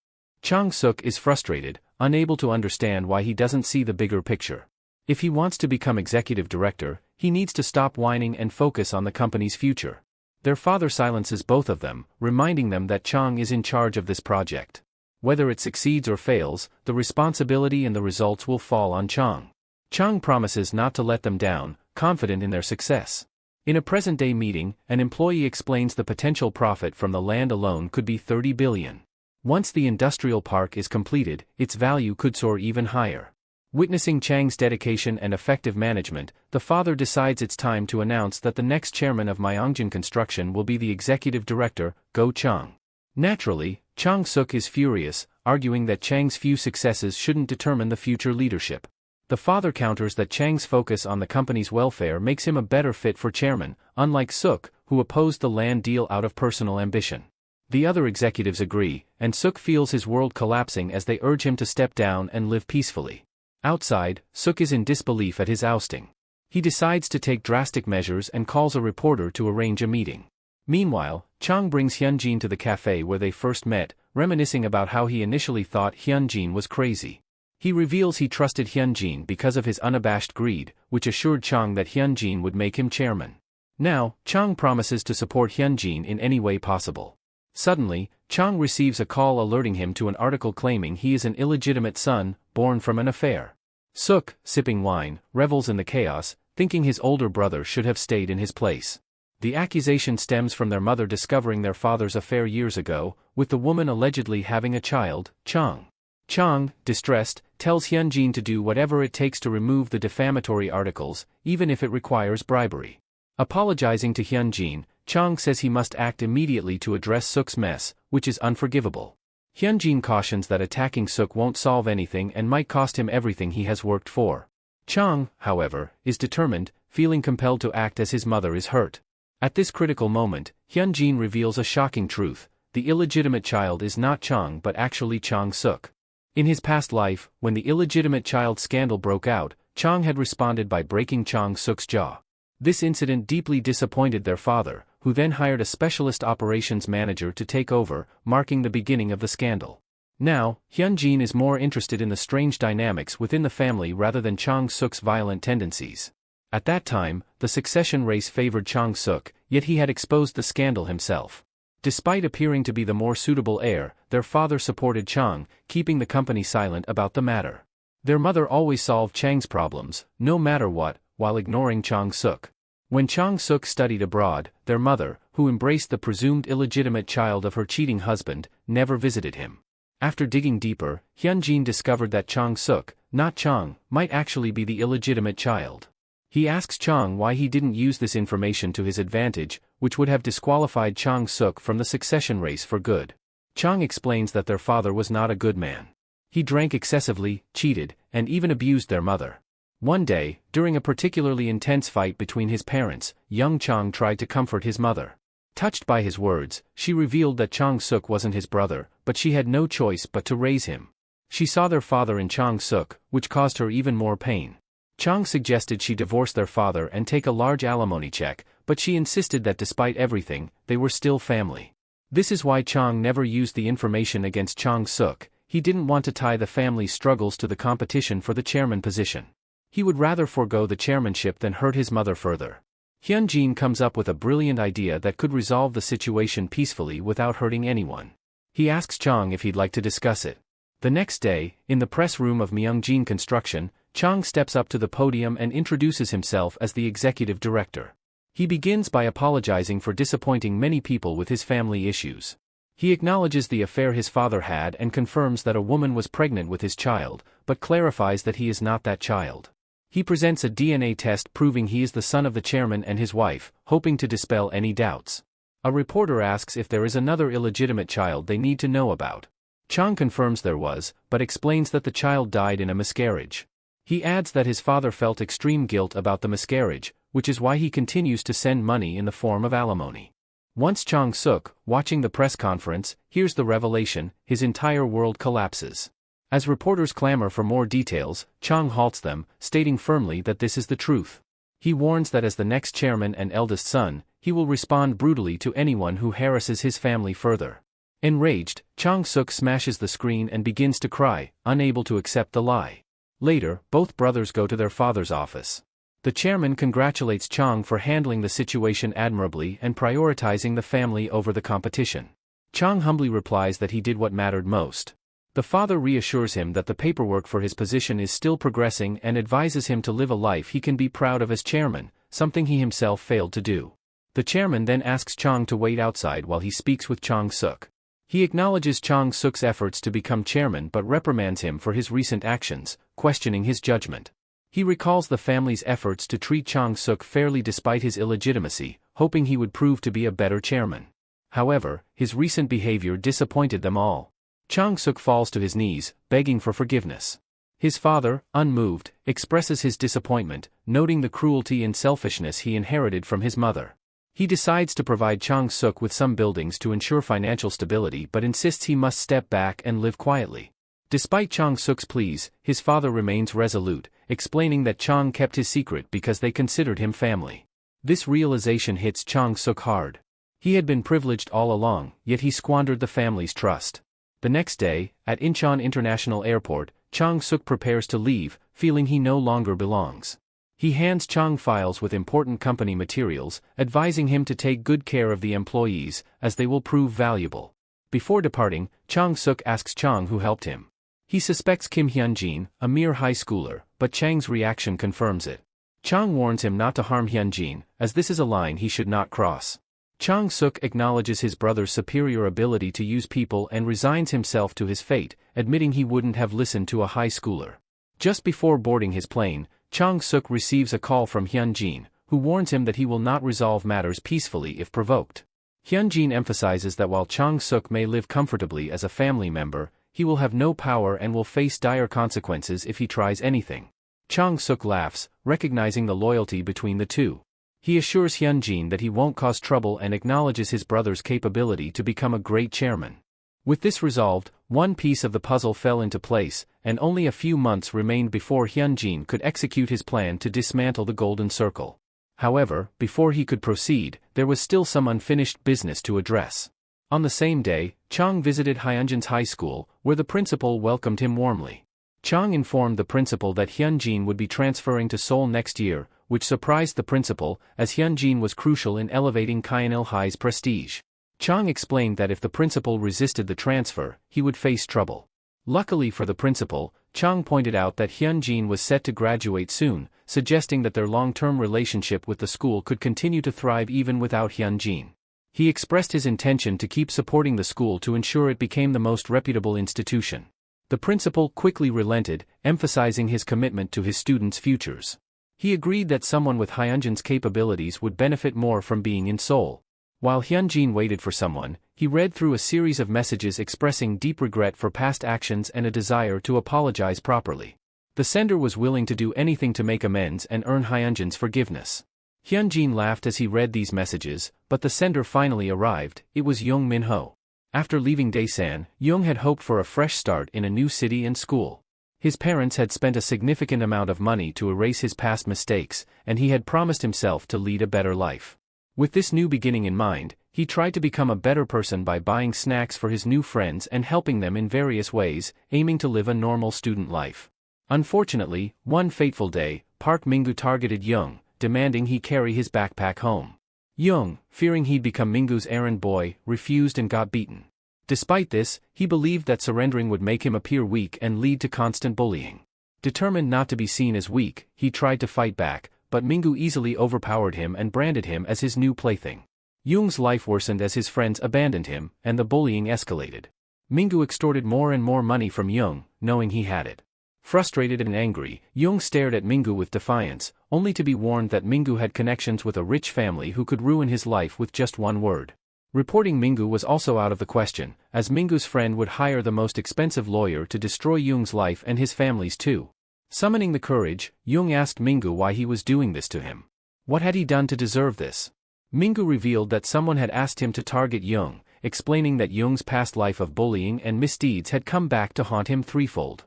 Chang Suk is frustrated, unable to understand why he doesn't see the bigger picture. If he wants to become executive director, he needs to stop whining and focus on the company's future. Their father silences both of them, reminding them that Chang is in charge of this project. Whether it succeeds or fails, the responsibility and the results will fall on Chang. Chang promises not to let them down, confident in their success. In a present-day meeting, an employee explains the potential profit from the land alone could be 30 billion. Once the industrial park is completed, its value could soar even higher. Witnessing Chang's dedication and effective management, the father decides it's time to announce that the next chairman of Myeongjin Construction will be the executive director, Go Chang. Naturally, Chang Suk is furious, arguing that Chang's few successes shouldn't determine the future leadership. The father counters that Chang's focus on the company's welfare makes him a better fit for chairman, unlike Suk, who opposed the land deal out of personal ambition. The other executives agree, and Suk feels his world collapsing as they urge him to step down and live peacefully. Outside, Suk is in disbelief at his ousting. He decides to take drastic measures and calls a reporter to arrange a meeting. Meanwhile, Chang brings Hyunjin to the cafe where they first met, reminiscing about how he initially thought Hyunjin was crazy. He reveals he trusted Hyunjin because of his unabashed greed, which assured Chang that Hyunjin would make him chairman. Now, Chang promises to support Hyunjin in any way possible. Suddenly, Chang receives a call alerting him to an article claiming he is an illegitimate son, born from an affair. Suk, sipping wine, revels in the chaos, thinking his older brother should have stayed in his place. The accusation stems from their mother discovering their father's affair years ago, with the woman allegedly having a child, Chang. Chang, distressed, tells Hyunjin to do whatever it takes to remove the defamatory articles, even if it requires bribery. Apologizing to Hyunjin, Chang says he must act immediately to address Suk's mess, which is unforgivable. Hyunjin cautions that attacking Suk won't solve anything and might cost him everything he has worked for. Chang, however, is determined, feeling compelled to act as his mother is hurt. At this critical moment, Hyunjin reveals a shocking truth: the illegitimate child is not Chang but actually Chang Suk. In his past life, when the illegitimate child scandal broke out, Chang had responded by breaking Chang Suk's jaw. This incident deeply disappointed their father, who then hired a specialist operations manager to take over, marking the beginning of the scandal. Now, Hyunjin is more interested in the strange dynamics within the family rather than Chang Suk's violent tendencies. At that time, the succession race favored Chang Suk, yet he had exposed the scandal himself. Despite appearing to be the more suitable heir, their father supported Chang, keeping the company silent about the matter. Their mother always solved Chang's problems, no matter what, while ignoring Chang Suk. When Chang Suk studied abroad, their mother, who embraced the presumed illegitimate child of her cheating husband, never visited him. After digging deeper, Hyunjin discovered that Chang Suk, not Chang, might actually be the illegitimate child. He asks Chang why he didn't use this information to his advantage, which would have disqualified Chang Suk from the succession race for good. Chang explains that their father was not a good man. He drank excessively, cheated, and even abused their mother. One day, during a particularly intense fight between his parents, young Chang tried to comfort his mother. Touched by his words, she revealed that Chang Suk wasn't his brother, but she had no choice but to raise him. She saw their father in Chang Suk, which caused her even more pain. Chang suggested she divorce their father and take a large alimony check, but she insisted that despite everything, they were still family. This is why Chang never used the information against Chang Suk. He didn't want to tie the family's struggles to the competition for the chairman position. He would rather forego the chairmanship than hurt his mother further. Hyunjin comes up with a brilliant idea that could resolve the situation peacefully without hurting anyone. He asks Chang if he'd like to discuss it. The next day, in the press room of Myungjin Construction, Chang steps up to the podium and introduces himself as the executive director. He begins by apologizing for disappointing many people with his family issues. He acknowledges the affair his father had and confirms that a woman was pregnant with his child, but clarifies that he is not that child. He presents a DNA test proving he is the son of the chairman and his wife, hoping to dispel any doubts. A reporter asks if there is another illegitimate child they need to know about. Chang confirms there was, but explains that the child died in a miscarriage. He adds that his father felt extreme guilt about the miscarriage, which is why he continues to send money in the form of alimony. Once Chang Suk, watching the press conference, hears the revelation, his entire world collapses. As reporters clamor for more details, Chang halts them, stating firmly that this is the truth. He warns that as the next chairman and eldest son, he will respond brutally to anyone who harasses his family further. Enraged, Chang Suk smashes the screen and begins to cry, unable to accept the lie. Later, both brothers go to their father's office. The chairman congratulates Chang for handling the situation admirably and prioritizing the family over the competition. Chang humbly replies that he did what mattered most. The father reassures him that the paperwork for his position is still progressing and advises him to live a life he can be proud of as chairman, something he himself failed to do. The chairman then asks Chang to wait outside while he speaks with Chang Suk. He acknowledges Chang Suk's efforts to become chairman but reprimands him for his recent actions, questioning his judgment. He recalls the family's efforts to treat Chang Suk fairly despite his illegitimacy, hoping he would prove to be a better chairman. However, his recent behavior disappointed them all. Chang Suk falls to his knees, begging for forgiveness. His father, unmoved, expresses his disappointment, noting the cruelty and selfishness he inherited from his mother. He decides to provide Chang-suk with some buildings to ensure financial stability but insists he must step back and live quietly. Despite Chang-suk's pleas, his father remains resolute, explaining that Chang kept his secret because they considered him family. This realization hits Chang-suk hard. He had been privileged all along, yet he squandered the family's trust. The next day, at Incheon International Airport, Chang-suk prepares to leave, feeling he no longer belongs. He hands Chang files with important company materials, advising him to take good care of the employees, as they will prove valuable. Before departing, Chang-suk asks Chang who helped him. He suspects Kim Hyun-jin, a mere high schooler, but Chang's reaction confirms it. Chang warns him not to harm Hyun-jin, as this is a line he should not cross. Chang-suk acknowledges his brother's superior ability to use people and resigns himself to his fate, admitting he wouldn't have listened to a high schooler. Just before boarding his plane, Chang-suk receives a call from Hyun-jin, who warns him that he will not resolve matters peacefully if provoked. Hyun-jin emphasizes that while Chang-suk may live comfortably as a family member, he will have no power and will face dire consequences if he tries anything. Chang-suk laughs, recognizing the loyalty between the two. He assures Hyun-jin that he won't cause trouble and acknowledges his brother's capability to become a great chairman. With this resolved, one piece of the puzzle fell into place, and only a few months remained before Hyun-jin could execute his plan to dismantle the Golden Circle. However, before he could proceed, there was still some unfinished business to address. On the same day, Chang visited Hyunjin's high school, where the principal welcomed him warmly. Chang informed the principal that Hyun-jin would be transferring to Seoul next year, which surprised the principal, as Hyun-jin was crucial in elevating Kyanil High's prestige. Chang explained that if the principal resisted the transfer, he would face trouble. Luckily for the principal, Chang pointed out that Hyun-jin was set to graduate soon, suggesting that their long-term relationship with the school could continue to thrive even without Hyun-jin. He expressed his intention to keep supporting the school to ensure it became the most reputable institution. The principal quickly relented, emphasizing his commitment to his students' futures. He agreed that someone with Hyunjin's capabilities would benefit more from being in Seoul. While Hyun-jin waited for someone, he read through a series of messages expressing deep regret for past actions and a desire to apologize properly. The sender was willing to do anything to make amends and earn Hyunjin's forgiveness. Hyun-jin laughed as he read these messages, but the sender finally arrived. It was Young Min-ho. After leaving Daesan, Young had hoped for a fresh start in a new city and school. His parents had spent a significant amount of money to erase his past mistakes, and he had promised himself to lead a better life. With this new beginning in mind, he tried to become a better person by buying snacks for his new friends and helping them in various ways, aiming to live a normal student life. Unfortunately, one fateful day, Park Mingu targeted Young, demanding he carry his backpack home. Young, fearing he'd become Mingu's errand boy, refused and got beaten. Despite this, he believed that surrendering would make him appear weak and lead to constant bullying. Determined not to be seen as weak, he tried to fight back, but Mingu easily overpowered him and branded him as his new plaything. Young's life worsened as his friends abandoned him, and the bullying escalated. Mingu extorted more and more money from Young, knowing he had it. Frustrated and angry, Young stared at Mingu with defiance, only to be warned that Mingu had connections with a rich family who could ruin his life with just one word. Reporting Mingu was also out of the question, as Mingu's friend would hire the most expensive lawyer to destroy Young's life and his family's too. Summoning the courage, Young asked Mingu why he was doing this to him. What had he done to deserve this? Mingu revealed that someone had asked him to target Young, explaining that Young's past life of bullying and misdeeds had come back to haunt him threefold.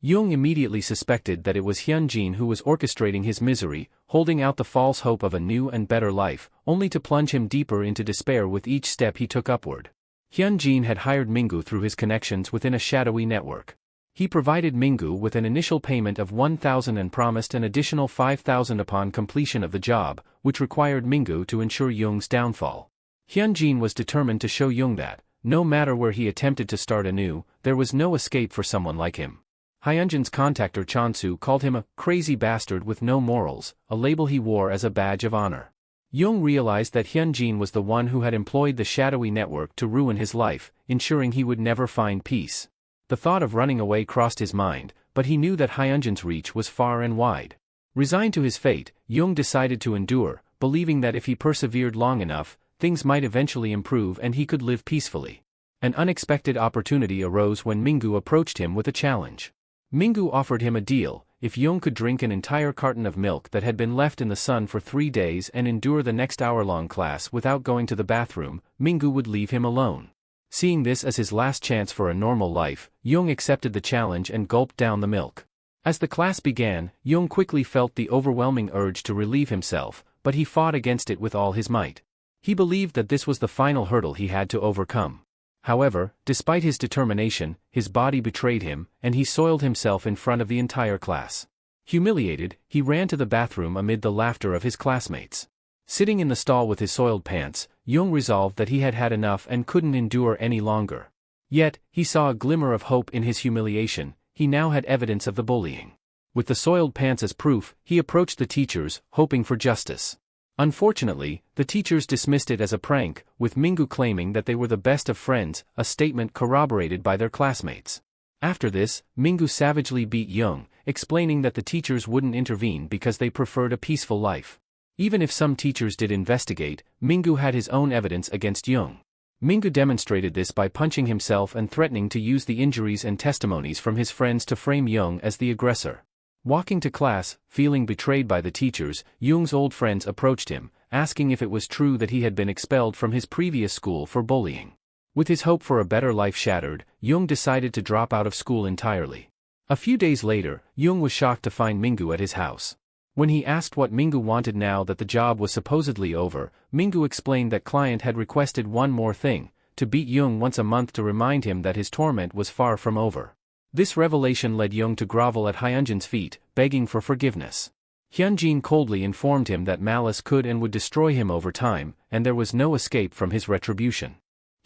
Young immediately suspected that it was Hyun-jin who was orchestrating his misery, holding out the false hope of a new and better life, only to plunge him deeper into despair with each step he took upward. Hyun-jin had hired Mingu through his connections within a shadowy network. He provided Mingu with an initial payment of 1,000 and promised an additional 5,000 upon completion of the job, which required Mingu to ensure Young's downfall. Hyun-jin was determined to show Young that, no matter where he attempted to start anew, there was no escape for someone like him. Hyunjin's contactor Chonsu called him a crazy bastard with no morals, a label he wore as a badge of honor. Young realized that Hyun-jin was the one who had employed the shadowy network to ruin his life, ensuring he would never find peace. The thought of running away crossed his mind, but he knew that Hyunjin's reach was far and wide. Resigned to his fate, Young decided to endure, believing that if he persevered long enough, things might eventually improve and he could live peacefully. An unexpected opportunity arose when Mingu approached him with a challenge. Minggu offered him a deal. If Jung could drink an entire carton of milk that had been left in the sun for 3 days and endure the next hour-long class without going to the bathroom, Minggu would leave him alone. Seeing this as his last chance for a normal life, Jung accepted the challenge and gulped down the milk. As the class began, Jung quickly felt the overwhelming urge to relieve himself, but he fought against it with all his might. He believed that this was the final hurdle he had to overcome. However, despite his determination, his body betrayed him, and he soiled himself in front of the entire class. Humiliated, he ran to the bathroom amid the laughter of his classmates. Sitting in the stall with his soiled pants, Jung resolved that he had had enough and couldn't endure any longer. Yet, he saw a glimmer of hope in his humiliation. He now had evidence of the bullying. With the soiled pants as proof, he approached the teachers, hoping for justice. Unfortunately, the teachers dismissed it as a prank, with Minggu claiming that they were the best of friends, a statement corroborated by their classmates. After this, Minggu savagely beat Jung, explaining that the teachers wouldn't intervene because they preferred a peaceful life. Even if some teachers did investigate, Minggu had his own evidence against Jung. Minggu demonstrated this by punching himself and threatening to use the injuries and testimonies from his friends to frame Jung as the aggressor. Walking to class, feeling betrayed by the teachers, Jung's old friends approached him, asking if it was true that he had been expelled from his previous school for bullying. With his hope for a better life shattered, Jung decided to drop out of school entirely. A few days later, Jung was shocked to find Minggu at his house. When he asked what Minggu wanted now that the job was supposedly over, Minggu explained that client had requested one more thing, to beat Jung once a month to remind him that his torment was far from over. This revelation led Jung to grovel at Hyunjin's feet, begging for forgiveness. Hyunjin coldly informed him that malice could and would destroy him over time, and there was no escape from his retribution.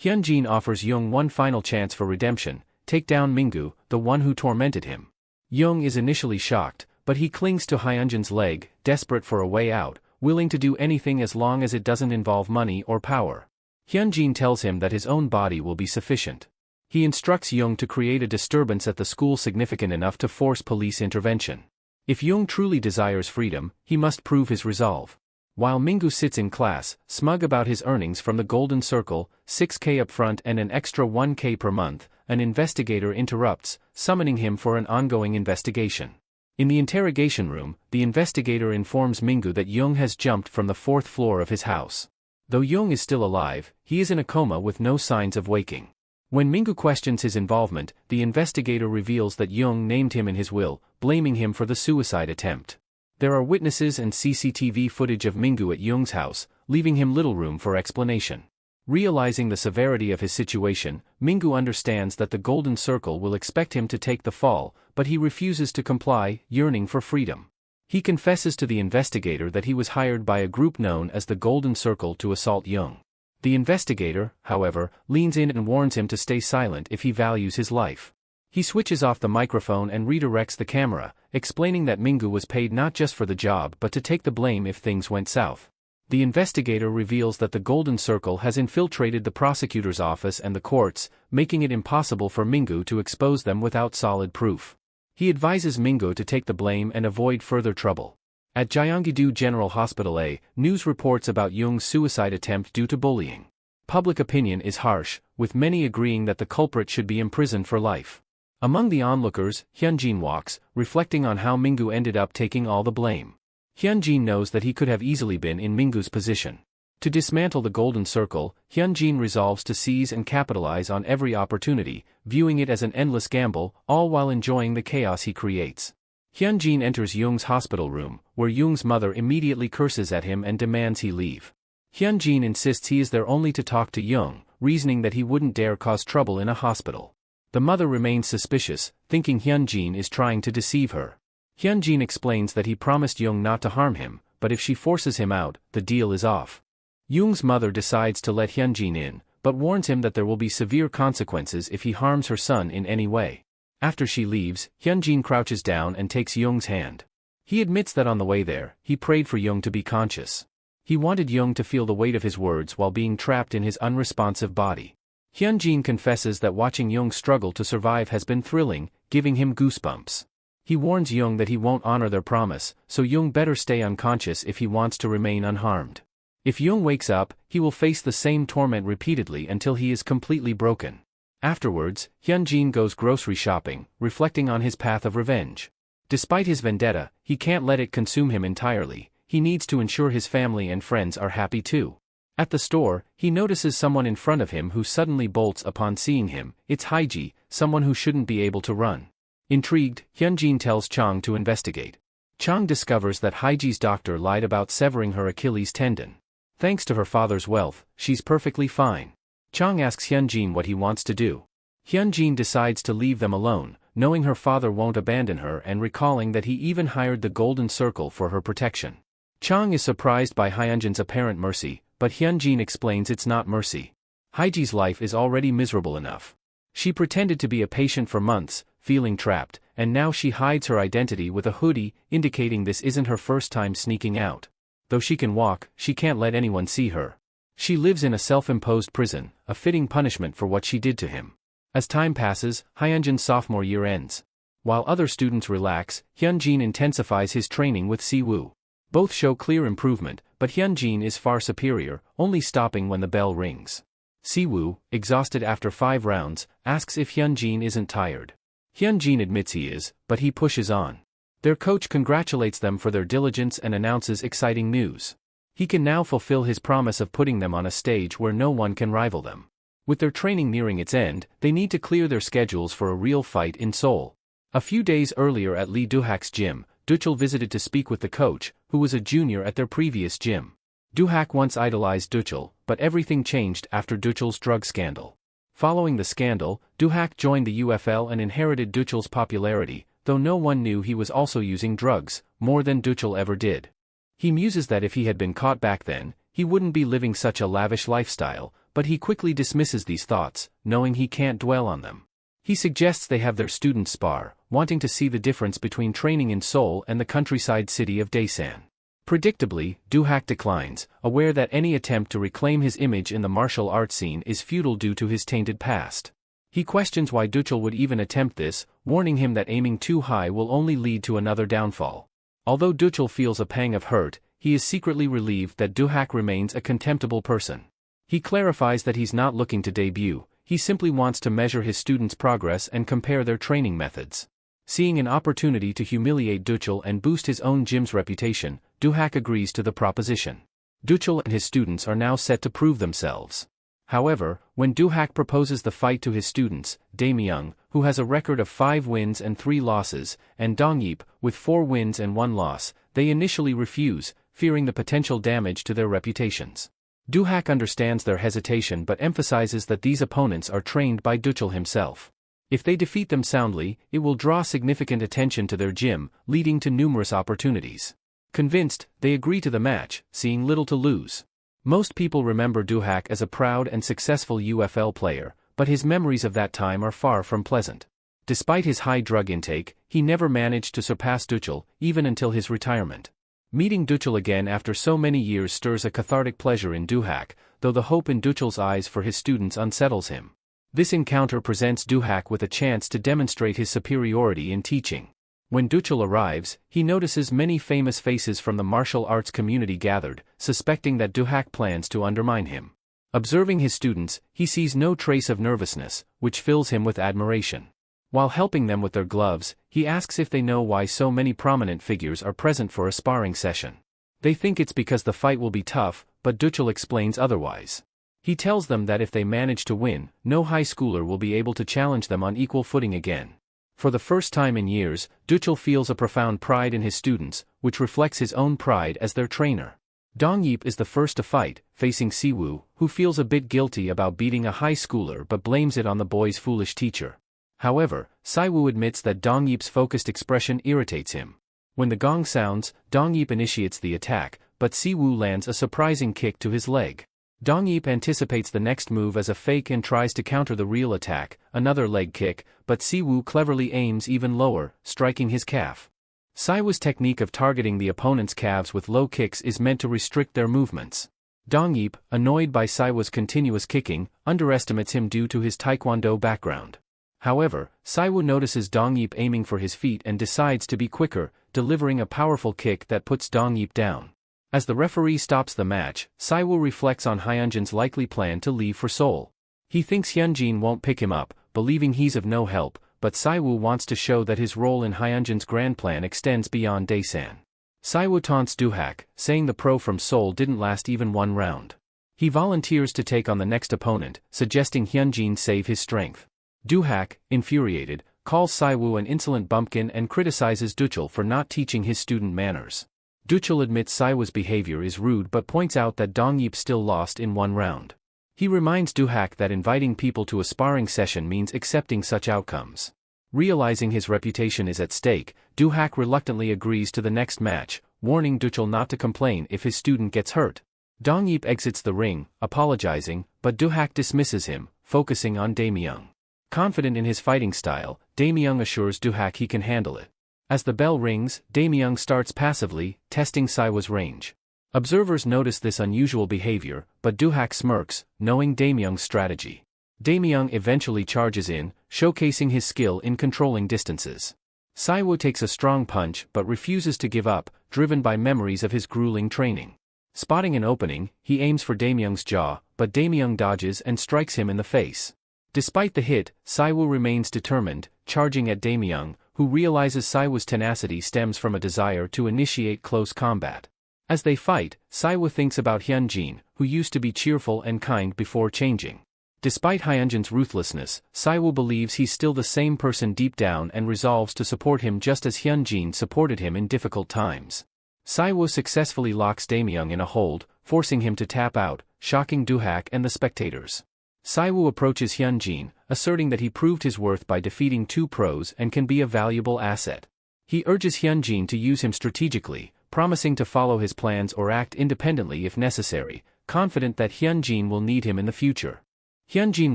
Hyunjin offers Jung one final chance for redemption: take down Minggu, the one who tormented him. Jung is initially shocked, but he clings to Hyunjin's leg, desperate for a way out, willing to do anything as long as it doesn't involve money or power. Hyunjin tells him that his own body will be sufficient. He instructs Jung to create a disturbance at the school significant enough to force police intervention. If Jung truly desires freedom, he must prove his resolve. While Minggu sits in class, smug about his earnings from the Golden Circle, $6K upfront and an extra $1K per month, an investigator interrupts, summoning him for an ongoing investigation. In the interrogation room, the investigator informs Minggu that Jung has jumped from the 4th floor of his house. Though Jung is still alive, he is in a coma with no signs of waking. When Minggu questions his involvement, the investigator reveals that Jung named him in his will, blaming him for the suicide attempt. There are witnesses and CCTV footage of Minggu at Jung's house, leaving him little room for explanation. Realizing the severity of his situation, Minggu understands that the Golden Circle will expect him to take the fall, but he refuses to comply, yearning for freedom. He confesses to the investigator that he was hired by a group known as the Golden Circle to assault Jung. The investigator, however, leans in and warns him to stay silent if he values his life. He switches off the microphone and redirects the camera, explaining that Minggu was paid not just for the job but to take the blame if things went south. The investigator reveals that the Golden Circle has infiltrated the prosecutor's office and the courts, making it impossible for Minggu to expose them without solid proof. He advises Minggu to take the blame and avoid further trouble. At Gyeonggi-do General Hospital A, news reports about Jung's suicide attempt due to bullying. Public opinion is harsh, with many agreeing that the culprit should be imprisoned for life. Among the onlookers, Hyunjin walks, reflecting on how Minggu ended up taking all the blame. Hyunjin knows that he could have easily been in Minggu's position. To dismantle the Golden Circle, Hyunjin resolves to seize and capitalize on every opportunity, viewing it as an endless gamble, all while enjoying the chaos he creates. Hyunjin enters Jung's hospital room, where Jung's mother immediately curses at him and demands he leave. Hyunjin insists he is there only to talk to Jung, reasoning that he wouldn't dare cause trouble in a hospital. The mother remains suspicious, thinking Hyunjin is trying to deceive her. Hyunjin explains that he promised Jung not to harm him, but if she forces him out, the deal is off. Jung's mother decides to let Hyunjin in, but warns him that there will be severe consequences if he harms her son in any way. After she leaves, Hyunjin crouches down and takes Jung's hand. He admits that on the way there, he prayed for Jung to be conscious. He wanted Jung to feel the weight of his words while being trapped in his unresponsive body. Hyunjin confesses that watching Jung struggle to survive has been thrilling, giving him goosebumps. He warns Jung that he won't honor their promise, so Jung better stay unconscious if he wants to remain unharmed. If Jung wakes up, he will face the same torment repeatedly until he is completely broken. Afterwards, Hyunjin goes grocery shopping, reflecting on his path of revenge. Despite his vendetta, he can't let it consume him entirely. He needs to ensure his family and friends are happy too. At the store, he notices someone in front of him who suddenly bolts upon seeing him. It's Haiji, someone who shouldn't be able to run. Intrigued, Hyunjin tells Chang to investigate. Chang discovers that Haiji's doctor lied about severing her Achilles tendon. Thanks to her father's wealth, she's perfectly fine. Chang asks Hyunjin what he wants to do. Hyunjin decides to leave them alone, knowing her father won't abandon her and recalling that he even hired the Golden Circle for her protection. Chang is surprised by Hyunjin's apparent mercy, but Hyunjin explains it's not mercy. Haiji's life is already miserable enough. She pretended to be a patient for months, feeling trapped, and now she hides her identity with a hoodie, indicating this isn't her first time sneaking out. Though she can walk, she can't let anyone see her. She lives in a self-imposed prison, a fitting punishment for what she did to him. As time passes, Hyunjin's sophomore year ends. While other students relax, Hyunjin intensifies his training with Siwoo. Both show clear improvement, but Hyunjin is far superior, only stopping when the bell rings. Siwoo, exhausted after 5 rounds, asks if Hyunjin isn't tired. Hyunjin admits he is, but he pushes on. Their coach congratulates them for their diligence and announces exciting news. He can now fulfill his promise of putting them on a stage where no one can rival them. With their training nearing its end, they need to clear their schedules for a real fight in Seoul. A few days earlier at Lee Do-hak's gym, Duchul visited to speak with the coach, who was a junior at their previous gym. Do-hak once idolized Duchul, but everything changed after Duchul's drug scandal. Following the scandal, Do-hak joined the UFL and inherited Duchul's popularity, though no one knew he was also using drugs, more than Duchul ever did. He muses that if he had been caught back then, he wouldn't be living such a lavish lifestyle, but he quickly dismisses these thoughts, knowing he can't dwell on them. He suggests they have their students spar, wanting to see the difference between training in Seoul and the countryside city of Daesan. Predictably, Do-hak declines, aware that any attempt to reclaim his image in the martial arts scene is futile due to his tainted past. He questions why Duchul would even attempt this, warning him that aiming too high will only lead to another downfall. Although Duchul feels a pang of hurt, he is secretly relieved that Do-hak remains a contemptible person. He clarifies that he's not looking to debut, he simply wants to measure his students' progress and compare their training methods. Seeing an opportunity to humiliate Duchul and boost his own gym's reputation, Do-hak agrees to the proposition. Duchul and his students are now set to prove themselves. However, when Do-hak proposes the fight to his students, Dae-myung, who has a record of 5 wins and 3 losses, and Dong-yeop, with 4 wins and 1 loss, they initially refuse, fearing the potential damage to their reputations. Do-hak understands their hesitation but emphasizes that these opponents are trained by Duchul himself. If they defeat them soundly, it will draw significant attention to their gym, leading to numerous opportunities. Convinced, they agree to the match, seeing little to lose. Most people remember Do-hak as a proud and successful UFL player, but his memories of that time are far from pleasant. Despite his high drug intake, he never managed to surpass Duchul, even until his retirement. Meeting Duchul again after so many years stirs a cathartic pleasure in Do-hak, though the hope in Duchul's eyes for his students unsettles him. This encounter presents Do-hak with a chance to demonstrate his superiority in teaching. When Duchul arrives, he notices many famous faces from the martial arts community gathered, suspecting that Do-hak plans to undermine him. Observing his students, he sees no trace of nervousness, which fills him with admiration. While helping them with their gloves, he asks if they know why so many prominent figures are present for a sparring session. They think it's because the fight will be tough, but Duchul explains otherwise. He tells them that if they manage to win, no high schooler will be able to challenge them on equal footing again. For the first time in years, Duchul feels a profound pride in his students, which reflects his own pride as their trainer. Dong-yeop is the first to fight, facing Siwoo, who feels a bit guilty about beating a high schooler but blames it on the boy's foolish teacher. However, Siwoo admits that Dong-yeop's focused expression irritates him. When the gong sounds, Dong-yeop initiates the attack, but Siwoo lands a surprising kick to his leg. Dong-yeop anticipates the next move as a fake and tries to counter the real attack, another leg kick, but Siwoo cleverly aims even lower, striking his calf. Siwoo's technique of targeting the opponent's calves with low kicks is meant to restrict their movements. Dong-yeop, annoyed by Siwoo's continuous kicking, underestimates him due to his taekwondo background. However, Siwoo notices Dong-yeop aiming for his feet and decides to be quicker, delivering a powerful kick that puts Dong-yeop down. As the referee stops the match, Siwoo reflects on Hyunjin's likely plan to leave for Seoul. He thinks Hyunjin won't pick him up, believing he's of no help, but Saiwoo wants to show that his role in Hyunjin's grand plan extends beyond Daesan. Saiwoo taunts Doohak, saying the pro from Seoul didn't last even one round. He volunteers to take on the next opponent, suggesting Hyunjin save his strength. Doohak, infuriated, calls Saiwoo an insolent bumpkin and criticizes Duchul for not teaching his student manners. Duchul admits Saiwoo's behavior is rude but points out that Dongyip still lost in one round. He reminds Doohak that inviting people to a sparring session means accepting such outcomes. Realizing his reputation is at stake, Doohak reluctantly agrees to the next match, warning Duchul not to complain if his student gets hurt. Dongyip exits the ring, apologizing, but Doohak dismisses him, focusing on Daemyeong. Confident in his fighting style, Daemyeong assures Doohak he can handle it. As the bell rings, Daemyeong starts passively, testing Saiwoo's range. Observers notice this unusual behavior, but Doohak smirks, knowing Daemyeong's strategy. Daemyeong eventually charges in, showcasing his skill in controlling distances. Saiwoo takes a strong punch but refuses to give up, driven by memories of his grueling training. Spotting an opening, he aims for Daemyeong's jaw, but Daemyeong dodges and strikes him in the face. Despite the hit, Saiwoo remains determined, charging at Daemyeong, who realizes Saiwoo's tenacity stems from a desire to initiate close combat. As they fight, Saiwoo thinks about Hyunjin, who used to be cheerful and kind before changing. Despite Hyunjin's ruthlessness, Saiwoo believes he's still the same person deep down and resolves to support him just as Hyunjin supported him in difficult times. Saiwoo successfully locks Daemyeong in a hold, forcing him to tap out, shocking Doohak and the spectators. Saiwoo approaches Hyunjin, asserting that he proved his worth by defeating two pros and can be a valuable asset. He urges Hyunjin to use him strategically, promising to follow his plans or act independently if necessary, confident that Hyunjin will need him in the future. Hyunjin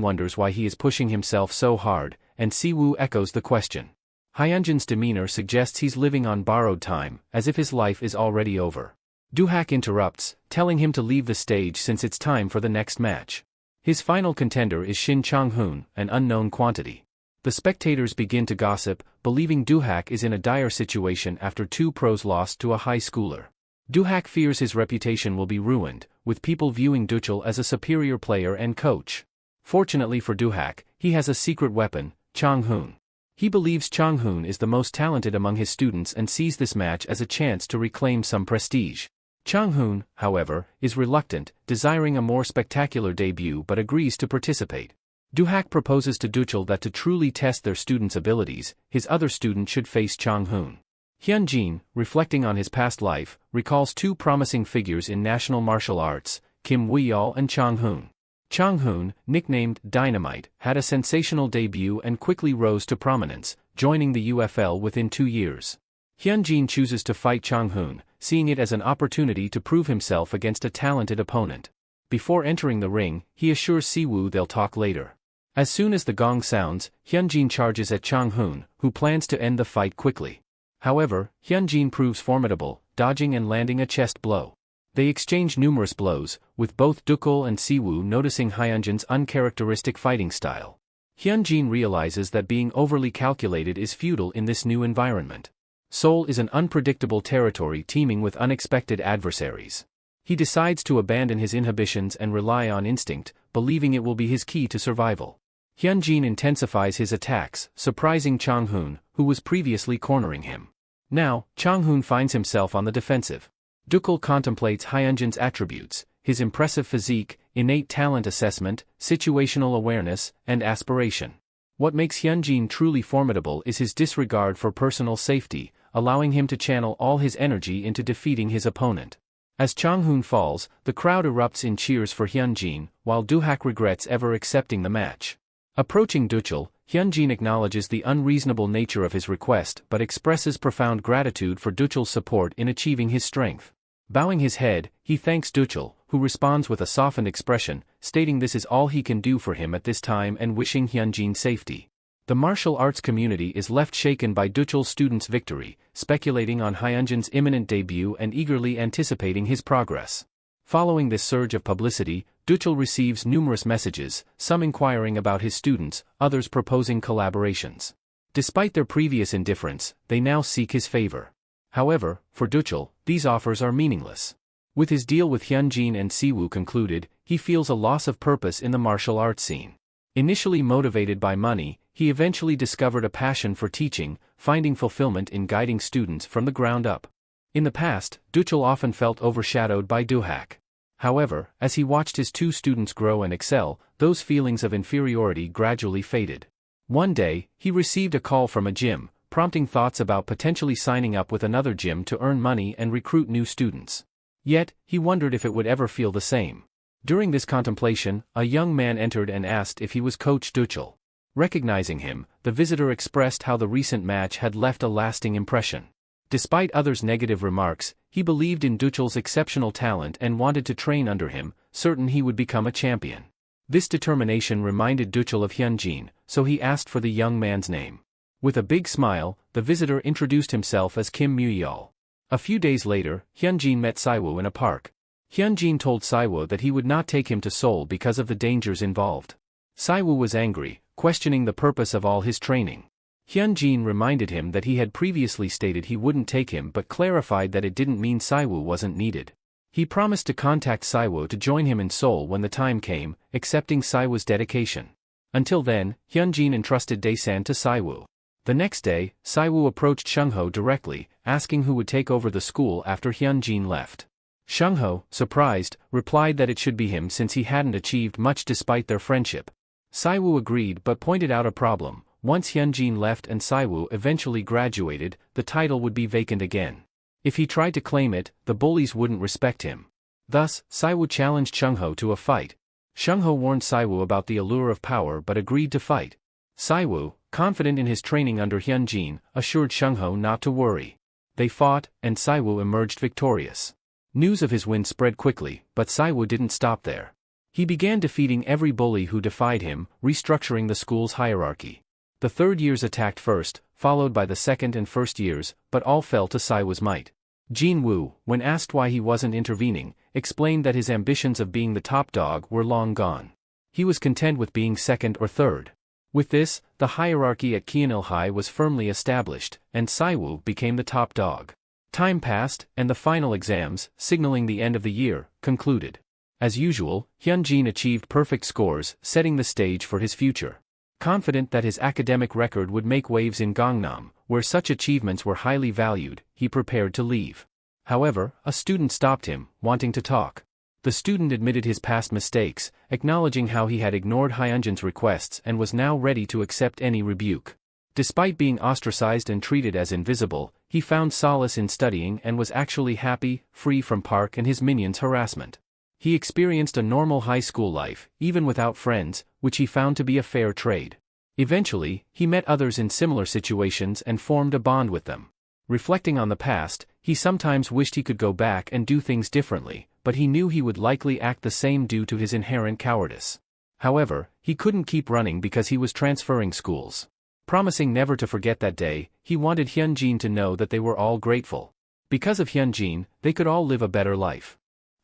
wonders why he is pushing himself so hard, and Siwoo echoes the question. Hyunjin's demeanor suggests he's living on borrowed time, as if his life is already over. Doohak interrupts, telling him to leave the stage since it's time for the next match. His final contender is Shin Chang-hoon, an unknown quantity. The spectators begin to gossip, believing Doohak is in a dire situation after two pros lost to a high schooler. Doohak fears his reputation will be ruined, with people viewing Duchul as a superior player and coach. Fortunately for Doohak, he has a secret weapon, Chang-hoon. He believes Chang-hoon is the most talented among his students and sees this match as a chance to reclaim some prestige. Chang-hoon, however, is reluctant, desiring a more spectacular debut but agrees to participate. Doohak proposes to Duchul that to truly test their student's abilities, his other student should face Chang-hoon. Hyunjin, reflecting on his past life, recalls two promising figures in national martial arts, Kim Woo-yeol and Chang-hoon. Chang-hoon, nicknamed Dynamite, had a sensational debut and quickly rose to prominence, joining the UFL within 2 years. Hyunjin chooses to fight Chang-hoon, seeing it as an opportunity to prove himself against a talented opponent. Before entering the ring, he assures Siwoo they'll talk later. As soon as the gong sounds, Hyunjin charges at Chang-hoon, who plans to end the fight quickly. However, Hyunjin proves formidable, dodging and landing a chest blow. They exchange numerous blows, with both Duchul and Siwoo noticing Hyunjin's uncharacteristic fighting style. Hyunjin realizes that being overly calculated is futile in this new environment. Seoul is an unpredictable territory teeming with unexpected adversaries. He decides to abandon his inhibitions and rely on instinct, believing it will be his key to survival. Hyunjin intensifies his attacks, surprising Chang-hoon, who was previously cornering him. Now, Chang-hoon finds himself on the defensive. Duchul contemplates Hyunjin's attributes, his impressive physique, innate talent assessment, situational awareness, and aspiration. What makes Hyunjin truly formidable is his disregard for personal safety, allowing him to channel all his energy into defeating his opponent. As Chang-hoon falls, the crowd erupts in cheers for Hyunjin, while Doohak regrets ever accepting the match. Approaching Duchul, Hyunjin acknowledges the unreasonable nature of his request but expresses profound gratitude for Duchul's support in achieving his strength. Bowing his head, he thanks Duchul, who responds with a softened expression, stating this is all he can do for him at this time and wishing Hyunjin safety. The martial arts community is left shaken by Duchul's students' victory, speculating on Hyunjin's imminent debut and eagerly anticipating his progress. Following this surge of publicity, Duchul receives numerous messages, some inquiring about his students, others proposing collaborations. Despite their previous indifference, they now seek his favor. However, for Duchul, these offers are meaningless. With his deal with Hyunjin and Siwoo concluded, he feels a loss of purpose in the martial arts scene. Initially motivated by money, he eventually discovered a passion for teaching, finding fulfillment in guiding students from the ground up. In the past, Duchel often felt overshadowed by Duhak. However, as he watched his two students grow and excel, those feelings of inferiority gradually faded. One day, he received a call from a gym, prompting thoughts about potentially signing up with another gym to earn money and recruit new students. Yet, he wondered if it would ever feel the same. During this contemplation, a young man entered and asked if he was Coach Duchel. Recognizing him, the visitor expressed how the recent match had left a lasting impression. Despite others' negative remarks, he believed in Duchel's exceptional talent and wanted to train under him, certain he would become a champion. This determination reminded Duchel of Hyunjin, so he asked for the young man's name. With a big smile, the visitor introduced himself as Kim Muyol. A few days later, Hyunjin met Siwoo in a park. Hyunjin told Siwoo that he would not take him to Seoul because of the dangers involved. Siwoo was angry, questioning the purpose of all his training. Hyunjin reminded him that he had previously stated he wouldn't take him but clarified that it didn't mean Siwoo wasn't needed. He promised to contact Siwoo to join him in Seoul when the time came, accepting Siwoo's dedication. Until then, Hyunjin entrusted Daesan to Siwoo. The next day, Siwoo approached Shungho directly, asking who would take over the school after Hyunjin left. Shungho, surprised, replied that it should be him since he hadn't achieved much despite their friendship. Siwoo agreed but pointed out a problem. Once Hyunjin left and Siwoo eventually graduated, the title would be vacant again. If he tried to claim it, the bullies wouldn't respect him. Thus, Siwoo challenged Shungho to a fight. Shungho warned Siwoo about the allure of power but agreed to fight. Siwoo, confident in his training under Hyunjin, assured Shungho not to worry. They fought, and Siwoo emerged victorious. News of his win spread quickly, but Siwoo didn't stop there. He began defeating every bully who defied him, restructuring the school's hierarchy. The third years attacked first, followed by the second and first years, but all fell to Siwoo's might. Jin Woo, when asked why he wasn't intervening, explained that his ambitions of being the top dog were long gone. He was content with being second or third. With this, the hierarchy at Kyeonil High was firmly established, and Siwoo became the top dog. Time passed, and the final exams, signaling the end of the year, concluded. As usual, Hyunjin achieved perfect scores, setting the stage for his future. Confident that his academic record would make waves in Gangnam, where such achievements were highly valued, he prepared to leave. However, a student stopped him, wanting to talk. The student admitted his past mistakes, acknowledging how he had ignored Hyunjin's requests and was now ready to accept any rebuke. Despite being ostracized and treated as invisible, he found solace in studying and was actually happy, free from Park and his minions' harassment. He experienced a normal high school life, even without friends, which he found to be a fair trade. Eventually, he met others in similar situations and formed a bond with them. Reflecting on the past, he sometimes wished he could go back and do things differently, but he knew he would likely act the same due to his inherent cowardice. However, he couldn't keep running because he was transferring schools. Promising never to forget that day, he wanted Hyunjin to know that they were all grateful. Because of Hyunjin, they could all live a better life.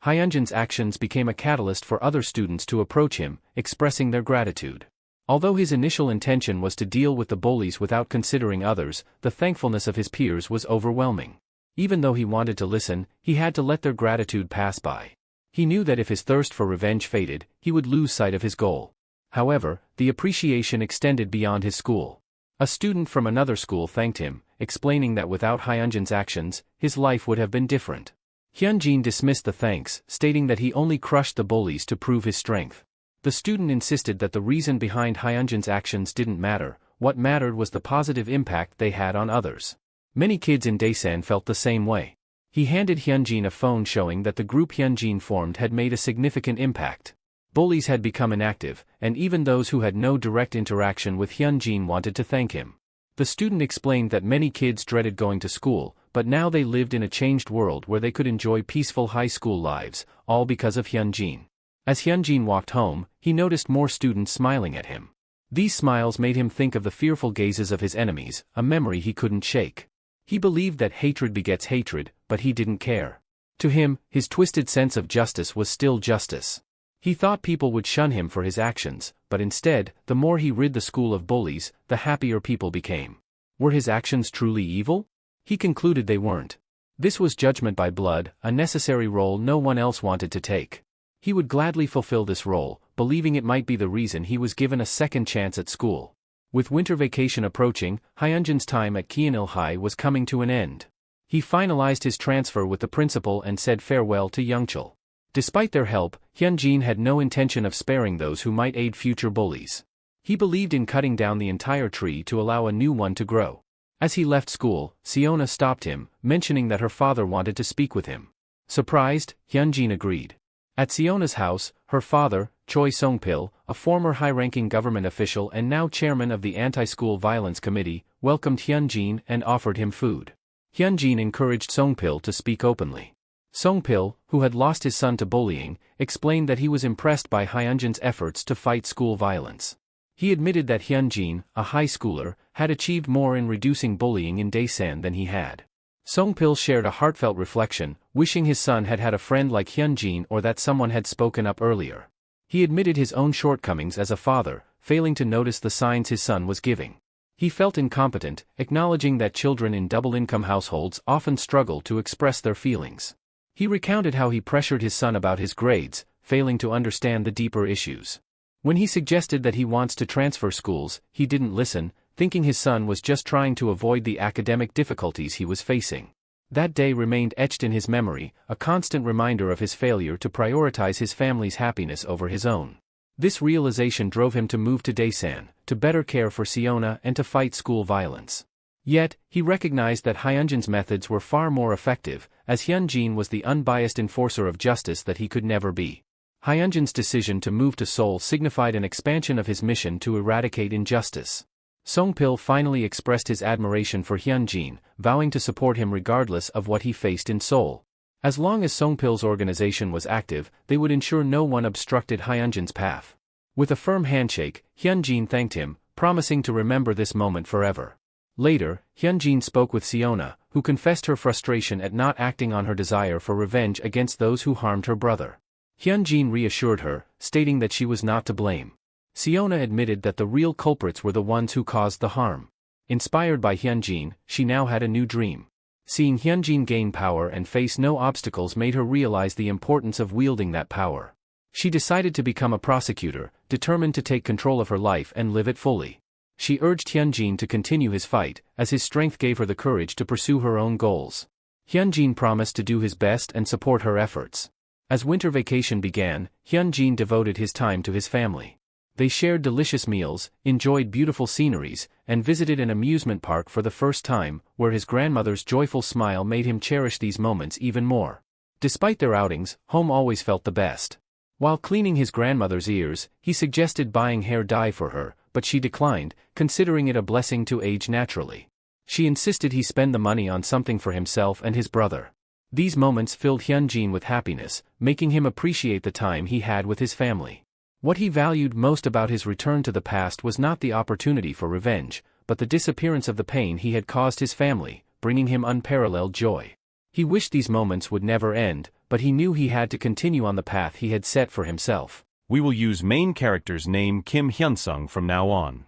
Hyunjin's actions became a catalyst for other students to approach him, expressing their gratitude. Although his initial intention was to deal with the bullies without considering others, the thankfulness of his peers was overwhelming. Even though he wanted to listen, he had to let their gratitude pass by. He knew that if his thirst for revenge faded, he would lose sight of his goal. However, the appreciation extended beyond his school. A student from another school thanked him, explaining that without Hyunjin's actions, his life would have been different. Hyunjin dismissed the thanks, stating that he only crushed the bullies to prove his strength. The student insisted that the reason behind Hyunjin's actions didn't matter, what mattered was the positive impact they had on others. Many kids in Daesan felt the same way. He handed Hyunjin a phone showing that the group Hyunjin formed had made a significant impact. Bullies had become inactive, and even those who had no direct interaction with Hyunjin wanted to thank him. The student explained that many kids dreaded going to school, but now they lived in a changed world where they could enjoy peaceful high school lives, all because of Hyunjin. As Hyunjin walked home, he noticed more students smiling at him. These smiles made him think of the fearful gazes of his enemies, a memory he couldn't shake. He believed that hatred begets hatred, but he didn't care. To him, his twisted sense of justice was still justice. He thought people would shun him for his actions, but instead, the more he rid the school of bullies, the happier people became. Were his actions truly evil? He concluded they weren't. This was judgment by blood, a necessary role no one else wanted to take. He would gladly fulfill this role, believing it might be the reason he was given a second chance at school. With winter vacation approaching, Hyunjin's time at Kyeonil High was coming to an end. He finalized his transfer with the principal and said farewell to Youngchul. Despite their help, Hyunjin had no intention of sparing those who might aid future bullies. He believed in cutting down the entire tree to allow a new one to grow. As he left school, Seona stopped him, mentioning that her father wanted to speak with him. Surprised, Hyunjin agreed. At Seona's house, her father, Choi Song-pil, a former high-ranking government official and now chairman of the Anti-School Violence Committee, welcomed Hyunjin and offered him food. Hyunjin encouraged Song-pil to speak openly. Song-pil, who had lost his son to bullying, explained that he was impressed by Hyunjin's efforts to fight school violence. He admitted that Hyunjin, a high schooler, had achieved more in reducing bullying in Daesan than he had. Song-pil shared a heartfelt reflection, wishing his son had had a friend like Hyunjin or that someone had spoken up earlier. He admitted his own shortcomings as a father, failing to notice the signs his son was giving. He felt incompetent, acknowledging that children in double-income households often struggle to express their feelings. He recounted how he pressured his son about his grades, failing to understand the deeper issues. When he suggested that he wants to transfer schools, he didn't listen, thinking his son was just trying to avoid the academic difficulties he was facing. That day remained etched in his memory, a constant reminder of his failure to prioritize his family's happiness over his own. This realization drove him to move to Daesan, to better care for Seona and to fight school violence. Yet, he recognized that Hyunjin's methods were far more effective, as Hyunjin was the unbiased enforcer of justice that he could never be. Hyunjin's decision to move to Seoul signified an expansion of his mission to eradicate injustice. Song-pil finally expressed his admiration for Hyunjin, vowing to support him regardless of what he faced in Seoul. As long as Song-pil's organization was active, they would ensure no one obstructed Hyunjin's path. With a firm handshake, Hyunjin thanked him, promising to remember this moment forever. Later, Hyunjin spoke with Seona, who confessed her frustration at not acting on her desire for revenge against those who harmed her brother. Hyunjin reassured her, stating that she was not to blame. Seona admitted that the real culprits were the ones who caused the harm. Inspired by Hyunjin, she now had a new dream. Seeing Hyunjin gain power and face no obstacles made her realize the importance of wielding that power. She decided to become a prosecutor, determined to take control of her life and live it fully. She urged Hyunjin to continue his fight, as his strength gave her the courage to pursue her own goals. Hyunjin promised to do his best and support her efforts. As winter vacation began, Hyunjin devoted his time to his family. They shared delicious meals, enjoyed beautiful sceneries, and visited an amusement park for the first time, where his grandmother's joyful smile made him cherish these moments even more. Despite their outings, home always felt the best. While cleaning his grandmother's ears, he suggested buying hair dye for her, but she declined, considering it a blessing to age naturally. She insisted he spend the money on something for himself and his brother. These moments filled Hyunjin with happiness, making him appreciate the time he had with his family. What he valued most about his return to the past was not the opportunity for revenge, but the disappearance of the pain he had caused his family, bringing him unparalleled joy. He wished these moments would never end, but he knew he had to continue on the path he had set for himself. We will use main character's name Kim Hyunsung from now on.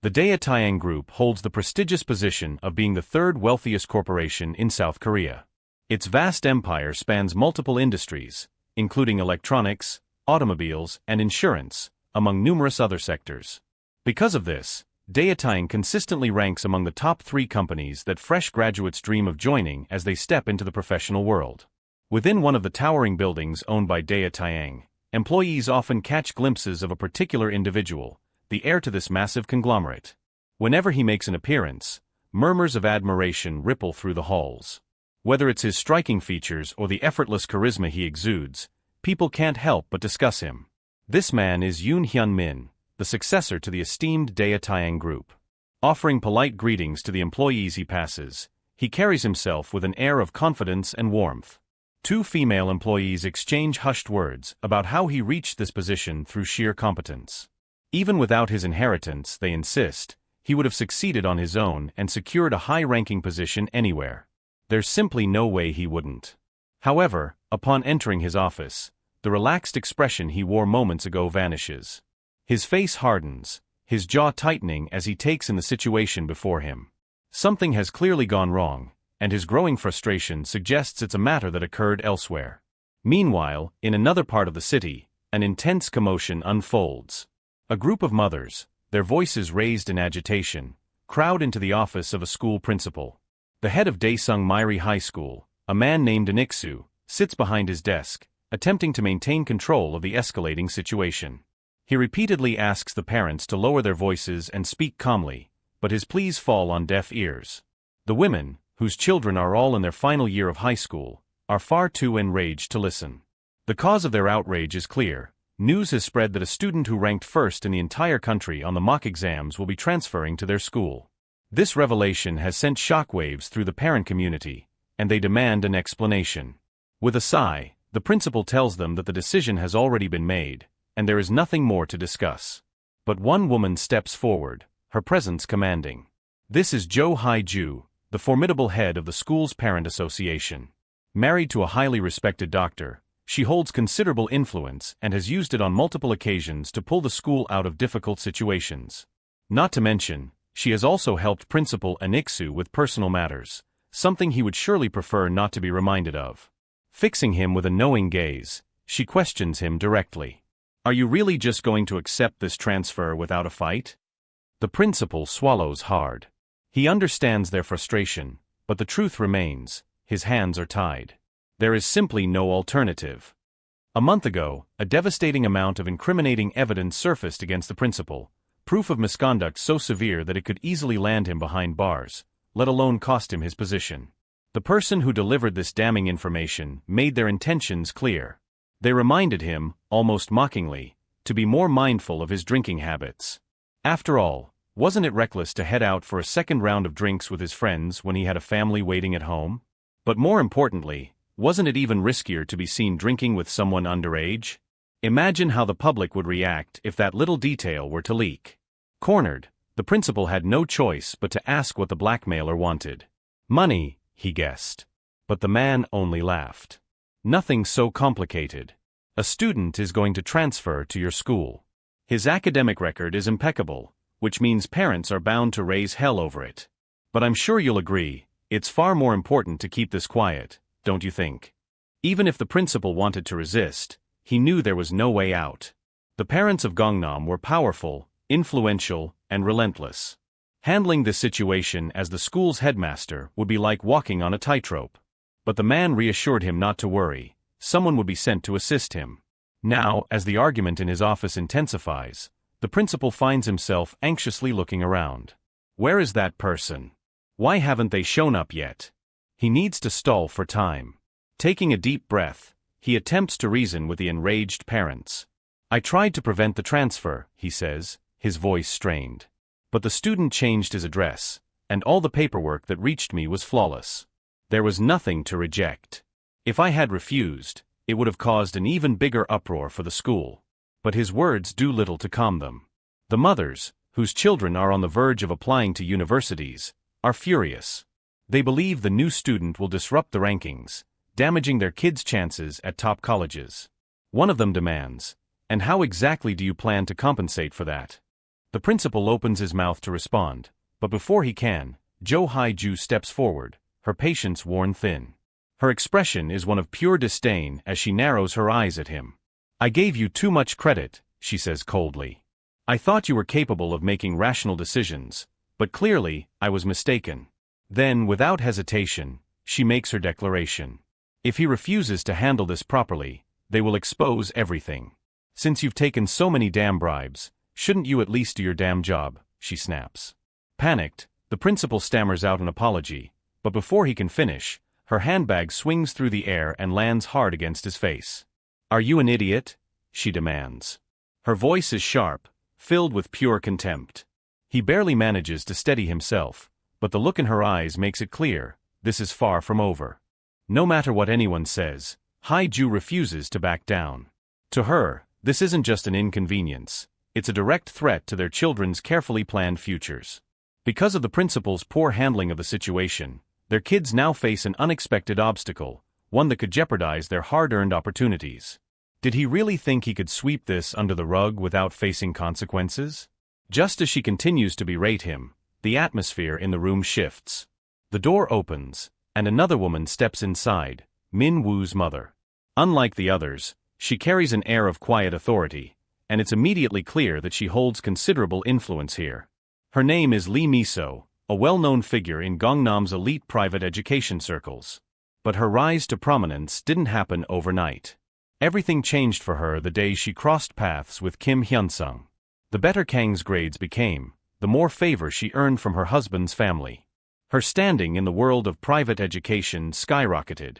The Dae Taeyang Group holds the prestigious position of being the third wealthiest corporation in South Korea. Its vast empire spans multiple industries, including electronics, automobiles, and insurance, among numerous other sectors. Because of this, Dae Taeyang consistently ranks among the top 3 companies that fresh graduates dream of joining as they step into the professional world. Within one of the towering buildings owned by Dae Taeyang, employees often catch glimpses of a particular individual, the heir to this massive conglomerate. Whenever he makes an appearance, murmurs of admiration ripple through the halls. Whether it's his striking features or the effortless charisma he exudes, people can't help but discuss him. This man is Yoon Hyun-min, the successor to the esteemed Dae Taeyang Group. Offering polite greetings to the employees he passes, he carries himself with an air of confidence and warmth. 2 female employees exchange hushed words about how he reached this position through sheer competence. Even without his inheritance, they insist, he would have succeeded on his own and secured a high-ranking position anywhere. There's simply no way he wouldn't. However, upon entering his office, the relaxed expression he wore moments ago vanishes. His face hardens, his jaw tightening as he takes in the situation before him. Something has clearly gone wrong, and his growing frustration suggests it's a matter that occurred elsewhere. Meanwhile, in another part of the city, an intense commotion unfolds. A group of mothers, their voices raised in agitation, crowd into the office of a school principal. The head of Daesung Mairi High School, a man named Aniksu, sits behind his desk, attempting to maintain control of the escalating situation. He repeatedly asks the parents to lower their voices and speak calmly, but his pleas fall on deaf ears. The women, whose children are all in their final year of high school, are far too enraged to listen. The cause of their outrage is clear. News has spread that a student who ranked first in the entire country on the mock exams will be transferring to their school. This revelation has sent shockwaves through the parent community, and they demand an explanation. With a sigh, the principal tells them that the decision has already been made, and there is nothing more to discuss. But one woman steps forward, her presence commanding. This is Jo Hae-ju, the formidable head of the school's parent association. Married to a highly respected doctor, she holds considerable influence and has used it on multiple occasions to pull the school out of difficult situations. Not to mention, she has also helped Principal Aniksu with personal matters, something he would surely prefer not to be reminded of. Fixing him with a knowing gaze, she questions him directly. Are you really just going to accept this transfer without a fight? The principal swallows hard. He understands their frustration, but the truth remains, his hands are tied. There is simply no alternative. A month ago, a devastating amount of incriminating evidence surfaced against the principal, proof of misconduct so severe that it could easily land him behind bars, let alone cost him his position. The person who delivered this damning information made their intentions clear. They reminded him, almost mockingly, to be more mindful of his drinking habits. After all, wasn't it reckless to head out for a second round of drinks with his friends when he had a family waiting at home? But more importantly, wasn't it even riskier to be seen drinking with someone underage? Imagine how the public would react if that little detail were to leak. Cornered, the principal had no choice but to ask what the blackmailer wanted. Money, he guessed. But the man only laughed. Nothing so complicated. A student is going to transfer to your school. His academic record is impeccable, which means parents are bound to raise hell over it. But I'm sure you'll agree, it's far more important to keep this quiet, don't you think? Even if the principal wanted to resist, he knew there was no way out. The parents of Gangnam were powerful, influential, and relentless. Handling this situation as the school's headmaster would be like walking on a tightrope. But the man reassured him not to worry, someone would be sent to assist him. Now, as the argument in his office intensifies, the principal finds himself anxiously looking around. Where is that person? Why haven't they shown up yet? He needs to stall for time. Taking a deep breath, he attempts to reason with the enraged parents. I tried to prevent the transfer, he says, his voice strained. But the student changed his address, and all the paperwork that reached me was flawless. There was nothing to reject. If I had refused, it would have caused an even bigger uproar for the school. But his words do little to calm them. The mothers, whose children are on the verge of applying to universities, are furious. They believe the new student will disrupt the rankings, damaging their kids' chances at top colleges. One of them demands, and how exactly do you plan to compensate for that? The principal opens his mouth to respond, but before he can, Jo Hae-ju steps forward, her patience worn thin. Her expression is one of pure disdain as she narrows her eyes at him. I gave you too much credit, she says coldly. I thought you were capable of making rational decisions, but clearly, I was mistaken. Then, without hesitation, she makes her declaration. If he refuses to handle this properly, they will expose everything. Since you've taken so many damn bribes, shouldn't you at least do your damn job, she snaps. Panicked, the principal stammers out an apology, but before he can finish, her handbag swings through the air and lands hard against his face. Are you an idiot? She demands. Her voice is sharp, filled with pure contempt. He barely manages to steady himself, but the look in her eyes makes it clear, this is far from over. No matter what anyone says, Hae-ju refuses to back down. To her, this isn't just an inconvenience, it's a direct threat to their children's carefully planned futures. Because of the principal's poor handling of the situation, their kids now face an unexpected obstacle, one that could jeopardize their hard-earned opportunities. Did he really think he could sweep this under the rug without facing consequences? Just as she continues to berate him, the atmosphere in the room shifts. The door opens, and another woman steps inside, Min Woo's mother. Unlike the others, she carries an air of quiet authority, and it's immediately clear that she holds considerable influence here. Her name is Lee Miso, a well-known figure in Gangnam's elite private education circles. But her rise to prominence didn't happen overnight. Everything changed for her the day she crossed paths with Kim Hyun-sung. The better Kang's grades became, the more favor she earned from her husband's family. Her standing in the world of private education skyrocketed.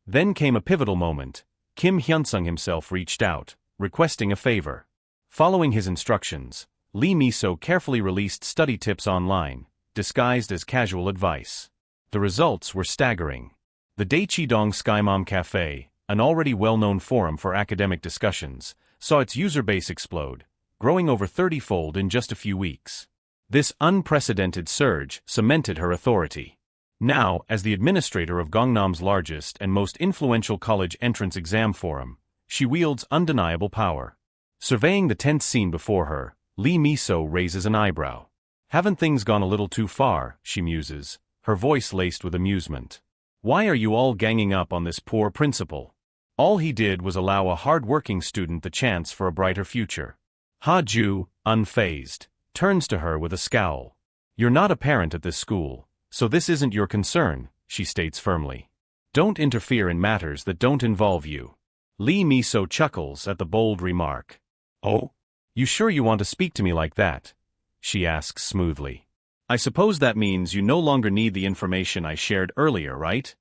Then came a pivotal moment. Kim Hyun-sung himself reached out, requesting a favor. Following his instructions, Lee Miso carefully released study tips online, disguised as casual advice. The results were staggering. The Daechidong Skymom Cafe, an already well-known forum for academic discussions, saw its user base explode, growing over 30-fold in just a few weeks. This unprecedented surge cemented her authority. Now, as the administrator of Gangnam's largest and most influential college entrance exam forum, she wields undeniable power. Surveying the tense scene before her, Lee Miso raises an eyebrow. Haven't things gone a little too far, she muses, her voice laced with amusement. Why are you all ganging up on this poor principal? All he did was allow a hard-working student the chance for a brighter future. Ha-ju, unfazed, turns to her with a scowl. You're not a parent at this school, so this isn't your concern, she states firmly. Don't interfere in matters that don't involve you. Lee Miso chuckles at the bold remark. Oh? You sure you want to speak to me like that? She asks smoothly. I suppose that means you no longer need the information I shared earlier, right?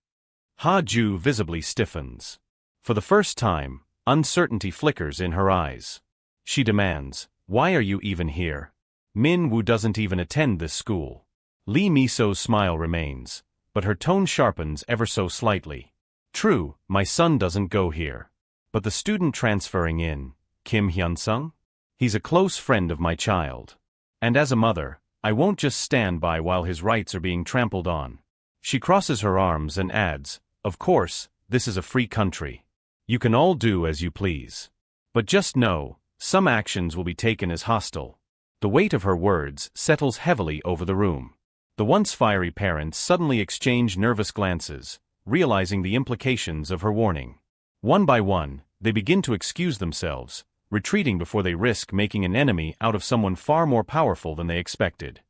Ha-ju visibly stiffens. For the first time, uncertainty flickers in her eyes. She demands, why are you even here? Min-woo doesn't even attend this school. Lee Miso's smile remains, but her tone sharpens ever so slightly. True, my son doesn't go here. But the student transferring in, Kim Hyun-sung? He's a close friend of my child. And as a mother, I won't just stand by while his rights are being trampled on. She crosses her arms and adds, of course, this is a free country. You can all do as you please. But just know, some actions will be taken as hostile. The weight of her words settles heavily over the room. The once fiery parents suddenly exchange nervous glances, realizing the implications of her warning. One by one, they begin to excuse themselves, retreating before they risk making an enemy out of someone far more powerful than they expected.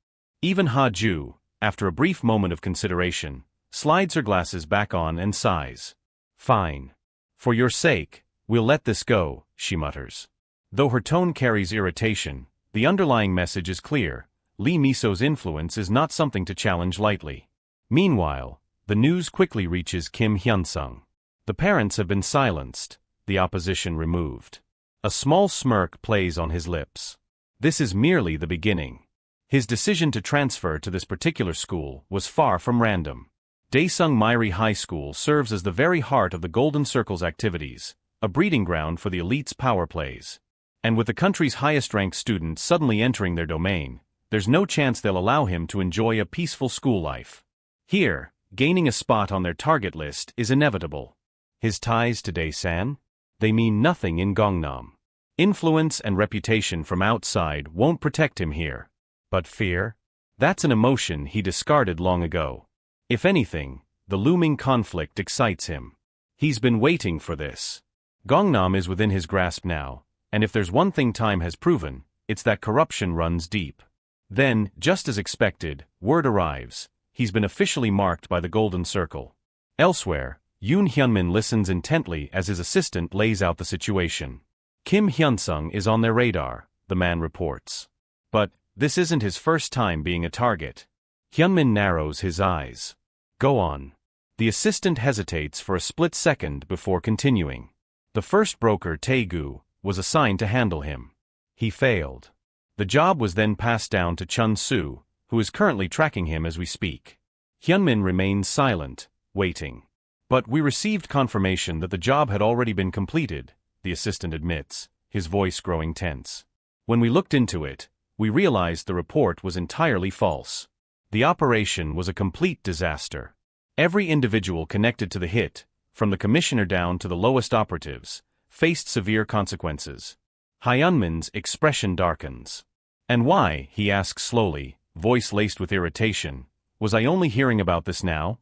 Even Ha-ju, after a brief moment of consideration, slides her glasses back on and sighs. Fine. For your sake, we'll let this go, she mutters. Though her tone carries irritation, the underlying message is clear. Lee Miso's influence is not something to challenge lightly. Meanwhile, the news quickly reaches Kim Hyun-sung. The parents have been silenced, the opposition removed. A small smirk plays on his lips. This is merely the beginning. His decision to transfer to this particular school was far from random. Daesung Mairi High School serves as the very heart of the Golden Circle's activities, a breeding ground for the elite's power plays. And with the country's highest-ranked student suddenly entering their domain, there's no chance they'll allow him to enjoy a peaceful school life. Here, gaining a spot on their target list is inevitable. His ties to Daesan? They mean nothing in Gangnam. Influence and reputation from outside won't protect him here. But fear? That's an emotion he discarded long ago. If anything, the looming conflict excites him. He's been waiting for this. Gangnam is within his grasp now, and if there's one thing time has proven, it's that corruption runs deep. Then, just as expected, word arrives. He's been officially marked by the Golden Circle. Elsewhere, Yoon Hyunmin listens intently as his assistant lays out the situation. Kim Hyun-sung is on their radar, the man reports. But this isn't his first time being a target. Hyunmin narrows his eyes. Go on. The assistant hesitates for a split second before continuing. The first broker, Taegu, was assigned to handle him. He failed. The job was then passed down to Chun-soo, who is currently tracking him as we speak. Hyunmin remains silent, waiting. But we received confirmation that the job had already been completed, the assistant admits, his voice growing tense. When we looked into it, we realized the report was entirely false. The operation was a complete disaster. Every individual connected to the hit, from the commissioner down to the lowest operatives, faced severe consequences. Hyunmin's expression darkens. And why, he asks slowly, voice laced with irritation, was I only hearing about this now?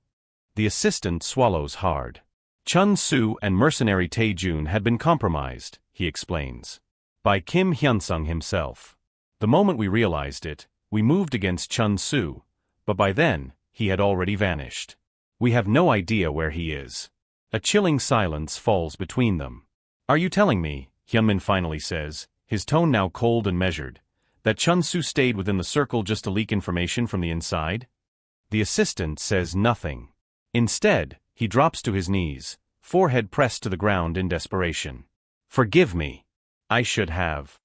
The assistant swallows hard. Chun Soo and mercenary Tae Jun had been compromised, he explains, by Kim Hyun-sung himself. The moment we realized it, we moved against Chun Soo, but by then, he had already vanished. We have no idea where he is. A chilling silence falls between them. Are you telling me, Hyunmin finally says, his tone now cold and measured, that Chun Soo stayed within the circle just to leak information from the inside? The assistant says nothing. Instead, he drops to his knees, forehead pressed to the ground in desperation. Forgive me. I should have.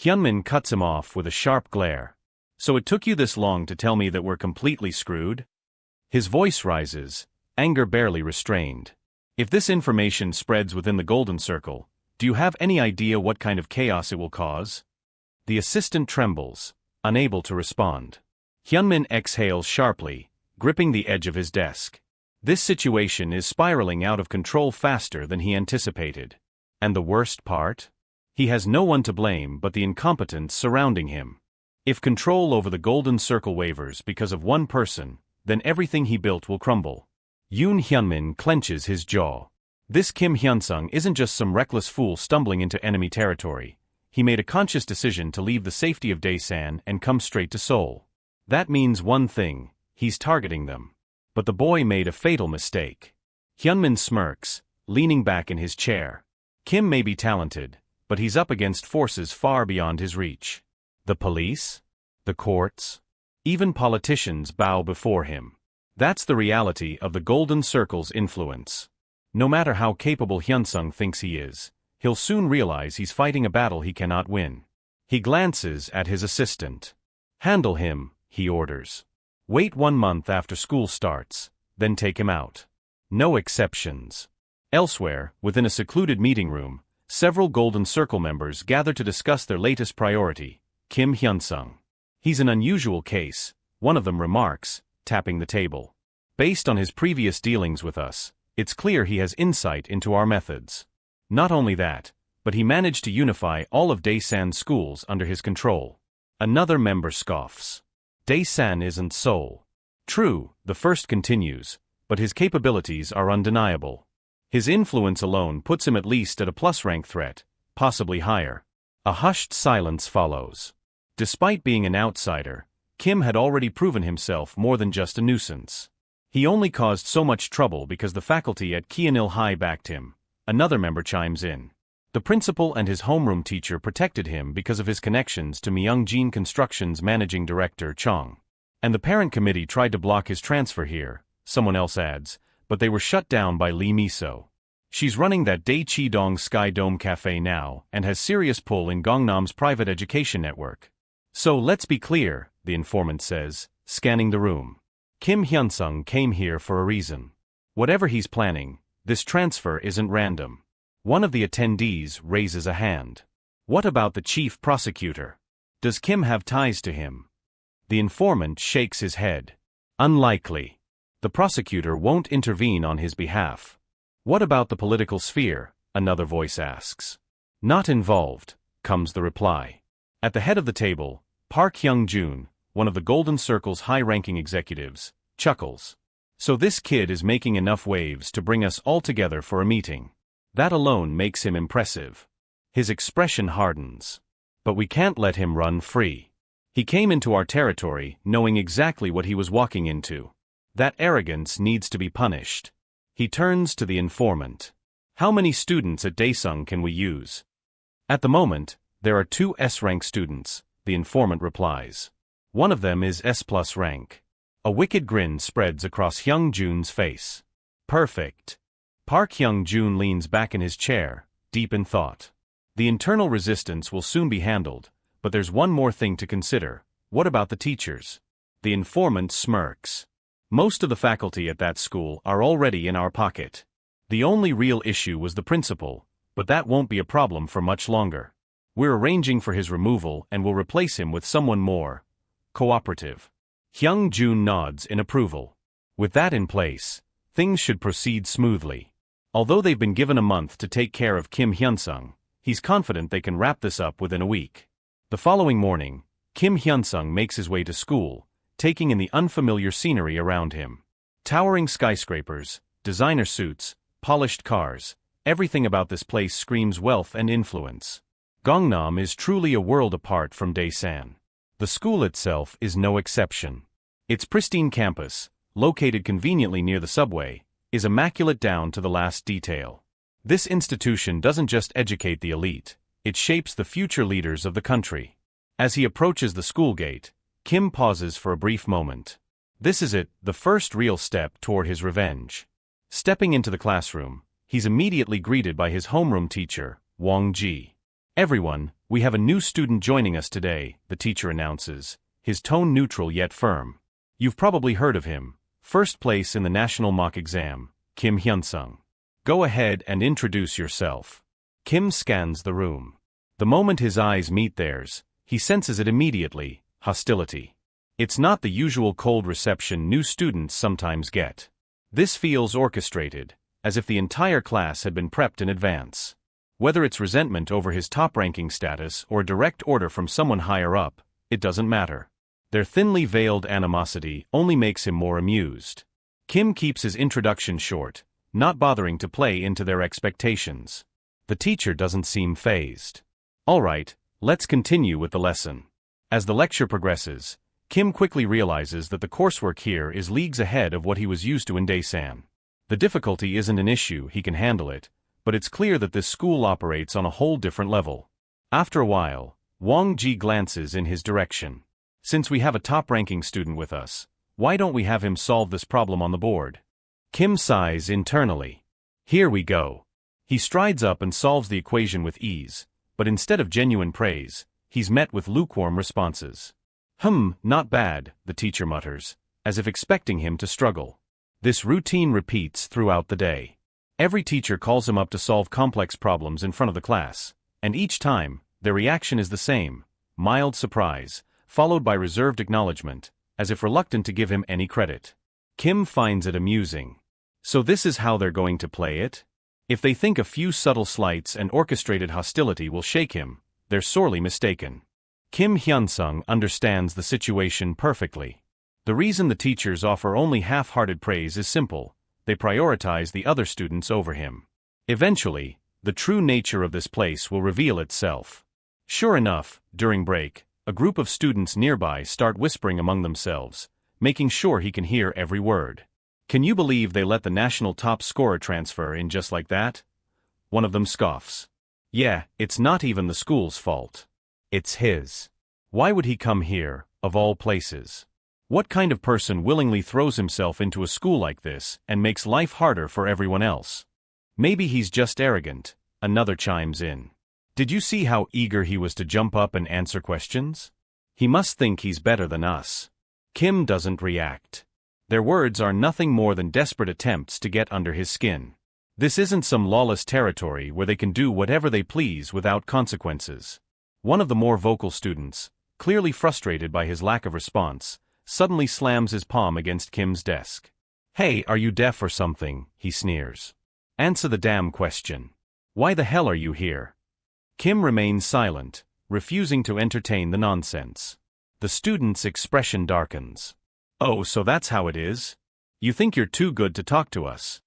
Hyunmin cuts him off with a sharp glare. So it took you this long to tell me that we're completely screwed? His voice rises, anger barely restrained. If this information spreads within the Golden Circle, do you have any idea what kind of chaos it will cause? The assistant trembles, unable to respond. Hyunmin exhales sharply, gripping the edge of his desk. This situation is spiraling out of control faster than he anticipated. And the worst part? He has no one to blame but the incompetence surrounding him. If control over the Golden Circle wavers because of one person, then everything he built will crumble. Yoon Hyunmin clenches his jaw. This Kim Hyun-sung isn't just some reckless fool stumbling into enemy territory. He made a conscious decision to leave the safety of Daesan and come straight to Seoul. That means one thing, he's targeting them. But the boy made a fatal mistake. Hyunmin smirks, leaning back in his chair. Kim may be talented, but he's up against forces far beyond his reach. The police? The courts? Even politicians bow before him. That's the reality of the Golden Circle's influence. No matter how capable Hyun-sung thinks he is, he'll soon realize he's fighting a battle he cannot win. He glances at his assistant. Handle him, he orders. Wait 1 month after school starts, then take him out. No exceptions. Elsewhere, within a secluded meeting room, several Golden Circle members gather to discuss their latest priority, Kim Hyun-sung. He's an unusual case, one of them remarks, tapping the table. Based on his previous dealings with us, it's clear he has insight into our methods. Not only that, but he managed to unify all of Daesan's schools under his control. Another member scoffs. Daesan isn't Seoul. True, the first continues, but his capabilities are undeniable. His influence alone puts him at least at a plus-rank threat, possibly higher. A hushed silence follows. Despite being an outsider, Kim had already proven himself more than just a nuisance. He only caused so much trouble because the faculty at Kyeonil High backed him. Another member chimes in. The principal and his homeroom teacher protected him because of his connections to Myeongjin Construction's managing director Chong. And the parent committee tried to block his transfer here, someone else adds, but they were shut down by Lee Miso. She's running that Daechidong Sky Dome Cafe now and has serious pull in Gangnam's private education network. So let's be clear, the informant says, scanning the room. Kim Hyun-sung came here for a reason. Whatever he's planning, this transfer isn't random. One of the attendees raises a hand. What about the chief prosecutor? Does Kim have ties to him? The informant shakes his head. Unlikely. The prosecutor won't intervene on his behalf. What about the political sphere? Another voice asks. Not involved, comes the reply. At the head of the table, Park Hyung-jun, one of the Golden Circle's high-ranking executives, chuckles. So this kid is making enough waves to bring us all together for a meeting. That alone makes him impressive. His expression hardens. But we can't let him run free. He came into our territory knowing exactly what he was walking into. That arrogance needs to be punished. He turns to the informant. How many students at Daesung can we use? At the moment, there are 2 S-rank students, the informant replies. One of them is S+ rank. A wicked grin spreads across Hyung-jun's face. Perfect. Park Hyung-jun leans back in his chair, deep in thought. The internal resistance will soon be handled, but there's one more thing to consider. What about the teachers? The informant smirks. Most of the faculty at that school are already in our pocket. The only real issue was the principal, but that won't be a problem for much longer. We're arranging for his removal and will replace him with someone more cooperative. Hyung-jun nods in approval. With that in place, things should proceed smoothly. Although they've been given a month to take care of Kim Hyun-sung, he's confident they can wrap this up within a week. The following morning, Kim Hyun-sung makes his way to school, taking in the unfamiliar scenery around him. Towering skyscrapers, designer suits, polished cars, everything about this place screams wealth and influence. Gangnam is truly a world apart from Daesan. The school itself is no exception. Its pristine campus, located conveniently near the subway, is immaculate down to the last detail. This institution doesn't just educate the elite, it shapes the future leaders of the country. As he approaches the school gate, Kim pauses for a brief moment. This is it, the first real step toward his revenge. Stepping into the classroom, he's immediately greeted by his homeroom teacher, Wang Ji. "Everyone, we have a new student joining us today," the teacher announces, his tone neutral yet firm. "You've probably heard of him, first place in the national mock exam, Kim Hyun-sung. Go ahead and introduce yourself." Kim scans the room. The moment his eyes meet theirs, he senses it immediately, hostility. It's not the usual cold reception new students sometimes get. This feels orchestrated, as if the entire class had been prepped in advance. Whether it's resentment over his top-ranking status or a direct order from someone higher up, it doesn't matter. Their thinly veiled animosity only makes him more amused. Kim keeps his introduction short, not bothering to play into their expectations. The teacher doesn't seem fazed. "All right, let's continue with the lesson." As the lecture progresses, Kim quickly realizes that the coursework here is leagues ahead of what he was used to in Daesan. The difficulty isn't an issue, he can handle it, but it's clear that this school operates on a whole different level. After a while, Wang Ji glances in his direction. "Since we have a top-ranking student with us, why don't we have him solve this problem on the board?" Kim sighs internally. Here we go. He strides up and solves the equation with ease, but instead of genuine praise, he's met with lukewarm responses. Not bad," the teacher mutters, as if expecting him to struggle. This routine repeats throughout the day. Every teacher calls him up to solve complex problems in front of the class, and each time, their reaction is the same, mild surprise, followed by reserved acknowledgement, as if reluctant to give him any credit. Kim finds it amusing. So this is how they're going to play it? If they think a few subtle slights and orchestrated hostility will shake him, they're sorely mistaken. Kim Hyun-sung understands the situation perfectly. The reason the teachers offer only half-hearted praise is simple: they prioritize the other students over him. Eventually, the true nature of this place will reveal itself. Sure enough, during break, a group of students nearby start whispering among themselves, making sure he can hear every word. "Can you believe they let the national top scorer transfer in just like that?" One of them scoffs. "Yeah, it's not even the school's fault. It's his. Why would he come here, of all places? What kind of person willingly throws himself into a school like this and makes life harder for everyone else? Maybe he's just arrogant," another chimes in. "Did you see how eager he was to jump up and answer questions? He must think he's better than us." Kim doesn't react. Their words are nothing more than desperate attempts to get under his skin. This isn't some lawless territory where they can do whatever they please without consequences. One of the more vocal students, clearly frustrated by his lack of response, suddenly slams his palm against Kim's desk. "Hey, are you deaf or something?" he sneers. "Answer the damn question. Why the hell are you here?" Kim remains silent, refusing to entertain the nonsense. The student's expression darkens. "Oh, so that's how it is? You think you're too good to talk to us?"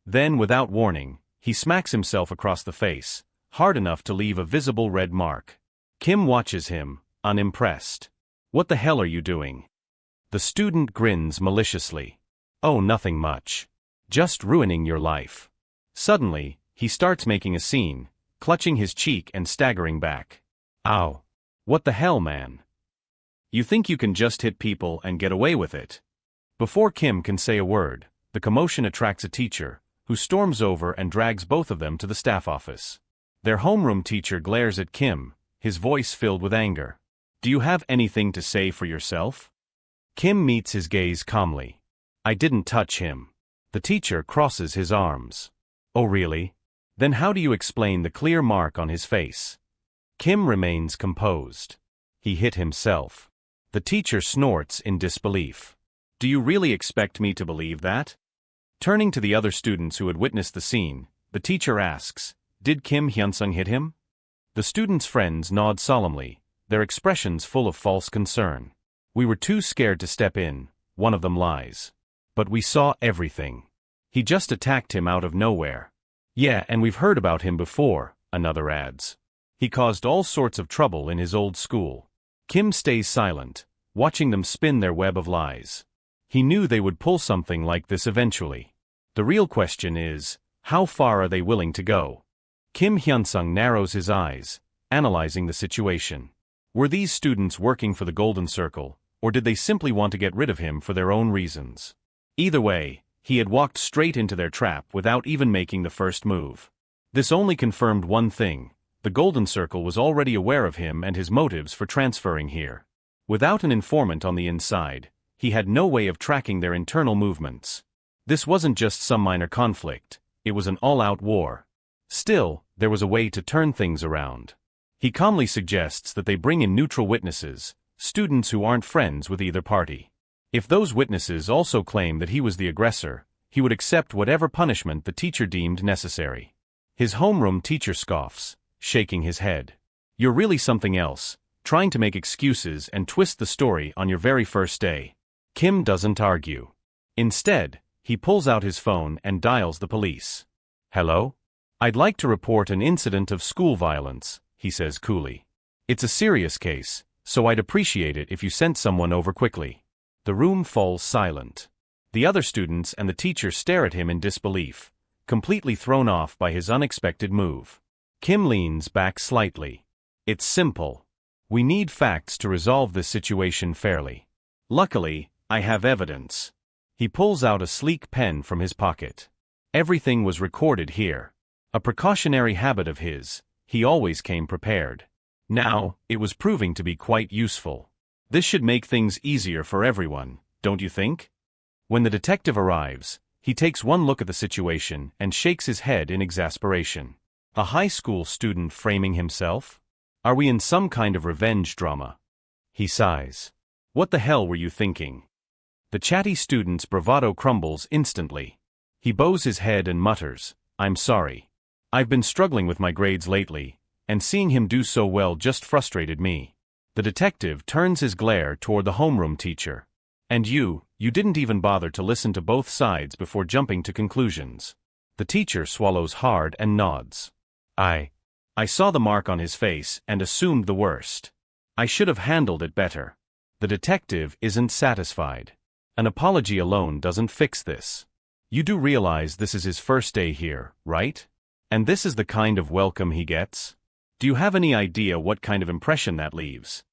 Then, without warning, he smacks himself across the face, hard enough to leave a visible red mark. Kim watches him, unimpressed. "What the hell are you doing?" The student grins maliciously. "Oh, nothing much. Just ruining your life." Suddenly, he starts making a scene, clutching his cheek and staggering back. "Ow. What the hell, man? You think you can just hit people and get away with it?" Before Kim can say a word, the commotion attracts a teacher, who storms over and drags both of them to the staff office. Their homeroom teacher glares at Kim, his voice filled with anger. "Do you have anything to say for yourself?" Kim meets his gaze calmly. "I didn't touch him." The teacher crosses his arms. "Oh really? Then how do you explain the clear mark on his face?" Kim remains composed. "He hit himself." The teacher snorts in disbelief. "Do you really expect me to believe that?" Turning to the other students who had witnessed the scene, the teacher asks, "Did Kim Hyun-sung hit him?" The students' friends nod solemnly, their expressions full of false concern. "We were too scared to step in," one of them lies. "But we saw everything. He just attacked him out of nowhere. Yeah, and we've heard about him before, another adds. He caused all sorts of trouble in his old school. Kim stays silent, watching them spin their web of lies. He knew they would pull something like this eventually. The real question is, how far are they willing to go? Kim Hyun-sung narrows his eyes, analyzing the situation. Were these students working for the Golden Circle, or did they simply want to get rid of him for their own reasons? Either way, he had walked straight into their trap without even making the first move. This only confirmed one thing: the Golden Circle was already aware of him and his motives for transferring here. Without an informant on the inside, he had no way of tracking their internal movements. This wasn't just some minor conflict, it was an all-out war. Still, there was a way to turn things around. He calmly suggests that they bring in neutral witnesses, students who aren't friends with either party. If those witnesses also claim that he was the aggressor, he would accept whatever punishment the teacher deemed necessary. His homeroom teacher scoffs, shaking his head. You're really something else, trying to make excuses and twist the story on your very first day. Kim doesn't argue. Instead, he pulls out his phone and dials the police. Hello? I'd like to report an incident of school violence, he says coolly. It's a serious case, so I'd appreciate it if you sent someone over quickly. The room falls silent. The other students and the teacher stare at him in disbelief, completely thrown off by his unexpected move. Kim leans back slightly. It's simple. We need facts to resolve this situation fairly. Luckily, I have evidence. He pulls out a sleek pen from his pocket. Everything was recorded here. A precautionary habit of his, he always came prepared. Now, it was proving to be quite useful. This should make things easier for everyone, don't you think? When the detective arrives, he takes one look at the situation and shakes his head in exasperation. A high school student framing himself? Are we in some kind of revenge drama? He sighs. What the hell were you thinking? The chatty student's bravado crumbles instantly. He bows his head and mutters, I'm sorry. I've been struggling with my grades lately, and seeing him do so well just frustrated me. The detective turns his glare toward the homeroom teacher. And you didn't even bother to listen to both sides before jumping to conclusions. The teacher swallows hard and nods. I saw the mark on his face and assumed the worst. I should have handled it better. The detective isn't satisfied. An apology alone doesn't fix this. You do realize this is his first day here, right? And this is the kind of welcome he gets? Do you have any idea what kind of impression that leaves?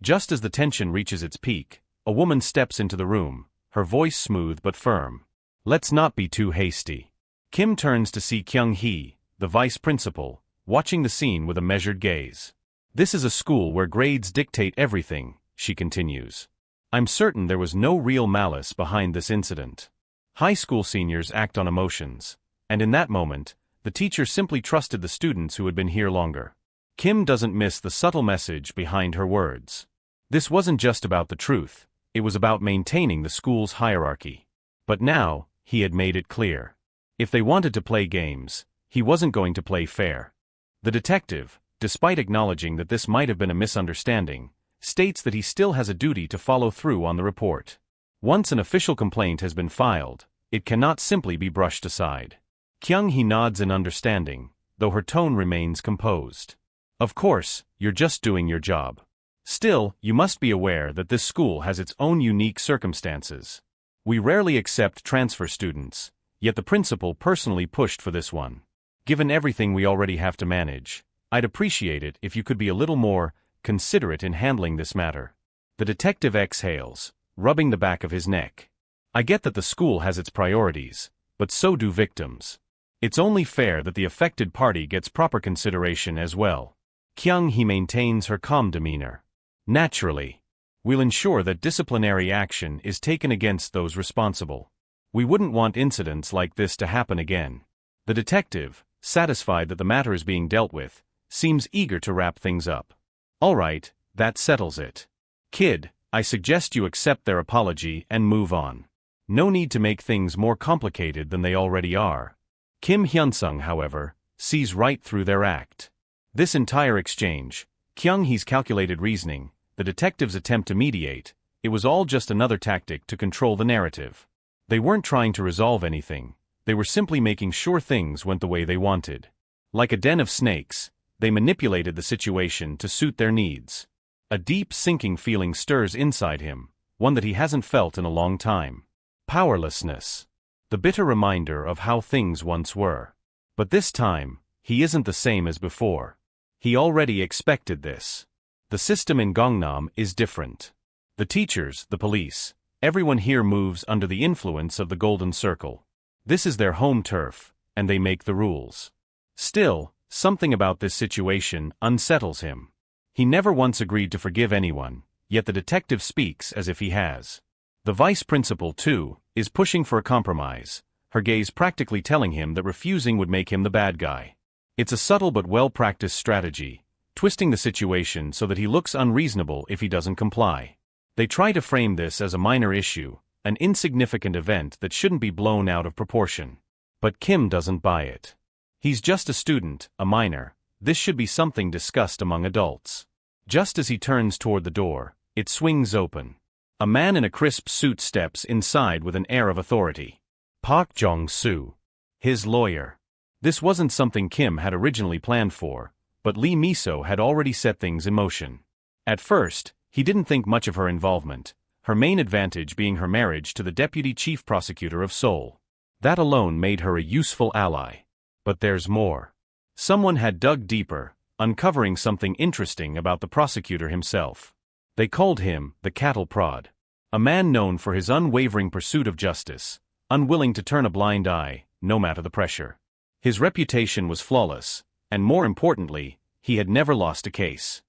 Just as the tension reaches its peak, a woman steps into the room, her voice smooth but firm. Let's not be too hasty. Kim turns to see Kyung-hee, the vice principal, watching the scene with a measured gaze. This is a school where grades dictate everything, she continues. I'm certain there was no real malice behind this incident. High school seniors act on emotions, and in that moment, the teacher simply trusted the students who had been here longer. Kim doesn't miss the subtle message behind her words. This wasn't just about the truth, it was about maintaining the school's hierarchy. But now, he had made it clear. If they wanted to play games, he wasn't going to play fair. The detective, despite acknowledging that this might have been a misunderstanding, states that he still has a duty to follow through on the report. Once an official complaint has been filed, it cannot simply be brushed aside. Kyung-hee nods in understanding, though her tone remains composed. Of course, you're just doing your job. Still, you must be aware that this school has its own unique circumstances. We rarely accept transfer students, yet the principal personally pushed for this one. Given everything we already have to manage, I'd appreciate it if you could be a little more considerate in handling this matter. The detective exhales, rubbing the back of his neck. I get that the school has its priorities, but so do victims. It's only fair that the affected party gets proper consideration as well. Kyung-hee maintains her calm demeanor. Naturally. We'll ensure that disciplinary action is taken against those responsible. We wouldn't want incidents like this to happen again. The detective, satisfied that the matter is being dealt with, seems eager to wrap things up. All right, that settles it. Kid, I suggest you accept their apology and move on. No need to make things more complicated than they already are. Kim Hyun-sung, however, sees right through their act. This entire exchange, Kyung-hee's calculated reasoning, the detective's attempt to mediate, it was all just another tactic to control the narrative. They weren't trying to resolve anything, They were simply making sure things went the way they wanted. Like a den of snakes, they manipulated the situation to suit their needs. A deep sinking feeling stirs inside him, one that he hasn't felt in a long time. Powerlessness. The bitter reminder of how things once were. But this time, he isn't the same as before. He already expected this. The system in Gangnam is different. The teachers, the police, everyone here moves under the influence of the Golden Circle. This is their home turf, and they make the rules. Still, something about this situation unsettles him. He never once agreed to forgive anyone, yet the detective speaks as if he has. The vice principal, too, is pushing for a compromise, her gaze practically telling him that refusing would make him the bad guy. It's a subtle but well-practiced strategy, twisting the situation so that he looks unreasonable if he doesn't comply. They try to frame this as a minor issue, an insignificant event that shouldn't be blown out of proportion. But Kim doesn't buy it. He's just a student, a minor. This should be something discussed among adults. Just as he turns toward the door, it swings open. A man in a crisp suit steps inside with an air of authority. Park Jong-soo. His lawyer. This wasn't something Kim had originally planned for, but Lee Miso had already set things in motion. At first, he didn't think much of her involvement, her main advantage being her marriage to the deputy chief prosecutor of Seoul. That alone made her a useful ally. But there's more. Someone had dug deeper, uncovering something interesting about the prosecutor himself. They called him the cattle prod. A man known for his unwavering pursuit of justice, unwilling to turn a blind eye, no matter the pressure. His reputation was flawless, and more importantly, he had never lost a case.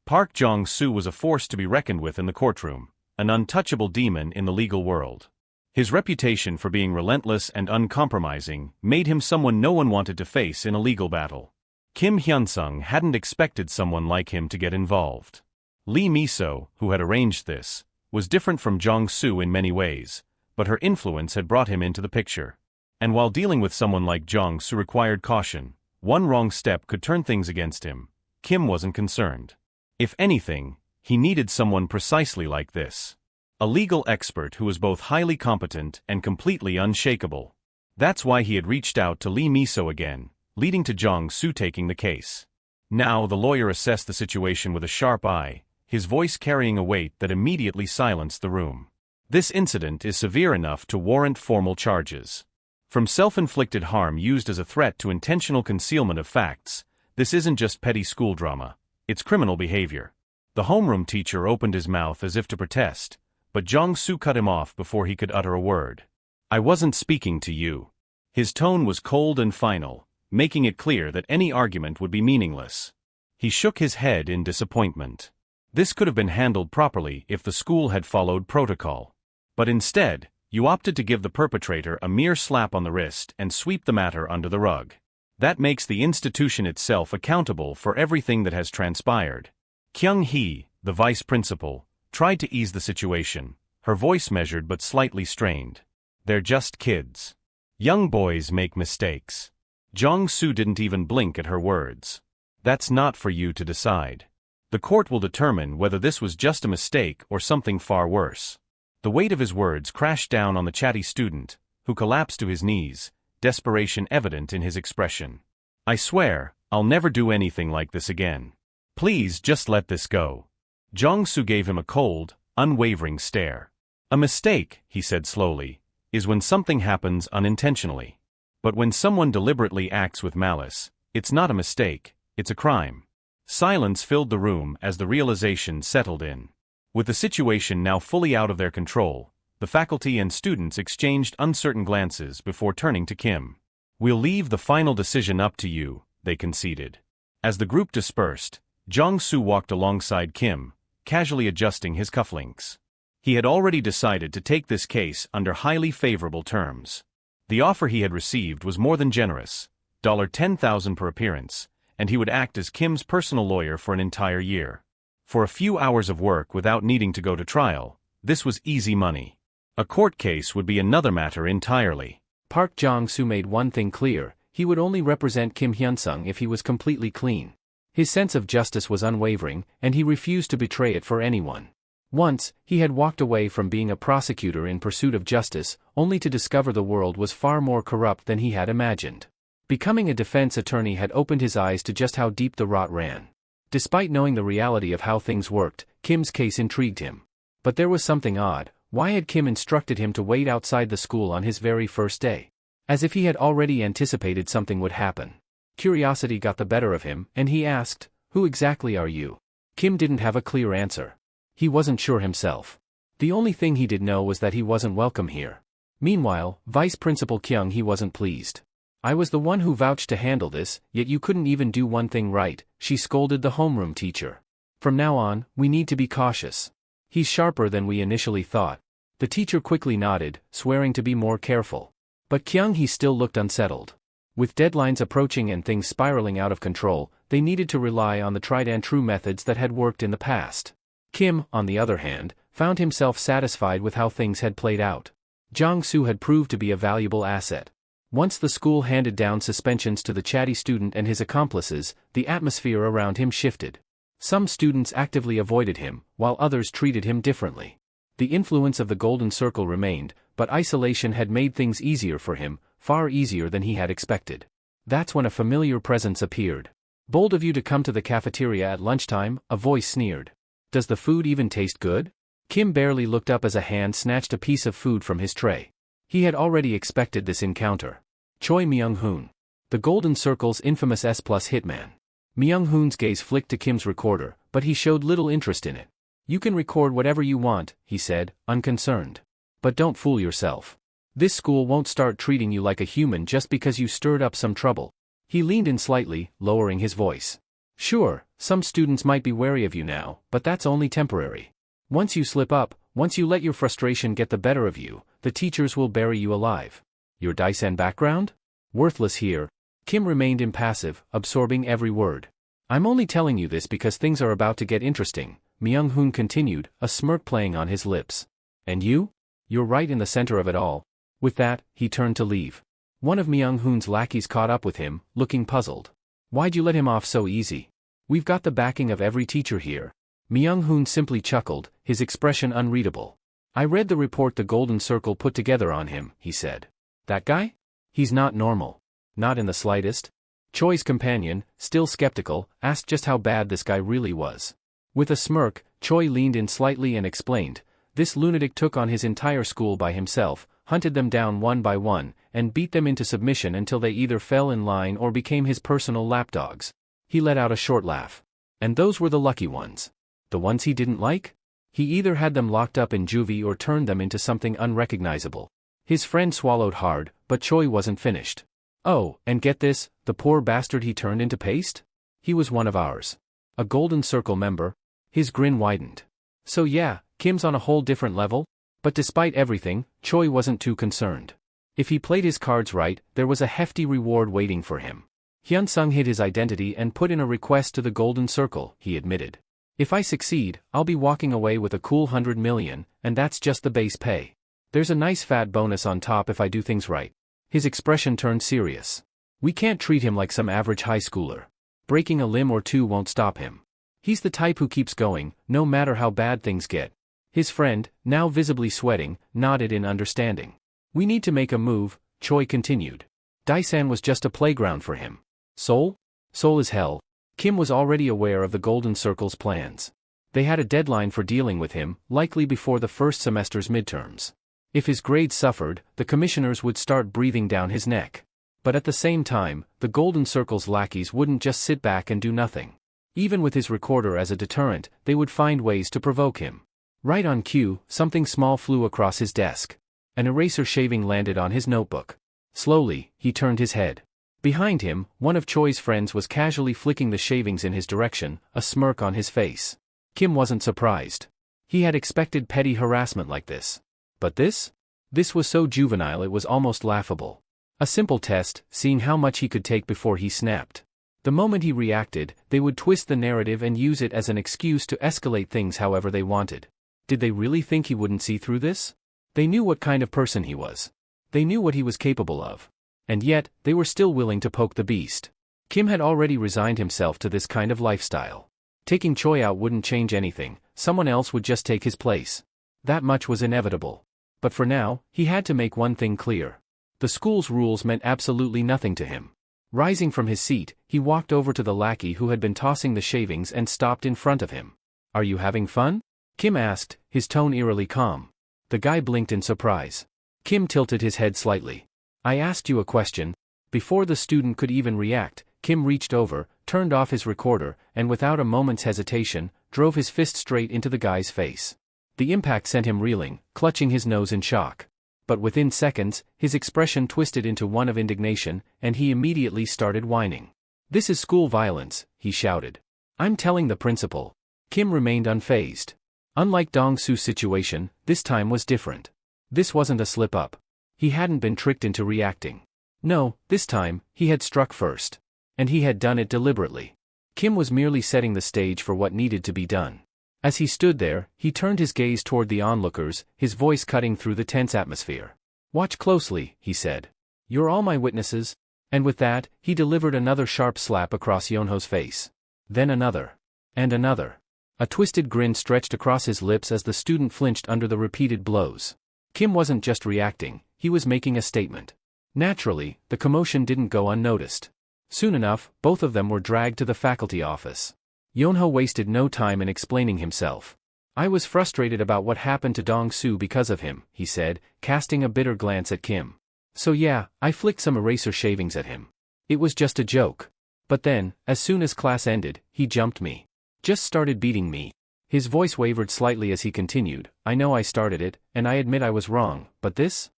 Park Jong-soo was a force to be reckoned with in the courtroom, an untouchable demon in the legal world. His reputation for being relentless and uncompromising made him someone no one wanted to face in a legal battle. Kim Hyun-sung hadn't expected someone like him to get involved. Lee Miso, who had arranged this, was different from Jong-soo in many ways, but her influence had brought him into the picture. And while dealing with someone like Jong-soo required caution, one wrong step could turn things against him, Kim wasn't concerned. If anything, he needed someone precisely like this. A legal expert who was both highly competent and completely unshakable. That's why he had reached out to Lee Miso again, leading to Jong-soo taking the case. Now the lawyer assessed the situation with a sharp eye, his voice carrying a weight that immediately silenced the room. This incident is severe enough to warrant formal charges. From self-inflicted harm used as a threat to intentional concealment of facts, this isn't just petty school drama, it's criminal behavior. The homeroom teacher opened his mouth as if to protest, but Jong-soo cut him off before he could utter a word. "I wasn't speaking to you." His tone was cold and final, making it clear that any argument would be meaningless. He shook his head in disappointment. This could have been handled properly if the school had followed protocol. But instead, you opted to give the perpetrator a mere slap on the wrist and sweep the matter under the rug. That makes the institution itself accountable for everything that has transpired. Kyung-hee, the vice principal, tried to ease the situation, her voice measured but slightly strained. "They're just kids. Young boys make mistakes." Jong-soo didn't even blink at her words. "That's not for you to decide. The court will determine whether this was just a mistake or something far worse." The weight of his words crashed down on the chatty student, who collapsed to his knees, desperation evident in his expression. "I swear, I'll never do anything like this again. Please just let this go." Jong-soo gave him a cold, unwavering stare. "A mistake," he said slowly, "is when something happens unintentionally. But when someone deliberately acts with malice, it's not a mistake, it's a crime." Silence filled the room as the realization settled in. With the situation now fully out of their control, the faculty and students exchanged uncertain glances before turning to Kim. "We'll leave the final decision up to you," they conceded. As the group dispersed, Jong-soo walked alongside Kim, casually adjusting his cufflinks. He had already decided to take this case under highly favorable terms. The offer he had received was more than generous, $10,000 per appearance, and he would act as Kim's personal lawyer for an entire year. For a few hours of work without needing to go to trial, this was easy money. A court case would be another matter entirely. Park Jong-soo made one thing clear: he would only represent Kim Hyun-sung if he was completely clean. His sense of justice was unwavering, and he refused to betray it for anyone. Once, he had walked away from being a prosecutor in pursuit of justice, only to discover the world was far more corrupt than he had imagined. Becoming a defense attorney had opened his eyes to just how deep the rot ran. Despite knowing the reality of how things worked, Kim's case intrigued him. But there was something odd. Why had Kim instructed him to wait outside the school on his very first day? As if he had already anticipated something would happen. Curiosity got the better of him, and he asked, "Who exactly are you?" Kim didn't have a clear answer. He wasn't sure himself. The only thing he did know was that he wasn't welcome here. Meanwhile, Vice Principal Kyung he wasn't pleased. "I was the one who vouched to handle this, yet you couldn't even do one thing right," she scolded the homeroom teacher. "From now on, we need to be cautious. He's sharper than we initially thought." The teacher quickly nodded, swearing to be more careful. But Kyung he still looked unsettled. With deadlines approaching and things spiraling out of control, they needed to rely on the tried-and-true methods that had worked in the past. Kim, on the other hand, found himself satisfied with how things had played out. Jong-soo had proved to be a valuable asset. Once the school handed down suspensions to the chatty student and his accomplices, the atmosphere around him shifted. Some students actively avoided him, while others treated him differently. The influence of the Golden Circle remained, but isolation had made things easier for him, far easier than he had expected. That's when a familiar presence appeared. "Bold of you to come to the cafeteria at lunchtime," a voice sneered. "Does the food even taste good?" Kim barely looked up as a hand snatched a piece of food from his tray. He had already expected this encounter. Choi Myung-hoon. The Golden Circle's infamous S+ hitman. Myung-hoon's gaze flicked to Kim's recorder, but he showed little interest in it. "You can record whatever you want," he said, unconcerned. "But don't fool yourself. This school won't start treating you like a human just because you stirred up some trouble." He leaned in slightly, lowering his voice. "Sure, some students might be wary of you now, but that's only temporary. Once you slip up, once you let your frustration get the better of you, the teachers will bury you alive. Your Daisen background? Worthless here." Kim remained impassive, absorbing every word. "I'm only telling you this because things are about to get interesting," Myung-hoon continued, a smirk playing on his lips. "And you? You're right in the center of it all." With that, he turned to leave. One of Myung-hoon's lackeys caught up with him, looking puzzled. "Why'd you let him off so easy? We've got the backing of every teacher here." Myung-hoon simply chuckled, his expression unreadable. "I read the report the Golden Circle put together on him," he said. "That guy? He's not normal." "Not in the slightest." Choi's companion, still skeptical, asked just how bad this guy really was. With a smirk, Choi leaned in slightly and explained, "This lunatic took on his entire school by himself, hunted them down one by one, and beat them into submission until they either fell in line or became his personal lapdogs." He let out a short laugh. "And those were the lucky ones. The ones he didn't like? He either had them locked up in juvie or turned them into something unrecognizable." His friend swallowed hard, but Choi wasn't finished. "Oh, and get this, the poor bastard he turned into paste? He was one of ours. A Golden Circle member." His grin widened. "So yeah, Kim's on a whole different level?" But despite everything, Choi wasn't too concerned. If he played his cards right, there was a hefty reward waiting for him. Hyun-sung hid his identity and put in a request to the Golden Circle, he admitted. "If I succeed, I'll be walking away with a cool 100 million, and that's just the base pay. There's a nice fat bonus on top if I do things right." His expression turned serious. "We can't treat him like some average high schooler. Breaking a limb or two won't stop him. He's the type who keeps going, no matter how bad things get." His friend, now visibly sweating, nodded in understanding. "We need to make a move," Choi continued. Daisen was just a playground for him. Seoul? Seoul is hell. Kim was already aware of the Golden Circle's plans. They had a deadline for dealing with him, likely before the first semester's midterms. If his grades suffered, the commissioners would start breathing down his neck. But at the same time, the Golden Circle's lackeys wouldn't just sit back and do nothing. Even with his recorder as a deterrent, they would find ways to provoke him. Right on cue, something small flew across his desk. An eraser shaving landed on his notebook. Slowly, he turned his head. Behind him, one of Choi's friends was casually flicking the shavings in his direction, a smirk on his face. Kim wasn't surprised. He had expected petty harassment like this. But this? This was so juvenile it was almost laughable. A simple test, seeing how much he could take before he snapped. The moment he reacted, they would twist the narrative and use it as an excuse to escalate things however they wanted. Did they really think he wouldn't see through this? They knew what kind of person he was. They knew what he was capable of. And yet, they were still willing to poke the beast. Kim had already resigned himself to this kind of lifestyle. Taking Choi out wouldn't change anything, someone else would just take his place. That much was inevitable. But for now, he had to make one thing clear. The school's rules meant absolutely nothing to him. Rising from his seat, he walked over to the lackey who had been tossing the shavings and stopped in front of him. "Are you having fun?" Kim asked, his tone eerily calm. The guy blinked in surprise. Kim tilted his head slightly. "I asked you a question." Before the student could even react, Kim reached over, turned off his recorder, and without a moment's hesitation, drove his fist straight into the guy's face. The impact sent him reeling, clutching his nose in shock. But within seconds, his expression twisted into one of indignation, and he immediately started whining. "This is school violence," he shouted. "I'm telling the principal." Kim remained unfazed. Unlike Dong-soo's situation, this time was different. This wasn't a slip-up. He hadn't been tricked into reacting. No, this time, he had struck first. And he had done it deliberately. Kim was merely setting the stage for what needed to be done. As he stood there, he turned his gaze toward the onlookers, his voice cutting through the tense atmosphere. "Watch closely," he said. "You're all my witnesses." And with that, he delivered another sharp slap across Yonho's face. Then another. And another. A twisted grin stretched across his lips as the student flinched under the repeated blows. Kim wasn't just reacting, he was making a statement. Naturally, the commotion didn't go unnoticed. Soon enough, both of them were dragged to the faculty office. Yonho wasted no time in explaining himself. "I was frustrated about what happened to Dong-soo because of him," he said, casting a bitter glance at Kim. "So yeah, I flicked some eraser shavings at him. It was just a joke. But then, as soon as class ended, he jumped me. Just started beating me." His voice wavered slightly as he continued, "I know I started it, and I admit I was wrong, but this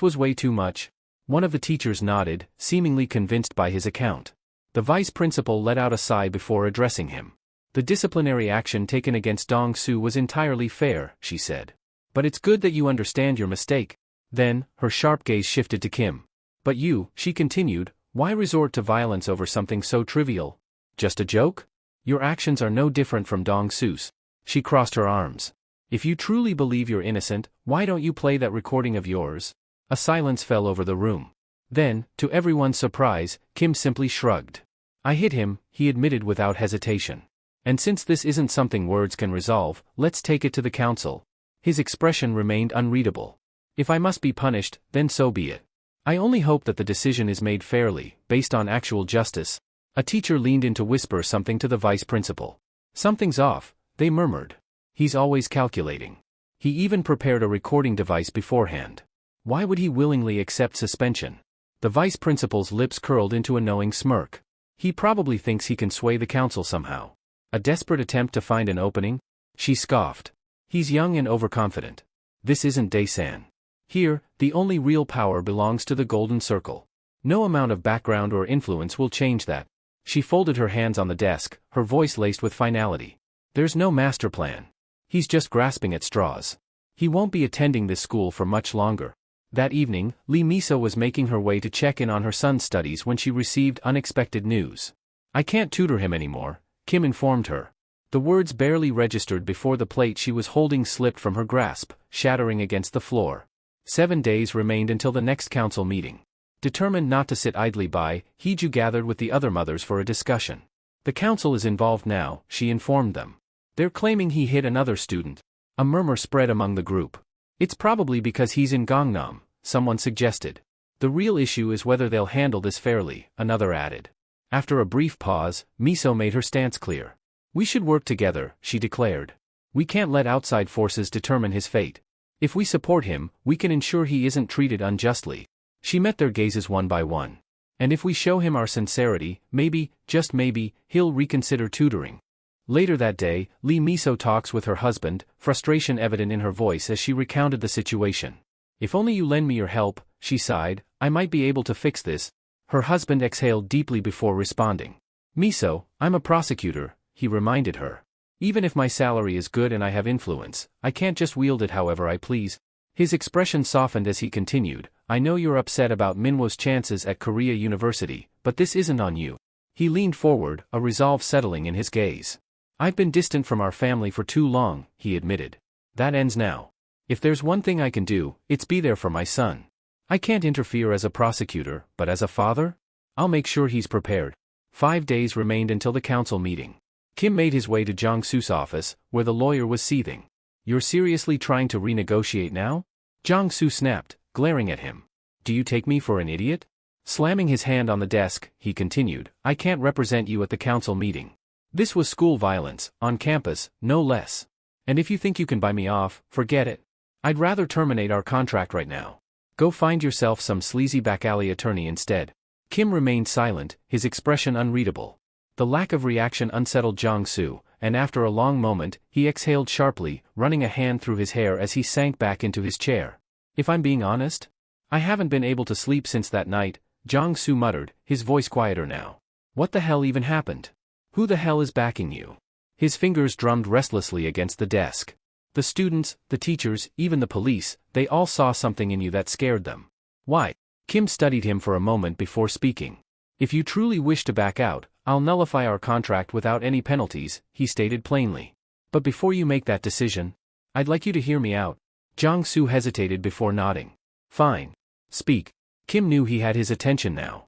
was way too much." One of the teachers nodded, seemingly convinced by his account. The vice principal let out a sigh before addressing him. "The disciplinary action taken against Dong-soo was entirely fair," she said. "But it's good that you understand your mistake." Then, her sharp gaze shifted to Kim. "But you," she continued, "why resort to violence over something so trivial? Just a joke? Your actions are no different from Dong-soo's." She crossed her arms. "If you truly believe you're innocent, why don't you play that recording of yours?" A silence fell over the room. Then, to everyone's surprise, Kim simply shrugged. "I hit him," he admitted without hesitation. "And since this isn't something words can resolve, let's take it to the council." His expression remained unreadable. "If I must be punished, then so be it. I only hope that the decision is made fairly, based on actual justice." A teacher leaned in to whisper something to the vice principal. "Something's off," they murmured. "He's always calculating. He even prepared a recording device beforehand. Why would he willingly accept suspension?" The vice principal's lips curled into a knowing smirk. "He probably thinks he can sway the council somehow. A desperate attempt to find an opening?" She scoffed. "He's young and overconfident. This isn't Daesan. Here, the only real power belongs to the Golden Circle. No amount of background or influence will change that." She folded her hands on the desk, her voice laced with finality. "There's no master plan. He's just grasping at straws. He won't be attending this school for much longer." That evening, Lee Miso was making her way to check in on her son's studies when she received unexpected news. "I can't tutor him anymore," Kim informed her. The words barely registered before the plate she was holding slipped from her grasp, shattering against the floor. 7 days remained until the next council meeting. Determined not to sit idly by, Hiju gathered with the other mothers for a discussion. "The council is involved now," she informed them. "They're claiming he hit another student." A murmur spread among the group. "It's probably because he's in Gangnam," someone suggested. "The real issue is whether they'll handle this fairly," another added. After a brief pause, Miso made her stance clear. "We should work together," she declared. "We can't let outside forces determine his fate. If we support him, we can ensure he isn't treated unjustly." She met their gazes one by one. "And if we show him our sincerity, maybe, just maybe, he'll reconsider tutoring." Later that day, Lee Miso talks with her husband, frustration evident in her voice as she recounted the situation. "If only you lend me your help," she sighed, "I might be able to fix this." Her husband exhaled deeply before responding. "Miso, I'm a prosecutor," he reminded her. "Even if my salary is good and I have influence, I can't just wield it however I please." His expression softened as he continued, "I know you're upset about Minwo's chances at Korea University, but this isn't on you." He leaned forward, a resolve settling in his gaze. "I've been distant from our family for too long," he admitted. "That ends now. If there's one thing I can do, it's be there for my son. I can't interfere as a prosecutor, but as a father? I'll make sure he's prepared." 5 days remained until the council meeting. Kim made his way to Jong-soo's office, where the lawyer was seething. "You're seriously trying to renegotiate now?" Jong-soo snapped, glaring at him. "Do you take me for an idiot?" Slamming his hand on the desk, he continued, "I can't represent you at the council meeting. This was school violence, on campus, no less. And if you think you can buy me off, forget it. I'd rather terminate our contract right now. Go find yourself some sleazy back-alley attorney instead." Kim remained silent, his expression unreadable. The lack of reaction unsettled Jong-soo, and after a long moment, he exhaled sharply, running a hand through his hair as he sank back into his chair. "If I'm being honest, I haven't been able to sleep since that night," Jong-soo muttered, his voice quieter now. "What the hell even happened? Who the hell is backing you?" His fingers drummed restlessly against the desk. "The students, the teachers, even the police, they all saw something in you that scared them." "Why?" Kim studied him for a moment before speaking. "If you truly wish to back out, I'll nullify our contract without any penalties," he stated plainly. "But before you make that decision, I'd like you to hear me out." Jong-soo hesitated before nodding. "Fine. Speak." Kim knew he had his attention now.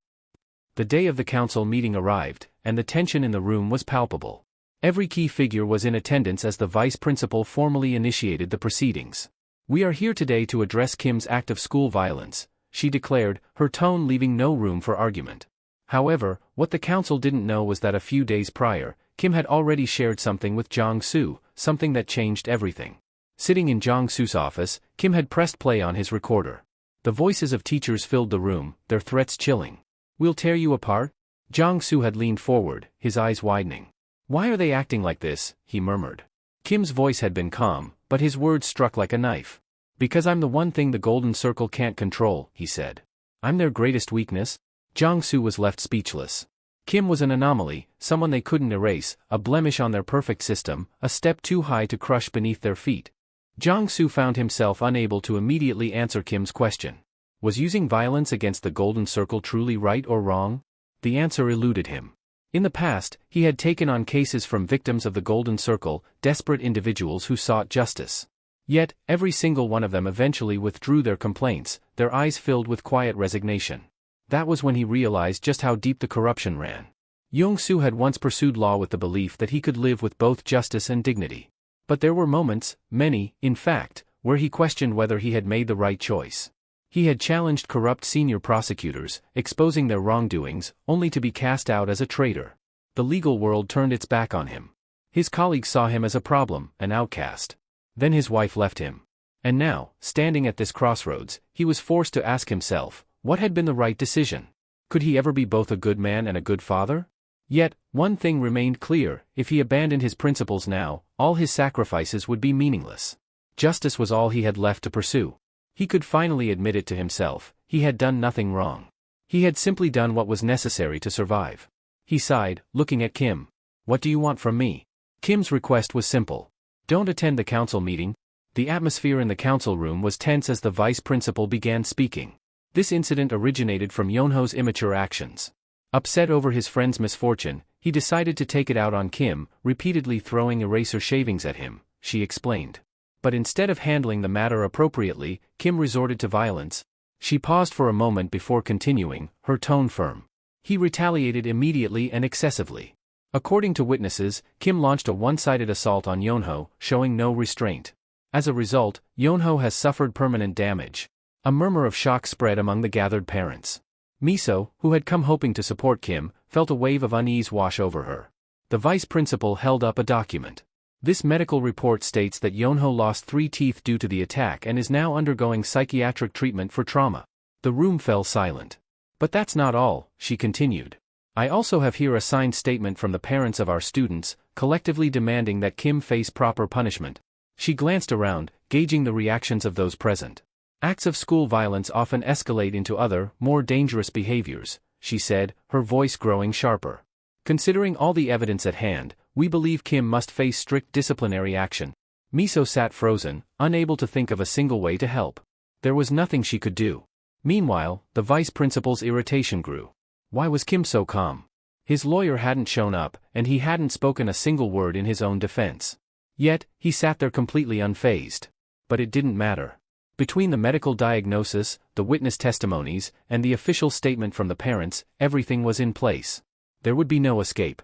The day of the council meeting arrived, and the tension in the room was palpable. Every key figure was in attendance as the vice principal formally initiated the proceedings. "We are here today to address Kim's act of school violence," she declared, her tone leaving no room for argument. However, what the council didn't know was that a few days prior, Kim had already shared something with Jong-soo, something that changed everything. Sitting in Jong-soo's office, Kim had pressed play on his recorder. The voices of teachers filled the room, their threats chilling. "We'll tear you apart?" Jong-soo had leaned forward, his eyes widening. "Why are they acting like this?" he murmured. Kim's voice had been calm, but his words struck like a knife. "Because I'm the one thing the Golden Circle can't control," he said. "I'm their greatest weakness." Jong-soo was left speechless. Kim was an anomaly, someone they couldn't erase, a blemish on their perfect system, a step too high to crush beneath their feet. Jong-soo found himself unable to immediately answer Kim's question. Was using violence against the Golden Circle truly right or wrong? The answer eluded him. In the past, he had taken on cases from victims of the Golden Circle, desperate individuals who sought justice. Yet, every single one of them eventually withdrew their complaints, their eyes filled with quiet resignation. That was when he realized just how deep the corruption ran. Jong-soo had once pursued law with the belief that he could live with both justice and dignity. But there were moments, many, in fact, where he questioned whether he had made the right choice. He had challenged corrupt senior prosecutors, exposing their wrongdoings, only to be cast out as a traitor. The legal world turned its back on him. His colleagues saw him as a problem, an outcast. Then his wife left him. And now, standing at this crossroads, he was forced to ask himself, what had been the right decision? Could he ever be both a good man and a good father? Yet, one thing remained clear: if he abandoned his principles now, all his sacrifices would be meaningless. Justice was all he had left to pursue. He could finally admit it to himself: he had done nothing wrong. He had simply done what was necessary to survive. He sighed, looking at Kim. "What do you want from me?" Kim's request was simple. "Don't attend the council meeting." The atmosphere in the council room was tense as the vice principal began speaking. This incident originated from Yonho's immature actions. Upset over his friend's misfortune, he decided to take it out on Kim, repeatedly throwing eraser shavings at him, she explained. But instead of handling the matter appropriately, Kim resorted to violence. She paused for a moment before continuing, her tone firm. He retaliated immediately and excessively. According to witnesses, Kim launched a one-sided assault on Yonho, showing no restraint. As a result, Yonho has suffered permanent damage. A murmur of shock spread among the gathered parents. Miso, who had come hoping to support Kim, felt a wave of unease wash over her. The vice principal held up a document. This medical report states that Yonho lost 3 teeth due to the attack and is now undergoing psychiatric treatment for trauma. The room fell silent. "But that's not all," she continued. "I also have here a signed statement from the parents of our students, collectively demanding that Kim face proper punishment." She glanced around, gauging the reactions of those present. "Acts of school violence often escalate into other, more dangerous behaviors," she said, her voice growing sharper. "Considering all the evidence at hand, we believe Kim must face strict disciplinary action." Miso sat frozen, unable to think of a single way to help. There was nothing she could do. Meanwhile, the vice principal's irritation grew. Why was Kim so calm? His lawyer hadn't shown up, and he hadn't spoken a single word in his own defense. Yet, he sat there completely unfazed. But it didn't matter. Between the medical diagnosis, the witness testimonies, and the official statement from the parents, everything was in place. There would be no escape.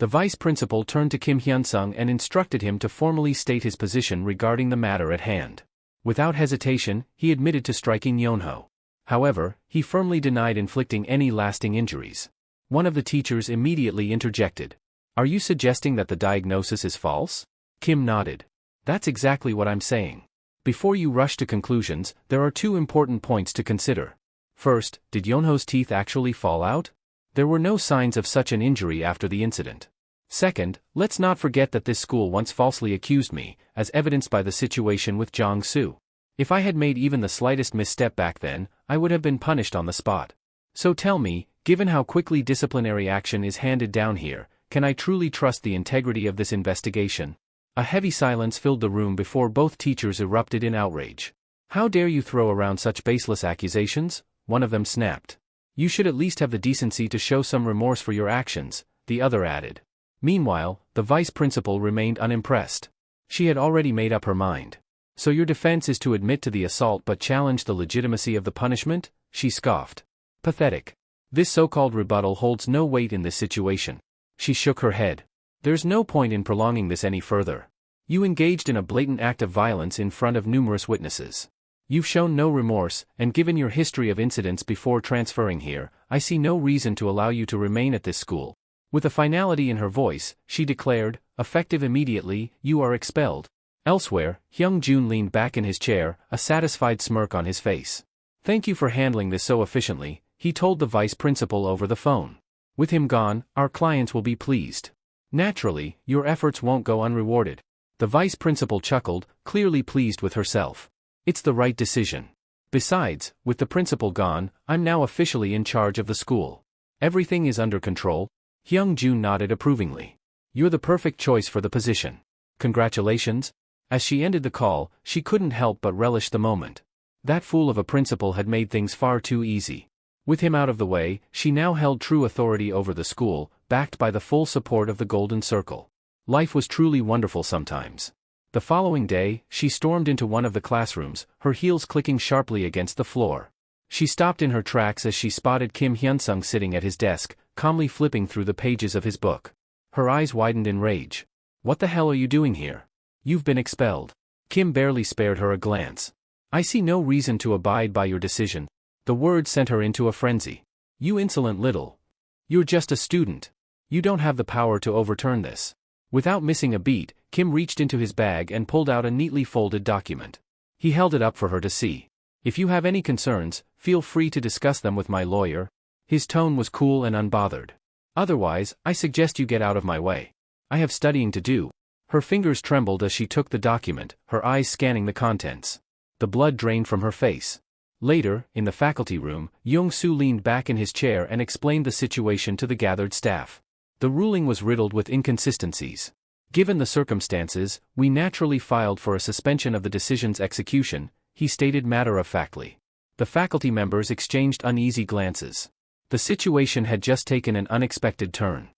The vice principal turned to Kim Hyun-sung and instructed him to formally state his position regarding the matter at hand. Without hesitation, he admitted to striking Yonho. However, he firmly denied inflicting any lasting injuries. One of the teachers immediately interjected. "Are you suggesting that the diagnosis is false?" Kim nodded. "That's exactly what I'm saying. Before you rush to conclusions, there are two important points to consider. First, did Yonho's teeth actually fall out? There were no signs of such an injury after the incident. Second, let's not forget that this school once falsely accused me, as evidenced by the situation with Jong-soo. If I had made even the slightest misstep back then, I would have been punished on the spot. So tell me, given how quickly disciplinary action is handed down here, can I truly trust the integrity of this investigation?" A heavy silence filled the room before both teachers erupted in outrage. "How dare you throw around such baseless accusations?" one of them snapped. "You should at least have the decency to show some remorse for your actions," the other added. Meanwhile, the vice principal remained unimpressed. She had already made up her mind. "So your defense is to admit to the assault but challenge the legitimacy of the punishment?" she scoffed. "Pathetic. This so-called rebuttal holds no weight in this situation." She shook her head. "There's no point in prolonging this any further. You engaged in a blatant act of violence in front of numerous witnesses. You've shown no remorse, and given your history of incidents before transferring here, I see no reason to allow you to remain at this school." With a finality in her voice, she declared, "Effective immediately, you are expelled." Elsewhere, Hyung-jun leaned back in his chair, a satisfied smirk on his face. "Thank you for handling this so efficiently," he told the vice principal over the phone. "With him gone, our clients will be pleased. Naturally, your efforts won't go unrewarded." The vice principal chuckled, clearly pleased with herself. "It's the right decision. Besides, with the principal gone, I'm now officially in charge of the school. Everything is under control." Hyung-jun nodded approvingly. "You're the perfect choice for the position. Congratulations." As she ended the call, she couldn't help but relish the moment. That fool of a principal had made things far too easy. With him out of the way, she now held true authority over the school, backed by the full support of the Golden Circle. Life was truly wonderful sometimes. The following day, she stormed into one of the classrooms, her heels clicking sharply against the floor. She stopped in her tracks as she spotted Kim Hyun-sung sitting at his desk, calmly flipping through the pages of his book. Her eyes widened in rage. "What the hell are you doing here? You've been expelled." Kim barely spared her a glance. "I see no reason to abide by your decision." The word sent her into a frenzy. "You insolent little. You're just a student. You don't have the power to overturn this." Without missing a beat, Kim reached into his bag and pulled out a neatly folded document. He held it up for her to see. "If you have any concerns, feel free to discuss them with my lawyer." His tone was cool and unbothered. "Otherwise, I suggest you get out of my way. I have studying to do." Her fingers trembled as she took the document, her eyes scanning the contents. The blood drained from her face. Later, in the faculty room, Young-soo leaned back in his chair and explained the situation to the gathered staff. The ruling was riddled with inconsistencies. "Given the circumstances, we naturally filed for a suspension of the decision's execution," he stated matter-of-factly. The faculty members exchanged uneasy glances. The situation had just taken an unexpected turn.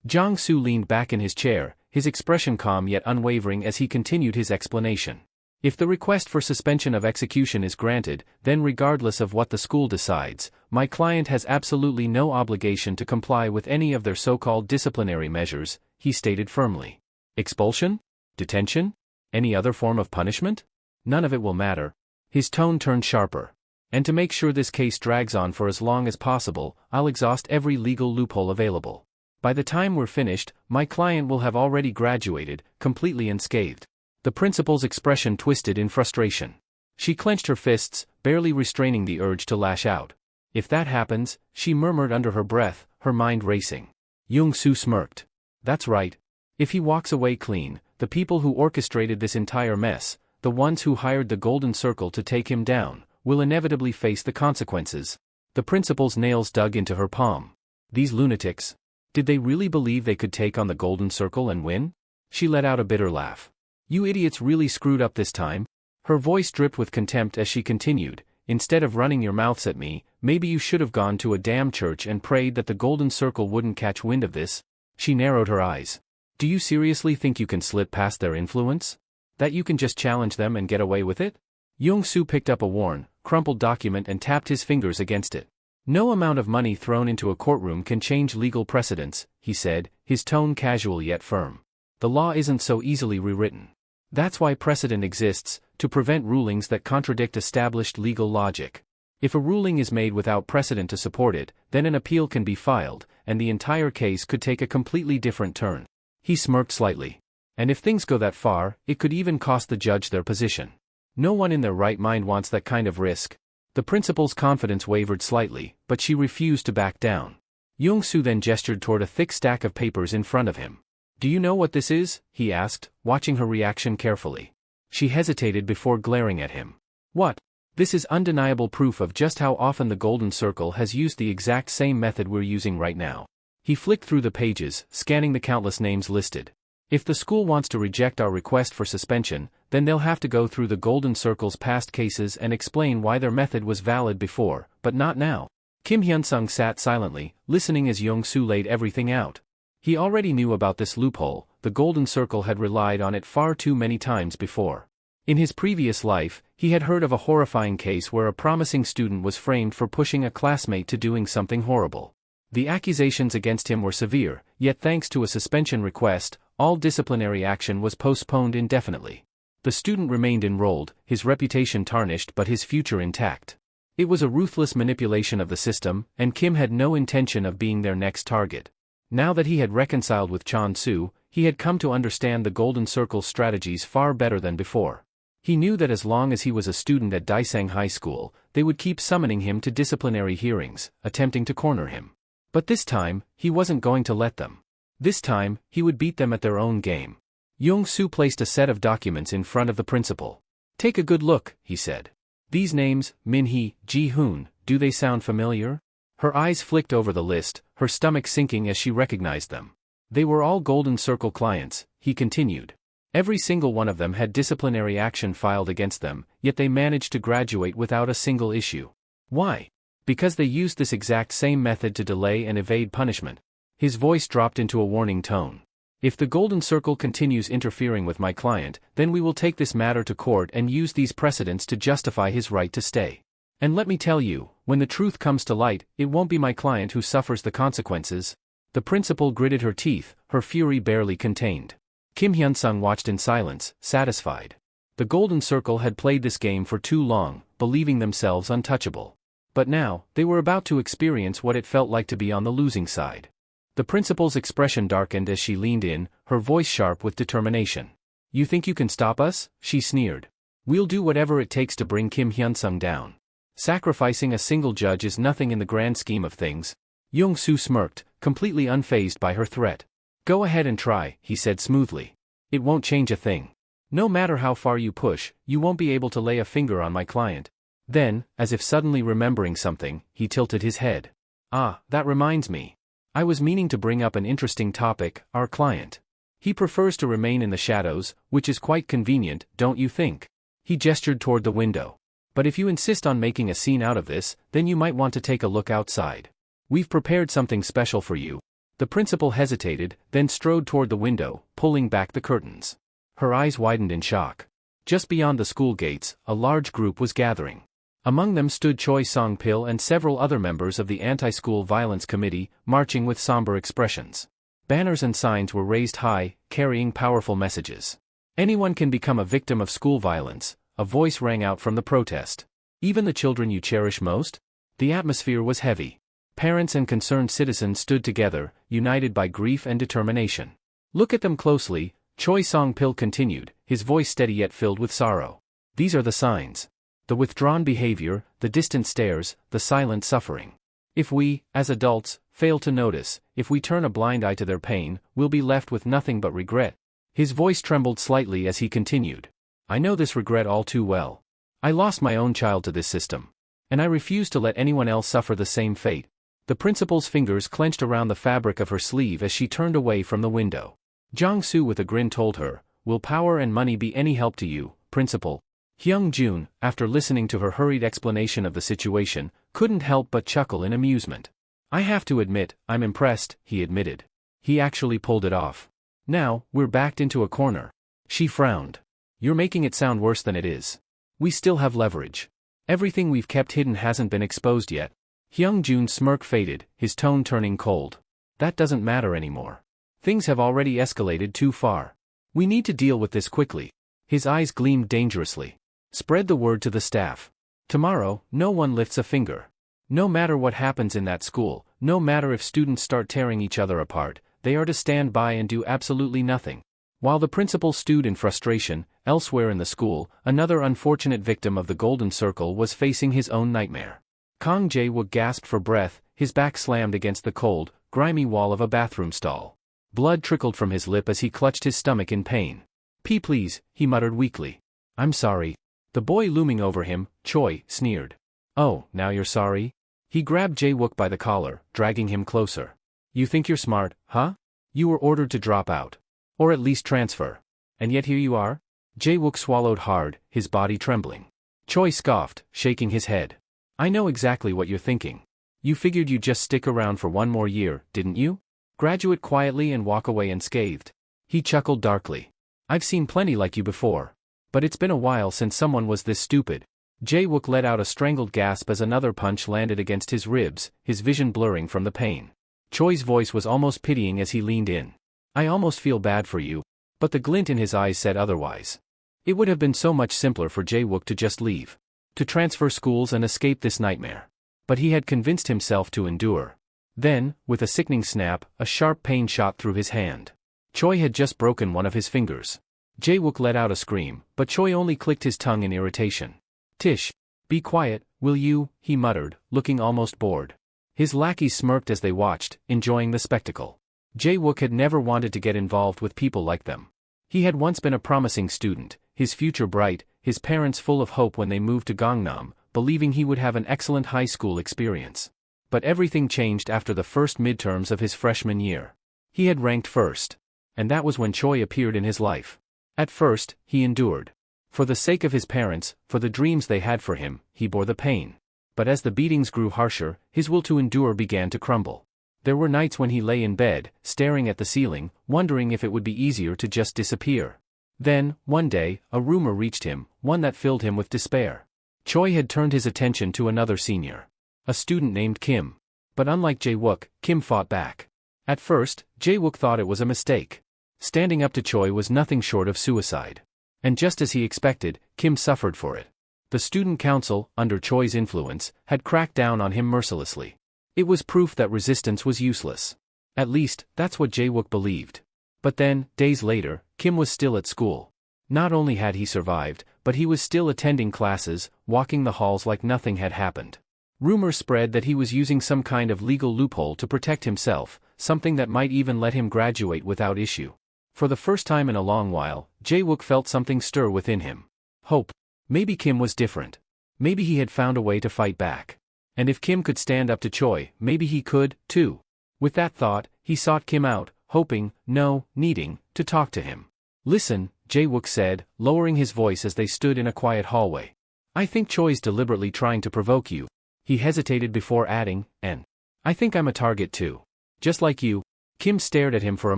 Jong-soo leaned back in his chair, his expression calm yet unwavering as he continued his explanation. "If the request for suspension of execution is granted, then regardless of what the school decides, my client has absolutely no obligation to comply with any of their so-called disciplinary measures," he stated firmly. "Expulsion? Detention? Any other form of punishment? None of it will matter." His tone turned sharper. "And to make sure this case drags on for as long as possible, I'll exhaust every legal loophole available. By the time we're finished, my client will have already graduated, completely unscathed." The principal's expression twisted in frustration. She clenched her fists, barely restraining the urge to lash out. "If that happens," she murmured under her breath, her mind racing. Young-soo smirked. "That's right. If he walks away clean, the people who orchestrated this entire mess, the ones who hired the Golden Circle to take him down, will inevitably face the consequences." The principal's nails dug into her palm. These lunatics. Did they really believe they could take on the Golden Circle and win? She let out a bitter laugh. "You idiots really screwed up this time?" Her voice dripped with contempt as she continued, "Instead of running your mouths at me, maybe you should have gone to a damn church and prayed that the Golden Circle wouldn't catch wind of this." She narrowed her eyes. "Do you seriously think you can slip past their influence? That you can just challenge them and get away with it?" Young-soo picked up a worn, crumpled document and tapped his fingers against it. "No amount of money thrown into a courtroom can change legal precedents," he said, his tone casual yet firm. The law isn't so easily rewritten. That's why precedent exists, to prevent rulings that contradict established legal logic. If a ruling is made without precedent to support it, then an appeal can be filed, and the entire case could take a completely different turn. He smirked slightly. And if things go that far, it could even cost the judge their position. No one in their right mind wants that kind of risk. The principal's confidence wavered slightly, but she refused to back down. Young-soo then gestured toward a thick stack of papers in front of him. "Do you know what this is?" he asked, watching her reaction carefully. She hesitated before glaring at him. "What?" "This is undeniable proof of just how often the Golden Circle has used the exact same method we're using right now." He flicked through the pages, scanning the countless names listed. "If the school wants to reject our request for suspension, then they'll have to go through the Golden Circle's past cases and explain why their method was valid before, but not now." Kim Hyun-sung sat silently, listening as Young-soo laid everything out. He already knew about this loophole. The Golden Circle had relied on it far too many times before. In his previous life, he had heard of a horrifying case where a promising student was framed for pushing a classmate to doing something horrible. The accusations against him were severe, yet thanks to a suspension request, all disciplinary action was postponed indefinitely. The student remained enrolled, his reputation tarnished but his future intact. It was a ruthless manipulation of the system, and Kim had no intention of being their next target. Now that he had reconciled with Chon-soo, he had come to understand the Golden Circle's strategies far better than before. He knew that as long as he was a student at Daesang High School, they would keep summoning him to disciplinary hearings, attempting to corner him. But this time, he wasn't going to let them. This time, he would beat them at their own game. Young-soo placed a set of documents in front of the principal. "Take a good look," he said. "These names, Min-hee, Ji-hoon, do they sound familiar?" Her eyes flicked over the list, her stomach sinking as she recognized them. They were all Golden Circle clients, he continued. Every single one of them had disciplinary action filed against them, yet they managed to graduate without a single issue. Why? Because they used this exact same method to delay and evade punishment. His voice dropped into a warning tone. "If the Golden Circle continues interfering with my client, then we will take this matter to court and use these precedents to justify his right to stay. And let me tell you, when the truth comes to light, it won't be my client who suffers the consequences." The principal gritted her teeth, her fury barely contained. Kim Hyun-sung watched in silence, satisfied. The Golden Circle had played this game for too long, believing themselves untouchable. But now, they were about to experience what it felt like to be on the losing side. The principal's expression darkened as she leaned in, her voice sharp with determination. "You think you can stop us?" she sneered. "We'll do whatever it takes to bring Kim Hyun-sung down. Sacrificing a single judge is nothing in the grand scheme of things." Young-soo smirked, completely unfazed by her threat. "Go ahead and try," he said smoothly. "It won't change a thing. No matter how far you push, you won't be able to lay a finger on my client." Then, as if suddenly remembering something, he tilted his head. "Ah, that reminds me. I was meaning to bring up an interesting topic, our client. He prefers to remain in the shadows, which is quite convenient, don't you think?" He gestured toward the window. "But if you insist on making a scene out of this, then you might want to take a look outside. We've prepared something special for you." The principal hesitated, then strode toward the window, pulling back the curtains. Her eyes widened in shock. Just beyond the school gates, a large group was gathering. Among them stood Choi Song-pil and several other members of the Anti-School Violence Committee, marching with somber expressions. Banners and signs were raised high, carrying powerful messages. "Anyone can become a victim of school violence," a voice rang out from the protest. "Even the children you cherish most?" The atmosphere was heavy. Parents and concerned citizens stood together, united by grief and determination. "Look at them closely," Choi Song-pil continued, his voice steady yet filled with sorrow. "These are the signs. The withdrawn behavior, the distant stares, the silent suffering. If we, as adults, fail to notice, if we turn a blind eye to their pain, we'll be left with nothing but regret." His voice trembled slightly as he continued. "I know this regret all too well. I lost my own child to this system. And I refuse to let anyone else suffer the same fate." The principal's fingers clenched around the fabric of her sleeve as she turned away from the window. Jong-soo with a grin told her, "Will power and money be any help to you, principal?" Hyung-jun, after listening to her hurried explanation of the situation, couldn't help but chuckle in amusement. "I have to admit, I'm impressed," he admitted. "He actually pulled it off. Now, we're backed into a corner." She frowned. "You're making it sound worse than it is. We still have leverage. Everything we've kept hidden hasn't been exposed yet." Hyung-jun's smirk faded, his tone turning cold. That doesn't matter anymore. Things have already escalated too far. We need to deal with this quickly. His eyes gleamed dangerously. Spread the word to the staff. Tomorrow, no one lifts a finger. No matter what happens in that school, no matter if students start tearing each other apart, they are to stand by and do absolutely nothing. While the principal stewed in frustration, elsewhere in the school, another unfortunate victim of the Golden Circle was facing his own nightmare. Kang Jae-wook gasped for breath, his back slammed against the cold, grimy wall of a bathroom stall. Blood trickled from his lip as he clutched his stomach in pain. Please, he muttered weakly. I'm sorry. The boy looming over him, Choi, sneered. Oh, now you're sorry? He grabbed Jae-wook by the collar, dragging him closer. You think you're smart, huh? You were ordered to drop out. Or at least transfer. And yet here you are? Jae-wook swallowed hard, his body trembling. Choi scoffed, shaking his head. I know exactly what you're thinking. You figured you'd just stick around for one more year, didn't you? Graduate quietly and walk away unscathed. He chuckled darkly. I've seen plenty like you before. But it's been a while since someone was this stupid. Jae-wook let out a strangled gasp as another punch landed against his ribs, his vision blurring from the pain. Choi's voice was almost pitying as he leaned in. I almost feel bad for you. But the glint in his eyes said otherwise. It would have been so much simpler for Jae-wook to just leave. To transfer schools and escape this nightmare. But he had convinced himself to endure. Then, with a sickening snap, a sharp pain shot through his hand. Choi had just broken one of his fingers. Jae-wook let out a scream, but Choi only clicked his tongue in irritation. Tish, be quiet, will you, he muttered, looking almost bored. His lackeys smirked as they watched, enjoying the spectacle. Jae-wook had never wanted to get involved with people like them. He had once been a promising student, his future bright, his parents full of hope when they moved to Gangnam, believing he would have an excellent high school experience. But everything changed after the first midterms of his freshman year. He had ranked first. And that was when Choi appeared in his life. At first, he endured. For the sake of his parents, for the dreams they had for him, he bore the pain. But as the beatings grew harsher, his will to endure began to crumble. There were nights when he lay in bed, staring at the ceiling, wondering if it would be easier to just disappear. Then, one day, a rumor reached him, one that filled him with despair. Choi had turned his attention to another senior. A student named Kim. But unlike Jae-wook, Kim fought back. At first, Jae-wook thought it was a mistake. Standing up to Choi was nothing short of suicide. And just as he expected, Kim suffered for it. The student council, under Choi's influence, had cracked down on him mercilessly. It was proof that resistance was useless. At least, that's what Jae-wook believed. But then, days later, Kim was still at school. Not only had he survived, but he was still attending classes, walking the halls like nothing had happened. Rumors spread that he was using some kind of legal loophole to protect himself, something that might even let him graduate without issue. For the first time in a long while, Jae-wook felt something stir within him. Hope. Maybe Kim was different. Maybe he had found a way to fight back. And if Kim could stand up to Choi, maybe he could, too. With that thought, he sought Kim out, hoping, no, needing, to talk to him. Listen, Jae-wook said, lowering his voice as they stood in a quiet hallway. I think Choi's deliberately trying to provoke you. He hesitated before adding, and I think I'm a target too. Just like you. Kim stared at him for a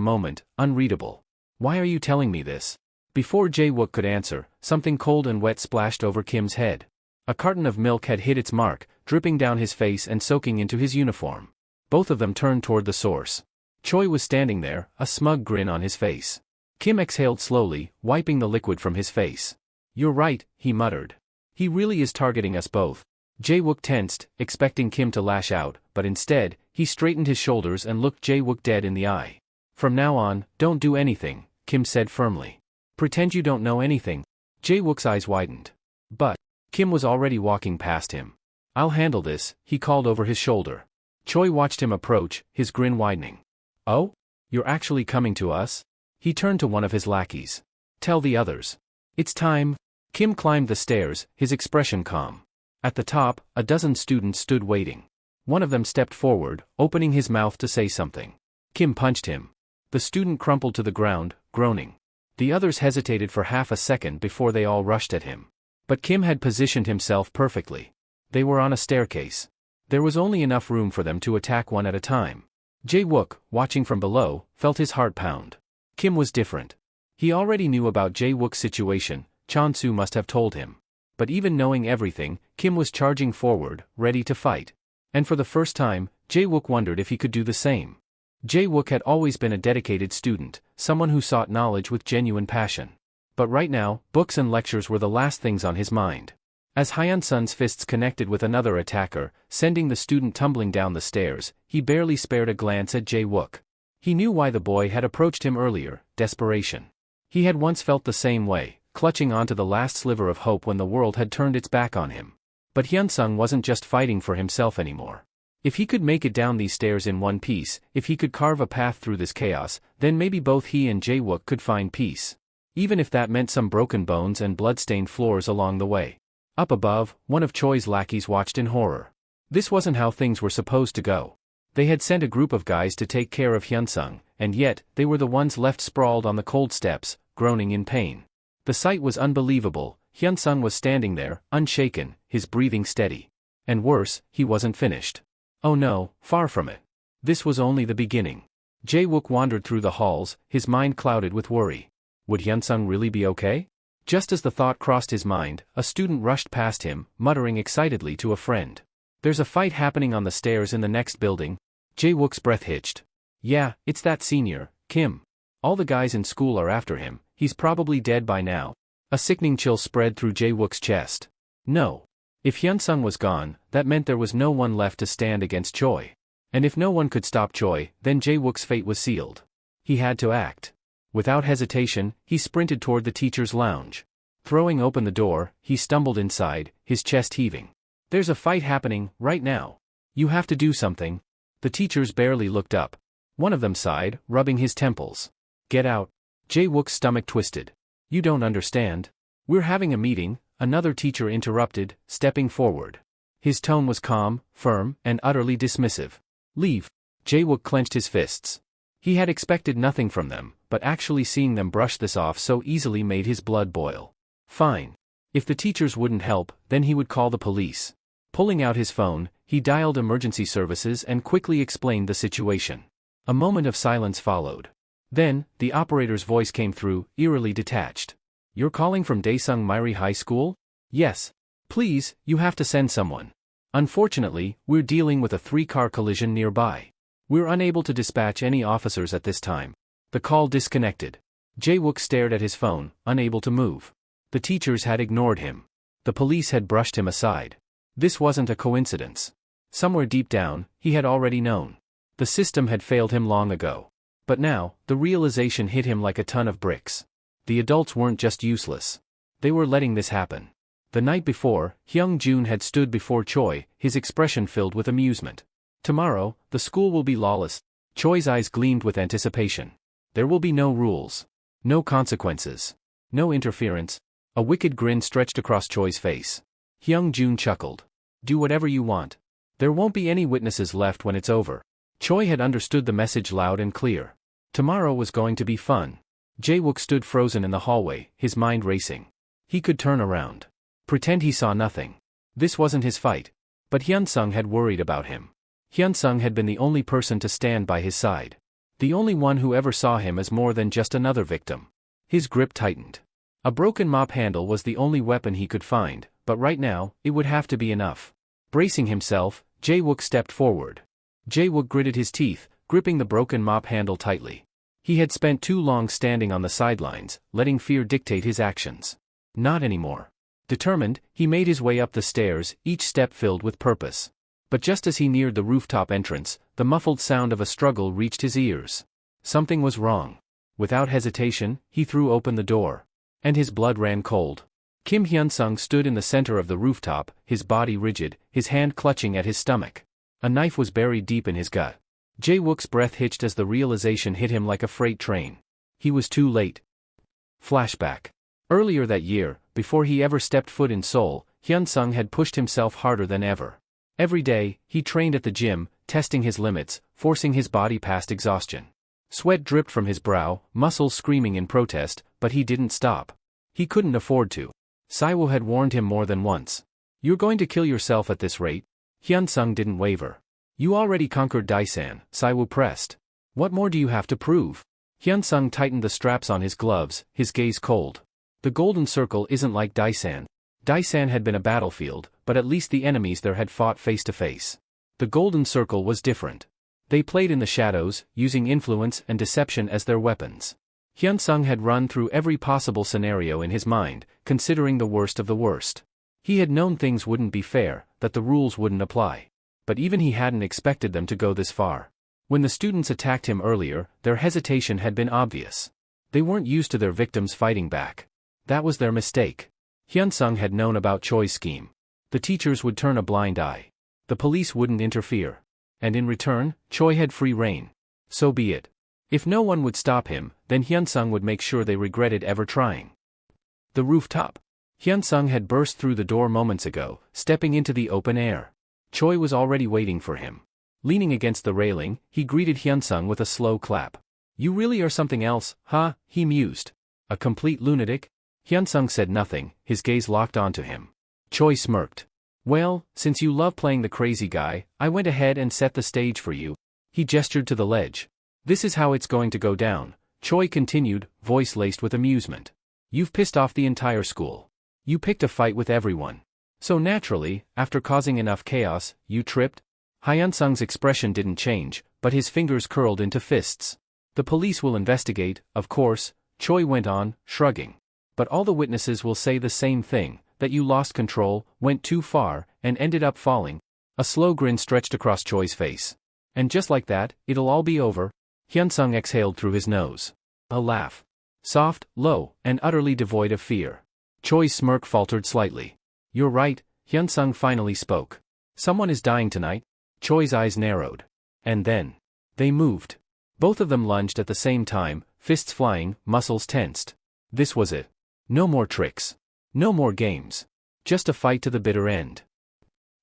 moment, unreadable. Why are you telling me this? Before Jae-wook could answer, something cold and wet splashed over Kim's head. A carton of milk had hit its mark, dripping down his face and soaking into his uniform. Both of them turned toward the source. Choi was standing there, a smug grin on his face. Kim exhaled slowly, wiping the liquid from his face. You're right, he muttered. He really is targeting us both. Jae-wook tensed, expecting Kim to lash out, but instead, he straightened his shoulders and looked Jae-wook dead in the eye. From now on, don't do anything, Kim said firmly. Pretend you don't know anything. Jae-wook's eyes widened. But Kim was already walking past him. I'll handle this, he called over his shoulder. Choi watched him approach, his grin widening. Oh? You're actually coming to us? He turned to one of his lackeys. Tell the others. It's time. Kim climbed the stairs, his expression calm. At the top, a dozen students stood waiting. One of them stepped forward, opening his mouth to say something. Kim punched him. The student crumpled to the ground, groaning. The others hesitated for half a second before they all rushed at him. But Kim had positioned himself perfectly. They were on a staircase. There was only enough room for them to attack one at a time. Jae-wook, watching from below, felt his heart pound. Kim was different. He already knew about Jae-wook's situation, Chon-soo must have told him. But even knowing everything, Kim was charging forward, ready to fight. And for the first time, Jae-wook wondered if he could do the same. Jae-wook had always been a dedicated student, someone who sought knowledge with genuine passion. But right now, books and lectures were the last things on his mind. As Hyun-sun's fists connected with another attacker, sending the student tumbling down the stairs, he barely spared a glance at Jae-wook. He knew why the boy had approached him earlier: desperation. He had once felt the same way, clutching onto the last sliver of hope when the world had turned its back on him. But Hyun-sung wasn't just fighting for himself anymore. If he could make it down these stairs in one piece, if he could carve a path through this chaos, then maybe both he and Jae-wook could find peace. Even if that meant some broken bones and blood-stained floors along the way. Up above, one of Choi's lackeys watched in horror. This wasn't how things were supposed to go. They had sent a group of guys to take care of Hyun-sung, and yet, they were the ones left sprawled on the cold steps, groaning in pain. The sight was unbelievable. Hyun-sung was standing there, unshaken, his breathing steady. And worse, he wasn't finished. Oh no, far from it. This was only the beginning. Jae-wook wandered through the halls, his mind clouded with worry. Would Hyun-sung really be okay? Just as the thought crossed his mind, a student rushed past him, muttering excitedly to a friend. There's a fight happening on the stairs in the next building. Jae-wook's breath hitched. Yeah, it's that senior, Kim. All the guys in school are after him. He's probably dead by now. A sickening chill spread through Jae-wook's chest. No. If Hyun-sung was gone, that meant there was no one left to stand against Choi. And if no one could stop Choi, then Jae-wook's fate was sealed. He had to act. Without hesitation, he sprinted toward the teacher's lounge. Throwing open the door, he stumbled inside, his chest heaving. There's a fight happening, right now. You have to do something. The teachers barely looked up. One of them sighed, rubbing his temples. Get out. Jae-wook's stomach twisted. You don't understand. We're having a meeting, another teacher interrupted, stepping forward. His tone was calm, firm, and utterly dismissive. Leave. Jae-wook clenched his fists. He had expected nothing from them, but actually seeing them brush this off so easily made his blood boil. Fine. If the teachers wouldn't help, then he would call the police. Pulling out his phone, he dialed emergency services and quickly explained the situation. A moment of silence followed. Then, the operator's voice came through, eerily detached. You're calling from Daesung Myri High School? Yes. Please, you have to send someone. Unfortunately, we're dealing with a 3-car collision nearby. We're unable to dispatch any officers at this time. The call disconnected. Jae-wook stared at his phone, unable to move. The teachers had ignored him. The police had brushed him aside. This wasn't a coincidence. Somewhere deep down, he had already known. The system had failed him long ago. But now, the realization hit him like a ton of bricks. The adults weren't just useless. They were letting this happen. The night before, Hyung-jun had stood before Choi, his expression filled with amusement. Tomorrow, the school will be lawless. Choi's eyes gleamed with anticipation. There will be no rules. No consequences. No interference. A wicked grin stretched across Choi's face. Hyung-jun chuckled. Do whatever you want. There won't be any witnesses left when it's over. Choi had understood the message loud and clear. Tomorrow was going to be fun. Jae-wook stood frozen in the hallway, his mind racing. He could turn around. Pretend he saw nothing. This wasn't his fight. But Hyun-sung had worried about him. Hyun-sung had been the only person to stand by his side. The only one who ever saw him as more than just another victim. His grip tightened. A broken mop handle was the only weapon he could find, but right now, it would have to be enough. Bracing himself, Jae-wook stepped forward. Jae-wook gritted his teeth, gripping the broken mop handle tightly. He had spent too long standing on the sidelines, letting fear dictate his actions. Not anymore. Determined, he made his way up the stairs, each step filled with purpose. But just as he neared the rooftop entrance, the muffled sound of a struggle reached his ears. Something was wrong. Without hesitation, he threw open the door. And his blood ran cold. Kim Hyun-sung stood in the center of the rooftop, his body rigid, his hand clutching at his stomach. A knife was buried deep in his gut. Jae-wook's breath hitched as the realization hit him like a freight train. He was too late. Flashback. Earlier that year, before he ever stepped foot in Seoul, Hyun-sung had pushed himself harder than ever. Every day, he trained at the gym, testing his limits, forcing his body past exhaustion. Sweat dripped from his brow, muscles screaming in protest, but he didn't stop. He couldn't afford to. Saiwoo had warned him more than once. You're going to kill yourself at this rate? Hyun-sung didn't waver. You already conquered Daesan, Saiwoo pressed. What more do you have to prove? Hyun-sung tightened the straps on his gloves, his gaze cold. The golden circle isn't like Daesan. Daesan had been a battlefield, but at least the enemies there had fought face to face. The golden circle was different. They played in the shadows, using influence and deception as their weapons. Hyunsung had run through every possible scenario in his mind, considering the worst of the worst. He had known things wouldn't be fair, that the rules wouldn't apply. But even he hadn't expected them to go this far. When the students attacked him earlier, their hesitation had been obvious. They weren't used to their victims fighting back. That was their mistake. Hyunsung had known about Choi's scheme. The teachers would turn a blind eye. The police wouldn't interfere. And in return, Choi had free reign. So be it. If no one would stop him, then Hyunsung would make sure they regretted ever trying. The rooftop. Hyunsung had burst through the door moments ago, stepping into the open air. Choi was already waiting for him. Leaning against the railing, he greeted Hyunsung with a slow clap. "You really are something else, huh?" he mused. "A complete lunatic?" Hyunsung said nothing, his gaze locked onto him. Choi smirked. "Well, since you love playing the crazy guy, I went ahead and set the stage for you." He gestured to the ledge. "This is how it's going to go down," Choi continued, voice laced with amusement. "You've pissed off the entire school. You picked a fight with everyone. So naturally, after causing enough chaos, you tripped?" Hyunsung's expression didn't change, but his fingers curled into fists. "The police will investigate, of course," Choi went on, shrugging. "But all the witnesses will say the same thing, that you lost control, went too far, and ended up falling." A slow grin stretched across Choi's face. "And just like that, it'll all be over." Hyunsung exhaled through his nose. A laugh. Soft, low, and utterly devoid of fear. Choi's smirk faltered slightly. "You're right," Hyunsung finally spoke. "Someone is dying tonight." Choi's eyes narrowed. And then they moved. Both of them lunged at the same time, fists flying, muscles tensed. This was it. No more tricks. No more games. Just a fight to the bitter end.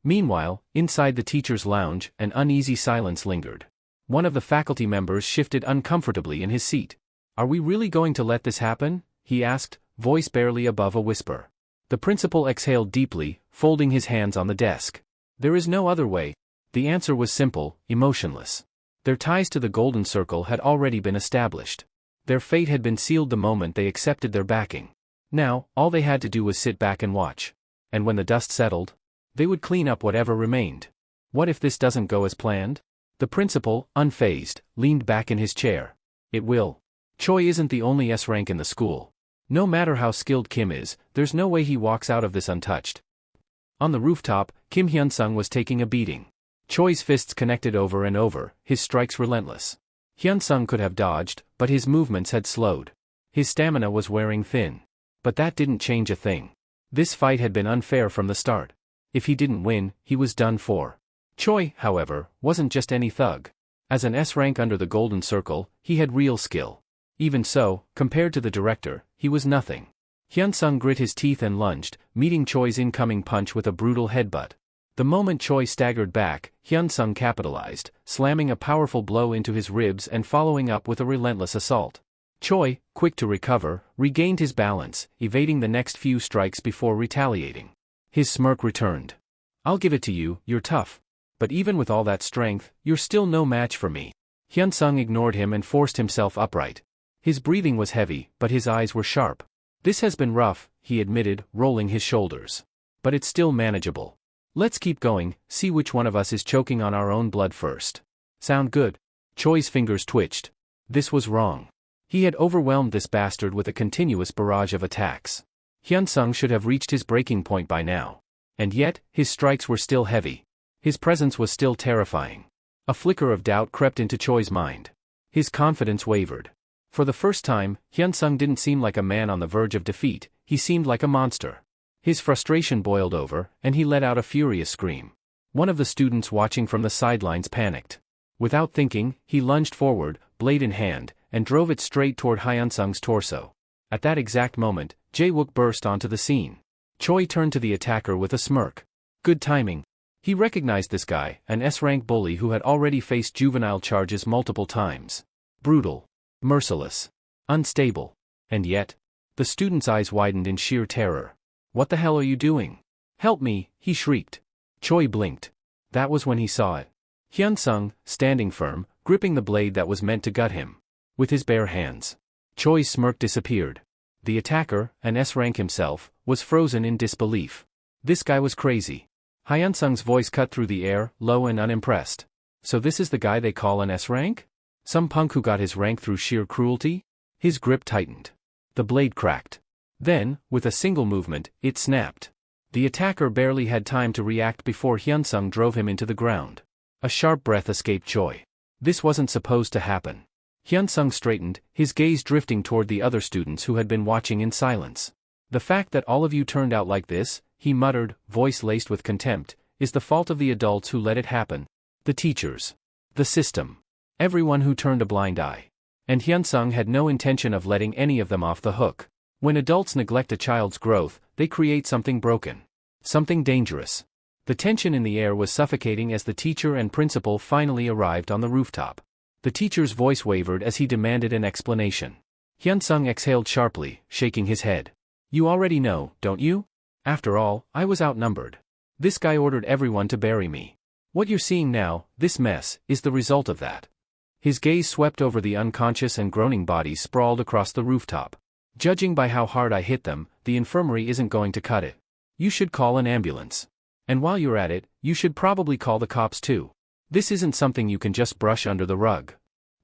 Meanwhile, inside the teacher's lounge, an uneasy silence lingered. One of the faculty members shifted uncomfortably in his seat. "Are we really going to let this happen?" he asked, voice barely above a whisper. The principal exhaled deeply, folding his hands on the desk. "There is no other way." The answer was simple, emotionless. Their ties to the Golden Circle had already been established. Their fate had been sealed the moment they accepted their backing. Now, all they had to do was sit back and watch. And when the dust settled, they would clean up whatever remained. What if this doesn't go as planned? The principal, unfazed, leaned back in his chair. "It will. Choi isn't the only S-rank in the school. No matter how skilled Kim is, there's no way he walks out of this untouched." On the rooftop, Kim Hyunsung was taking a beating. Choi's fists connected over and over, his strikes relentless. Hyunsung could have dodged, but his movements had slowed. His stamina was wearing thin. But that didn't change a thing. This fight had been unfair from the start. If he didn't win, he was done for. Choi, however, wasn't just any thug. As an S-rank under the Golden Circle, he had real skill. Even so, compared to the director, he was nothing. Hyunsung grit his teeth and lunged, meeting Choi's incoming punch with a brutal headbutt. The moment Choi staggered back, Hyunsung capitalized, slamming a powerful blow into his ribs and following up with a relentless assault. Choi, quick to recover, regained his balance, evading the next few strikes before retaliating. His smirk returned. "I'll give it to you, you're tough. But even with all that strength, you're still no match for me." Hyunsung ignored him and forced himself upright. His breathing was heavy, but his eyes were sharp. "This has been rough," he admitted, rolling his shoulders. "But it's still manageable. Let's keep going, see which one of us is choking on our own blood first." "Sound good?" Choi's fingers twitched. This was wrong. He had overwhelmed this bastard with a continuous barrage of attacks. Hyunsung should have reached his breaking point by now. And yet, his strikes were still heavy. His presence was still terrifying. A flicker of doubt crept into Choi's mind. His confidence wavered. For the first time, Hyunsung didn't seem like a man on the verge of defeat, he seemed like a monster. His frustration boiled over, and he let out a furious scream. One of the students watching from the sidelines panicked. Without thinking, he lunged forward, blade in hand, and drove it straight toward Hyunsung's torso. At that exact moment, Jae-wook burst onto the scene. Choi turned to the attacker with a smirk. Good timing. He recognized this guy, an S-rank bully who had already faced juvenile charges multiple times. Brutal. Merciless. Unstable. And yet, the student's eyes widened in sheer terror. "What the hell are you doing? Help me," he shrieked. Choi blinked. That was when he saw it. Hyunsung, standing firm, gripping the blade that was meant to gut him. With his bare hands. Choi's smirk disappeared. The attacker, an S-rank himself, was frozen in disbelief. This guy was crazy. Hyunsung's voice cut through the air, low and unimpressed. So this is the guy they call an S rank? Some punk who got his rank through sheer cruelty? His grip tightened. The blade cracked. Then, with a single movement, it snapped. The attacker barely had time to react before Hyunsung drove him into the ground. A sharp breath escaped Choi. This wasn't supposed to happen. Hyunsung straightened, his gaze drifting toward the other students who had been watching in silence. The fact that all of you turned out like this, he muttered, voice laced with contempt, is the fault of the adults who let it happen. The teachers. The system. Everyone who turned a blind eye. And Hyunsung had no intention of letting any of them off the hook. When adults neglect a child's growth, they create something broken. Something dangerous. The tension in the air was suffocating as the teacher and principal finally arrived on the rooftop. The teacher's voice wavered as he demanded an explanation. Hyunsung exhaled sharply, shaking his head. You already know, don't you? After all, I was outnumbered. This guy ordered everyone to bury me. What you're seeing now, this mess, is the result of that. His gaze swept over the unconscious and groaning bodies sprawled across the rooftop. Judging by how hard I hit them, the infirmary isn't going to cut it. You should call an ambulance. And while you're at it, you should probably call the cops too. This isn't something you can just brush under the rug.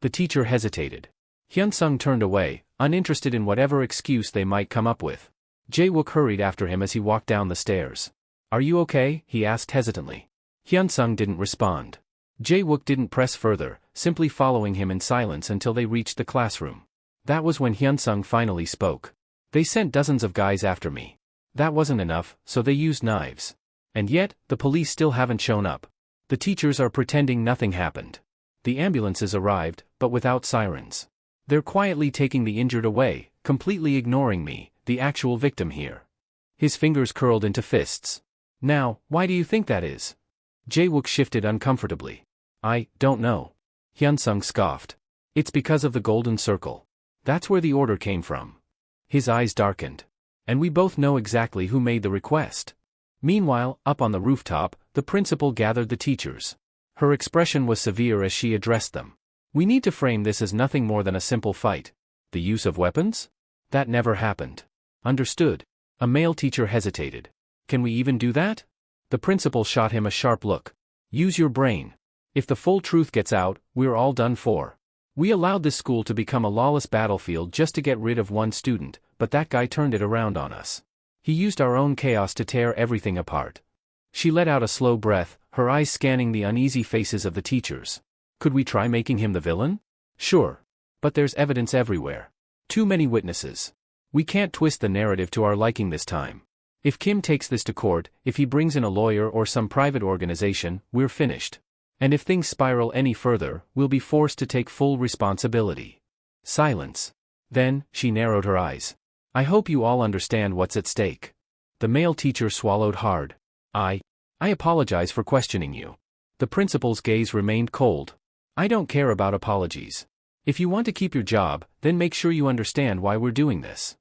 The teacher hesitated. Hyunsung turned away, uninterested in whatever excuse they might come up with. Jae-wook hurried after him as he walked down the stairs. Are you okay? He asked hesitantly. Hyunsung didn't respond. Jae-wook didn't press further, simply following him in silence until they reached the classroom. That was when Hyunsung finally spoke. They sent dozens of guys after me. That wasn't enough, so they used knives. And yet, the police still haven't shown up. The teachers are pretending nothing happened. The ambulances arrived, but without sirens. They're quietly taking the injured away, completely ignoring me, the actual victim here. His fingers curled into fists. Now, why do you think that is? Jae-wook shifted uncomfortably. I don't know. Hyunsung scoffed. It's because of the golden circle. That's where the order came from. His eyes darkened. And we both know exactly who made the request. Meanwhile, up on the rooftop, the principal gathered the teachers. Her expression was severe as she addressed them. We need to frame this as nothing more than a simple fight. The use of weapons? That never happened. Understood. A male teacher hesitated. Can we even do that? The principal shot him a sharp look. Use your brain. If the full truth gets out, we're all done for. We allowed this school to become a lawless battlefield just to get rid of one student, but that guy turned it around on us. He used our own chaos to tear everything apart. She let out a slow breath, her eyes scanning the uneasy faces of the teachers. Could we try making him the villain? Sure. But there's evidence everywhere. Too many witnesses. We can't twist the narrative to our liking this time. If Kim takes this to court, if he brings in a lawyer or some private organization, we're finished. And if things spiral any further, we'll be forced to take full responsibility. Silence. Then, she narrowed her eyes. I hope you all understand what's at stake. The male teacher swallowed hard. I apologize for questioning you. The principal's gaze remained cold. I don't care about apologies. If you want to keep your job, then make sure you understand why we're doing this.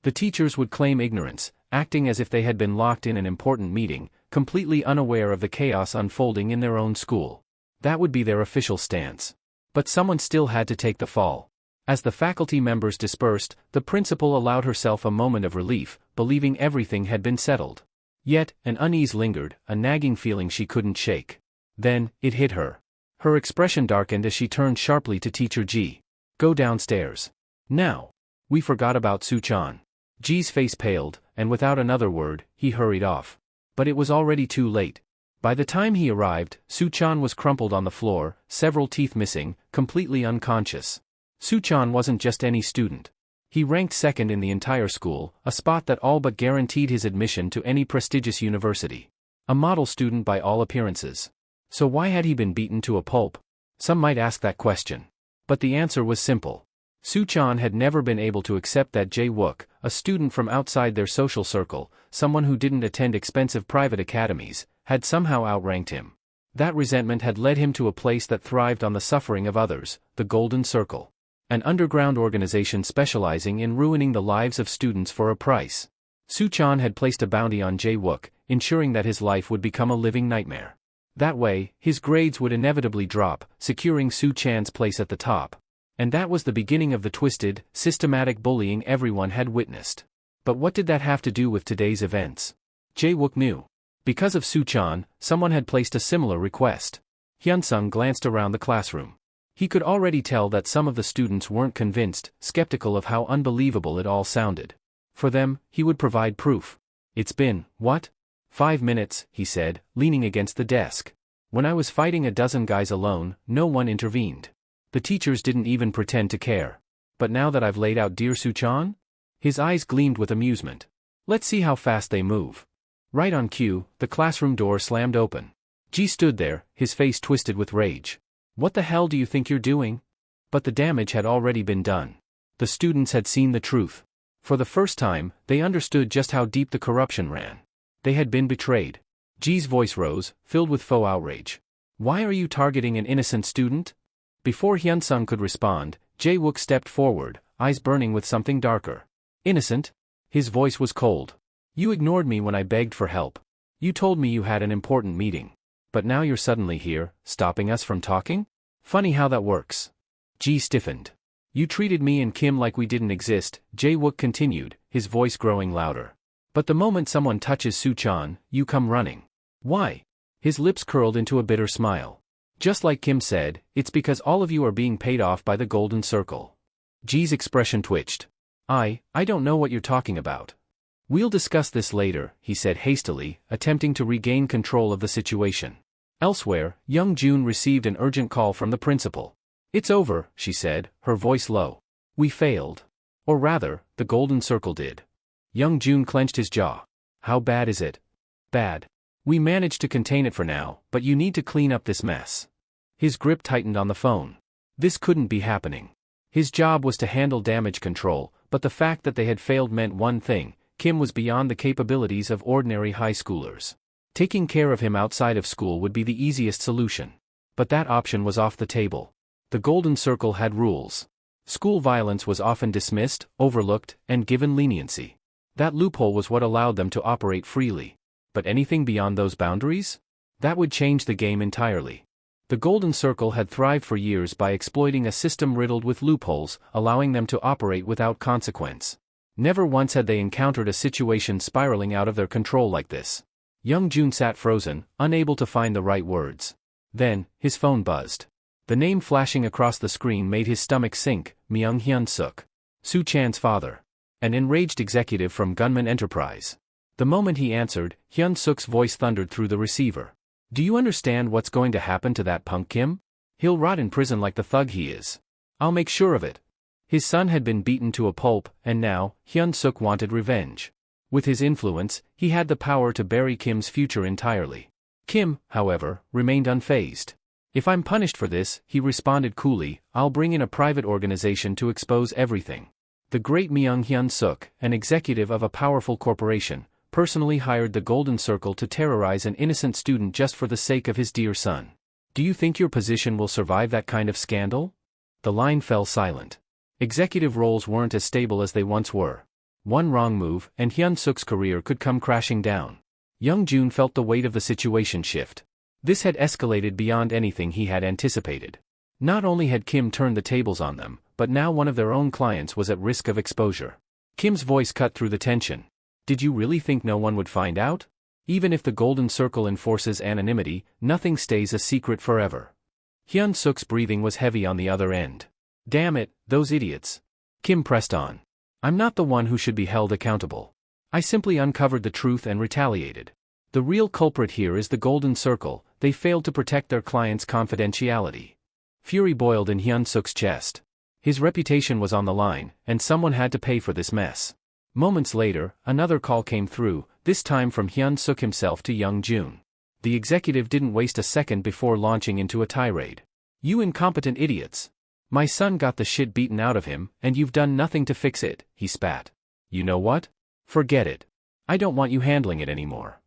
The teachers would claim ignorance, acting as if they had been locked in an important meeting, completely unaware of the chaos unfolding in their own school. That would be their official stance. But someone still had to take the fall. As the faculty members dispersed, the principal allowed herself a moment of relief, believing everything had been settled. Yet, an unease lingered, a nagging feeling she couldn't shake. Then, it hit her. Her expression darkened as she turned sharply to Teacher Ji. Go downstairs. Now. We forgot about Su-chan. Ji's face paled, and without another word, he hurried off. But it was already too late. By the time he arrived, Su-chan was crumpled on the floor, several teeth missing, completely unconscious. Su-chan wasn't just any student. He ranked second in the entire school, a spot that all but guaranteed his admission to any prestigious university. A model student by all appearances. So why had he been beaten to a pulp? Some might ask that question. But the answer was simple. Su-chan had never been able to accept that Jae-wook, a student from outside their social circle, someone who didn't attend expensive private academies, had somehow outranked him. That resentment had led him to a place that thrived on the suffering of others, the Golden Circle. An underground organization specializing in ruining the lives of students for a price. Su-chan had placed a bounty on Jae-wook, ensuring that his life would become a living nightmare. That way, his grades would inevitably drop, securing Su-chan's place at the top. And that was the beginning of the twisted, systematic bullying everyone had witnessed. But what did that have to do with today's events? Jae-wook knew. Because of Su-chan, someone had placed a similar request. Hyunsung glanced around the classroom. He could already tell that some of the students weren't convinced, skeptical of how unbelievable it all sounded. For them, he would provide proof. It's been, what? 5 minutes, he said, leaning against the desk. When I was fighting a dozen guys alone, no one intervened. The teachers didn't even pretend to care. But now that I've laid out dear Su-chan? His eyes gleamed with amusement. Let's see how fast they move. Right on cue, the classroom door slammed open. Ji stood there, his face twisted with rage. What the hell do you think you're doing? But the damage had already been done. The students had seen the truth. For the first time, they understood just how deep the corruption ran. They had been betrayed. Ji's voice rose, filled with faux outrage. Why are you targeting an innocent student? Before Hyunsung could respond, Jae-wook stepped forward, eyes burning with something darker. Innocent? His voice was cold. You ignored me when I begged for help. You told me you had an important meeting. But now you're suddenly here, stopping us from talking? Funny how that works. Ji stiffened. You treated me and Kim like we didn't exist, Jae-wook continued, his voice growing louder. But the moment someone touches Su-chan, you come running. Why? His lips curled into a bitter smile. Just like Kim said, it's because all of you are being paid off by the Golden Circle. Ji's expression twitched. I don't know what you're talking about. We'll discuss this later, he said hastily, attempting to regain control of the situation. Elsewhere, Young Jun received an urgent call from the principal. It's over, she said, her voice low. We failed. Or rather, the Golden Circle did. Young Jun clenched his jaw. How bad is it? Bad. We managed to contain it for now, but you need to clean up this mess. His grip tightened on the phone. This couldn't be happening. His job was to handle damage control, but the fact that they had failed meant one thing: Kim was beyond the capabilities of ordinary high schoolers. Taking care of him outside of school would be the easiest solution. But that option was off the table. The Golden Circle had rules. School violence was often dismissed, overlooked, and given leniency. That loophole was what allowed them to operate freely. But anything beyond those boundaries? That would change the game entirely. The Golden Circle had thrived for years by exploiting a system riddled with loopholes, allowing them to operate without consequence. Never once had they encountered a situation spiraling out of their control like this. Young Jun sat frozen, unable to find the right words. Then, his phone buzzed. The name flashing across the screen made his stomach sink: Myung Hyun-suk. Su-chan's father. An enraged executive from Gunman Enterprise. The moment he answered, Hyun-suk's voice thundered through the receiver. Do you understand what's going to happen to that punk Kim? He'll rot in prison like the thug he is. I'll make sure of it. His son had been beaten to a pulp, and now, Hyun-suk wanted revenge. With his influence, he had the power to bury Kim's future entirely. Kim, however, remained unfazed. If I'm punished for this, he responded coolly, I'll bring in a private organization to expose everything. The great Myung Hyun-suk, an executive of a powerful corporation, personally hired the Golden Circle to terrorize an innocent student just for the sake of his dear son. Do you think your position will survive that kind of scandal? The line fell silent. Executive roles weren't as stable as they once were. One wrong move, and Hyun-suk's career could come crashing down. Young Jun felt the weight of the situation shift. This had escalated beyond anything he had anticipated. Not only had Kim turned the tables on them, but now one of their own clients was at risk of exposure. Kim's voice cut through the tension. Did you really think no one would find out? Even if the Golden Circle enforces anonymity, nothing stays a secret forever. Hyun-suk's breathing was heavy on the other end. Damn it, those idiots. Kim pressed on. I'm not the one who should be held accountable. I simply uncovered the truth and retaliated. The real culprit here is the Golden Circle. They failed to protect their client's confidentiality. Fury boiled in Hyun-suk's chest. His reputation was on the line, and someone had to pay for this mess. Moments later, another call came through, this time from Hyun-suk himself to Young Jun. The executive didn't waste a second before launching into a tirade. You incompetent idiots. My son got the shit beaten out of him, and you've done nothing to fix it, he spat. You know what? Forget it. I don't want you handling it anymore.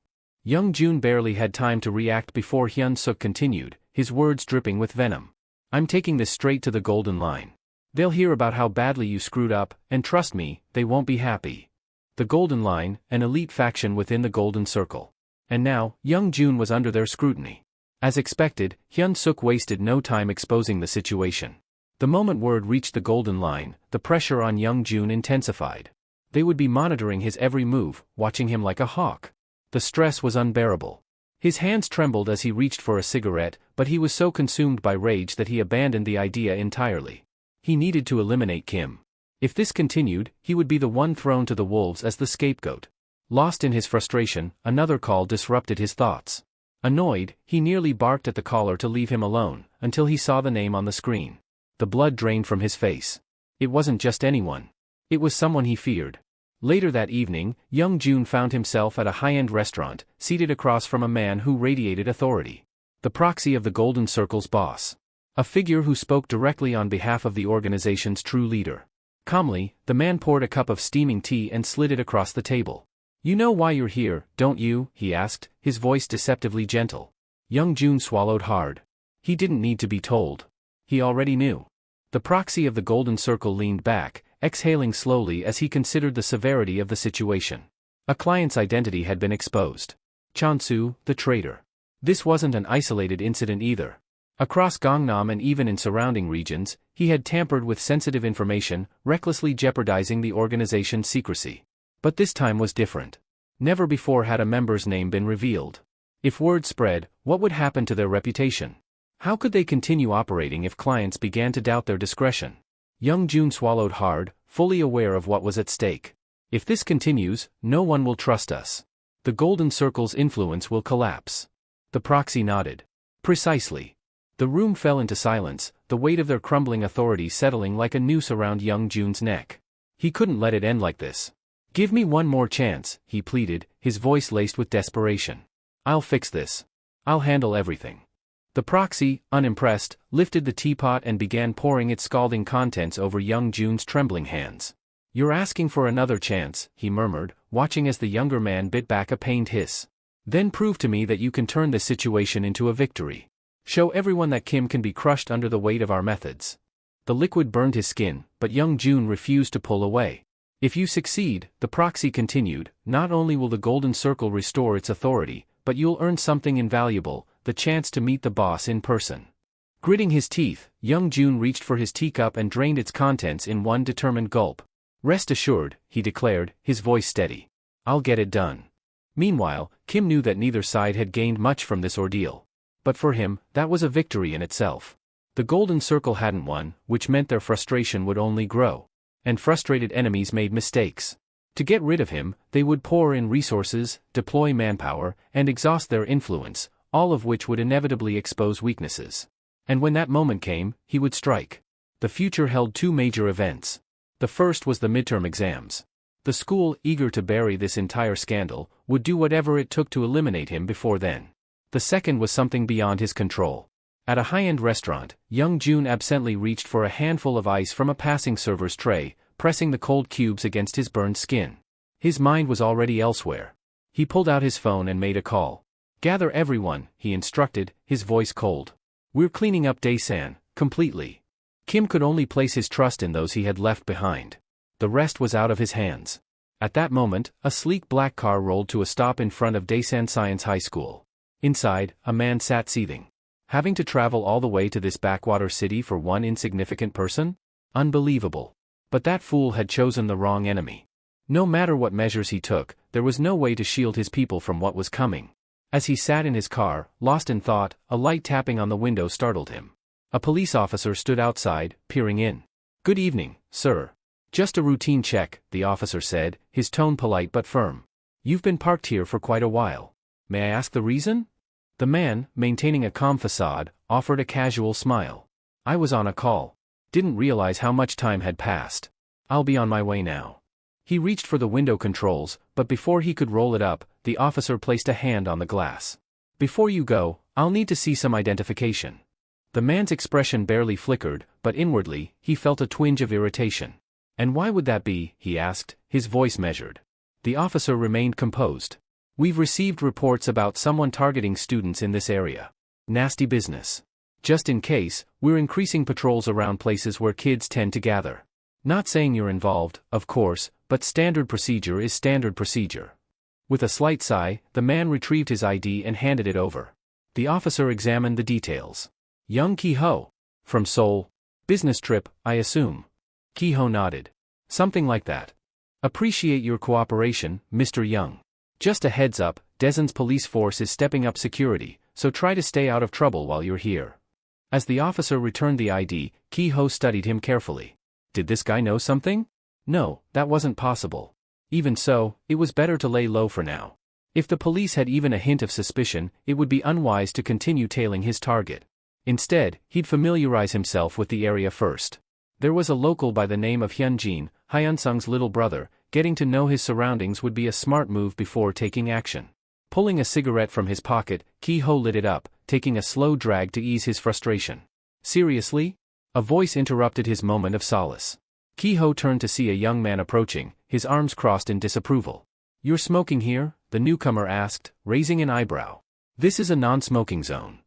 Young Jun barely had time to react before Hyun-suk continued, his words dripping with venom. I'm taking this straight to the Golden Line. They'll hear about how badly you screwed up, and trust me, they won't be happy. The Golden Line, an elite faction within the Golden Circle. And now, Young Jun was under their scrutiny. As expected, Hyun-suk wasted no time exposing the situation. The moment word reached the Golden Line, the pressure on Young Jun intensified. They would be monitoring his every move, watching him like a hawk. The stress was unbearable. His hands trembled as he reached for a cigarette, but he was so consumed by rage that he abandoned the idea entirely. He needed to eliminate Kim. If this continued, he would be the one thrown to the wolves as the scapegoat. Lost in his frustration, another call disrupted his thoughts. Annoyed, he nearly barked at the caller to leave him alone, until he saw the name on the screen. The blood drained from his face. It wasn't just anyone. It was someone he feared. Later that evening, Young Jun found himself at a high-end restaurant, seated across from a man who radiated authority. The proxy of the Golden Circle's boss. A figure who spoke directly on behalf of the organization's true leader. Calmly, the man poured a cup of steaming tea and slid it across the table. "You know why you're here, don't you?" he asked, his voice deceptively gentle. Young Jun swallowed hard. He didn't need to be told. He already knew. The proxy of the Golden Circle leaned back, exhaling slowly as he considered the severity of the situation. A client's identity had been exposed. Chansu, the traitor. This wasn't an isolated incident either. Across Gangnam and even in surrounding regions, he had tampered with sensitive information, recklessly jeopardizing the organization's secrecy. But this time was different. Never before had a member's name been revealed. If word spread, what would happen to their reputation? How could they continue operating if clients began to doubt their discretion? Young Jun swallowed hard, fully aware of what was at stake. If this continues, no one will trust us. The Golden Circle's influence will collapse. The proxy nodded. Precisely. The room fell into silence, the weight of their crumbling authority settling like a noose around Young Jun's neck. He couldn't let it end like this. "Give me one more chance," he pleaded, his voice laced with desperation. "I'll fix this. I'll handle everything." The proxy, unimpressed, lifted the teapot and began pouring its scalding contents over Young Jun's trembling hands. "You're asking for another chance," he murmured, watching as the younger man bit back a pained hiss. "Then prove to me that you can turn this situation into a victory. Show everyone that Kim can be crushed under the weight of our methods." The liquid burned his skin, but Young Jun refused to pull away. "If you succeed," the proxy continued, "not only will the Golden Circle restore its authority, but you'll earn something invaluable, the chance to meet the boss in person." Gritting his teeth, Young Jun reached for his teacup and drained its contents in one determined gulp. "Rest assured," he declared, his voice steady. "I'll get it done." Meanwhile, Kim knew that neither side had gained much from this ordeal. But for him, that was a victory in itself. The Golden Circle hadn't won, which meant their frustration would only grow. And frustrated enemies made mistakes. To get rid of him, they would pour in resources, deploy manpower, and exhaust their influence, all of which would inevitably expose weaknesses. And when that moment came, he would strike. The future held two major events. The first was the midterm exams. The school, eager to bury this entire scandal, would do whatever it took to eliminate him before then. The second was something beyond his control. At a high-end restaurant, Young Jun absently reached for a handful of ice from a passing server's tray, pressing the cold cubes against his burned skin. His mind was already elsewhere. He pulled out his phone and made a call. "Gather everyone," he instructed, his voice cold. "We're cleaning up Daesan, completely." Kim could only place his trust in those he had left behind. The rest was out of his hands. At that moment, a sleek black car rolled to a stop in front of Daesan Science High School. Inside, a man sat seething. Having to travel all the way to this backwater city for one insignificant person? Unbelievable. But that fool had chosen the wrong enemy. No matter what measures he took, there was no way to shield his people from what was coming. As he sat in his car, lost in thought, a light tapping on the window startled him. A police officer stood outside, peering in. "Good evening, sir." "Just a routine check," the officer said, his tone polite but firm. "You've been parked here for quite a while. May I ask the reason?" The man, maintaining a calm facade, offered a casual smile. "I was on a call. Didn't realize how much time had passed. I'll be on my way now." He reached for the window controls, but before he could roll it up, the officer placed a hand on the glass. "Before you go, I'll need to see some identification." The man's expression barely flickered, but inwardly, he felt a twinge of irritation. "And why would that be?" he asked, his voice measured. The officer remained composed. "We've received reports about someone targeting students in this area. Nasty business. Just in case, we're increasing patrols around places where kids tend to gather. Not saying you're involved, of course, but standard procedure is standard procedure." With a slight sigh, the man retrieved his ID and handed it over. The officer examined the details. "Young Ki-ho. From Seoul. Business trip, I assume." Ki-ho nodded. "Something like that. Appreciate your cooperation, Mr. Young. Just a heads up, Daesun's police force is stepping up security, so try to stay out of trouble while you're here. As the officer returned the ID, Ki-ho studied him carefully. Did this guy know something? No, that wasn't possible. Even so, it was better to lay low for now. If the police had even a hint of suspicion, it would be unwise to continue tailing his target. Instead, he'd familiarize himself with the area first. There was a local by the name of Hyunjin, Hyunsung's little brother. Getting to know his surroundings would be a smart move before taking action. Pulling a cigarette from his pocket, Ki-ho lit it up, taking a slow drag to ease his frustration. Seriously? A voice interrupted his moment of solace. Ki-ho turned to see a young man approaching, his arms crossed in disapproval. You're smoking here? The newcomer asked, raising an eyebrow. This is a non-smoking zone.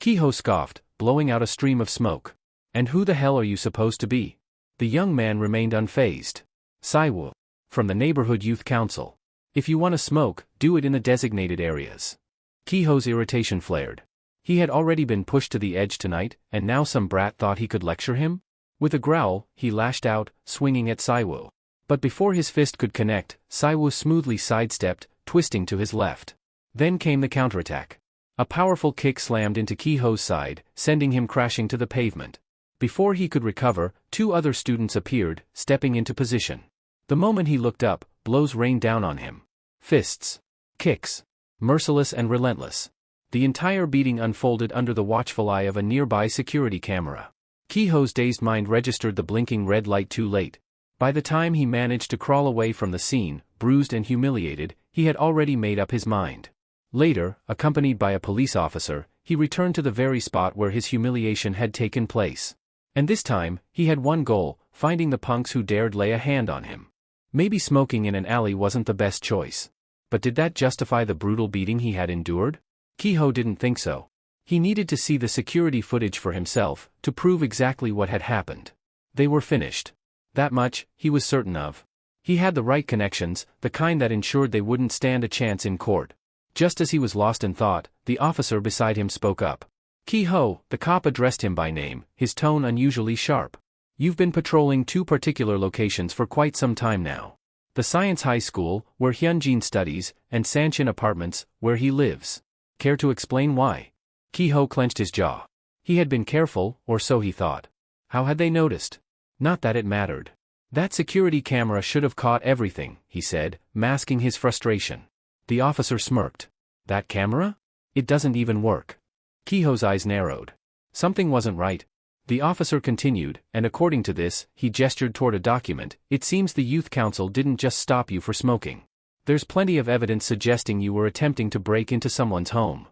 Ki-ho scoffed, blowing out a stream of smoke. And who the hell are you supposed to be? The young man remained unfazed. Saiwoo. From the neighborhood youth council. If you want to smoke, do it in the designated areas. Ki-ho's irritation flared. He had already been pushed to the edge tonight, and now some brat thought he could lecture him? With a growl, he lashed out, swinging at Saiwoo. But before his fist could connect, Saiwoo smoothly sidestepped, twisting to his left. Then came the counterattack. A powerful kick slammed into Ki-ho's side, sending him crashing to the pavement. Before he could recover, two other students appeared, stepping into position. The moment he looked up, blows rained down on him. Fists. Kicks. Merciless and relentless. The entire beating unfolded under the watchful eye of a nearby security camera. Ki-ho's dazed mind registered the blinking red light too late. By the time he managed to crawl away from the scene, bruised and humiliated, he had already made up his mind. Later, accompanied by a police officer, he returned to the very spot where his humiliation had taken place. And this time, he had one goal, finding the punks who dared lay a hand on him. Maybe smoking in an alley wasn't the best choice. But did that justify the brutal beating he had endured? Ki-ho didn't think so. He needed to see the security footage for himself, to prove exactly what had happened. They were finished. That much, he was certain of. He had the right connections, the kind that ensured they wouldn't stand a chance in court. Just as he was lost in thought, the officer beside him spoke up. Ki-ho, the cop addressed him by name, his tone unusually sharp. You've been patrolling two particular locations for quite some time now. The Science High School, where Hyunjin studies, and Sanchin Apartments, where he lives. Care to explain why? Ki-ho clenched his jaw. He had been careful, or so he thought. How had they noticed? Not that it mattered. That security camera should have caught everything, he said, masking his frustration. The officer smirked. That camera? It doesn't even work. Ki-ho's eyes narrowed. Something wasn't right. The officer continued, and according to this, he gestured toward a document. It seems the youth council didn't just stop you for smoking. There's plenty of evidence suggesting you were attempting to break into someone's home.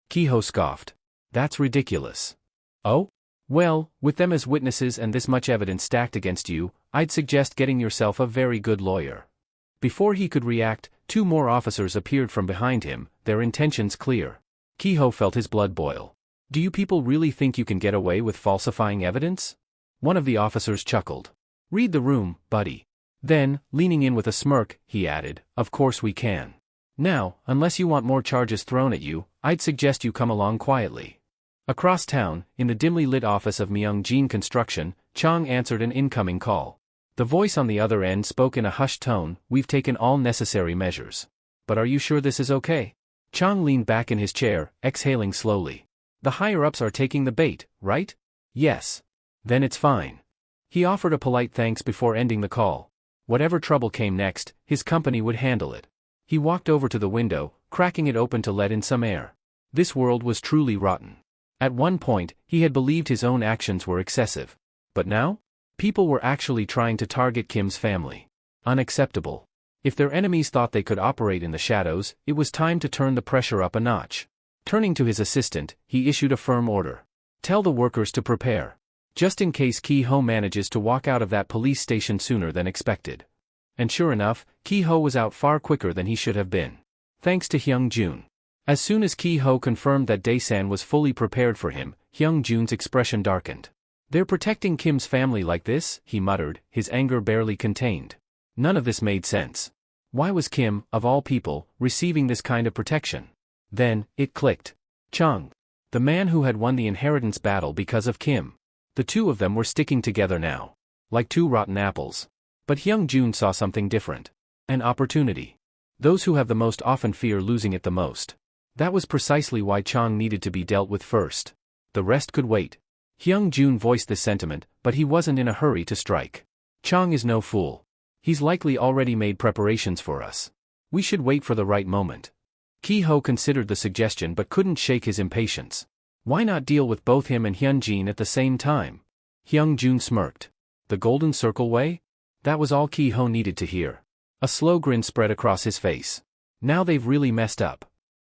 Ki-ho scoffed. That's ridiculous. Oh? Well, with them as witnesses and this much evidence stacked against you, I'd suggest getting yourself a very good lawyer. Before he could react, two more officers appeared from behind him, their intentions clear. Ki-ho felt his blood boil. Do you people really think you can get away with falsifying evidence? One of the officers chuckled. Read the room, buddy. Then, leaning in with a smirk, he added, of course we can. Now, unless you want more charges thrown at you, I'd suggest you come along quietly. Across town, in the dimly lit office of Myung-Jin Construction, Chang answered an incoming call. The voice on the other end spoke in a hushed tone, we've taken all necessary measures. But are you sure this is okay? Chang leaned back in his chair, exhaling slowly. The higher-ups are taking the bait, right? Yes. Then it's fine. He offered a polite thanks before ending the call. Whatever trouble came next, his company would handle it. He walked over to the window, cracking it open to let in some air. This world was truly rotten. At one point, he had believed his own actions were excessive. But now? People were actually trying to target Kim's family. Unacceptable. If their enemies thought they could operate in the shadows, it was time to turn the pressure up a notch. Turning to his assistant, he issued a firm order. Tell the workers to prepare. Just in case Ki-ho manages to walk out of that police station sooner than expected. And sure enough, Ki-ho was out far quicker than he should have been. Thanks to Hyung-Jun. As soon as Ki-ho confirmed that Dae-san was fully prepared for him, Hyung-Jun's expression darkened. They're protecting Kim's family like this, he muttered, his anger barely contained. None of this made sense. Why was Kim, of all people, receiving this kind of protection? Then, it clicked. Chung. The man who had won the inheritance battle because of Kim. The two of them were sticking together now. Like two rotten apples. But Hyung-Jun saw something different. An opportunity. Those who have the most often fear losing it the most. That was precisely why Chang needed to be dealt with first. The rest could wait. Hyung-jun voiced this sentiment, but he wasn't in a hurry to strike. Chang is no fool. He's likely already made preparations for us. We should wait for the right moment. Ki-ho considered the suggestion but couldn't shake his impatience. Why not deal with both him and Hyun-jin at the same time? Hyung-jun smirked. The Golden Circle way? That was all Ki-ho needed to hear. A slow grin spread across his face. Now they've really messed up.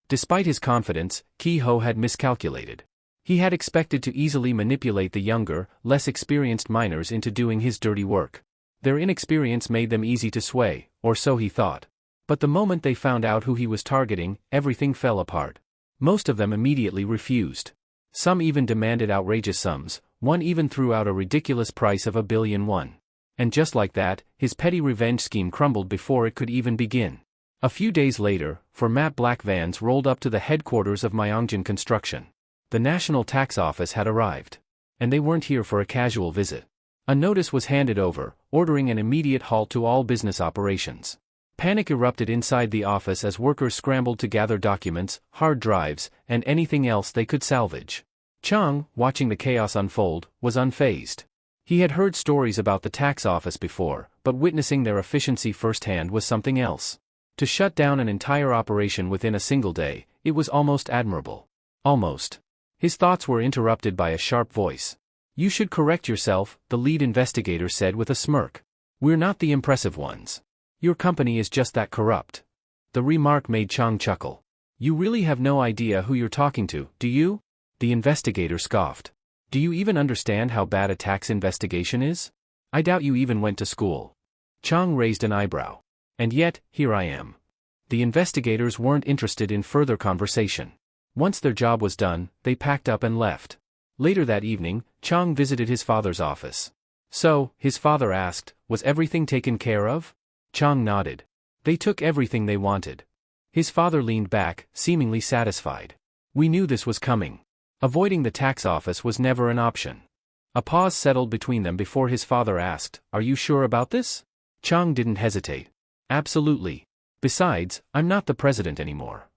Despite his confidence, Ki-ho had miscalculated. He had expected to easily manipulate the younger, less experienced miners into doing his dirty work. Their inexperience made them easy to sway, or so he thought. But the moment they found out who he was targeting, everything fell apart. Most of them immediately refused. Some even demanded outrageous sums, one even threw out a ridiculous price of 1 billion won. And just like that, his petty revenge scheme crumbled before it could even begin. A few days later, four matte black vans rolled up to the headquarters of Myeongjin Construction. The National Tax Office had arrived. And they weren't here for a casual visit. A notice was handed over, ordering an immediate halt to all business operations. Panic erupted inside the office as workers scrambled to gather documents, hard drives, and anything else they could salvage. Chang, watching the chaos unfold, was unfazed. He had heard stories about the tax office before, but witnessing their efficiency firsthand was something else. To shut down an entire operation within a single day, it was almost admirable. Almost. His thoughts were interrupted by a sharp voice. "You should correct yourself," the lead investigator said with a smirk. "We're not the impressive ones. Your company is just that corrupt." The remark made Chang chuckle. "You really have no idea who you're talking to, do you?" The investigator scoffed. "Do you even understand how bad a tax investigation is? I doubt you even went to school." Chang raised an eyebrow. "And yet, here I am." The investigators weren't interested in further conversation. Once their job was done, they packed up and left. Later that evening, Chang visited his father's office. "So," his father asked, "was everything taken care of?" Chang nodded. "They took everything they wanted." His father leaned back, seemingly satisfied. "We knew this was coming. Avoiding the tax office was never an option." A pause settled between them before his father asked, "Are you sure about this?" Chang didn't hesitate. "Absolutely. Besides, I'm not the president anymore."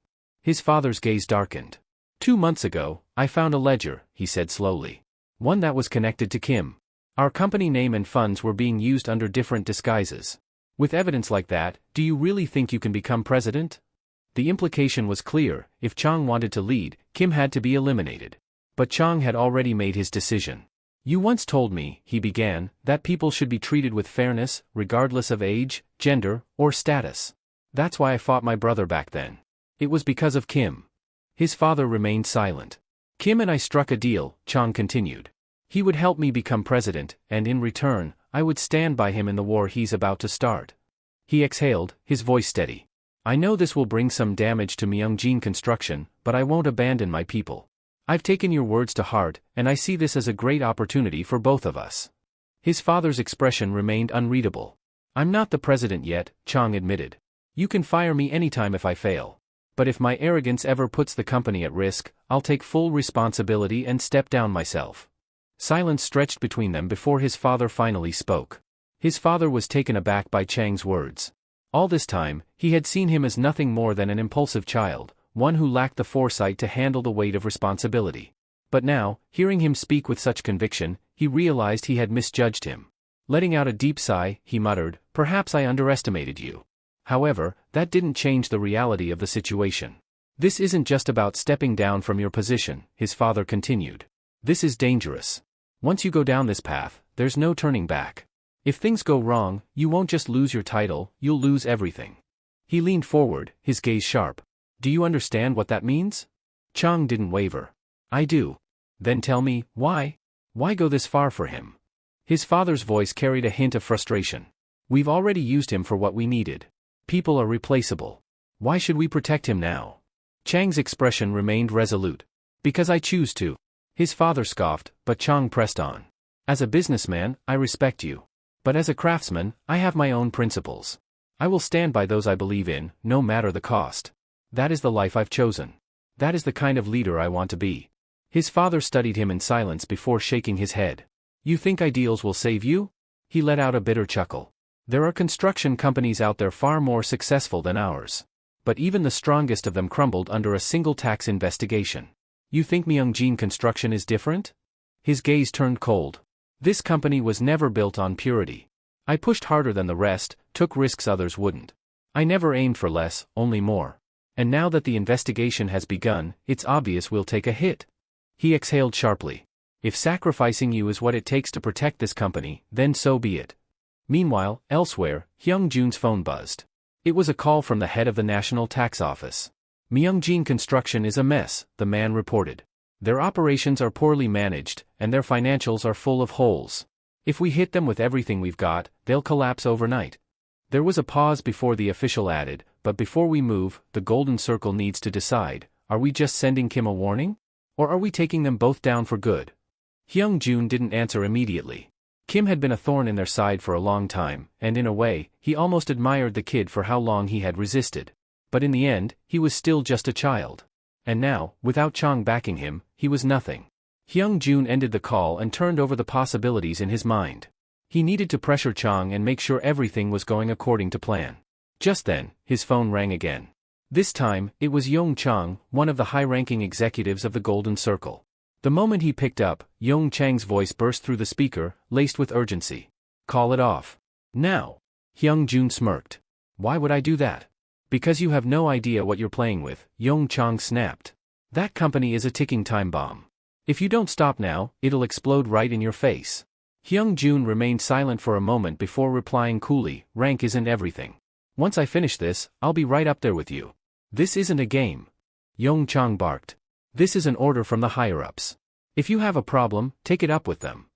His father's gaze darkened. 2 months ago, I found a ledger," he said slowly. "One that was connected to Kim. Our company name and funds were being used under different disguises. With evidence like that, do you really think you can become president?" The implication was clear: if Chang wanted to lead, Kim had to be eliminated. But Chang had already made his decision. "You once told me," he began, "that people should be treated with fairness, regardless of age, gender, or status. That's why I fought my brother back then. It was because of Kim." His father remained silent. "Kim and I struck a deal," Chang continued. "He would help me become president, and in return, I would stand by him in the war he's about to start." He exhaled, his voice steady. "I know this will bring some damage to Myeongjin Construction, but I won't abandon my people. I've taken your words to heart, and I see this as a great opportunity for both of us." His father's expression remained unreadable. "I'm not the president yet," Chang admitted. "You can fire me anytime if I fail. But if my arrogance ever puts the company at risk, I'll take full responsibility and step down myself." Silence stretched between them before his father finally spoke. His father was taken aback by Chang's words. All this time, he had seen him as nothing more than an impulsive child, one who lacked the foresight to handle the weight of responsibility. But now, hearing him speak with such conviction, he realized he had misjudged him. Letting out a deep sigh, he muttered, "Perhaps I underestimated you." However, that didn't change the reality of the situation. "This isn't just about stepping down from your position," his father continued. "This is dangerous. Once you go down this path, there's no turning back. If things go wrong, you won't just lose your title, you'll lose everything." He leaned forward, his gaze sharp. "Do you understand what that means?" Chang didn't waver. "I do." "Then tell me, why? Why go this far for him?" His father's voice carried a hint of frustration. "We've already used him for what we needed. People are replaceable. Why should we protect him now?" Chang's expression remained resolute. "Because I choose to." His father scoffed, but Chang pressed on. "As a businessman, I respect you. But as a craftsman, I have my own principles. I will stand by those I believe in, no matter the cost. That is the life I've chosen. That is the kind of leader I want to be." His father studied him in silence before shaking his head. "You think ideals will save you?" He let out a bitter chuckle. There are construction companies out there far more successful than ours. But even the strongest of them crumbled under a single tax investigation. You think Myungjin Construction is different? His gaze turned cold. This company was never built on purity. I pushed harder than the rest, took risks others wouldn't. I never aimed for less, only more. And now that the investigation has begun, it's obvious we'll take a hit. He exhaled sharply. If sacrificing you is what it takes to protect this company, then so be it. Meanwhile, elsewhere, Hyung-jun's phone buzzed. It was a call from the head of the National Tax Office. Myungjin Construction is a mess, the man reported. Their operations are poorly managed, and their financials are full of holes. If we hit them with everything we've got, they'll collapse overnight. There was a pause before the official added, but before we move, the Golden Circle needs to decide, are we just sending Kim a warning? Or are we taking them both down for good? Hyung-jun didn't answer immediately. Kim had been a thorn in their side for a long time, and in a way, he almost admired the kid for how long he had resisted. But in the end, he was still just a child. And now, without Chang backing him, he was nothing. Hyung-jun ended the call and turned over the possibilities in his mind. He needed to pressure Chang and make sure everything was going according to plan. Just then, his phone rang again. This time, it was Yong Chang, one of the high-ranking executives of the Golden Circle. The moment he picked up, Yong Chang's voice burst through the speaker, laced with urgency. Call it off. Now. Hyung-jun smirked. Why would I do that? Because you have no idea what you're playing with, Yong Chang snapped. That company is a ticking time bomb. If you don't stop now, it'll explode right in your face. Hyung-jun remained silent for a moment before replying coolly, rank isn't everything. Once I finish this, I'll be right up there with you. This isn't a game. Yong Chang barked. This is an order from the higher-ups. If you have a problem, take it up with them.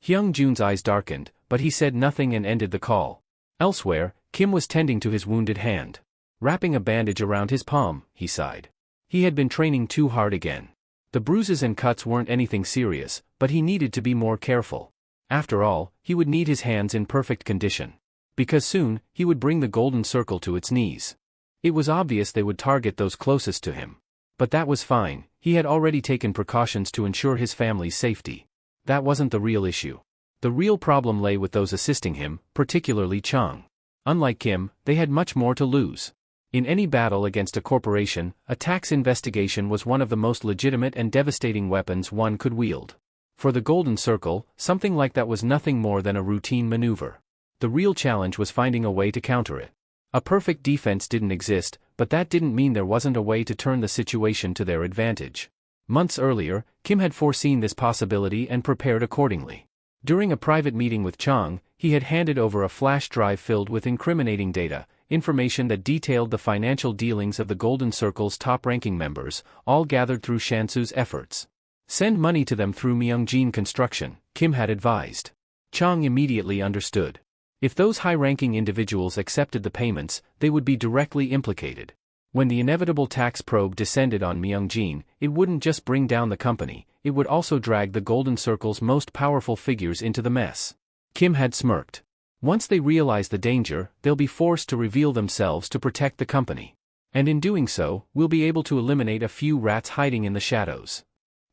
Hyung-jun's eyes darkened, but he said nothing and ended the call. Elsewhere, Kim was tending to his wounded hand. Wrapping a bandage around his palm, he sighed. He had been training too hard again. The bruises and cuts weren't anything serious, but he needed to be more careful. After all, he would need his hands in perfect condition. Because soon, he would bring the Golden Circle to its knees. It was obvious they would target those closest to him. But that was fine, he had already taken precautions to ensure his family's safety. That wasn't the real issue. The real problem lay with those assisting him, particularly Chang. Unlike Kim, they had much more to lose. In any battle against a corporation, a tax investigation was one of the most legitimate and devastating weapons one could wield. For the Golden Circle, something like that was nothing more than a routine maneuver. The real challenge was finding a way to counter it. A perfect defense didn't exist, but that didn't mean there wasn't a way to turn the situation to their advantage. Months earlier, Kim had foreseen this possibility and prepared accordingly. During a private meeting with Chang, he had handed over a flash drive filled with incriminating data, information that detailed the financial dealings of the Golden Circle's top-ranking members, all gathered through Shansu's efforts. Send money to them through Myungjin Construction, Kim had advised. Chang immediately understood. If those high-ranking individuals accepted the payments, they would be directly implicated. When the inevitable tax probe descended on Myungjin, it wouldn't just bring down the company, it would also drag the Golden Circle's most powerful figures into the mess. Kim had smirked. Once they realize the danger, they'll be forced to reveal themselves to protect the company. And in doing so, we'll be able to eliminate a few rats hiding in the shadows.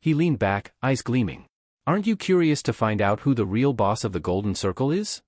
He leaned back, eyes gleaming. Aren't you curious to find out who the real boss of the Golden Circle is?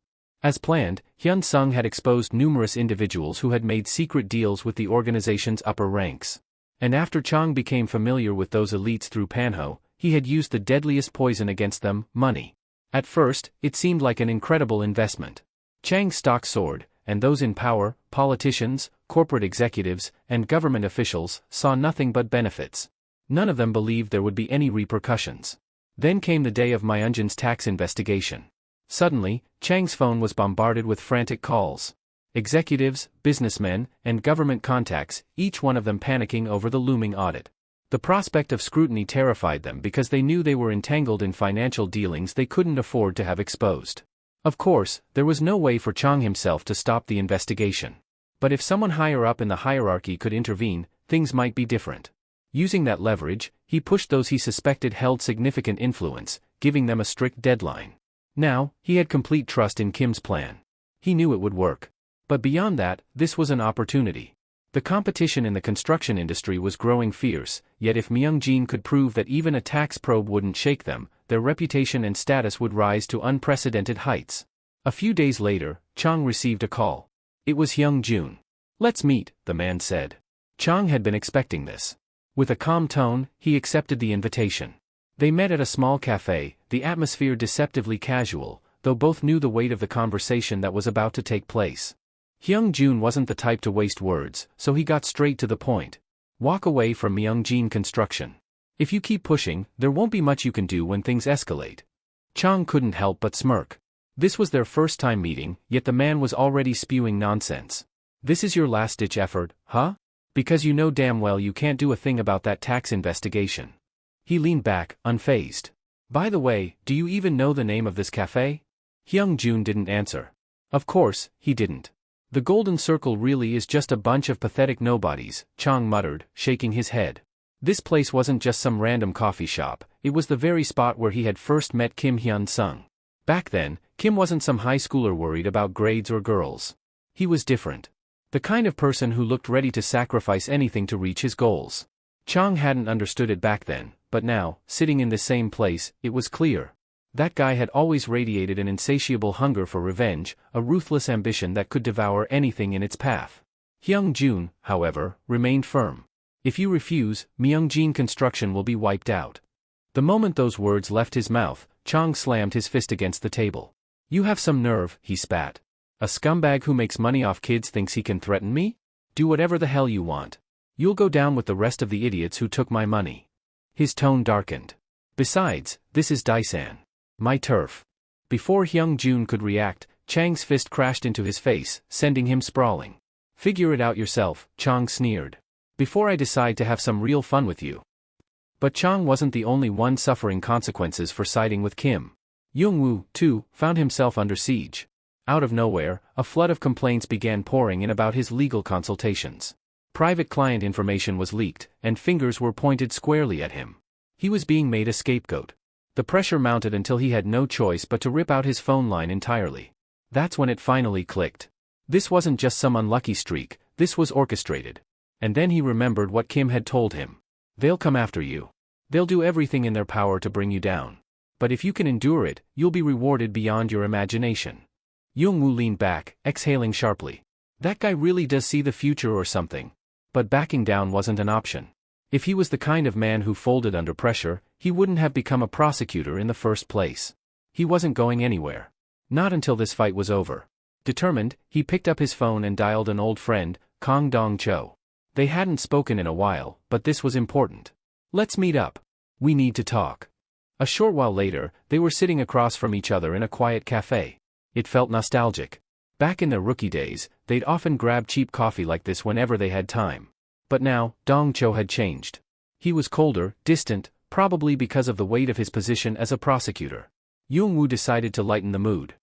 As planned, Hyun Sung had exposed numerous individuals who had made secret deals with the organization's upper ranks. And after Chang became familiar with those elites through Manhwa, he had used the deadliest poison against them, money. At first, it seemed like an incredible investment. Chang's stock soared, and those in power, politicians, corporate executives, and government officials, saw nothing but benefits. None of them believed there would be any repercussions. Then came the day of Myungjin's tax investigation. Suddenly, Chang's phone was bombarded with frantic calls. Executives, businessmen, and government contacts, each one of them panicking over the looming audit. The prospect of scrutiny terrified them because they knew they were entangled in financial dealings they couldn't afford to have exposed. Of course, there was no way for Chang himself to stop the investigation. But if someone higher up in the hierarchy could intervene, things might be different. Using that leverage, he pushed those he suspected held significant influence, giving them a strict deadline. Now, he had complete trust in Kim's plan. He knew it would work. But beyond that, this was an opportunity. The competition in the construction industry was growing fierce, yet if Myungjin could prove that even a tax probe wouldn't shake them, their reputation and status would rise to unprecedented heights. A few days later, Chang received a call. It was Hyung Jun. "Let's meet," the man said. Chang had been expecting this. With a calm tone, he accepted the invitation. They met at a small cafe, the atmosphere deceptively casual, though both knew the weight of the conversation that was about to take place. Hyung Jun wasn't the type to waste words, so he got straight to the point. "Walk away from Myungjin Construction. If you keep pushing, there won't be much you can do when things escalate." Chang couldn't help but smirk. This was their first time meeting, yet the man was already spewing nonsense. "This is your last-ditch effort, huh? Because you know damn well you can't do a thing about that tax investigation." He leaned back, unfazed. "By the way, do you even know the name of this cafe?" Hyung Jun didn't answer. Of course, he didn't. "The Golden Circle really is just a bunch of pathetic nobodies," Chang muttered, shaking his head. This place wasn't just some random coffee shop, it was the very spot where he had first met Kim Hyun-sung. Back then, Kim wasn't some high schooler worried about grades or girls. He was different. The kind of person who looked ready to sacrifice anything to reach his goals. Chang hadn't understood it back then, but now, sitting in the same place, it was clear. That guy had always radiated an insatiable hunger for revenge, a ruthless ambition that could devour anything in its path. Hyung Jun, however, remained firm. "If you refuse, Myungjin Construction will be wiped out." The moment those words left his mouth, Chang slammed his fist against the table. "You have some nerve," he spat. "A scumbag who makes money off kids thinks he can threaten me? Do whatever the hell you want. You'll go down with the rest of the idiots who took my money." His tone darkened. "Besides, this is Daisan. My turf." Before Hyung Jun could react, Chang's fist crashed into his face, sending him sprawling. "Figure it out yourself," Chang sneered. "Before I decide to have some real fun with you." But Chang wasn't the only one suffering consequences for siding with Kim. Young-woo, too, found himself under siege. Out of nowhere, a flood of complaints began pouring in about his legal consultations. Private client information was leaked, and fingers were pointed squarely at him. He was being made a scapegoat. The pressure mounted until he had no choice but to rip out his phone line entirely. That's when it finally clicked. This wasn't just some unlucky streak, this was orchestrated. And then he remembered what Kim had told him. "They'll come after you. They'll do everything in their power to bring you down. But if you can endure it, you'll be rewarded beyond your imagination." Young-woo leaned back, exhaling sharply. That guy really does see the future or something. But backing down wasn't an option. If he was the kind of man who folded under pressure, he wouldn't have become a prosecutor in the first place. He wasn't going anywhere. Not until this fight was over. Determined, he picked up his phone and dialed an old friend, Kang Dong-cho. They hadn't spoken in a while, but this was important. "Let's meet up. We need to talk." A short while later, they were sitting across from each other in a quiet cafe. It felt nostalgic. Back in their rookie days, they'd often grab cheap coffee like this whenever they had time. But now, Dong-cho had changed. He was colder, distant, probably because of the weight of his position as a prosecutor. Young-woo decided to lighten the mood.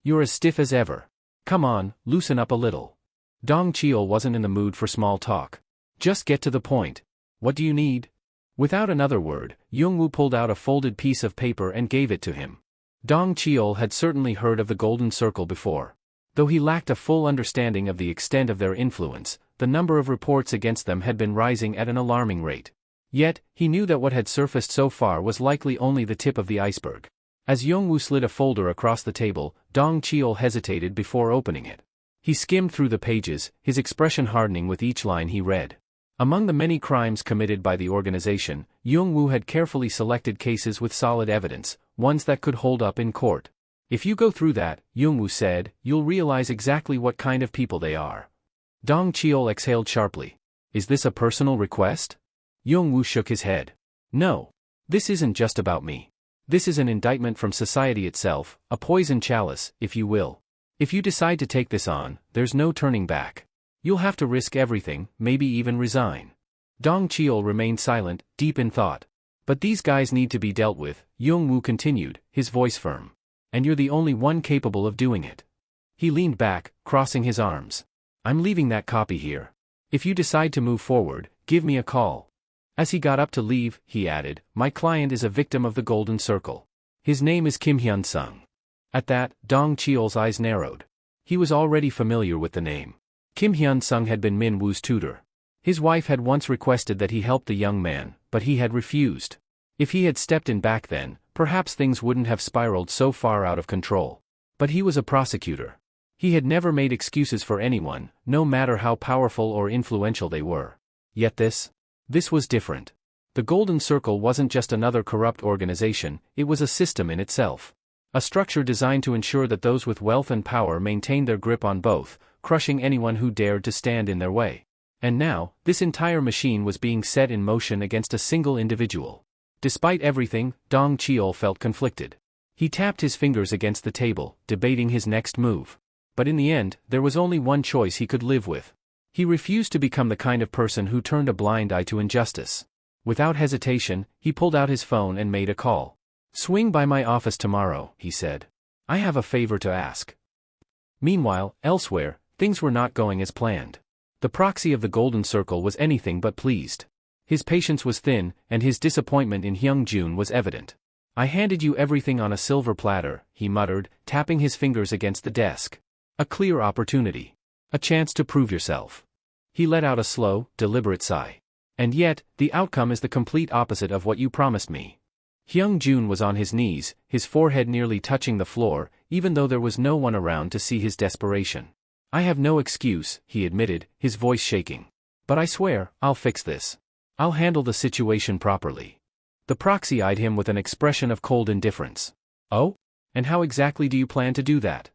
"You're as stiff as ever. Come on, loosen up a little." Dong-cheol wasn't in the mood for small talk. "Just get to the point. What do you need?" Without another word, Young-woo pulled out a folded piece of paper and gave it to him. Dong-cheol had certainly heard of the Golden Circle before. Though he lacked a full understanding of the extent of their influence, the number of reports against them had been rising at an alarming rate. Yet, he knew that what had surfaced so far was likely only the tip of the iceberg. As Young-woo slid a folder across the table, Dong-cheol hesitated before opening it. He skimmed through the pages, his expression hardening with each line he read. Among the many crimes committed by the organization, Young-woo had carefully selected cases with solid evidence, ones that could hold up in court. "If you go through that," Young-woo said, "you'll realize exactly what kind of people they are." Dong-cheol exhaled sharply. "Is this a personal request?" Young-woo shook his head. "No. This isn't just about me. This is an indictment from society itself, a poison chalice, if you will. If you decide to take this on, there's no turning back. You'll have to risk everything, maybe even resign." Dong-cheol remained silent, deep in thought. "But these guys need to be dealt with," Young-woo continued, his voice firm. "And you're the only one capable of doing it." He leaned back, crossing his arms. "I'm leaving that copy here. If you decide to move forward, give me a call." As he got up to leave, he added, "My client is a victim of the Golden Circle. His name is Kim Hyun-sung." At that, Dong-cheol's eyes narrowed. He was already familiar with the name. Kim Hyun-sung had been Min-woo's tutor. His wife had once requested that he help the young man, but he had refused. If he had stepped in back then, perhaps things wouldn't have spiraled so far out of control. But he was a prosecutor. He had never made excuses for anyone, no matter how powerful or influential they were. Yet this was different. The Golden Circle wasn't just another corrupt organization, it was a system in itself. A structure designed to ensure that those with wealth and power maintained their grip on both, crushing anyone who dared to stand in their way. And now, this entire machine was being set in motion against a single individual. Despite everything, Dong Cheol felt conflicted. He tapped his fingers against the table, debating his next move. But in the end, there was only one choice he could live with. He refused to become the kind of person who turned a blind eye to injustice. Without hesitation, he pulled out his phone and made a call. "Swing by my office tomorrow," he said. "I have a favor to ask." Meanwhile, elsewhere, things were not going as planned. The proxy of the Golden Circle was anything but pleased. His patience was thin, and his disappointment in Hyung-jun was evident. "I handed you everything on a silver platter," he muttered, tapping his fingers against the desk. "A clear opportunity. A chance to prove yourself." He let out a slow, deliberate sigh. "And yet, the outcome is the complete opposite of what you promised me." Hyung-jun was on his knees, his forehead nearly touching the floor, even though there was no one around to see his desperation. "I have no excuse," he admitted, his voice shaking. "But I swear, I'll fix this. I'll handle the situation properly." The proxy eyed him with an expression of cold indifference. "Oh? And how exactly do you plan to do that?"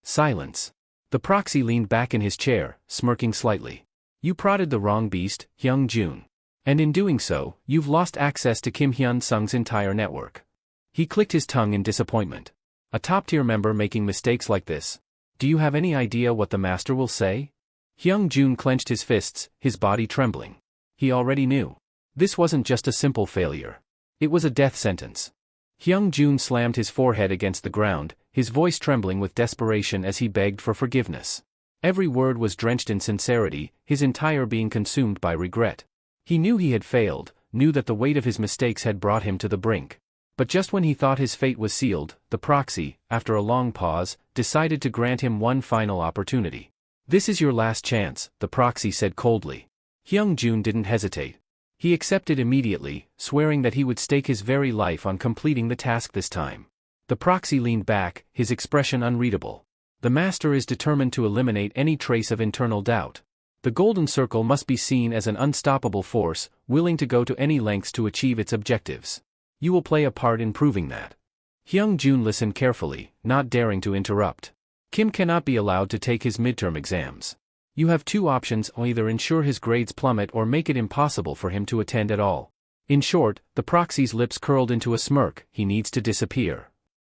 Silence. The proxy leaned back in his chair, smirking slightly. "You prodded the wrong beast, Hyung-jun. And in doing so, you've lost access to Kim Hyun-sung's entire network." He clicked his tongue in disappointment. A top-tier member making mistakes like this. Do you have any idea what the master will say? Hyung-jun clenched his fists, his body trembling. He already knew. This wasn't just a simple failure. It was a death sentence. Hyung-jun slammed his forehead against the ground, his voice trembling with desperation as he begged for forgiveness. Every word was drenched in sincerity, his entire being consumed by regret. He knew he had failed, knew that the weight of his mistakes had brought him to the brink. But just when he thought his fate was sealed, the proxy, after a long pause, decided to grant him one final opportunity. "This is your last chance," the proxy said coldly. Hyung-jun didn't hesitate. He accepted immediately, swearing that he would stake his very life on completing the task this time. The proxy leaned back, his expression unreadable. The master is determined to eliminate any trace of internal doubt. The Golden Circle must be seen as an unstoppable force, willing to go to any lengths to achieve its objectives. You will play a part in proving that. Hyung-jun listened carefully, not daring to interrupt. Kim cannot be allowed to take his midterm exams. You have two options: either ensure his grades plummet or make it impossible for him to attend at all. In short, the proxy's lips curled into a smirk. He needs to disappear.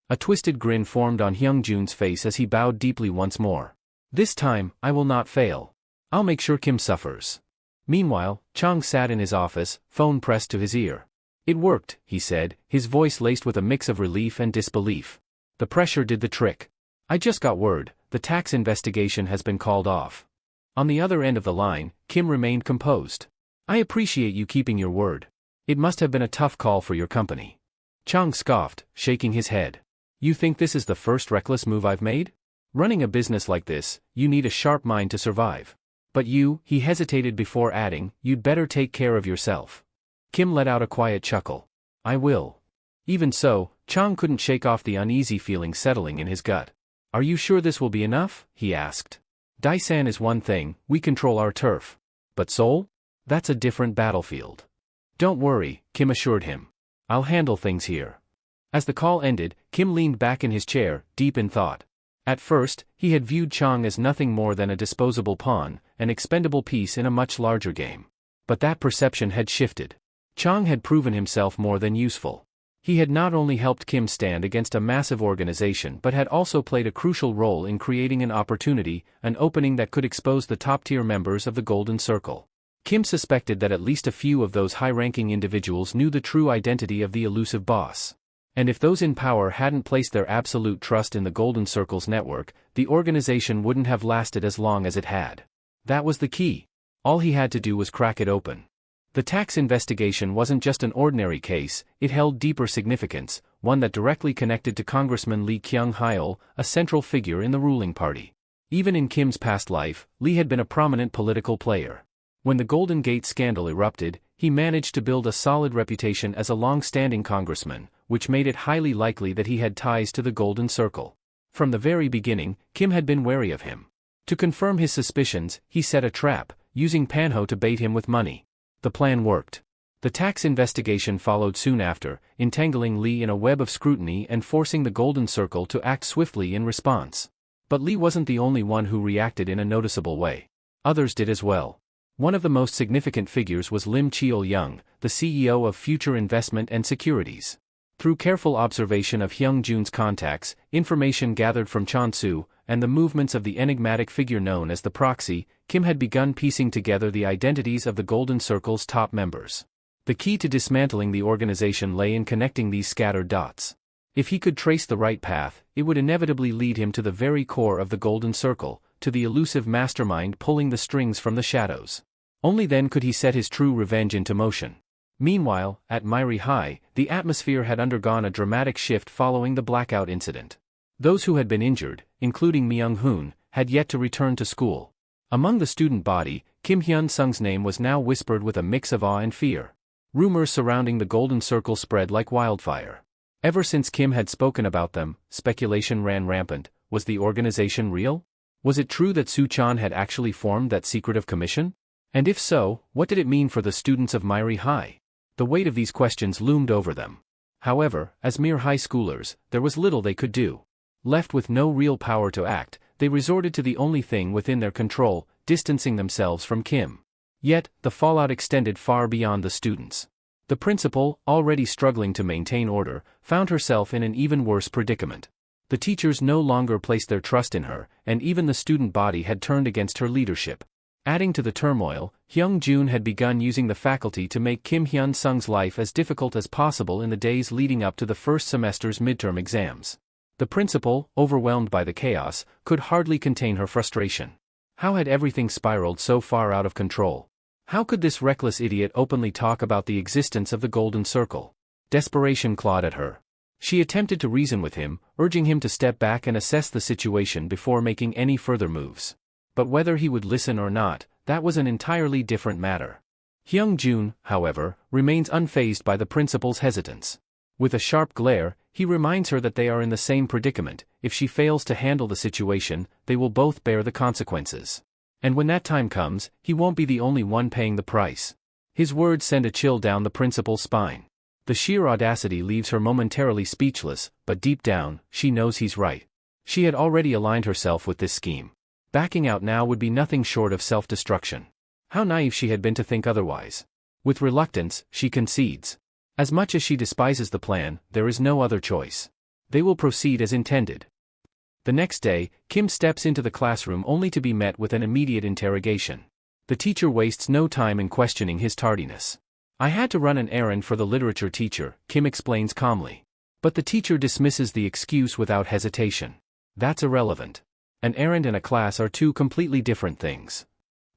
A twisted grin formed on Hyung-jun's face as he bowed deeply once more. "This time, I will not fail. I'll make sure Kim suffers." Meanwhile, Chang sat in his office, phone pressed to his ear. "It worked," he said, his voice laced with a mix of relief and disbelief. "The pressure did the trick. I just got word, the tax investigation has been called off." On the other end of the line, Kim remained composed. "I appreciate you keeping your word. It must have been a tough call for your company." Chang scoffed, shaking his head. "You think this is the first reckless move I've made? Running a business like this, you need a sharp mind to survive. But you," he hesitated before adding, "you'd better take care of yourself." Kim let out a quiet chuckle. "I will." Even so, Chang couldn't shake off the uneasy feeling settling in his gut. "Are you sure this will be enough?" he asked. "Daisan is one thing, we control our turf. But Seoul? That's a different battlefield." "Don't worry," Kim assured him. "I'll handle things here." As the call ended, Kim leaned back in his chair, deep in thought. At first, he had viewed Chang as nothing more than a disposable pawn, an expendable piece in a much larger game. But that perception had shifted. Chang had proven himself more than useful. He had not only helped Kim stand against a massive organization but had also played a crucial role in creating an opportunity, an opening that could expose the top-tier members of the Golden Circle. Kim suspected that at least a few of those high-ranking individuals knew the true identity of the elusive boss. And if those in power hadn't placed their absolute trust in the Golden Circle's network, the organization wouldn't have lasted as long as it had. That was the key. All he had to do was crack it open. The tax investigation wasn't just an ordinary case, it held deeper significance, one that directly connected to Congressman Lee Kyung-hyol, a central figure in the ruling party. Even in Kim's past life, Lee had been a prominent political player. When the Golden Gate scandal erupted, he managed to build a solid reputation as a long-standing congressman, which made it highly likely that he had ties to the Golden Circle. From the very beginning, Kim had been wary of him. To confirm his suspicions, he set a trap, using Manhwa to bait him with money. The plan worked. The tax investigation followed soon after, entangling Lee in a web of scrutiny and forcing the Golden Circle to act swiftly in response. But Lee wasn't the only one who reacted in a noticeable way. Others did as well. One of the most significant figures was Lim Cheol-young, the CEO of Future Investment and Securities. Through careful observation of Hyung-jun's contacts, information gathered from Chon-soo, and the movements of the enigmatic figure known as the Proxy, Kim had begun piecing together the identities of the Golden Circle's top members. The key to dismantling the organization lay in connecting these scattered dots. If he could trace the right path, it would inevitably lead him to the very core of the Golden Circle, to the elusive mastermind pulling the strings from the shadows. Only then could he set his true revenge into motion. Meanwhile, at Myri High, the atmosphere had undergone a dramatic shift following the blackout incident. Those who had been injured, including Myung-hoon, had yet to return to school. Among the student body, Kim Hyun-sung's name was now whispered with a mix of awe and fear. Rumors surrounding the Golden Circle spread like wildfire. Ever since Kim had spoken about them, speculation ran rampant. Was the organization real? Was it true that Soo-chan had actually formed that secretive commission? And if so, what did it mean for the students of Myri High? The weight of these questions loomed over them. However, as mere high schoolers, there was little they could do. Left with no real power to act, they resorted to the only thing within their control, distancing themselves from Kim. Yet, the fallout extended far beyond the students. The principal, already struggling to maintain order, found herself in an even worse predicament. The teachers no longer placed their trust in her, and even the student body had turned against her leadership. Adding to the turmoil, Hyung-jun had begun using the faculty to make Kim Hyun-sung's life as difficult as possible in the days leading up to the first semester's midterm exams. The principal, overwhelmed by the chaos, could hardly contain her frustration. How had everything spiraled so far out of control? How could this reckless idiot openly talk about the existence of the Golden Circle? Desperation clawed at her. She attempted to reason with him, urging him to step back and assess the situation before making any further moves. But whether he would listen or not, that was an entirely different matter. Hyung-jun, however, remains unfazed by the principal's hesitance. With a sharp glare, he reminds her that they are in the same predicament. If she fails to handle the situation, they will both bear the consequences. And when that time comes, he won't be the only one paying the price. His words send a chill down the principal's spine. The sheer audacity leaves her momentarily speechless, but deep down, she knows he's right. She had already aligned herself with this scheme. Backing out now would be nothing short of self-destruction. How naive she had been to think otherwise. With reluctance, she concedes. As much as she despises the plan, there is no other choice. They will proceed as intended. The next day, Kim steps into the classroom only to be met with an immediate interrogation. The teacher wastes no time in questioning his tardiness. I had to run an errand for the literature teacher, Kim explains calmly. But the teacher dismisses the excuse without hesitation. That's irrelevant. An errand and a class are two completely different things.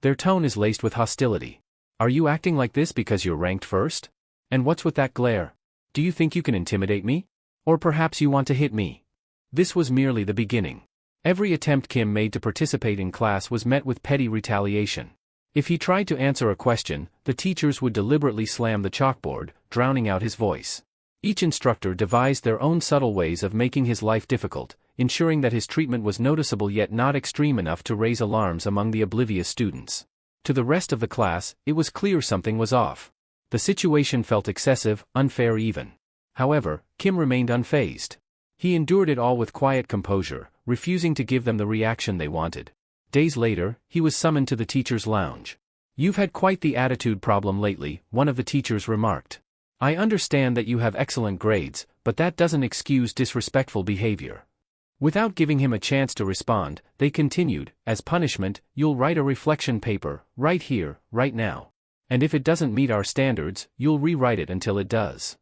Their tone is laced with hostility. Are you acting like this because you're ranked first? And what's with that glare? Do you think you can intimidate me? Or perhaps you want to hit me? This was merely the beginning. Every attempt Kim made to participate in class was met with petty retaliation. If he tried to answer a question, the teachers would deliberately slam the chalkboard, drowning out his voice. Each instructor devised their own subtle ways of making his life difficult, ensuring that his treatment was noticeable yet not extreme enough to raise alarms among the oblivious students. To the rest of the class, it was clear something was off. The situation felt excessive, unfair even. However, Kim remained unfazed. He endured it all with quiet composure, refusing to give them the reaction they wanted. Days later, he was summoned to the teacher's lounge. "You've had quite the attitude problem lately," one of the teachers remarked. "I understand that you have excellent grades, but that doesn't excuse disrespectful behavior." Without giving him a chance to respond, they continued, "As punishment, you'll write a reflection paper, right here, right now. And if it doesn't meet our standards, you'll rewrite it until it does."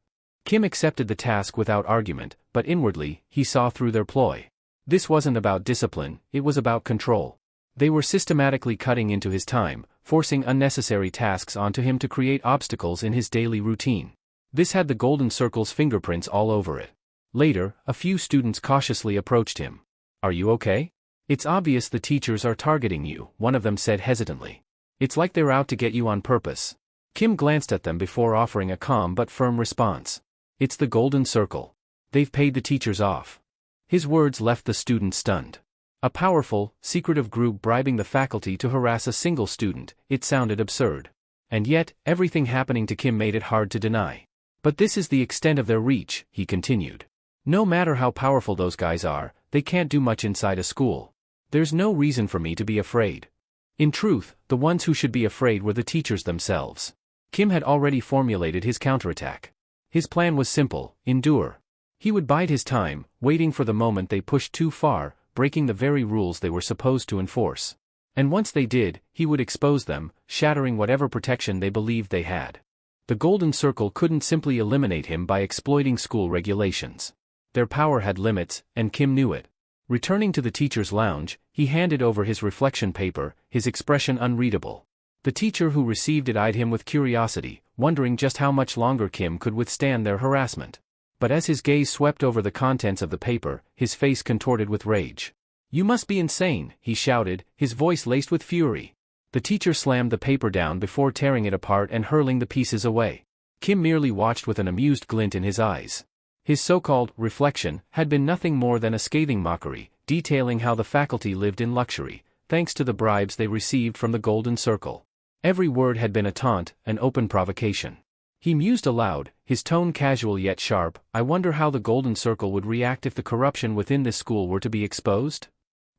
Kim accepted the task without argument, but inwardly, he saw through their ploy. This wasn't about discipline, it was about control. They were systematically cutting into his time, forcing unnecessary tasks onto him to create obstacles in his daily routine. This had the Golden Circle's fingerprints all over it. Later, a few students cautiously approached him. "Are you okay? It's obvious the teachers are targeting you," one of them said hesitantly. "It's like they're out to get you on purpose." Kim glanced at them before offering a calm but firm response. "It's the Golden Circle. They've paid the teachers off. His words left the student stunned. A powerful, secretive group bribing the faculty to harass a single student, it sounded absurd. And yet, everything happening to Kim made it hard to deny. But this is the extent of their reach, he continued. No matter how powerful those guys are, they can't do much inside a school. There's no reason for me to be afraid. In truth, the ones who should be afraid were the teachers themselves. Kim had already formulated his counterattack. His plan was simple: endure. He would bide his time, waiting for the moment they pushed too far, breaking the very rules they were supposed to enforce. And once they did, he would expose them, shattering whatever protection they believed they had. The Golden Circle couldn't simply eliminate him by exploiting school regulations. Their power had limits, and Kim knew it. Returning to the teacher's lounge, he handed over his reflection paper, his expression unreadable. The teacher who received it eyed him with curiosity, wondering just how much longer Kim could withstand their harassment. But as his gaze swept over the contents of the paper, his face contorted with rage. "You must be insane," he shouted, his voice laced with fury. The teacher slammed the paper down before tearing it apart and hurling the pieces away. Kim merely watched with an amused glint in his eyes. His so-called reflection had been nothing more than a scathing mockery, detailing how the faculty lived in luxury, thanks to the bribes they received from the Golden Circle. Every word had been a taunt, an open provocation. He mused aloud, his tone casual yet sharp. I wonder how the Golden Circle would react if the corruption within this school were to be exposed?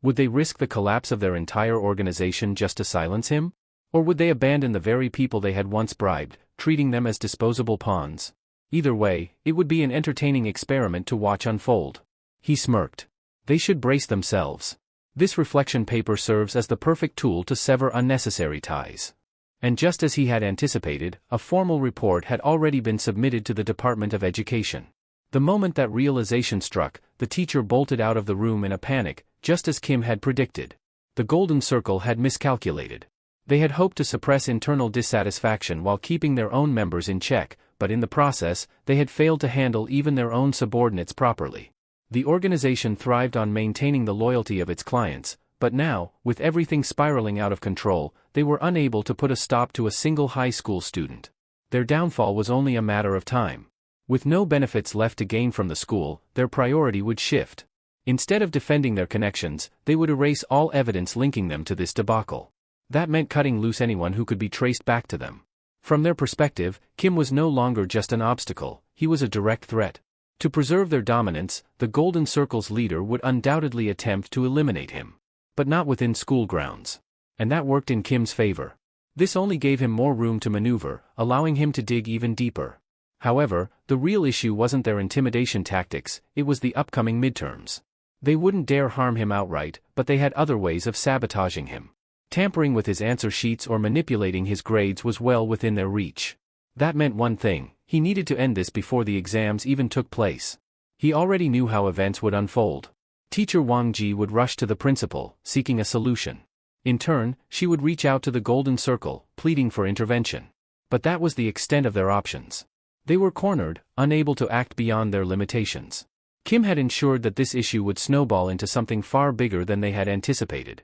Would they risk the collapse of their entire organization just to silence him? Or would they abandon the very people they had once bribed, treating them as disposable pawns? Either way, it would be an entertaining experiment to watch unfold. He smirked. They should brace themselves. This reflection paper serves as the perfect tool to sever unnecessary ties. And just as he had anticipated, a formal report had already been submitted to the Department of Education. The moment that realization struck, the teacher bolted out of the room in a panic, just as Kim had predicted. The Golden Circle had miscalculated. They had hoped to suppress internal dissatisfaction while keeping their own members in check, but in the process, they had failed to handle even their own subordinates properly. The organization thrived on maintaining the loyalty of its clients, but now, with everything spiraling out of control, they were unable to put a stop to a single high school student. Their downfall was only a matter of time. With no benefits left to gain from the school, their priority would shift. Instead of defending their connections, they would erase all evidence linking them to this debacle. That meant cutting loose anyone who could be traced back to them. From their perspective, Kim was no longer just an obstacle, he was a direct threat. To preserve their dominance, the Golden Circle's leader would undoubtedly attempt to eliminate him. But not within school grounds. And that worked in Kim's favor. This only gave him more room to maneuver, allowing him to dig even deeper. However, the real issue wasn't their intimidation tactics, it was the upcoming midterms. They wouldn't dare harm him outright, but they had other ways of sabotaging him. Tampering with his answer sheets or manipulating his grades was well within their reach. That meant one thing: he needed to end this before the exams even took place. He already knew how events would unfold. Teacher Wang Ji would rush to the principal, seeking a solution. In turn, she would reach out to the Golden Circle, pleading for intervention. But that was the extent of their options. They were cornered, unable to act beyond their limitations. Kim had ensured that this issue would snowball into something far bigger than they had anticipated.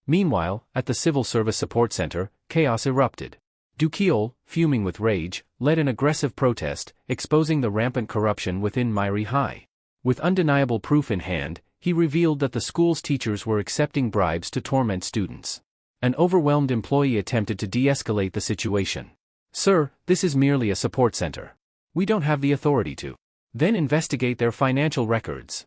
Meanwhile, at the Civil Service Support Center, chaos erupted. Du Kiol, fuming with rage, led an aggressive protest, exposing the rampant corruption within Myri High. With undeniable proof in hand, he revealed that the school's teachers were accepting bribes to torment students. An overwhelmed employee attempted to de-escalate the situation. "Sir, this is merely a support center. We don't have the authority to." "Then investigate their financial records,"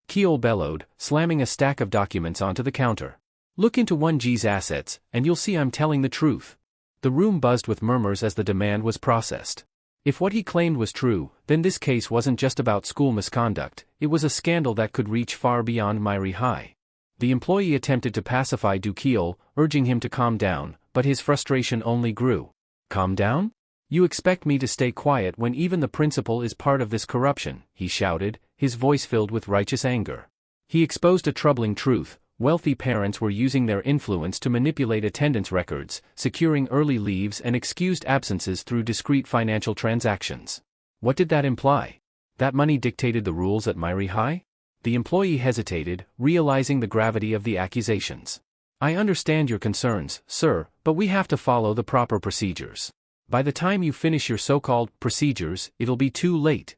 Kiol bellowed, slamming a stack of documents onto the counter. "Look into 1G's assets, and you'll see I'm telling the truth." The room buzzed with murmurs as the demand was processed. If what he claimed was true, then this case wasn't just about school misconduct, it was a scandal that could reach far beyond Myri High. The employee attempted to pacify Du Kiol, urging him to calm down, but his frustration only grew. "Calm down? You expect me to stay quiet when even the principal is part of this corruption," he shouted, his voice filled with righteous anger. He exposed a troubling truth: wealthy parents were using their influence to manipulate attendance records, securing early leaves and excused absences through discrete financial transactions. What did that imply? That money dictated the rules at Myri High? The employee hesitated, realizing the gravity of the accusations. "I understand your concerns, sir, but we have to follow the proper procedures. By the time you finish your so-called procedures, it'll be too late."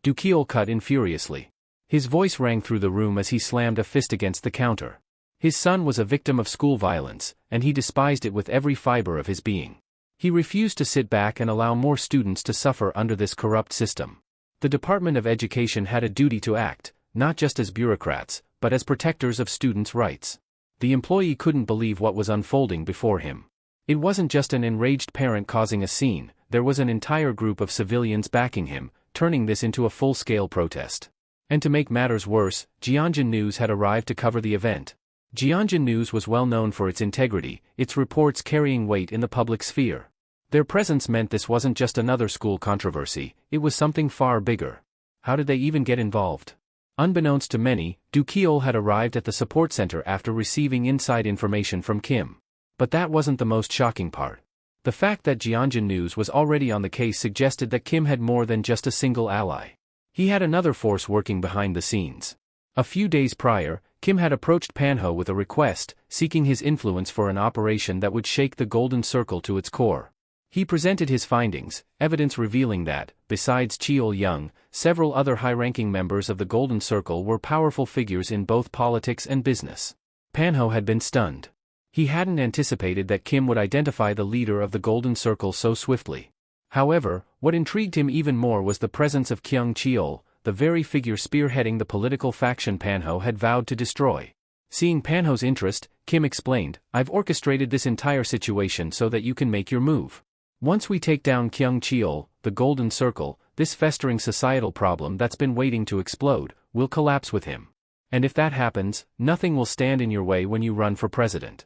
Du Kiol cut in furiously. His voice rang through the room as he slammed a fist against the counter. His son was a victim of school violence, and he despised it with every fiber of his being. He refused to sit back and allow more students to suffer under this corrupt system. The Department of Education had a duty to act, not just as bureaucrats, but as protectors of students' rights. The employee couldn't believe what was unfolding before him. It wasn't just an enraged parent causing a scene, there was an entire group of civilians backing him, turning this into a full-scale protest. And to make matters worse, Gyeongjin News had arrived to cover the event. Gyeongjin News was well known for its integrity, its reports carrying weight in the public sphere. Their presence meant this wasn't just another school controversy, it was something far bigger. How did they even get involved? Unbeknownst to many, Do Kyeol had arrived at the support center after receiving inside information from Kim. But that wasn't the most shocking part. The fact that Gyeongjin News was already on the case suggested that Kim had more than just a single ally. He had another force working behind the scenes. A few days prior, Kim had approached Manhwa with a request, seeking his influence for an operation that would shake the Golden Circle to its core. He presented his findings, evidence revealing that, besides Cheol-young, several other high-ranking members of the Golden Circle were powerful figures in both politics and business. Manhwa had been stunned. He hadn't anticipated that Kim would identify the leader of the Golden Circle so swiftly. However, what intrigued him even more was the presence of Kyung Cheol, the very figure spearheading the political faction Manhwa had vowed to destroy. Seeing Manhwa's interest, Kim explained, "I've orchestrated this entire situation so that you can make your move. Once we take down Kyung Cheol, the Golden Circle, this festering societal problem that's been waiting to explode, will collapse with him. And if that happens, nothing will stand in your way when you run for president."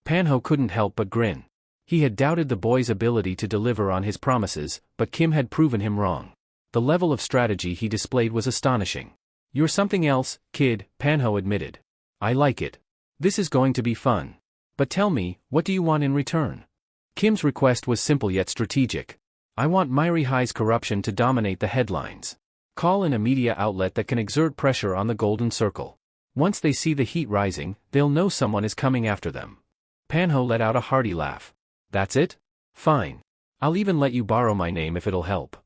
Manhwa couldn't help but grin. He had doubted the boy's ability to deliver on his promises, but Kim had proven him wrong. The level of strategy he displayed was astonishing. "You're something else, kid," Manhwa admitted. "I like it. This is going to be fun. But tell me, what do you want in return?" Kim's request was simple yet strategic. "I want Myri High's corruption to dominate the headlines. Call in a media outlet that can exert pressure on the Golden Circle. Once they see the heat rising, they'll know someone is coming after them." Manhwa let out a hearty laugh. "That's it? Fine. I'll even let you borrow my name if it'll help."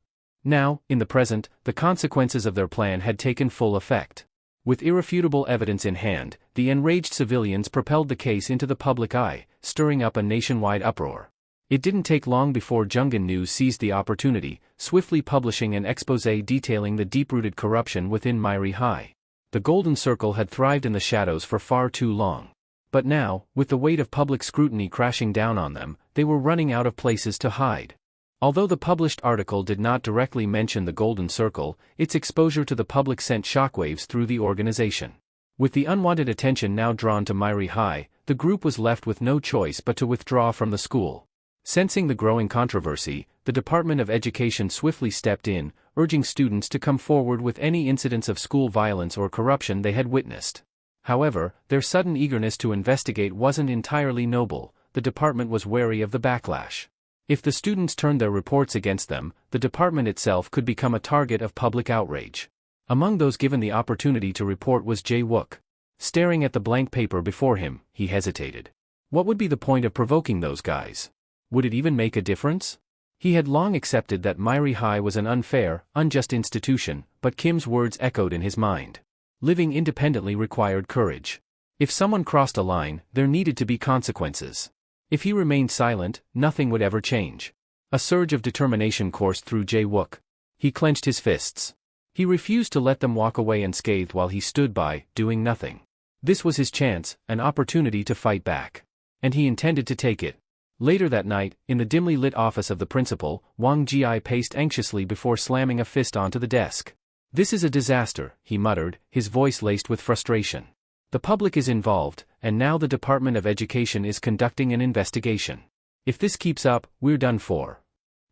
Now, in the present, the consequences of their plan had taken full effect. With irrefutable evidence in hand, the enraged civilians propelled the case into the public eye, stirring up a nationwide uproar. It didn't take long before Gyeongjin News seized the opportunity, swiftly publishing an exposé detailing the deep-rooted corruption within Myri High. The Golden Circle had thrived in the shadows for far too long. But now, with the weight of public scrutiny crashing down on them, they were running out of places to hide. Although the published article did not directly mention the Golden Circle, its exposure to the public sent shockwaves through the organization. With the unwanted attention now drawn to Myri High, the group was left with no choice but to withdraw from the school. Sensing the growing controversy, the Department of Education swiftly stepped in, urging students to come forward with any incidents of school violence or corruption they had witnessed. However, their sudden eagerness to investigate wasn't entirely noble. The department was wary of the backlash. If the students turned their reports against them, the department itself could become a target of public outrage. Among those given the opportunity to report was Jae-wook. Staring at the blank paper before him, he hesitated. What would be the point of provoking those guys? Would it even make a difference? He had long accepted that Myri High was an unfair, unjust institution, but Kim's words echoed in his mind. Living independently required courage. If someone crossed a line, there needed to be consequences. If he remained silent, nothing would ever change. A surge of determination coursed through Jae-wook. He clenched his fists. He refused to let them walk away unscathed while he stood by, doing nothing. This was his chance, an opportunity to fight back. And he intended to take it. Later that night, in the dimly lit office of the principal, Wang Ji paced anxiously before slamming a fist onto the desk. "This is a disaster," he muttered, his voice laced with frustration. "The public is involved, and now the Department of Education is conducting an investigation. If this keeps up, we're done for."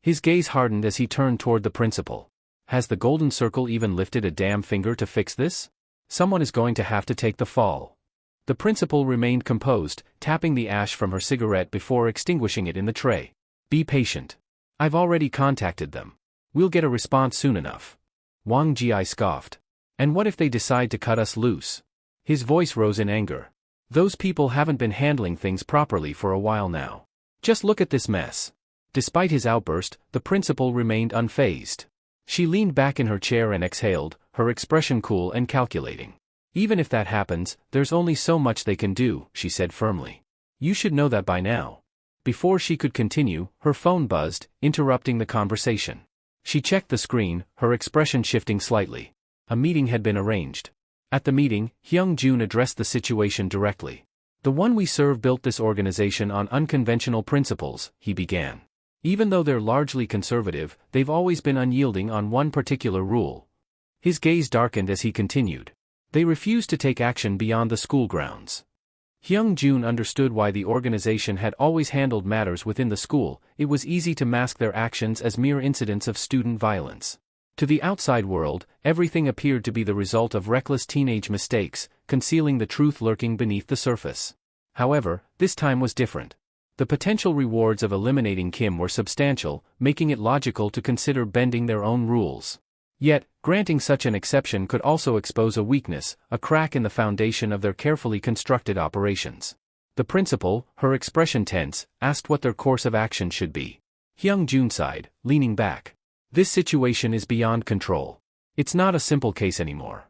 His gaze hardened as he turned toward the principal. Has the Golden Circle even lifted a damn finger to fix this? Someone is going to have to take the fall. The principal remained composed, tapping the ash from her cigarette before extinguishing it in the tray. "Be patient. I've already contacted them. We'll get a response soon enough." Wang Ji scoffed. "And what if they decide to cut us loose?" His voice rose in anger. "Those people haven't been handling things properly for a while now. Just look at this mess." Despite his outburst, the principal remained unfazed. She leaned back in her chair and exhaled, her expression cool and calculating. "Even if that happens, there's only so much they can do," she said firmly. "You should know that by now." Before she could continue, her phone buzzed, interrupting the conversation. She checked the screen, her expression shifting slightly. A meeting had been arranged. At the meeting, Hyung-jun addressed the situation directly. "The one we serve built this organization on unconventional principles," he began. "Even though they're largely conservative, they've always been unyielding on one particular rule." His gaze darkened as he continued. "They refuse to take action beyond the school grounds." Hyung-jun understood why the organization had always handled matters within the school. It was easy to mask their actions as mere incidents of student violence. To the outside world, everything appeared to be the result of reckless teenage mistakes, concealing the truth lurking beneath the surface. However, this time was different. The potential rewards of eliminating Kim were substantial, making it logical to consider bending their own rules. Yet, granting such an exception could also expose a weakness, a crack in the foundation of their carefully constructed operations. The principal, her expression tense, asked what their course of action should be. Hyung-jun sighed, leaning back. "This situation is beyond control. It's not a simple case anymore."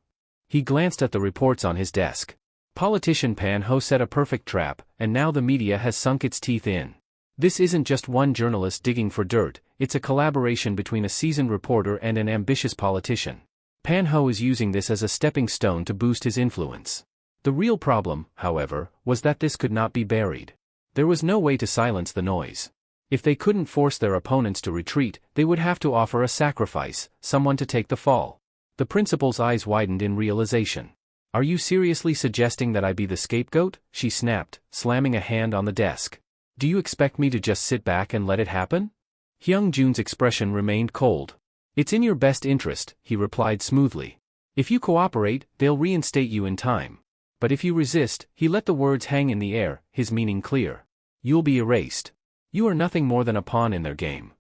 He glanced at the reports on his desk. Politician Manhwa set a perfect trap, and now the media has sunk its teeth in. This isn't just one journalist digging for dirt, it's a collaboration between a seasoned reporter and an ambitious politician. Manhwa is using this as a stepping stone to boost his influence. The real problem, however, was that this could not be buried. There was no way to silence the noise. If they couldn't force their opponents to retreat, they would have to offer a sacrifice, someone to take the fall. The principal's eyes widened in realization. "Are you seriously suggesting that I be the scapegoat?" she snapped, slamming a hand on the desk. "Do you expect me to just sit back and let it happen?" Hyung-jun's expression remained cold. "It's in your best interest," he replied smoothly. "If you cooperate, they'll reinstate you in time. But if you resist," he let the words hang in the air, his meaning clear. "You'll be erased. You are nothing more than a pawn in their game."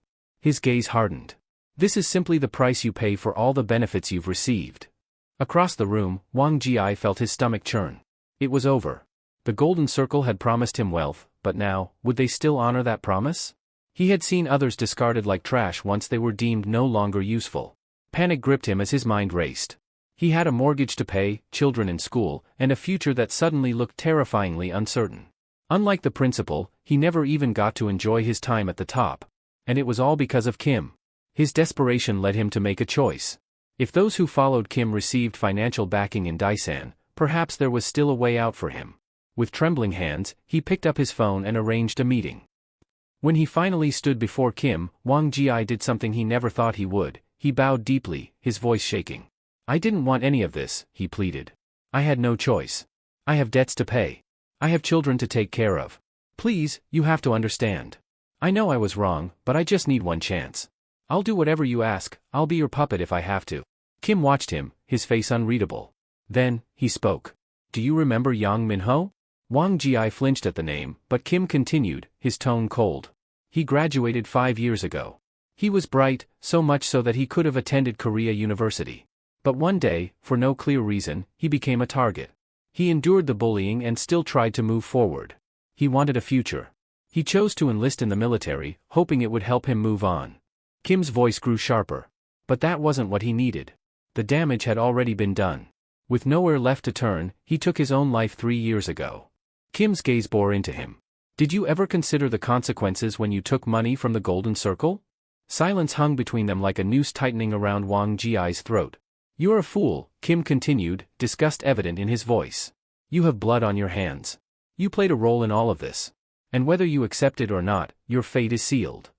His gaze hardened. "This is simply the price you pay for all the benefits you've received." Across the room, Wang Ji felt his stomach churn. It was over. The Golden Circle had promised him wealth, but now, would they still honor that promise? He had seen others discarded like trash once they were deemed no longer useful. Panic gripped him as his mind raced. He had a mortgage to pay, children in school, and a future that suddenly looked terrifyingly uncertain. Unlike the principal, he never even got to enjoy his time at the top. And it was all because of Kim. His desperation led him to make a choice. If those who followed Kim received financial backing in Daisan, perhaps there was still a way out for him. With trembling hands, he picked up his phone and arranged a meeting. When he finally stood before Kim, Wang Ji did something he never thought he would. He bowed deeply, his voice shaking. "I didn't want any of this," he pleaded. "I had no choice. I have debts to pay. I have children to take care of. Please, you have to understand. I know I was wrong, but I just need one chance. I'll do whatever you ask, I'll be your puppet if I have to." Kim watched him, his face unreadable. Then, he spoke. "Do you remember Yang Minho?" Wang Ji flinched at the name, but Kim continued, his tone cold. "He graduated 5 years ago. He was bright, so much so that he could have attended Korea University. But one day, for no clear reason, he became a target. He endured the bullying and still tried to move forward. He wanted a future. He chose to enlist in the military, hoping it would help him move on." Kim's voice grew sharper. But that wasn't what he needed. The damage had already been done. With nowhere left to turn, he took his own life 3 years ago. Kim's gaze bore into him. "Did you ever consider the consequences when you took money from the Golden Circle?" Silence hung between them like a noose tightening around Wang Ji's throat. "You're a fool," Kim continued, disgust evident in his voice. "You have blood on your hands. You played a role in all of this. And whether you accept it or not, your fate is sealed."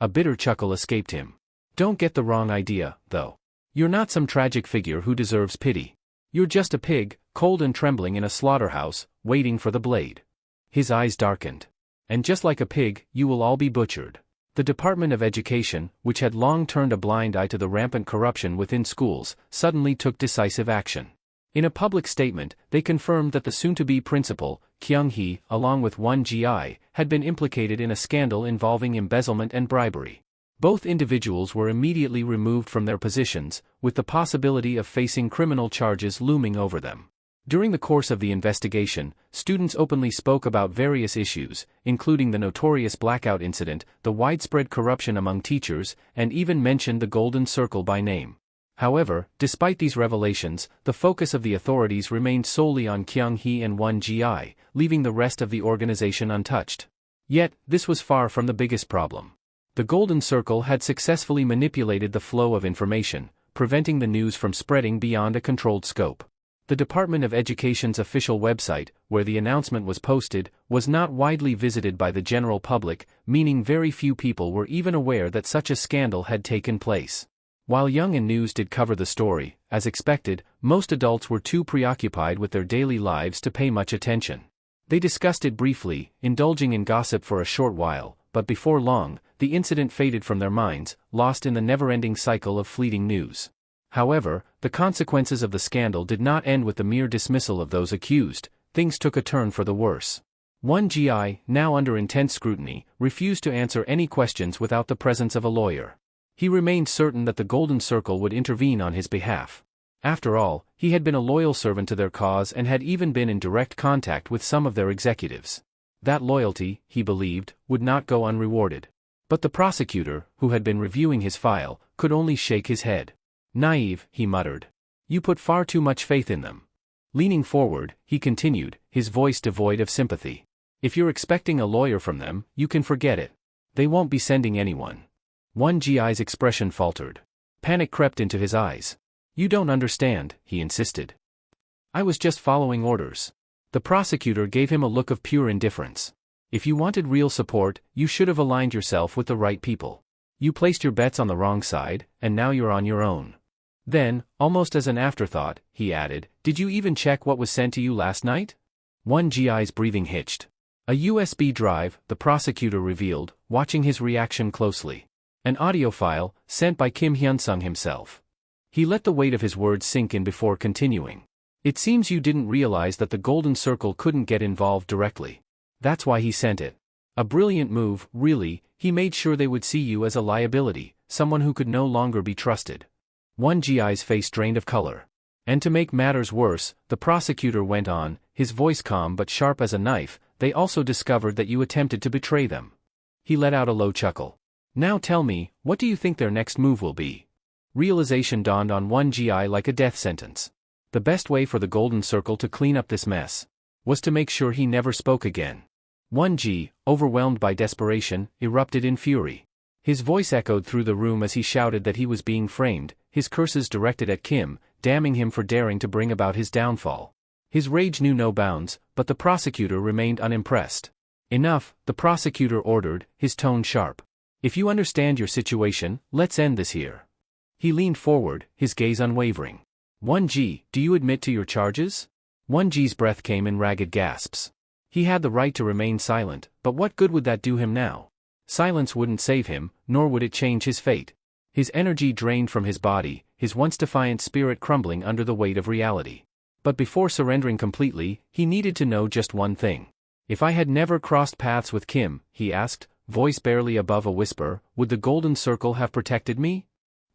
A bitter chuckle escaped him. "Don't get the wrong idea, though. You're not some tragic figure who deserves pity. You're just a pig, cold and trembling in a slaughterhouse, waiting for the blade." His eyes darkened. "And just like a pig, you will all be butchered." The Department of Education, which had long turned a blind eye to the rampant corruption within schools, suddenly took decisive action. In a public statement, they confirmed that the soon-to-be principal, Kyung-hee, along with Won Ji, had been implicated in a scandal involving embezzlement and bribery. Both individuals were immediately removed from their positions, with the possibility of facing criminal charges looming over them. During the course of the investigation, students openly spoke about various issues, including the notorious blackout incident, the widespread corruption among teachers, and even mentioned the Golden Circle by name. However, despite these revelations, the focus of the authorities remained solely on Kyung-hee and 1GI, leaving the rest of the organization untouched. Yet, this was far from the biggest problem. The Golden Circle had successfully manipulated the flow of information, preventing the news from spreading beyond a controlled scope. The Department of Education's official website, where the announcement was posted, was not widely visited by the general public, meaning very few people were even aware that such a scandal had taken place. While Young and News did cover the story, as expected, most adults were too preoccupied with their daily lives to pay much attention. They discussed it briefly, indulging in gossip for a short while, but before long, the incident faded from their minds, lost in the never-ending cycle of fleeting news. However, the consequences of the scandal did not end with the mere dismissal of those accused. Things took a turn for the worse. 1GI, now under intense scrutiny, refused to answer any questions without the presence of a lawyer. He remained certain that the Golden Circle would intervene on his behalf. After all, he had been a loyal servant to their cause and had even been in direct contact with some of their executives. That loyalty, he believed, would not go unrewarded. But the prosecutor, who had been reviewing his file, could only shake his head. "Naive," he muttered. "You put far too much faith in them." Leaning forward, he continued, his voice devoid of sympathy. "If you're expecting a lawyer from them, you can forget it. They won't be sending anyone." 1GI's expression faltered. Panic crept into his eyes. "You don't understand," he insisted. "I was just following orders." The prosecutor gave him a look of pure indifference. "If you wanted real support, you should have aligned yourself with the right people. You placed your bets on the wrong side, and now you're on your own." Then, almost as an afterthought, he added, "Did you even check what was sent to you last night?" 1GI's breathing hitched. "A USB drive," the prosecutor revealed, watching his reaction closely. "An audio file, sent by Kim Hyun-sung himself." He let the weight of his words sink in before continuing. "It seems you didn't realize that the Golden Circle couldn't get involved directly. That's why he sent it. A brilliant move, really. He made sure they would see you as a liability, someone who could no longer be trusted." 1GI's face drained of color. "And to make matters worse," the prosecutor went on, his voice calm but sharp as a knife, "they also discovered that you attempted to betray them." He let out a low chuckle. "Now tell me, what do you think their next move will be?" Realization dawned on 1GI like a death sentence. The best way for the Golden Circle to clean up this mess was to make sure he never spoke again. 1G, overwhelmed by desperation, erupted in fury. His voice echoed through the room as he shouted that he was being framed, his curses directed at Kim, damning him for daring to bring about his downfall. His rage knew no bounds, but the prosecutor remained unimpressed. "Enough," the prosecutor ordered, his tone sharp. "If you understand your situation, let's end this here." He leaned forward, his gaze unwavering. 1G, do you admit to your charges?" 1G's breath came in ragged gasps. He had the right to remain silent, but what good would that do him now? Silence wouldn't save him, nor would it change his fate. His energy drained from his body, his once defiant spirit crumbling under the weight of reality. But before surrendering completely, he needed to know just one thing. "If I had never crossed paths with Kim," he asked, voice barely above a whisper, "would the Golden Circle have protected me?"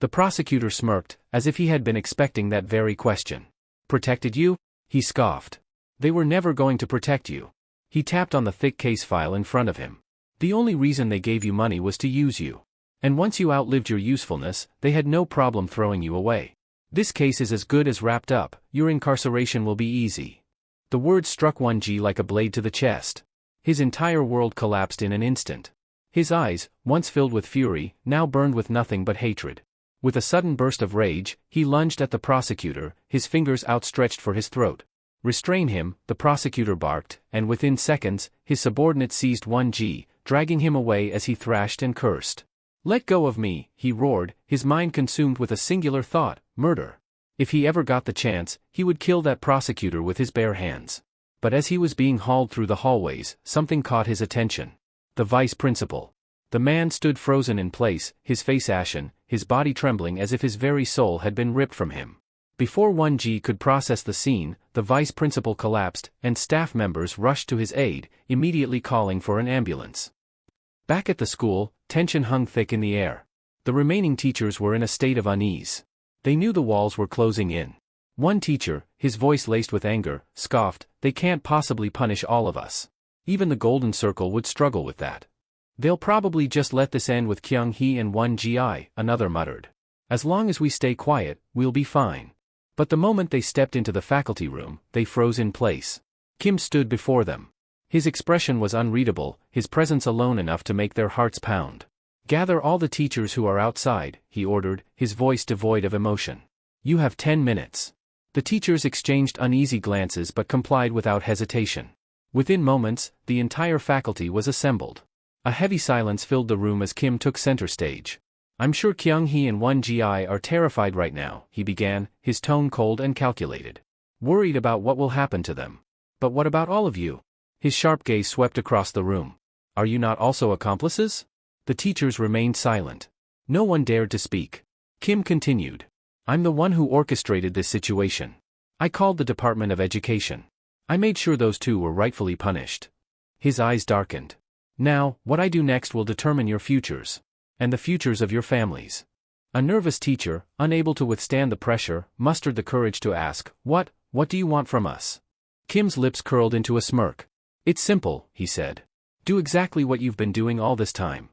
The prosecutor smirked, as if he had been expecting that very question. "Protected you?" he scoffed. "They were never going to protect you." He tapped on the thick case file in front of him. "The only reason they gave you money was to use you. And once you outlived your usefulness, they had no problem throwing you away. This case is as good as wrapped up, your incarceration will be easy." The word struck 1G like a blade to the chest. His entire world collapsed in an instant. His eyes, once filled with fury, now burned with nothing but hatred. With a sudden burst of rage, he lunged at the prosecutor, his fingers outstretched for his throat. "Restrain him," the prosecutor barked, and within seconds, his subordinate seized 1G, dragging him away as he thrashed and cursed. "Let go of me," he roared, his mind consumed with a singular thought: murder. If he ever got the chance, he would kill that prosecutor with his bare hands. But as he was being hauled through the hallways, something caught his attention. The vice principal. The man stood frozen in place, his face ashen, his body trembling as if his very soul had been ripped from him. Before 1G could process the scene, the vice principal collapsed, and staff members rushed to his aid, immediately calling for an ambulance. Back at the school, tension hung thick in the air. The remaining teachers were in a state of unease. They knew the walls were closing in. One teacher, his voice laced with anger, scoffed, "They can't possibly punish all of us. Even the Golden Circle would struggle with that. They'll probably just let this end with Kyung-hee and 1GI, another muttered. As long as we stay quiet, we'll be fine. But the moment they stepped into the faculty room, they froze in place. Kim stood before them. His expression was unreadable, his presence alone enough to make their hearts pound. "Gather all the teachers who are outside," he ordered, his voice devoid of emotion. "You have 10 minutes. The teachers exchanged uneasy glances but complied without hesitation. Within moments, the entire faculty was assembled. A heavy silence filled the room as Kim took center stage. "I'm sure Kyung-hee and 1GI are terrified right now," he began, his tone cold and calculated. "Worried about what will happen to them. But what about all of you?" His sharp gaze swept across the room. "Are you not also accomplices?" The teachers remained silent. No one dared to speak. Kim continued. "I'm the one who orchestrated this situation. I called the Department of Education. I made sure those two were rightfully punished." His eyes darkened. "Now, what I do next will determine your futures. And the futures of your families." A nervous teacher, unable to withstand the pressure, mustered the courage to ask, What do you want from us?" Kim's lips curled into a smirk. "It's simple," he said. "Do exactly what you've been doing all this time."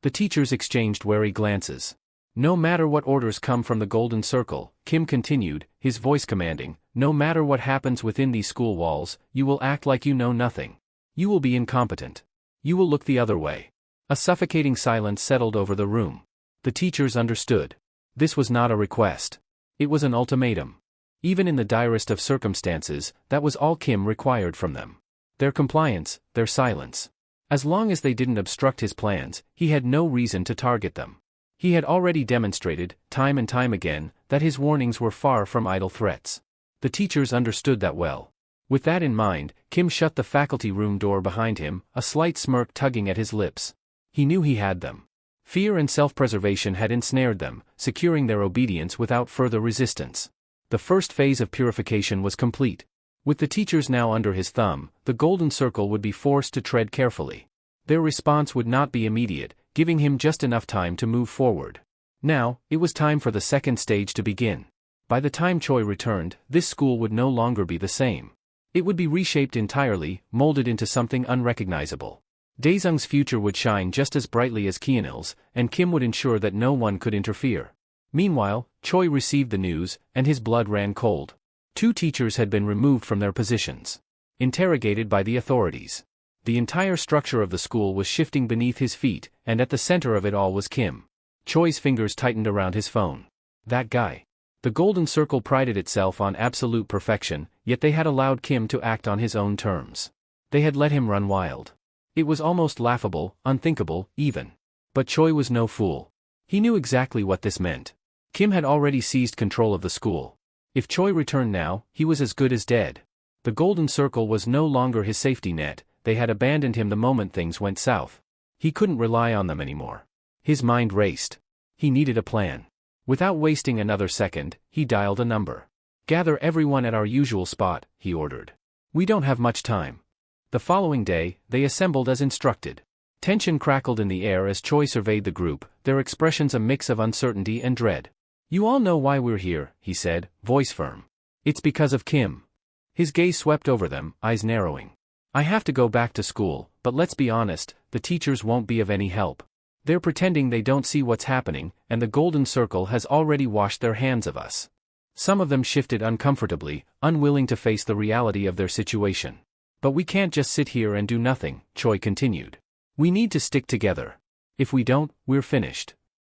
The teachers exchanged wary glances. "No matter what orders come from the Golden Circle," Kim continued, his voice commanding, "no matter what happens within these school walls, you will act like you know nothing. You will be incompetent. You will look the other way." A suffocating silence settled over the room. The teachers understood. This was not a request. It was an ultimatum. Even in the direst of circumstances, that was all Kim required from them. Their compliance, their silence. As long as they didn't obstruct his plans, he had no reason to target them. He had already demonstrated, time and time again, that his warnings were far from idle threats. The teachers understood that well. With that in mind, Kim shut the faculty room door behind him, a slight smirk tugging at his lips. He knew he had them. Fear and self-preservation had ensnared them, securing their obedience without further resistance. The first phase of purification was complete. With the teachers now under his thumb, the Golden Circle would be forced to tread carefully. Their response would not be immediate, giving him just enough time to move forward. Now, it was time for the second stage to begin. By the time Choi returned, this school would no longer be the same. It would be reshaped entirely, molded into something unrecognizable. Daesung's future would shine just as brightly as Kianil's, and Kim would ensure that no one could interfere. Meanwhile, Choi received the news, and his blood ran cold. 2 teachers had been removed from their positions. Interrogated by the authorities. The entire structure of the school was shifting beneath his feet, and at the center of it all was Kim. Choi's fingers tightened around his phone. That guy. The Golden Circle prided itself on absolute perfection, yet they had allowed Kim to act on his own terms. They had let him run wild. It was almost laughable, unthinkable, even. But Choi was no fool. He knew exactly what this meant. Kim had already seized control of the school. If Choi returned now, he was as good as dead. The Golden Circle was no longer his safety net, they had abandoned him the moment things went south. He couldn't rely on them anymore. His mind raced. He needed a plan. Without wasting another second, he dialed a number. "Gather everyone at our usual spot," he ordered. "We don't have much time." The following day, they assembled as instructed. Tension crackled in the air as Choi surveyed the group, their expressions a mix of uncertainty and dread. "You all know why we're here," he said, voice firm. "It's because of Kim." His gaze swept over them, eyes narrowing. "I have to go back to school, but let's be honest, the teachers won't be of any help. They're pretending they don't see what's happening, and the Golden Circle has already washed their hands of us." Some of them shifted uncomfortably, unwilling to face the reality of their situation. "But we can't just sit here and do nothing," Choi continued. "We need to stick together. If we don't, we're finished."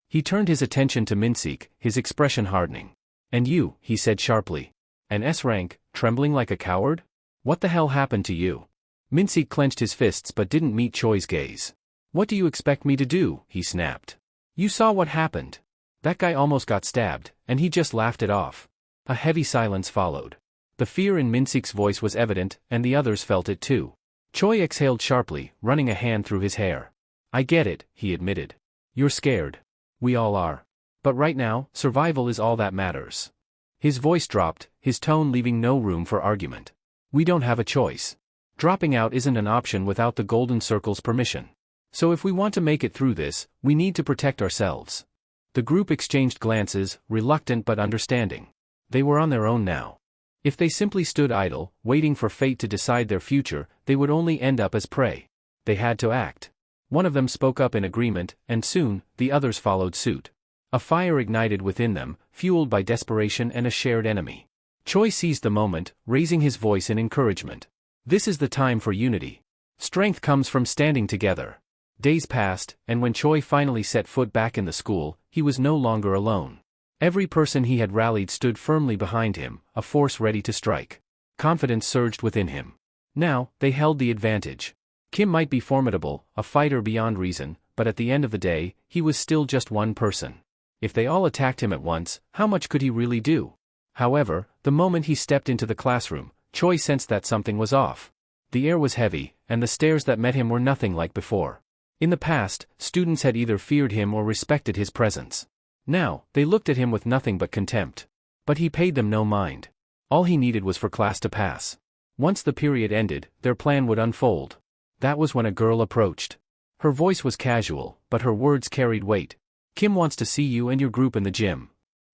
He turned his attention to Minsik, his expression hardening. "And you," he said sharply. "An S-rank, trembling like a coward? What the hell happened to you?" Minsik clenched his fists but didn't meet Choi's gaze. "What do you expect me to do?" he snapped. "You saw what happened. That guy almost got stabbed, and he just laughed it off." A heavy silence followed. The fear in Minsik's voice was evident, and the others felt it too. Choi exhaled sharply, running a hand through his hair. "I get it," he admitted. "You're scared. We all are. But right now, survival is all that matters." His voice dropped, his tone leaving no room for argument. "We don't have a choice. Dropping out isn't an option without the Golden Circle's permission. So if we want to make it through this, we need to protect ourselves." The group exchanged glances, reluctant but understanding. They were on their own now. If they simply stood idle, waiting for fate to decide their future, they would only end up as prey. They had to act. One of them spoke up in agreement, and soon, the others followed suit. A fire ignited within them, fueled by desperation and a shared enemy. Choi seized the moment, raising his voice in encouragement. This is the time for unity. Strength comes from standing together. Days passed, and when Choi finally set foot back in the school, he was no longer alone. Every person he had rallied stood firmly behind him, a force ready to strike. Confidence surged within him. Now, they held the advantage. Kim might be formidable, a fighter beyond reason, but at the end of the day, he was still just one person. If they all attacked him at once, how much could he really do? However, the moment he stepped into the classroom, Choi sensed that something was off. The air was heavy, and the stares that met him were nothing like before. In the past, students had either feared him or respected his presence. Now, they looked at him with nothing but contempt. But he paid them no mind. All he needed was for class to pass. Once the period ended, their plan would unfold. That was when a girl approached. Her voice was casual, but her words carried weight. Kim wants to see you and your group in the gym.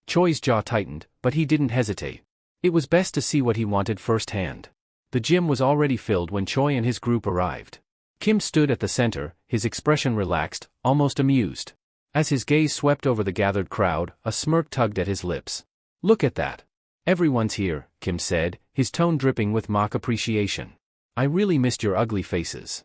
Choi's jaw tightened, but he didn't hesitate. It was best to see what he wanted firsthand. The gym was already filled when Choi and his group arrived. Kim stood at the center, his expression relaxed, almost amused. As his gaze swept over the gathered crowd, a smirk tugged at his lips. Look at that. Everyone's here, Kim said, his tone dripping with mock appreciation. I really missed your ugly faces.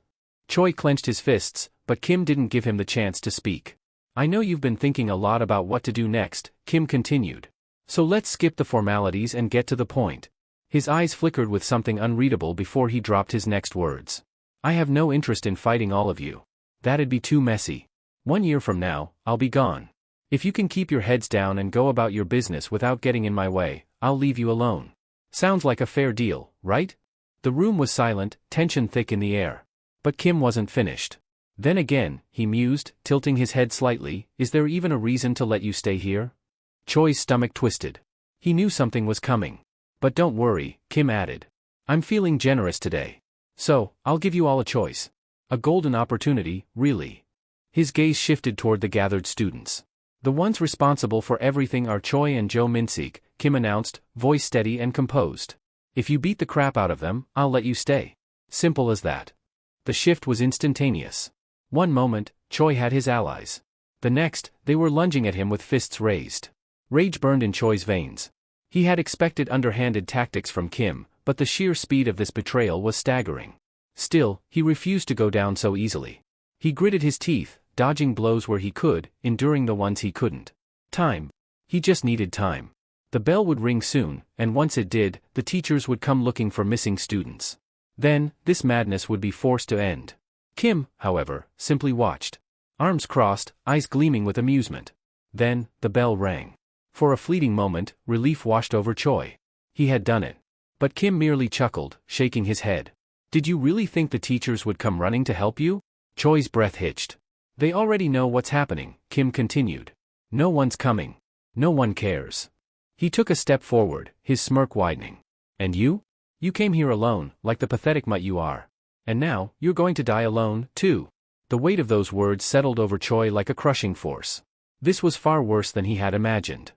Choi clenched his fists, but Kim didn't give him the chance to speak. I know you've been thinking a lot about what to do next, Kim continued. So let's skip the formalities and get to the point. His eyes flickered with something unreadable before he dropped his next words. I have no interest in fighting all of you. That'd be too messy. 1 year from now, I'll be gone. If you can keep your heads down and go about your business without getting in my way, I'll leave you alone. Sounds like a fair deal, right? The room was silent, tension thick in the air. But Kim wasn't finished. Then again, he mused, tilting his head slightly, is there even a reason to let you stay here? Choi's stomach twisted. He knew something was coming. But don't worry, Kim added. I'm feeling generous today. So, I'll give you all a choice. A golden opportunity, really. His gaze shifted toward the gathered students. The ones responsible for everything are Choi and Jo Min-sik, Kim announced, voice steady and composed. If you beat the crap out of them, I'll let you stay. Simple as that. The shift was instantaneous. One moment, Choi had his allies. The next, they were lunging at him with fists raised. Rage burned in Choi's veins. He had expected underhanded tactics from Kim, but the sheer speed of this betrayal was staggering. Still, he refused to go down so easily. He gritted his teeth, dodging blows where he could, enduring the ones he couldn't. Time. He just needed time. The bell would ring soon, and once it did, the teachers would come looking for missing students. Then, this madness would be forced to end. Kim, however, simply watched. Arms crossed, eyes gleaming with amusement. Then, the bell rang. For a fleeting moment, relief washed over Choi. He had done it. But Kim merely chuckled, shaking his head. Did you really think the teachers would come running to help you? Choi's breath hitched. They already know what's happening, Kim continued. No one's coming. No one cares. He took a step forward, his smirk widening. And you? You came here alone, like the pathetic mutt you are. And now, you're going to die alone, too. The weight of those words settled over Choi like a crushing force. This was far worse than he had imagined.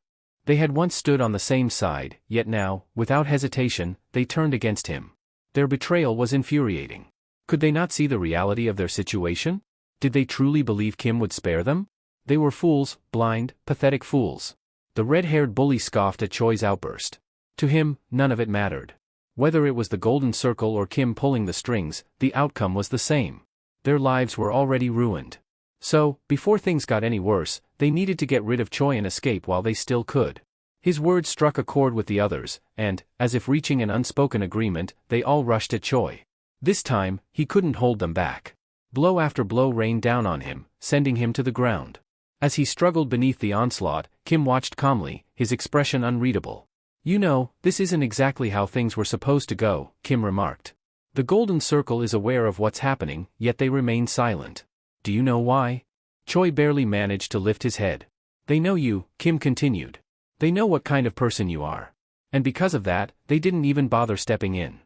They had once stood on the same side, yet now, without hesitation, they turned against him. Their betrayal was infuriating. Could they not see the reality of their situation? Did they truly believe Kim would spare them? They were fools, blind, pathetic fools. The red-haired bully scoffed at Choi's outburst. To him, none of it mattered. Whether it was the golden circle or Kim pulling the strings, the outcome was the same. Their lives were already ruined. So, before things got any worse, they needed to get rid of Choi and escape while they still could. His words struck a chord with the others, and, as if reaching an unspoken agreement, they all rushed at Choi. This time, he couldn't hold them back. Blow after blow rained down on him, sending him to the ground. As he struggled beneath the onslaught, Kim watched calmly, his expression unreadable. You know, this isn't exactly how things were supposed to go, Kim remarked. The Golden Circle is aware of what's happening, yet they remain silent. Do you know why? Choi barely managed to lift his head. They know you, Kim continued. They know what kind of person you are. And because of that, they didn't even bother stepping in.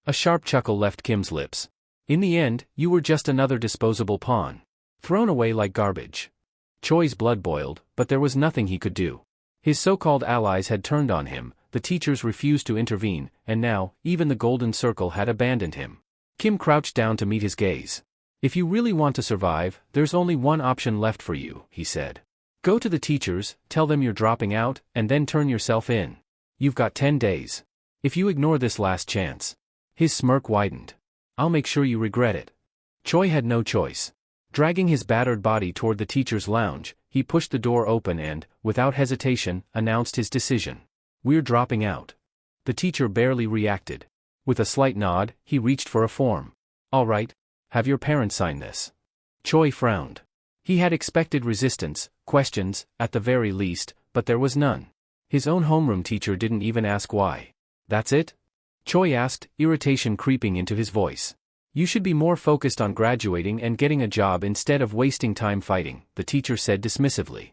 A sharp chuckle left Kim's lips. In the end, you were just another disposable pawn. Thrown away like garbage. Choi's blood boiled, but there was nothing he could do. His so-called allies had turned on him, the teachers refused to intervene, and now, even the Golden Circle had abandoned him. Kim crouched down to meet his gaze. If you really want to survive, there's only one option left for you, he said. Go to the teachers, tell them you're dropping out, and then turn yourself in. You've got 10 days. If you ignore this last chance. His smirk widened. I'll make sure you regret it. Choi had no choice. Dragging his battered body toward the teacher's lounge, he pushed the door open and, without hesitation, announced his decision. We're dropping out. The teacher barely reacted. With a slight nod, he reached for a form. All right. Have your parents sign this. Choi frowned. He had expected resistance, questions, at the very least, but there was none. His own homeroom teacher didn't even ask why. That's it? Choi asked, irritation creeping into his voice. You should be more focused on graduating and getting a job instead of wasting time fighting, the teacher said dismissively.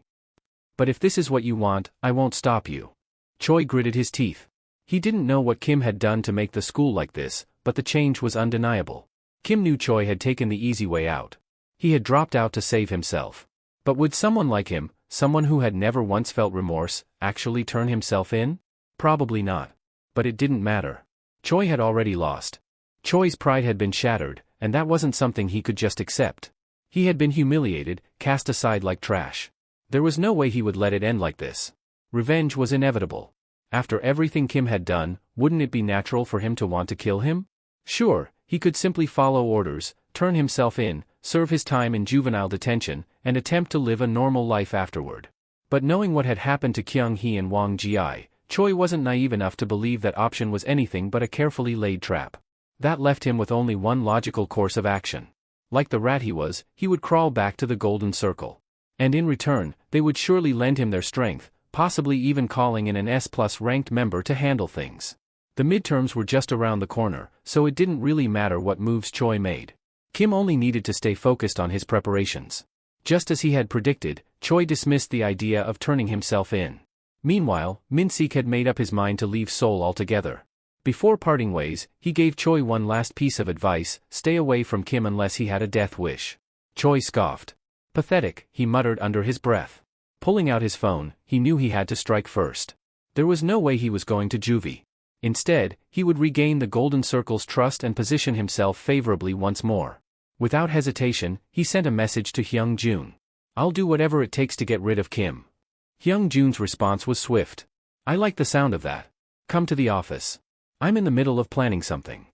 But if this is what you want, I won't stop you. Choi gritted his teeth. He didn't know what Kim had done to make the school like this, but the change was undeniable. Kim knew Choi had taken the easy way out. He had dropped out to save himself. But would someone like him, someone who had never once felt remorse, actually turn himself in? Probably not. But it didn't matter. Choi had already lost. Choi's pride had been shattered, and that wasn't something he could just accept. He had been humiliated, cast aside like trash. There was no way he would let it end like this. Revenge was inevitable. After everything Kim had done, wouldn't it be natural for him to want to kill him? Sure, he could simply follow orders, turn himself in, serve his time in juvenile detention, and attempt to live a normal life afterward. But knowing what had happened to Kyung-hee and Wang Ji, Choi wasn't naive enough to believe that option was anything but a carefully laid trap. That left him with only one logical course of action. Like the rat he was, he would crawl back to the Golden Circle. And in return, they would surely lend him their strength, possibly even calling in an S+ ranked member to handle things. The midterms were just around the corner, so it didn't really matter what moves Choi made. Kim only needed to stay focused on his preparations. Just as he had predicted, Choi dismissed the idea of turning himself in. Meanwhile, Min-sik had made up his mind to leave Seoul altogether. Before parting ways, he gave Choi one last piece of advice: stay away from Kim unless he had a death wish. Choi scoffed. Pathetic, he muttered under his breath. Pulling out his phone, he knew he had to strike first. There was no way he was going to juvie. Instead, he would regain the Golden Circle's trust and position himself favorably once more. Without hesitation, he sent a message to Hyung-jun. I'll do whatever it takes to get rid of Kim. Hyung-jun's response was swift. I like the sound of that. Come to the office. I'm in the middle of planning something.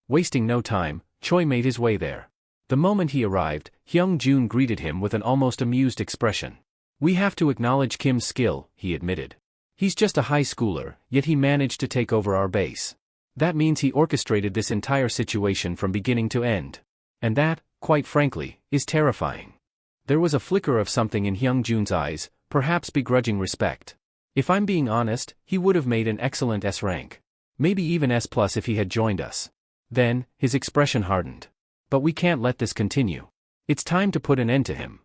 Wasting no time, Choi made his way there. The moment he arrived, Hyung-jun greeted him with an almost amused expression. We have to acknowledge Kim's skill, he admitted. He's just a high schooler, yet he managed to take over our base. That means he orchestrated this entire situation from beginning to end. And that, quite frankly, is terrifying. There was a flicker of something in Hyung-jun's eyes, perhaps begrudging respect. If I'm being honest, he would have made an excellent S rank. Maybe even S+ if he had joined us. Then, his expression hardened. But we can't let this continue. It's time to put an end to him.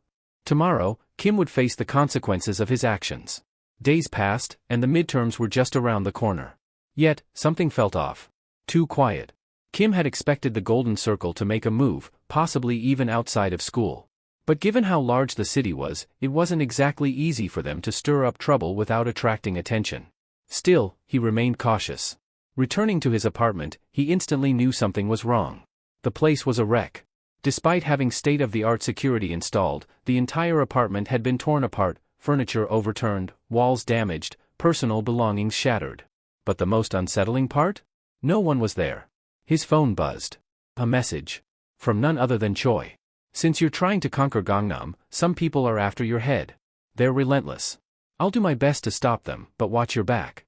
Tomorrow, Kim would face the consequences of his actions. Days passed, and the midterms were just around the corner. Yet, something felt off. Too quiet. Kim had expected the Golden Circle to make a move, possibly even outside of school. But given how large the city was, it wasn't exactly easy for them to stir up trouble without attracting attention. Still, he remained cautious. Returning to his apartment, he instantly knew something was wrong. The place was a wreck. Despite having state-of-the-art security installed, the entire apartment had been torn apart, furniture overturned, walls damaged, personal belongings shattered. But the most unsettling part? No one was there. His phone buzzed. A message. From none other than Choi. Since you're trying to conquer Gangnam, some people are after your head. They're relentless. I'll do my best to stop them, but watch your back.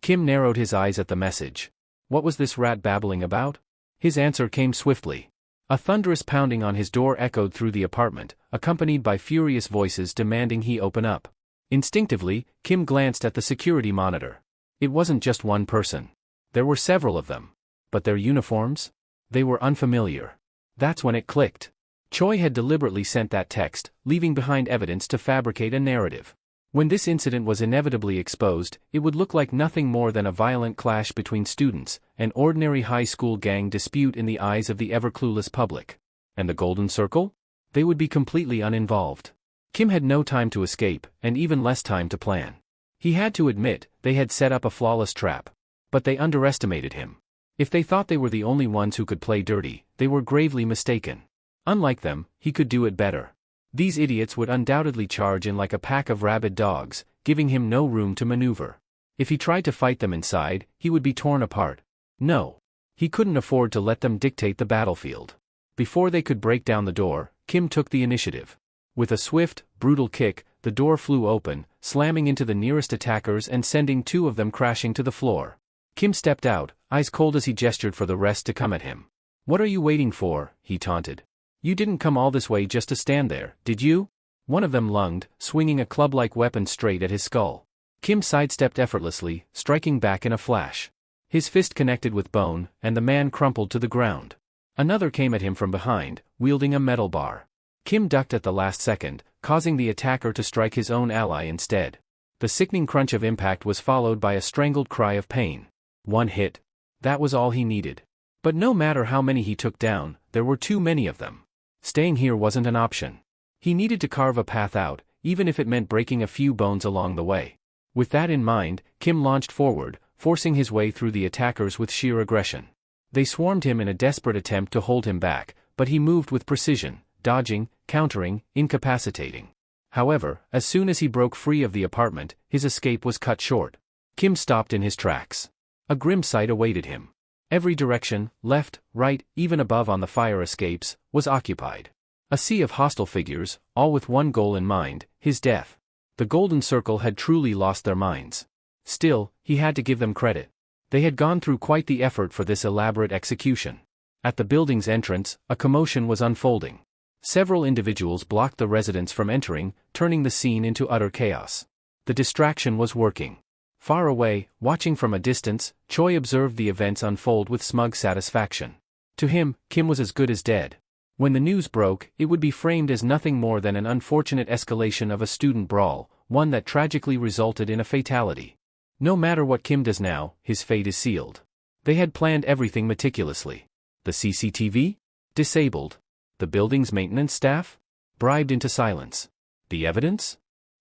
Kim narrowed his eyes at the message. What was this rat babbling about? His answer came swiftly. A thunderous pounding on his door echoed through the apartment, accompanied by furious voices demanding he open up. Instinctively, Kim glanced at the security monitor. It wasn't just one person. There were several of them. But their uniforms? They were unfamiliar. That's when it clicked. Choi had deliberately sent that text, leaving behind evidence to fabricate a narrative. When this incident was inevitably exposed, it would look like nothing more than a violent clash between students, an ordinary high school gang dispute in the eyes of the ever-clueless public. And the Golden Circle? They would be completely uninvolved. Kim had no time to escape, and even less time to plan. He had to admit, they had set up a flawless trap. But they underestimated him. If they thought they were the only ones who could play dirty, they were gravely mistaken. Unlike them, he could do it better. These idiots would undoubtedly charge in like a pack of rabid dogs, giving him no room to maneuver. If he tried to fight them inside, he would be torn apart. No. He couldn't afford to let them dictate the battlefield. Before they could break down the door, Kim took the initiative. With a swift, brutal kick, the door flew open, slamming into the nearest attackers and sending 2 of them crashing to the floor. Kim stepped out, eyes cold as he gestured for the rest to come at him. "What are you waiting for?" he taunted. "You didn't come all this way just to stand there, did you?" One of them lunged, swinging a club-like weapon straight at his skull. Kim sidestepped effortlessly, striking back in a flash. His fist connected with bone, and the man crumpled to the ground. Another came at him from behind, wielding a metal bar. Kim ducked at the last second, causing the attacker to strike his own ally instead. The sickening crunch of impact was followed by a strangled cry of pain. One hit. That was all he needed. But no matter how many he took down, there were too many of them. Staying here wasn't an option. He needed to carve a path out, even if it meant breaking a few bones along the way. With that in mind, Kim launched forward, forcing his way through the attackers with sheer aggression. They swarmed him in a desperate attempt to hold him back, but he moved with precision, dodging, countering, incapacitating. However, as soon as he broke free of the apartment, his escape was cut short. Kim stopped in his tracks. A grim sight awaited him. Every direction, left, right, even above on the fire escapes, was occupied. A sea of hostile figures, all with one goal in mind, his death. The Golden Circle had truly lost their minds. Still, he had to give them credit. They had gone through quite the effort for this elaborate execution. At the building's entrance, a commotion was unfolding. Several individuals blocked the residents from entering, turning the scene into utter chaos. The distraction was working. Far away, watching from a distance, Choi observed the events unfold with smug satisfaction. To him, Kim was as good as dead. When the news broke, it would be framed as nothing more than an unfortunate escalation of a student brawl, one that tragically resulted in a fatality. No matter what Kim does now, his fate is sealed. They had planned everything meticulously. The CCTV? Disabled. The building's maintenance staff? Bribed into silence. The evidence?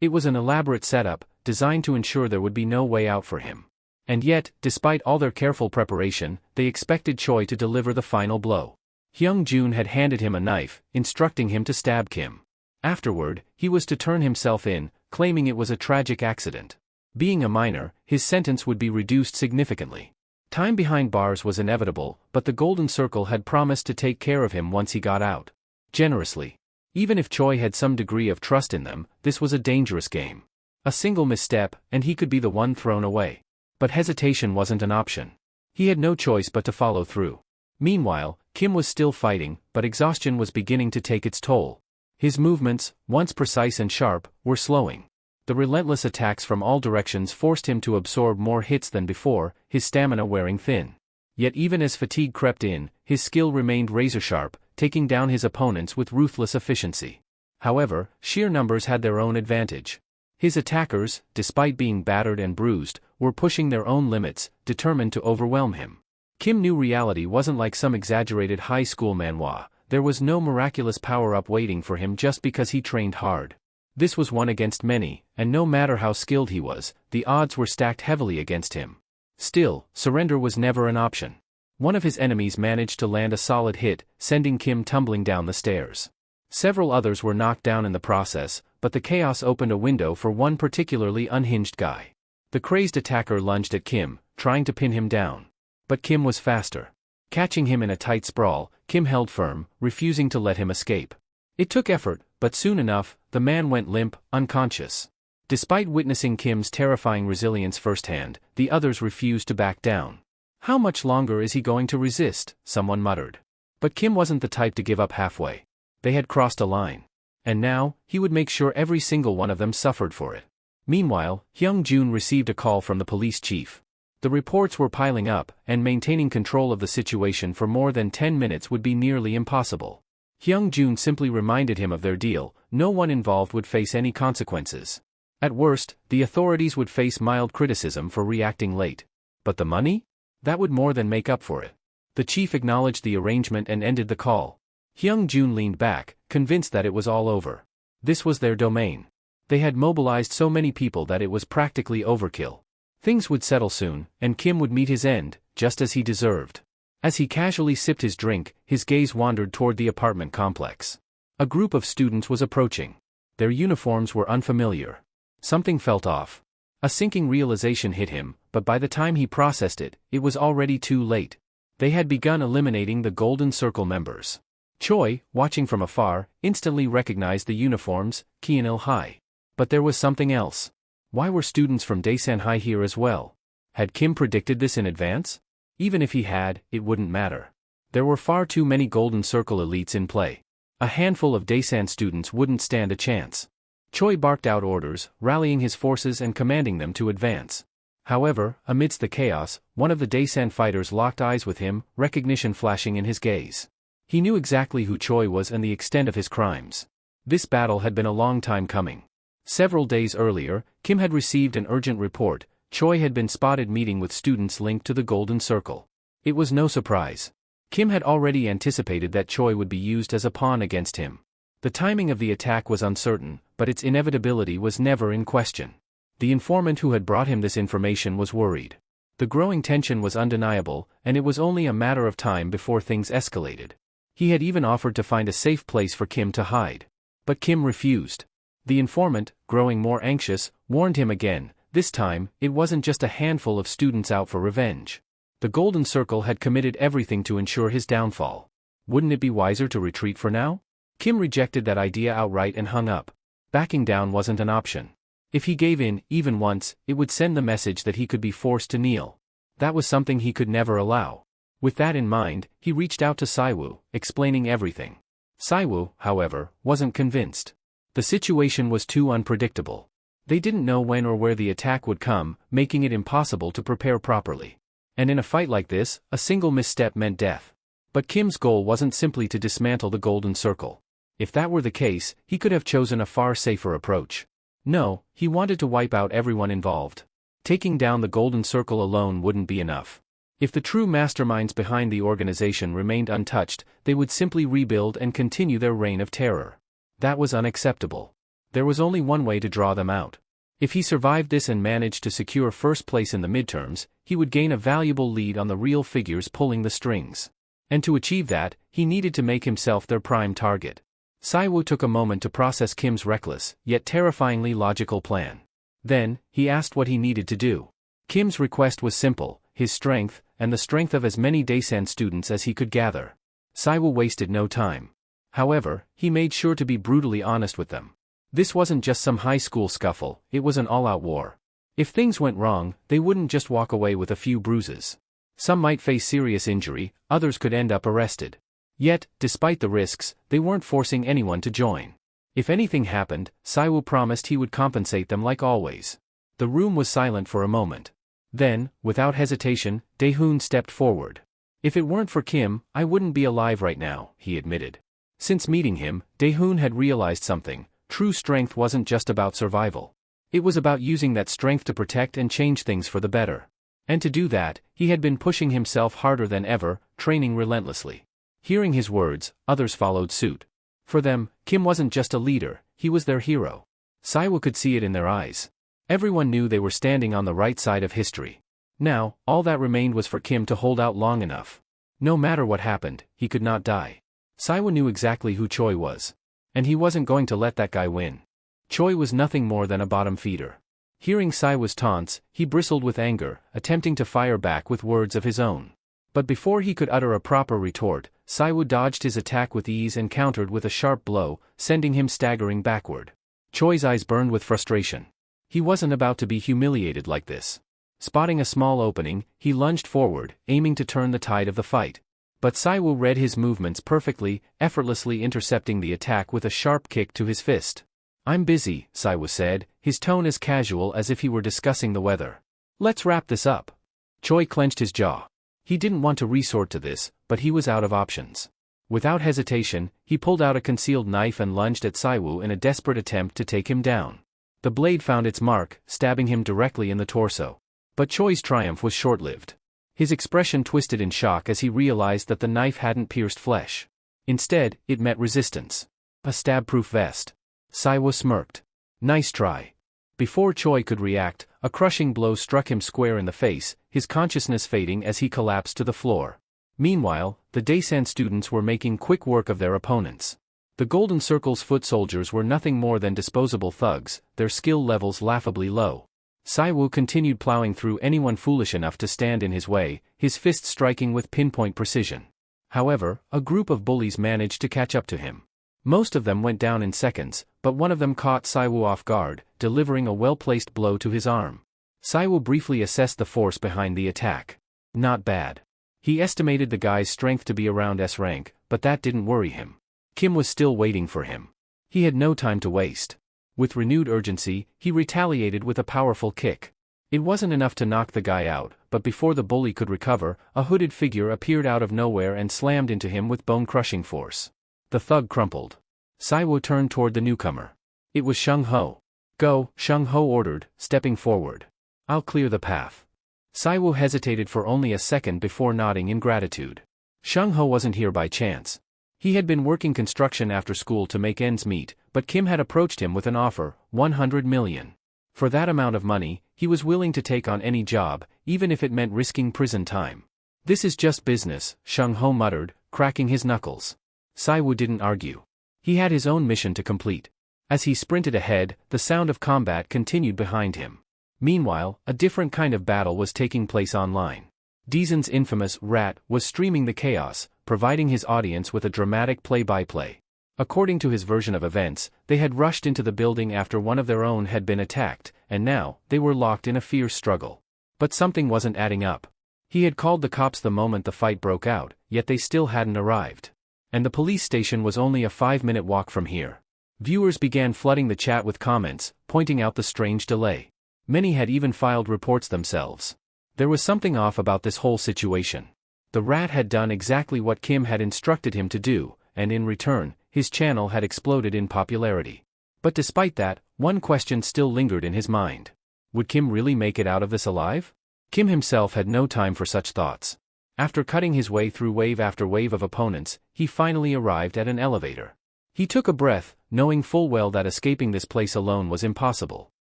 It was an elaborate setup, designed to ensure there would be no way out for him. And yet, despite all their careful preparation, they expected Choi to deliver the final blow. Hyung-jun had handed him a knife, instructing him to stab Kim. Afterward, he was to turn himself in, claiming it was a tragic accident. Being a minor, his sentence would be reduced significantly. Time behind bars was inevitable, but the Golden Circle had promised to take care of him once he got out. Generously. Even if Choi had some degree of trust in them, this was a dangerous game. A single misstep, and he could be the one thrown away. But hesitation wasn't an option. He had no choice but to follow through. Meanwhile, Kim was still fighting, but exhaustion was beginning to take its toll. His movements, once precise and sharp, were slowing. The relentless attacks from all directions forced him to absorb more hits than before, his stamina wearing thin. Yet even as fatigue crept in, his skill remained razor-sharp, taking down his opponents with ruthless efficiency. However, sheer numbers had their own advantage. His attackers, despite being battered and bruised, were pushing their own limits, determined to overwhelm him. Kim knew reality wasn't like some exaggerated high school manhwa. There was no miraculous power-up waiting for him just because he trained hard. This was one against many, and no matter how skilled he was, the odds were stacked heavily against him. Still, surrender was never an option. One of his enemies managed to land a solid hit, sending Kim tumbling down the stairs. Several others were knocked down in the process, but the chaos opened a window for one particularly unhinged guy. The crazed attacker lunged at Kim, trying to pin him down. But Kim was faster. Catching him in a tight sprawl, Kim held firm, refusing to let him escape. It took effort, but soon enough, the man went limp, unconscious. Despite witnessing Kim's terrifying resilience firsthand, the others refused to back down. How much longer is he going to resist? Someone muttered. But Kim wasn't the type to give up halfway. They had crossed a line. And now, he would make sure every single one of them suffered for it. Meanwhile, Hyung-jun received a call from the police chief. The reports were piling up, and maintaining control of the situation for more than 10 minutes would be nearly impossible. Hyung-jun simply reminded him of their deal. No one involved would face any consequences. At worst, the authorities would face mild criticism for reacting late. But the money? That would more than make up for it. The chief acknowledged the arrangement and ended the call. Hyung-jun leaned back, convinced that it was all over. This was their domain. They had mobilized so many people that it was practically overkill. Things would settle soon, and Kim would meet his end, just as he deserved. As he casually sipped his drink, his gaze wandered toward the apartment complex. A group of students was approaching. Their uniforms were unfamiliar. Something felt off. A sinking realization hit him, but by the time he processed it, it was already too late. They had begun eliminating the Golden Circle members. Choi, watching from afar, instantly recognized the uniforms, Kianil High. But there was something else. Why were students from Daesan High here as well? Had Kim predicted this in advance? Even if he had, it wouldn't matter. There were far too many Golden Circle elites in play. A handful of Daesan students wouldn't stand a chance. Choi barked out orders, rallying his forces and commanding them to advance. However, amidst the chaos, one of the Daesan fighters locked eyes with him, recognition flashing in his gaze. He knew exactly who Choi was and the extent of his crimes. This battle had been a long time coming. Several days earlier, Kim had received an urgent report. Choi had been spotted meeting with students linked to the Golden Circle. It was no surprise. Kim had already anticipated that Choi would be used as a pawn against him. The timing of the attack was uncertain, but its inevitability was never in question. The informant who had brought him this information was worried. The growing tension was undeniable, and it was only a matter of time before things escalated. He had even offered to find a safe place for Kim to hide. But Kim refused. The informant, growing more anxious, warned him again. This time, it wasn't just a handful of students out for revenge. The Golden Circle had committed everything to ensure his downfall. Wouldn't it be wiser to retreat for now? Kim rejected that idea outright and hung up. Backing down wasn't an option. If he gave in, even once, it would send the message that he could be forced to kneel. That was something he could never allow. With that in mind, he reached out to Saiwoo, explaining everything. Saiwoo, however, wasn't convinced. The situation was too unpredictable. They didn't know when or where the attack would come, making it impossible to prepare properly. And in a fight like this, a single misstep meant death. But Kim's goal wasn't simply to dismantle the Golden Circle. If that were the case, he could have chosen a far safer approach. No, he wanted to wipe out everyone involved. Taking down the Golden Circle alone wouldn't be enough. If the true masterminds behind the organization remained untouched, they would simply rebuild and continue their reign of terror. That was unacceptable. There was only one way to draw them out. If he survived this and managed to secure first place in the midterms, he would gain a valuable lead on the real figures pulling the strings. And to achieve that, he needed to make himself their prime target. Saiwoo took a moment to process Kim's reckless, yet terrifyingly logical plan. Then, he asked what he needed to do. Kim's request was simple: his strength, and the strength of as many Daesan students as he could gather. Saiwoo wasted no time. However, he made sure to be brutally honest with them. This wasn't just some high school scuffle, it was an all-out war. If things went wrong, they wouldn't just walk away with a few bruises. Some might face serious injury, others could end up arrested. Yet, despite the risks, they weren't forcing anyone to join. If anything happened, Saiwoo promised he would compensate them like always. The room was silent for a moment. Then, without hesitation, Daehoon stepped forward. If it weren't for Kim, I wouldn't be alive right now, he admitted. Since meeting him, Daehoon had realized something: true strength wasn't just about survival. It was about using that strength to protect and change things for the better. And to do that, he had been pushing himself harder than ever, training relentlessly. Hearing his words, others followed suit. For them, Kim wasn't just a leader, he was their hero. Saiwoo could see it in their eyes. Everyone knew they were standing on the right side of history. Now, all that remained was for Kim to hold out long enough. No matter what happened, he could not die. Saiwoo knew exactly who Choi was. And he wasn't going to let that guy win. Choi was nothing more than a bottom feeder. Hearing Saiwoo's taunts, he bristled with anger, attempting to fire back with words of his own. But before he could utter a proper retort, Saiwoo dodged his attack with ease and countered with a sharp blow, sending him staggering backward. Choi's eyes burned with frustration. He wasn't about to be humiliated like this. Spotting a small opening, he lunged forward, aiming to turn the tide of the fight. But Saiwoo read his movements perfectly, effortlessly intercepting the attack with a sharp kick to his fist. "I'm busy," Saiwoo said, his tone as casual as if he were discussing the weather. "Let's wrap this up." Choi clenched his jaw. He didn't want to resort to this, but he was out of options. Without hesitation, he pulled out a concealed knife and lunged at Saiwoo in a desperate attempt to take him down. The blade found its mark, stabbing him directly in the torso. But Choi's triumph was short-lived. His expression twisted in shock as he realized that the knife hadn't pierced flesh. Instead, it met resistance. A stab-proof vest. Saiwoo smirked. "Nice try." Before Choi could react, a crushing blow struck him square in the face, his consciousness fading as he collapsed to the floor. Meanwhile, the Daesan students were making quick work of their opponents. The Golden Circle's foot soldiers were nothing more than disposable thugs, their skill levels laughably low. Saiwoo continued plowing through anyone foolish enough to stand in his way, his fists striking with pinpoint precision. However, a group of bullies managed to catch up to him. Most of them went down in seconds, but one of them caught Saiwoo off guard, delivering a well-placed blow to his arm. Saiwoo briefly assessed the force behind the attack. Not bad. He estimated the guy's strength to be around S rank, but that didn't worry him. Kim was still waiting for him. He had no time to waste. With renewed urgency, he retaliated with a powerful kick. It wasn't enough to knock the guy out, but before the bully could recover, a hooded figure appeared out of nowhere and slammed into him with bone-crushing force. The thug crumpled. Saiwoo turned toward the newcomer. It was Shung Ho. Go, Shung Ho ordered, stepping forward. I'll clear the path. Saiwoo hesitated for only a second before nodding in gratitude. Shung Ho wasn't here by chance. He had been working construction after school to make ends meet, but Kim had approached him with an offer, 100 million. For that amount of money, he was willing to take on any job, even if it meant risking prison time. This is just business, Shung Ho muttered, cracking his knuckles. Saiwoo didn't argue. He had his own mission to complete. As he sprinted ahead, the sound of combat continued behind him. Meanwhile, a different kind of battle was taking place online. Deezon's infamous Rat was streaming the chaos, providing his audience with a dramatic play-by-play. According to his version of events, they had rushed into the building after one of their own had been attacked, and now, they were locked in a fierce struggle. But something wasn't adding up. He had called the cops the moment the fight broke out, yet they still hadn't arrived. And the police station was only a 5-minute walk from here. Viewers began flooding the chat with comments, pointing out the strange delay. Many had even filed reports themselves. There was something off about this whole situation. The Rat had done exactly what Kim had instructed him to do, and in return, his channel had exploded in popularity. But despite that, one question still lingered in his mind. Would Kim really make it out of this alive? Kim himself had no time for such thoughts. After cutting his way through wave after wave of opponents, he finally arrived at an elevator. He took a breath, knowing full well that escaping this place alone was impossible.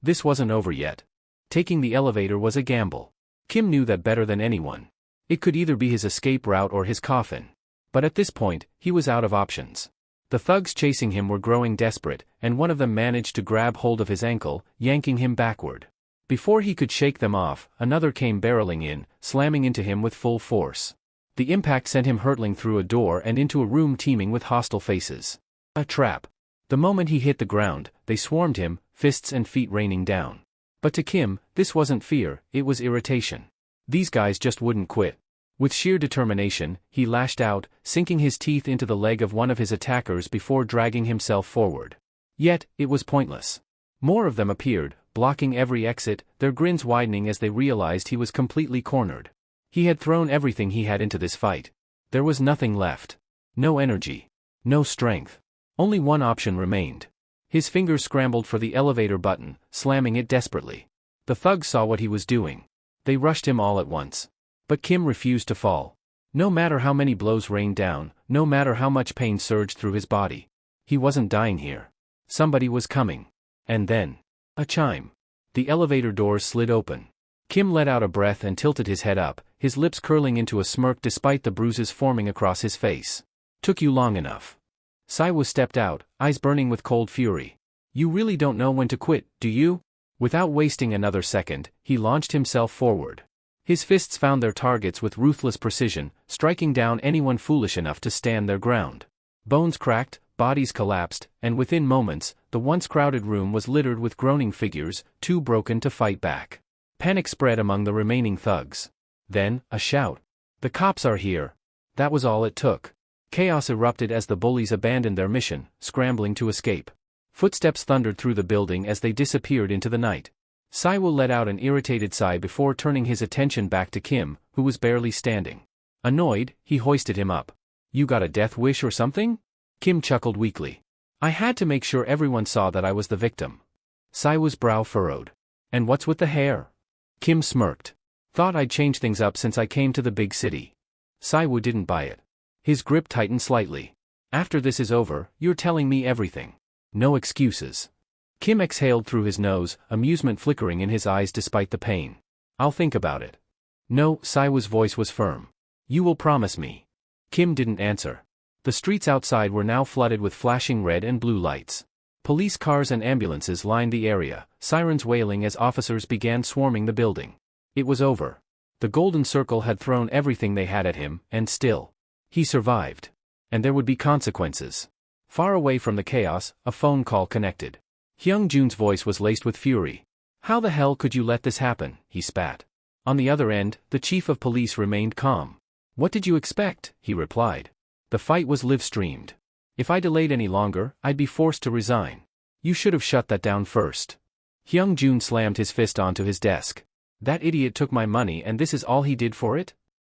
This wasn't over yet. Taking the elevator was a gamble. Kim knew that better than anyone. It could either be his escape route or his coffin. But at this point, he was out of options. The thugs chasing him were growing desperate, and one of them managed to grab hold of his ankle, yanking him backward. Before he could shake them off, another came barreling in, slamming into him with full force. The impact sent him hurtling through a door and into a room teeming with hostile faces. A trap. The moment he hit the ground, they swarmed him, fists and feet raining down. But to Kim, this wasn't fear, it was irritation. These guys just wouldn't quit. With sheer determination, he lashed out, sinking his teeth into the leg of one of his attackers before dragging himself forward. Yet, it was pointless. More of them appeared, blocking every exit, their grins widening as they realized he was completely cornered. He had thrown everything he had into this fight. There was nothing left. No energy. No strength. Only one option remained. His fingers scrambled for the elevator button, slamming it desperately. The thugs saw what he was doing. They rushed him all at once. But Kim refused to fall. No matter how many blows rained down, no matter how much pain surged through his body. He wasn't dying here. Somebody was coming. And then, a chime. The elevator doors slid open. Kim let out a breath and tilted his head up, his lips curling into a smirk despite the bruises forming across his face. Took you long enough. Saiwoo stepped out, eyes burning with cold fury. You really don't know when to quit, do you? Without wasting another second, he launched himself forward. His fists found their targets with ruthless precision, striking down anyone foolish enough to stand their ground. Bones cracked, bodies collapsed, and within moments, the once crowded room was littered with groaning figures, too broken to fight back. Panic spread among the remaining thugs. Then, a shout. The cops are here. That was all it took. Chaos erupted as the bullies abandoned their mission, scrambling to escape. Footsteps thundered through the building as they disappeared into the night. Saiwoo let out an irritated sigh before turning his attention back to Kim, who was barely standing. Annoyed, he hoisted him up. You got a death wish or something? Kim chuckled weakly. I had to make sure everyone saw that I was the victim. Saiwoo's brow furrowed. And what's with the hair? Kim smirked. Thought I'd change things up since I came to the big city. Saiwoo didn't buy it. His grip tightened slightly. After this is over, you're telling me everything. No excuses. Kim exhaled through his nose, amusement flickering in his eyes despite the pain. I'll think about it. No, Saiwoo's voice was firm. You will promise me. Kim didn't answer. The streets outside were now flooded with flashing red and blue lights. Police cars and ambulances lined the area, sirens wailing as officers began swarming the building. It was over. The Golden Circle had thrown everything they had at him, and still, he survived. And there would be consequences. Far away from the chaos, a phone call connected. Hyung-jun's voice was laced with fury. "How the hell could you let this happen?" he spat. On the other end, the chief of police remained calm. "What did you expect?" he replied. "The fight was live-streamed. If I delayed any longer, I'd be forced to resign. You should have shut that down first." Hyung-jun slammed his fist onto his desk. "That idiot took my money and this is all he did for it?"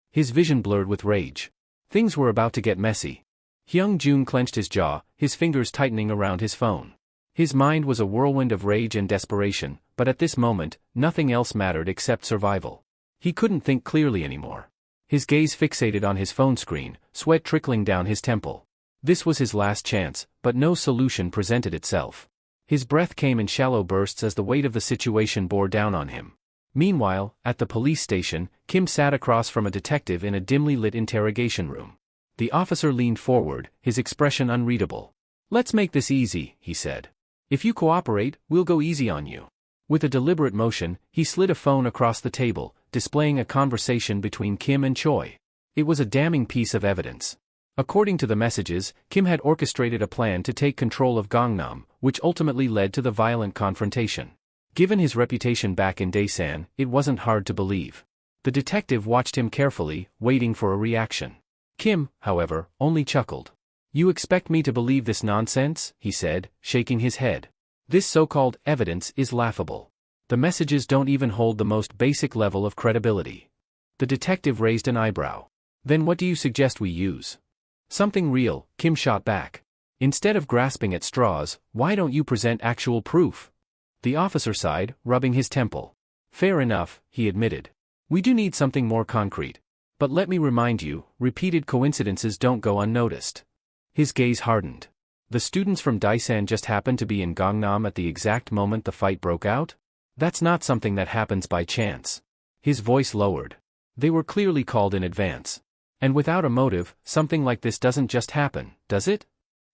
His vision blurred with rage. Things were about to get messy. Hyung-jun clenched his jaw, his fingers tightening around his phone. His mind was a whirlwind of rage and desperation, but at this moment, nothing else mattered except survival. He couldn't think clearly anymore. His gaze fixated on his phone screen, sweat trickling down his temple. This was his last chance, but no solution presented itself. His breath came in shallow bursts as the weight of the situation bore down on him. Meanwhile, at the police station, Kim sat across from a detective in a dimly lit interrogation room. The officer leaned forward, his expression unreadable. "Let's make this easy," he said. "If you cooperate, we'll go easy on you." With a deliberate motion, he slid a phone across the table, displaying a conversation between Kim and Choi. It was a damning piece of evidence. According to the messages, Kim had orchestrated a plan to take control of Gangnam, which ultimately led to the violent confrontation. Given his reputation back in Daesan, it wasn't hard to believe. The detective watched him carefully, waiting for a reaction. Kim, however, only chuckled. "You expect me to believe this nonsense?" he said, shaking his head. "This so-called evidence is laughable. The messages don't even hold the most basic level of credibility." The detective raised an eyebrow. "Then what do you suggest we use?" "Something real," Kim shot back. "Instead of grasping at straws, why don't you present actual proof?" The officer sighed, rubbing his temple. "Fair enough," he admitted. "We do need something more concrete. But let me remind you, repeated coincidences don't go unnoticed." His gaze hardened. "The students from Daesan just happened to be in Gangnam at the exact moment the fight broke out? That's not something that happens by chance." His voice lowered. "They were clearly called in advance. And without a motive, something like this doesn't just happen, does it?"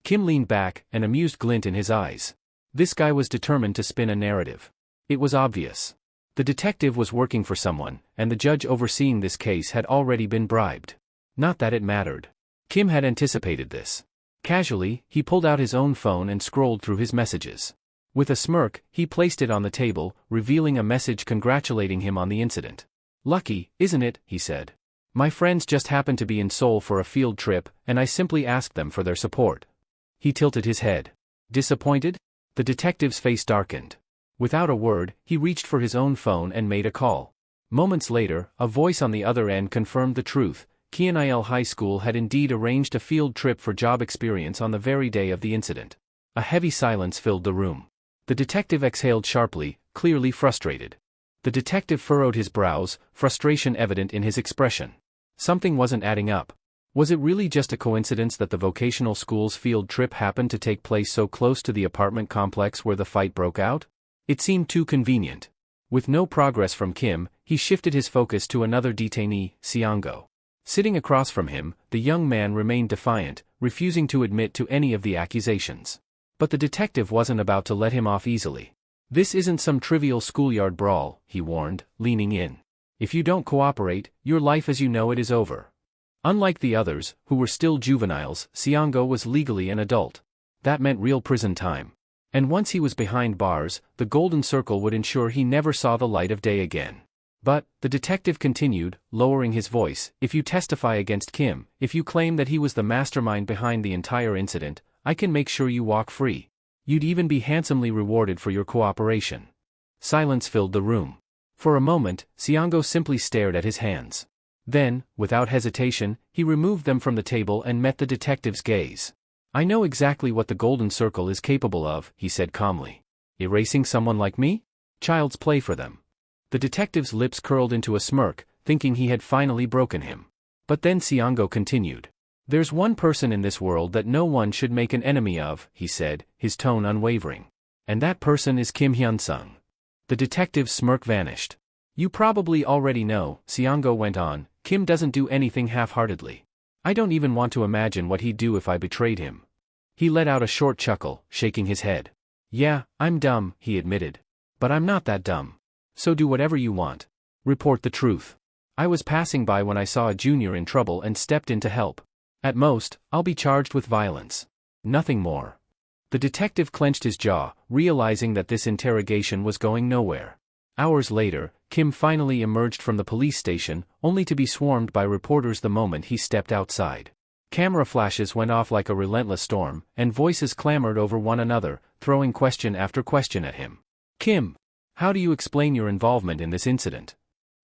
Kim leaned back, an amused glint in his eyes. This guy was determined to spin a narrative. It was obvious. The detective was working for someone, and the judge overseeing this case had already been bribed. Not that it mattered. Kim had anticipated this. Casually, he pulled out his own phone and scrolled through his messages. With a smirk, he placed it on the table, revealing a message congratulating him on the incident. "Lucky, isn't it?" he said. "My friends just happened to be in Seoul for a field trip, and I simply asked them for their support." He tilted his head. "Disappointed?" The detective's face darkened. Without a word, he reached for his own phone and made a call. Moments later, a voice on the other end confirmed the truth. Kianil High School had indeed arranged a field trip for job experience on the very day of the incident. A heavy silence filled the room. The detective exhaled sharply, clearly frustrated. The detective furrowed his brows, frustration evident in his expression. Something wasn't adding up. Was it really just a coincidence that the vocational school's field trip happened to take place so close to the apartment complex where the fight broke out? It seemed too convenient. With no progress from Kim, he shifted his focus to another detainee, Seongo. Sitting across from him, the young man remained defiant, refusing to admit to any of the accusations. But the detective wasn't about to let him off easily. "This isn't some trivial schoolyard brawl," he warned, leaning in. "If you don't cooperate, your life as you know it is over." Unlike the others, who were still juveniles, Seongo was legally an adult. That meant real prison time. And once he was behind bars, the Golden Circle would ensure he never saw the light of day again. "But," the detective continued, lowering his voice, "if you testify against Kim, if you claim that he was the mastermind behind the entire incident, I can make sure you walk free. You'd even be handsomely rewarded for your cooperation." Silence filled the room. For a moment, Seongo simply stared at his hands. Then, without hesitation, he removed them from the table and met the detective's gaze. "I know exactly what the Golden Circle is capable of," he said calmly. "Erasing someone like me? Child's play for them." The detective's lips curled into a smirk, thinking he had finally broken him. But then Seongo continued. "There's one person in this world that no one should make an enemy of," he said, his tone unwavering. "And that person is Kim Hyun-sung." The detective's smirk vanished. "You probably already know," Seongo went on, "Kim doesn't do anything half-heartedly. I don't even want to imagine what he'd do if I betrayed him. He let out a short chuckle, shaking his head. Yeah, I'm dumb, he admitted. But I'm not that dumb. So do whatever you want. Report the truth. I was passing by when I saw a junior in trouble and stepped in to help. At most, I'll be charged with violence. Nothing more. The detective clenched his jaw, realizing that this interrogation was going nowhere. Hours later, Kim finally emerged from the police station, only to be swarmed by reporters the moment he stepped outside. Camera flashes went off like a relentless storm, and voices clamored over one another, throwing question after question at him. Kim, how do you explain your involvement in this incident?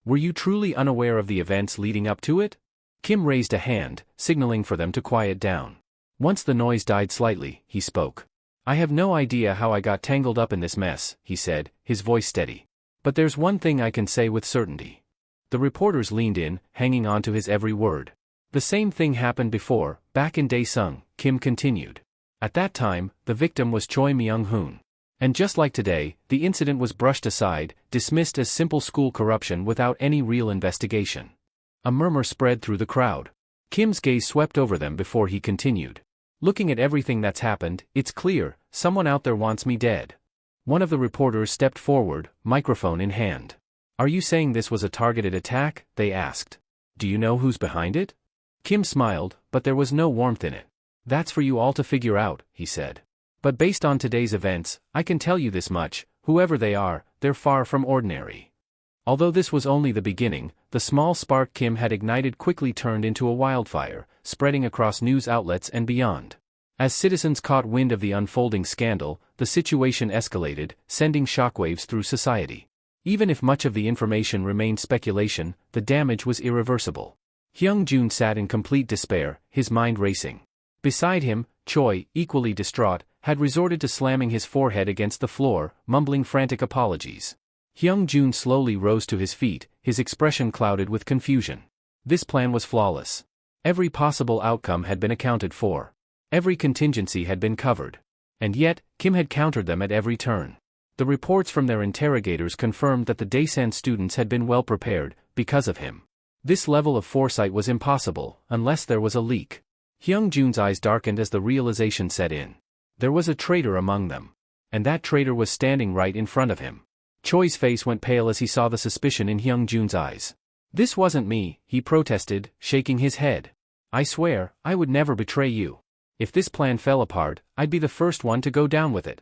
Were you truly unaware of the events leading up to it? Kim raised a hand, signaling for them to quiet down. Once the noise died slightly, he spoke. I have no idea how I got tangled up in this mess, he said, his voice steady. But there's one thing I can say with certainty. The reporters leaned in, hanging on to his every word. The same thing happened before, back in Daesung, Kim continued. At that time, the victim was Choi Myung-hoon. And just like today, the incident was brushed aside, dismissed as simple school corruption without any real investigation. A murmur spread through the crowd. Kim's gaze swept over them before he continued. Looking at everything that's happened, it's clear, someone out there wants me dead. One of the reporters stepped forward, microphone in hand. Are you saying this was a targeted attack? They asked. Do you know who's behind it? Kim smiled, but there was no warmth in it. That's for you all to figure out, he said. But based on today's events, I can tell you this much, whoever they are, they're far from ordinary. Although this was only the beginning, the small spark Kim had ignited quickly turned into a wildfire, spreading across news outlets and beyond. As citizens caught wind of the unfolding scandal, the situation escalated, sending shockwaves through society. Even if much of the information remained speculation, the damage was irreversible. Hyung-jun sat in complete despair, his mind racing. Beside him, Choi, equally distraught, had resorted to slamming his forehead against the floor, mumbling frantic apologies. Hyung-jun slowly rose to his feet, his expression clouded with confusion. This plan was flawless. Every possible outcome had been accounted for. Every contingency had been covered. And yet, Kim had countered them at every turn. The reports from their interrogators confirmed that the Daesan students had been well prepared, because of him. This level of foresight was impossible, unless there was a leak. Hyung-jun's eyes darkened as the realization set in. There was a traitor among them. And that traitor was standing right in front of him. Choi's face went pale as he saw the suspicion in Hyung-jun's eyes. This wasn't me, he protested, shaking his head. I swear, I would never betray you. If this plan fell apart, I'd be the first one to go down with it.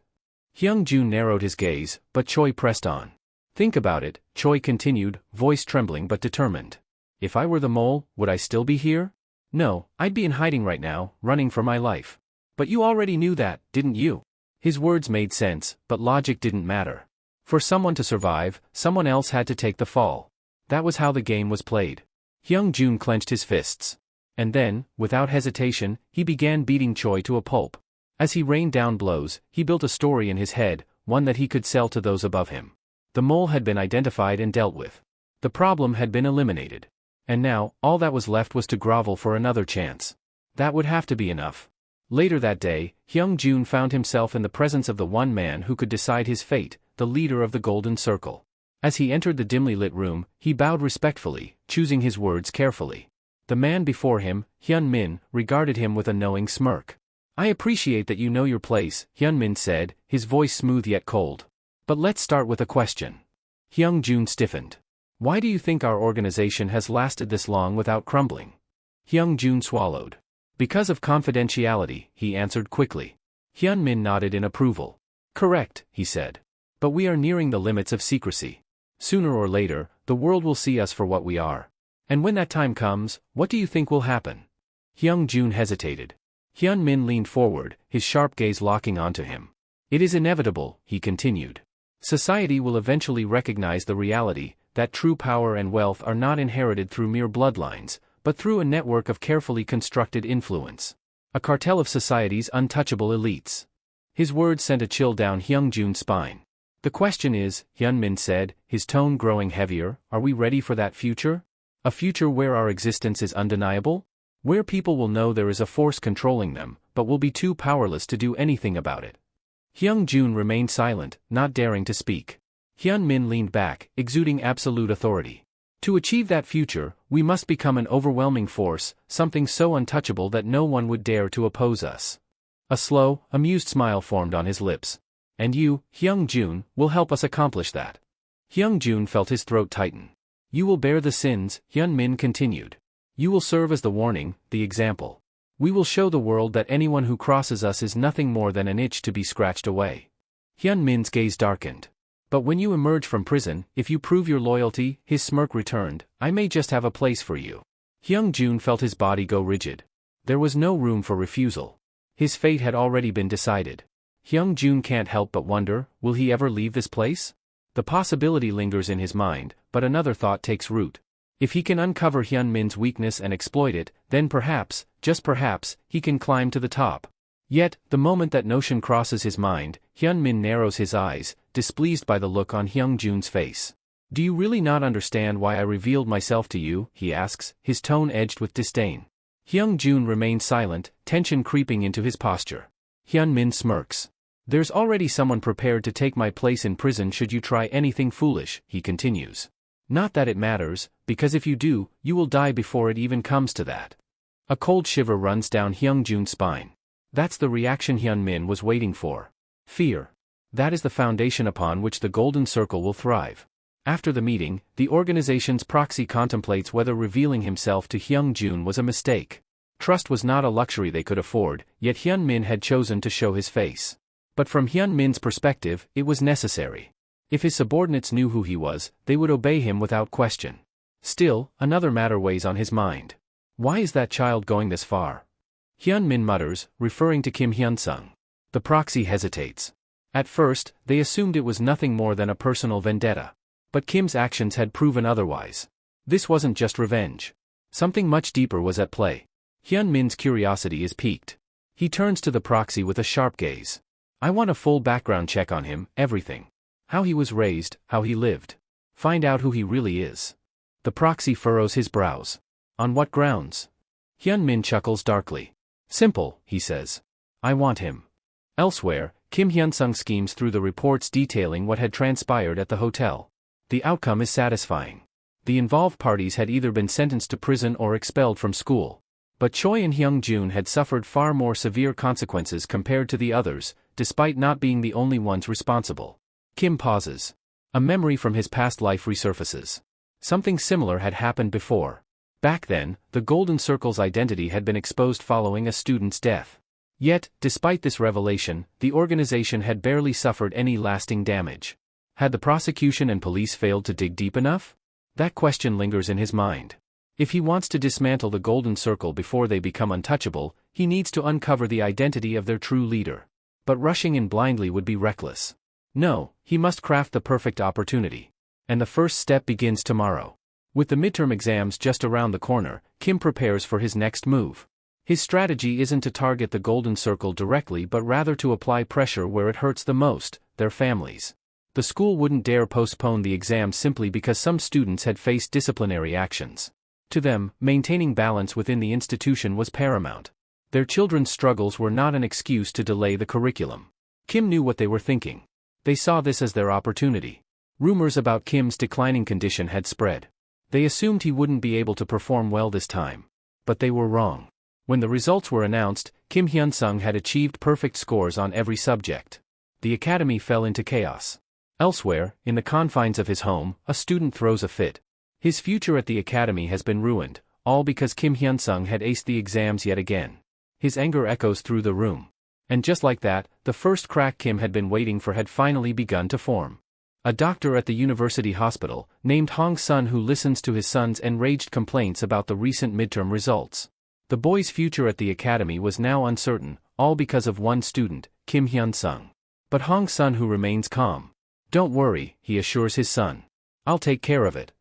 Hyung-jun narrowed his gaze, but Choi pressed on. Think about it, Choi continued, voice trembling but determined. If I were the mole, would I still be here? No, I'd be in hiding right now, running for my life. But you already knew that, didn't you? His words made sense, but logic didn't matter. For someone to survive, someone else had to take the fall. That was how the game was played. Hyung-jun clenched his fists. And then, without hesitation, he began beating Choi to a pulp. As he rained down blows, he built a story in his head, one that he could sell to those above him. The mole had been identified and dealt with. The problem had been eliminated. And now, all that was left was to grovel for another chance. That would have to be enough. Later that day, Hyung-jun found himself in the presence of the one man who could decide his fate, the leader of the Golden Circle. As he entered the dimly lit room, he bowed respectfully, choosing his words carefully. The man before him, Hyun-min, regarded him with a knowing smirk. I appreciate that you know your place, Hyun-min said, his voice smooth yet cold. But let's start with a question. Hyung-jun stiffened. Why do you think our organization has lasted this long without crumbling? Hyung-jun swallowed. Because of confidentiality, he answered quickly. Hyun-min nodded in approval. Correct, he said. But we are nearing the limits of secrecy. Sooner or later, the world will see us for what we are. And when that time comes, what do you think will happen? Hyung-jun hesitated. Hyun-min leaned forward, his sharp gaze locking onto him. It is inevitable, he continued. Society will eventually recognize the reality that true power and wealth are not inherited through mere bloodlines, but through a network of carefully constructed influence. A cartel of society's untouchable elites. His words sent a chill down Hyung-jun's spine. The question is, Hyun-min said, his tone growing heavier, are we ready for that future? A future where our existence is undeniable? Where people will know there is a force controlling them, but will be too powerless to do anything about it. Hyung-jun remained silent, not daring to speak. Hyun-min leaned back, exuding absolute authority. To achieve that future, we must become an overwhelming force, something so untouchable that no one would dare to oppose us. A slow, amused smile formed on his lips. And you, Hyung-jun, will help us accomplish that. Hyung-jun felt his throat tighten. You will bear the sins, Hyun-min continued. You will serve as the warning, the example. We will show the world that anyone who crosses us is nothing more than an itch to be scratched away. Hyun-min's gaze darkened. But when you emerge from prison, if you prove your loyalty, his smirk returned, I may just have a place for you. Hyung-jun felt his body go rigid. There was no room for refusal. His fate had already been decided. Hyung-jun can't help but wonder, will he ever leave this place? The possibility lingers in his mind, but another thought takes root. If he can uncover Hyun-min's weakness and exploit it, then perhaps, just perhaps, he can climb to the top. Yet, the moment that notion crosses his mind, Hyun-min narrows his eyes, displeased by the look on Hyung-jun's face. Do you really not understand why I revealed myself to you, he asks, his tone edged with disdain. Hyung-jun remains silent, tension creeping into his posture. Hyun-min smirks. There's already someone prepared to take my place in prison should you try anything foolish, he continues. Not that it matters, because if you do, you will die before it even comes to that. A cold shiver runs down Hyung-jun's spine. That's the reaction Hyun-min was waiting for. Fear. That is the foundation upon which the Golden Circle will thrive. After the meeting, the organization's proxy contemplates whether revealing himself to Hyung-jun was a mistake. Trust was not a luxury they could afford, yet Hyun-min had chosen to show his face. But from Hyun-min's perspective, it was necessary. If his subordinates knew who he was, they would obey him without question. Still, another matter weighs on his mind. Why is that child going this far? Hyun-min mutters, referring to Kim Hyun-sung. The proxy hesitates. At first, they assumed it was nothing more than a personal vendetta. But Kim's actions had proven otherwise. This wasn't just revenge. Something much deeper was at play. Hyun-min's curiosity is piqued. He turns to the proxy with a sharp gaze. I want a full background check on him, everything. How he was raised, how he lived. Find out who he really is. The proxy furrows his brows. On what grounds? Hyun-min chuckles darkly. Simple, he says. I want him. Elsewhere, Kim Hyun-sung schemes through the reports detailing what had transpired at the hotel. The outcome is satisfying. The involved parties had either been sentenced to prison or expelled from school. But Choi and Hyung-jun had suffered far more severe consequences compared to the others, despite not being the only ones responsible. Kim pauses. A memory from his past life resurfaces. Something similar had happened before. Back then, the Golden Circle's identity had been exposed following a student's death. Yet, despite this revelation, the organization had barely suffered any lasting damage. Had the prosecution and police failed to dig deep enough? That question lingers in his mind. If he wants to dismantle the Golden Circle before they become untouchable, he needs to uncover the identity of their true leader. But rushing in blindly would be reckless. No, he must craft the perfect opportunity. And the first step begins tomorrow. With the midterm exams just around the corner, Kim prepares for his next move. His strategy isn't to target the Golden Circle directly but rather to apply pressure where it hurts the most, their families. The school wouldn't dare postpone the exam simply because some students had faced disciplinary actions. To them, maintaining balance within the institution was paramount. Their children's struggles were not an excuse to delay the curriculum. Kim knew what they were thinking. They saw this as their opportunity. Rumors about Kim's declining condition had spread. They assumed he wouldn't be able to perform well this time. But they were wrong. When the results were announced, Kim Hyun-sung had achieved perfect scores on every subject. The academy fell into chaos. Elsewhere, in the confines of his home, a student throws a fit. His future at the academy has been ruined, all because Kim Hyun-sung had aced the exams yet again. His anger echoes through the room. And just like that, the first crack Kim had been waiting for had finally begun to form. A doctor at the university hospital, named Hong Sun, who listens to his son's enraged complaints about the recent midterm results. The boy's future at the academy was now uncertain, all because of one student, Kim Hyun-sung. But Hong Sun, who remains calm. Don't worry, he assures his son. I'll take care of it.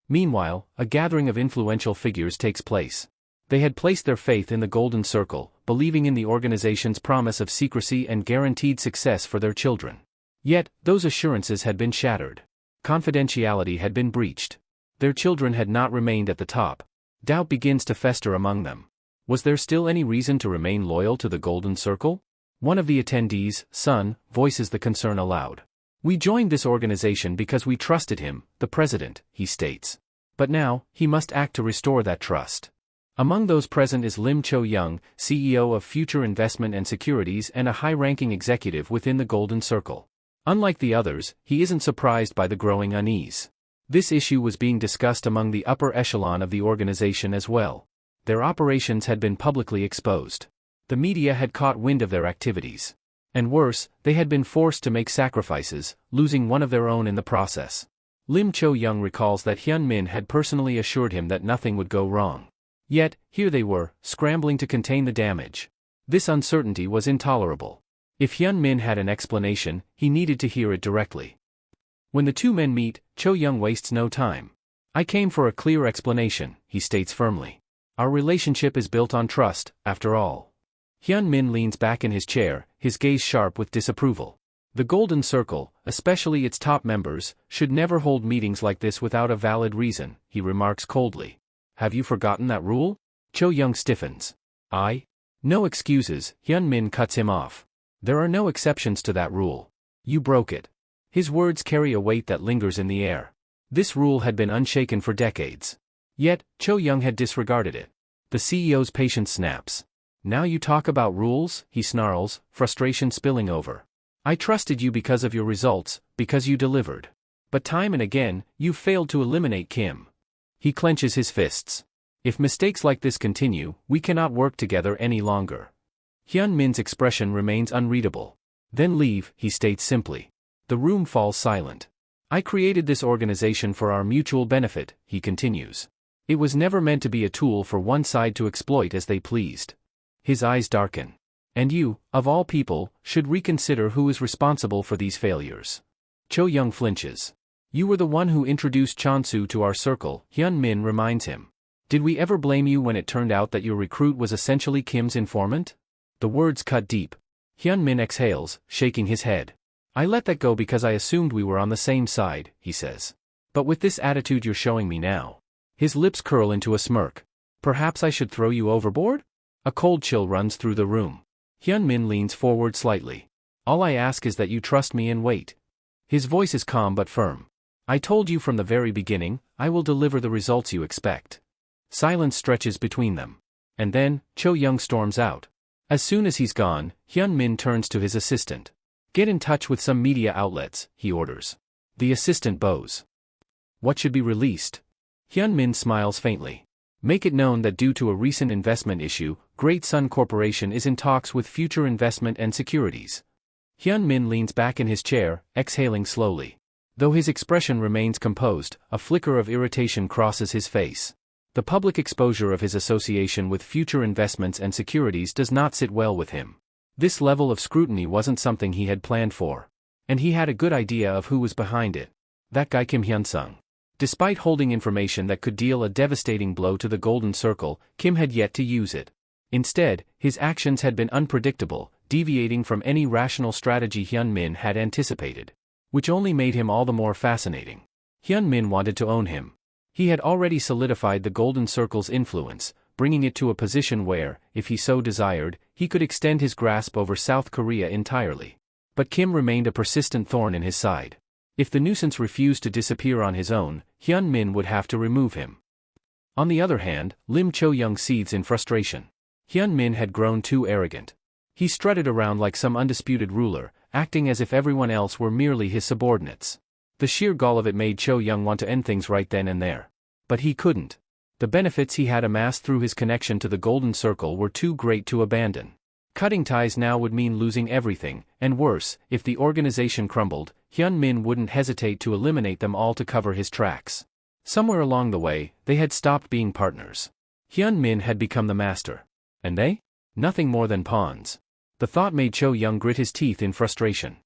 Meanwhile, a gathering of influential figures takes place. They had placed their faith in the Golden Circle, believing in the organization's promise of secrecy and guaranteed success for their children. Yet, those assurances had been shattered. Confidentiality had been breached. Their children had not remained at the top. Doubt begins to fester among them. Was there still any reason to remain loyal to the Golden Circle? One of the attendees, Sun, voices the concern aloud. We joined this organization because we trusted him, the president, he states. But now, he must act to restore that trust. Among those present is Lim Cho-young, CEO of Future Investment and Securities and a high-ranking executive within the Golden Circle. Unlike the others, he isn't surprised by the growing unease. This issue was being discussed among the upper echelon of the organization as well. Their operations had been publicly exposed. The media had caught wind of their activities. And worse, they had been forced to make sacrifices, losing one of their own in the process. Lim Cho-young recalls that Hyun Min had personally assured him that nothing would go wrong. Yet, here they were, scrambling to contain the damage. This uncertainty was intolerable. If Hyun Min had an explanation, he needed to hear it directly. When the two men meet, Cho-young wastes no time. I came for a clear explanation, he states firmly. Our relationship is built on trust, after all. Hyun Min leans back in his chair, his gaze sharp with disapproval. The Golden Circle, especially its top members, should never hold meetings like this without a valid reason, he remarks coldly. Have you forgotten that rule? Cho-young stiffens. No excuses, Hyun Min cuts him off. There are no exceptions to that rule. You broke it. His words carry a weight that lingers in the air. This rule had been unshaken for decades. Yet, Cho-young had disregarded it. The CEO's patience snaps. Now you talk about rules, he snarls, frustration spilling over. I trusted you because of your results, because you delivered. But time and again, you've failed to eliminate Kim. He clenches his fists. If mistakes like this continue, we cannot work together any longer. Hyun Min's expression remains unreadable. Then leave, he states simply. The room falls silent. I created this organization for our mutual benefit, he continues. It was never meant to be a tool for one side to exploit as they pleased. His eyes darken. And you, of all people, should reconsider who is responsible for these failures. Cho-young flinches. You were the one who introduced Chonsu to our circle, Hyun Min reminds him. Did we ever blame you when it turned out that your recruit was essentially Kim's informant? The words cut deep. Hyun Min exhales, shaking his head. I let that go because I assumed we were on the same side, he says. But with this attitude you're showing me now. His lips curl into a smirk. Perhaps I should throw you overboard? A cold chill runs through the room. Hyun Min leans forward slightly. All I ask is that you trust me and wait. His voice is calm but firm. I told you from the very beginning, I will deliver the results you expect. Silence stretches between them. And then, Cho-young storms out. As soon as he's gone, Hyun Min turns to his assistant. Get in touch with some media outlets, he orders. The assistant bows. What should be released? Hyun Min smiles faintly. Make it known that due to a recent investment issue, Great Sun Corporation is in talks with Future Investment and Securities. Hyun Min leans back in his chair, exhaling slowly. Though his expression remains composed, a flicker of irritation crosses his face. The public exposure of his association with Future Investments and Securities does not sit well with him. This level of scrutiny wasn't something he had planned for. And he had a good idea of who was behind it. That guy Kim Hyun-sung. Despite holding information that could deal a devastating blow to the Golden Circle, Kim had yet to use it. Instead, his actions had been unpredictable, deviating from any rational strategy Hyun Min had anticipated. Which only made him all the more fascinating. Hyun Min wanted to own him. He had already solidified the Golden Circle's influence, bringing it to a position where, if he so desired, he could extend his grasp over South Korea entirely. But Kim remained a persistent thorn in his side. If the nuisance refused to disappear on his own, Hyun Min would have to remove him. On the other hand, Lim Cho-young seethes in frustration. Hyun Min had grown too arrogant. He strutted around like some undisputed ruler, acting as if everyone else were merely his subordinates. The sheer gall of it made Cho-young want to end things right then and there. But he couldn't. The benefits he had amassed through his connection to the Golden Circle were too great to abandon. Cutting ties now would mean losing everything, and worse, if the organization crumbled, Hyun Min wouldn't hesitate to eliminate them all to cover his tracks. Somewhere along the way, they had stopped being partners. Hyun Min had become the master. And they? Nothing more than pawns. The thought made Cho-young grit his teeth in frustration.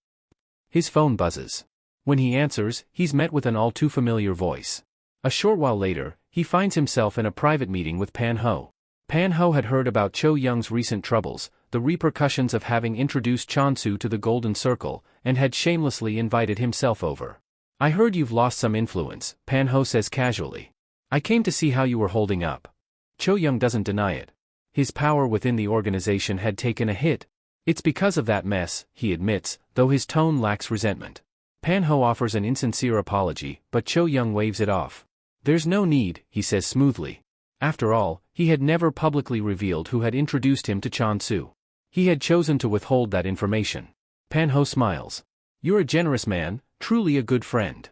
His phone buzzes. When he answers, he's met with an all-too-familiar voice. A short while later, he finds himself in a private meeting with Pan-ho. Pan-ho had heard about Cho-young's recent troubles, the repercussions of having introduced Chonsu to the Golden Circle, and had shamelessly invited himself over. I heard you've lost some influence, Pan-ho says casually. I came to see how you were holding up. Cho-young doesn't deny it. His power within the organization had taken a hit. It's because of that mess, he admits, though his tone lacks resentment. Pan-ho offers an insincere apology, but Cho-young waves it off. There's no need, he says smoothly. After all, he had never publicly revealed who had introduced him to Chan-su. He had chosen to withhold that information. Pan-ho smiles. You're a generous man, truly a good friend.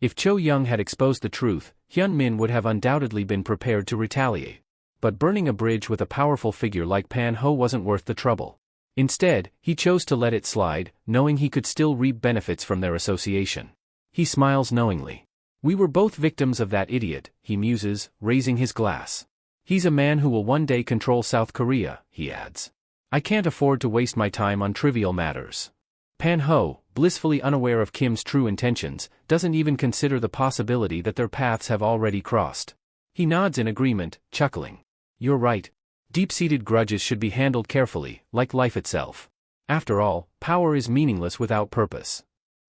If Cho Young had exposed the truth, Hyun-min would have undoubtedly been prepared to retaliate. But burning a bridge with a powerful figure like Pan-ho wasn't worth the trouble. Instead, he chose to let it slide, knowing he could still reap benefits from their association. He smiles knowingly. We were both victims of that idiot, he muses, raising his glass. He's a man who will one day control South Korea, he adds. I can't afford to waste my time on trivial matters. Pan-ho, blissfully unaware of Kim's true intentions, doesn't even consider the possibility that their paths have already crossed. He nods in agreement, chuckling. You're right. Deep-seated grudges should be handled carefully, like life itself. After all, power is meaningless without purpose.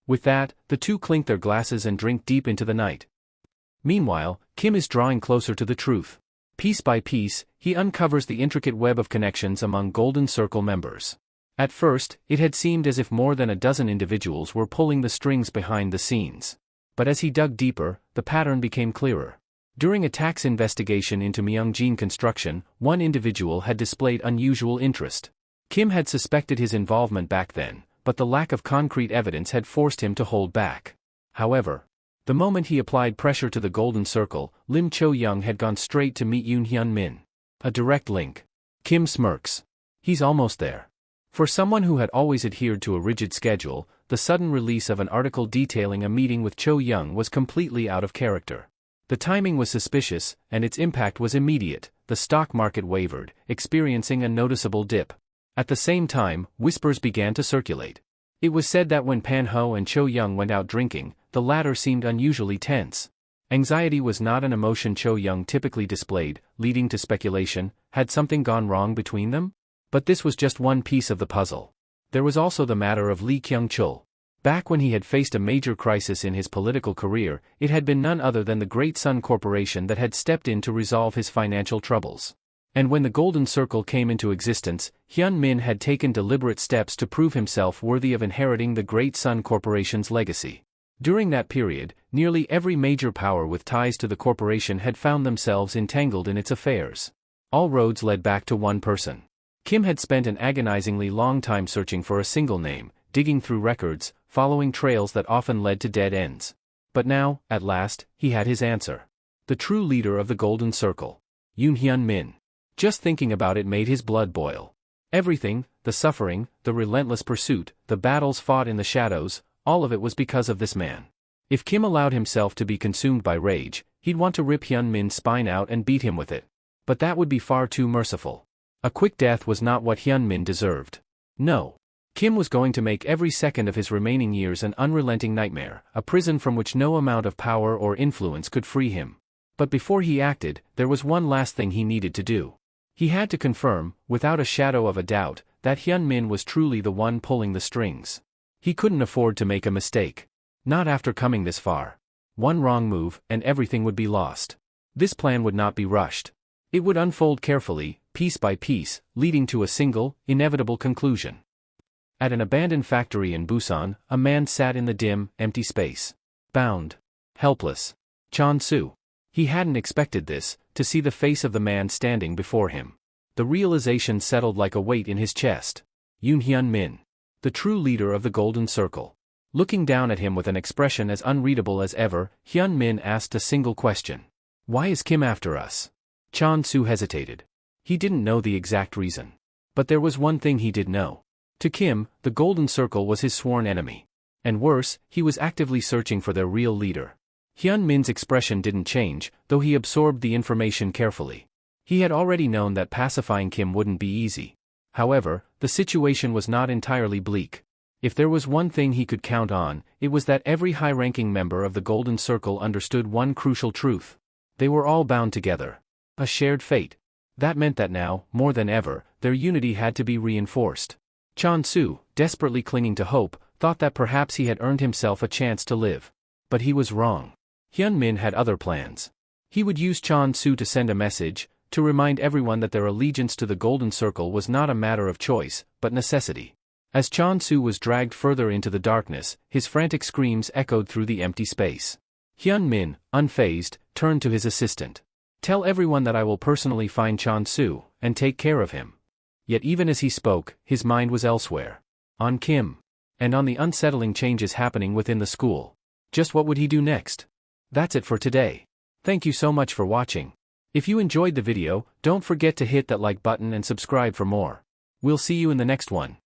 With that, the two clink their glasses and drink deep into the night. Meanwhile, Kim is drawing closer to the truth. Piece by piece, he uncovers the intricate web of connections among Golden Circle members. At first, it had seemed as if more than a dozen individuals were pulling the strings behind the scenes. But as he dug deeper, the pattern became clearer. During a tax investigation into Myeongjin Construction, one individual had displayed unusual interest. Kim had suspected his involvement back then, but the lack of concrete evidence had forced him to hold back. However, the moment he applied pressure to the Golden Circle, Lim Cho-young had gone straight to meet Yoon Hyun-min. A direct link. Kim smirks. He's almost there. For someone who had always adhered to a rigid schedule, the sudden release of an article detailing a meeting with Cho-young was completely out of character. The timing was suspicious, and its impact was immediate. The stock market wavered, experiencing a noticeable dip. At the same time, whispers began to circulate. It was said that when Pan-ho and Cho-young went out drinking, the latter seemed unusually tense. Anxiety was not an emotion Cho-young typically displayed, leading to speculation. Had something gone wrong between them? But this was just one piece of the puzzle. There was also the matter of Lee Kyung-chul. Back when he had faced a major crisis in his political career, it had been none other than the Great Sun Corporation that had stepped in to resolve his financial troubles. And when the Golden Circle came into existence, Hyun-min had taken deliberate steps to prove himself worthy of inheriting the Great Sun Corporation's legacy. During that period, nearly every major power with ties to the corporation had found themselves entangled in its affairs. All roads led back to one person. Kim had spent an agonizingly long time searching for a single name, digging through records, following trails that often led to dead ends. But now, at last, he had his answer. The true leader of the Golden Circle. Yoon Hyun-min. Just thinking about it made his blood boil. Everything, the suffering, the relentless pursuit, the battles fought in the shadows, all of it was because of this man. If Kim allowed himself to be consumed by rage, he'd want to rip Hyun-min's spine out and beat him with it. But that would be far too merciful. A quick death was not what Hyun-min deserved. No. Kim was going to make every second of his remaining years an unrelenting nightmare, a prison from which no amount of power or influence could free him. But before he acted, there was one last thing he needed to do. He had to confirm, without a shadow of a doubt, that Hyun-min was truly the one pulling the strings. He couldn't afford to make a mistake. Not after coming this far. One wrong move, and everything would be lost. This plan would not be rushed. It would unfold carefully, piece by piece, leading to a single, inevitable conclusion. At an abandoned factory in Busan, a man sat in the dim, empty space. Bound. Helpless. Chan-su. He hadn't expected this, to see the face of the man standing before him. The realization settled like a weight in his chest. Yoon Hyun-min. The true leader of the Golden Circle. Looking down at him with an expression as unreadable as ever, Hyun-min asked a single question. Why is Kim after us? Chan-su hesitated. He didn't know the exact reason. But there was one thing he did know. To Kim, the Golden Circle was his sworn enemy. And worse, he was actively searching for their real leader. Hyun-min's expression didn't change, though he absorbed the information carefully. He had already known that pacifying Kim wouldn't be easy. However, the situation was not entirely bleak. If there was one thing he could count on, it was that every high-ranking member of the Golden Circle understood one crucial truth. They were all bound together. A shared fate. That meant that now, more than ever, their unity had to be reinforced. Chan-su, desperately clinging to hope, thought that perhaps he had earned himself a chance to live. But he was wrong. Hyun-min had other plans. He would use Chan-su to send a message, to remind everyone that their allegiance to the Golden Circle was not a matter of choice, but necessity. As Chan-su was dragged further into the darkness, his frantic screams echoed through the empty space. Hyun Min, unfazed, turned to his assistant. Tell everyone that I will personally find Chan-Soo, and take care of him. Yet even as he spoke, his mind was elsewhere. On Kim. And on the unsettling changes happening within the school. Just what would he do next? That's it for today. Thank you so much for watching. If you enjoyed the video, don't forget to hit that like button and subscribe for more. We'll see you in the next one.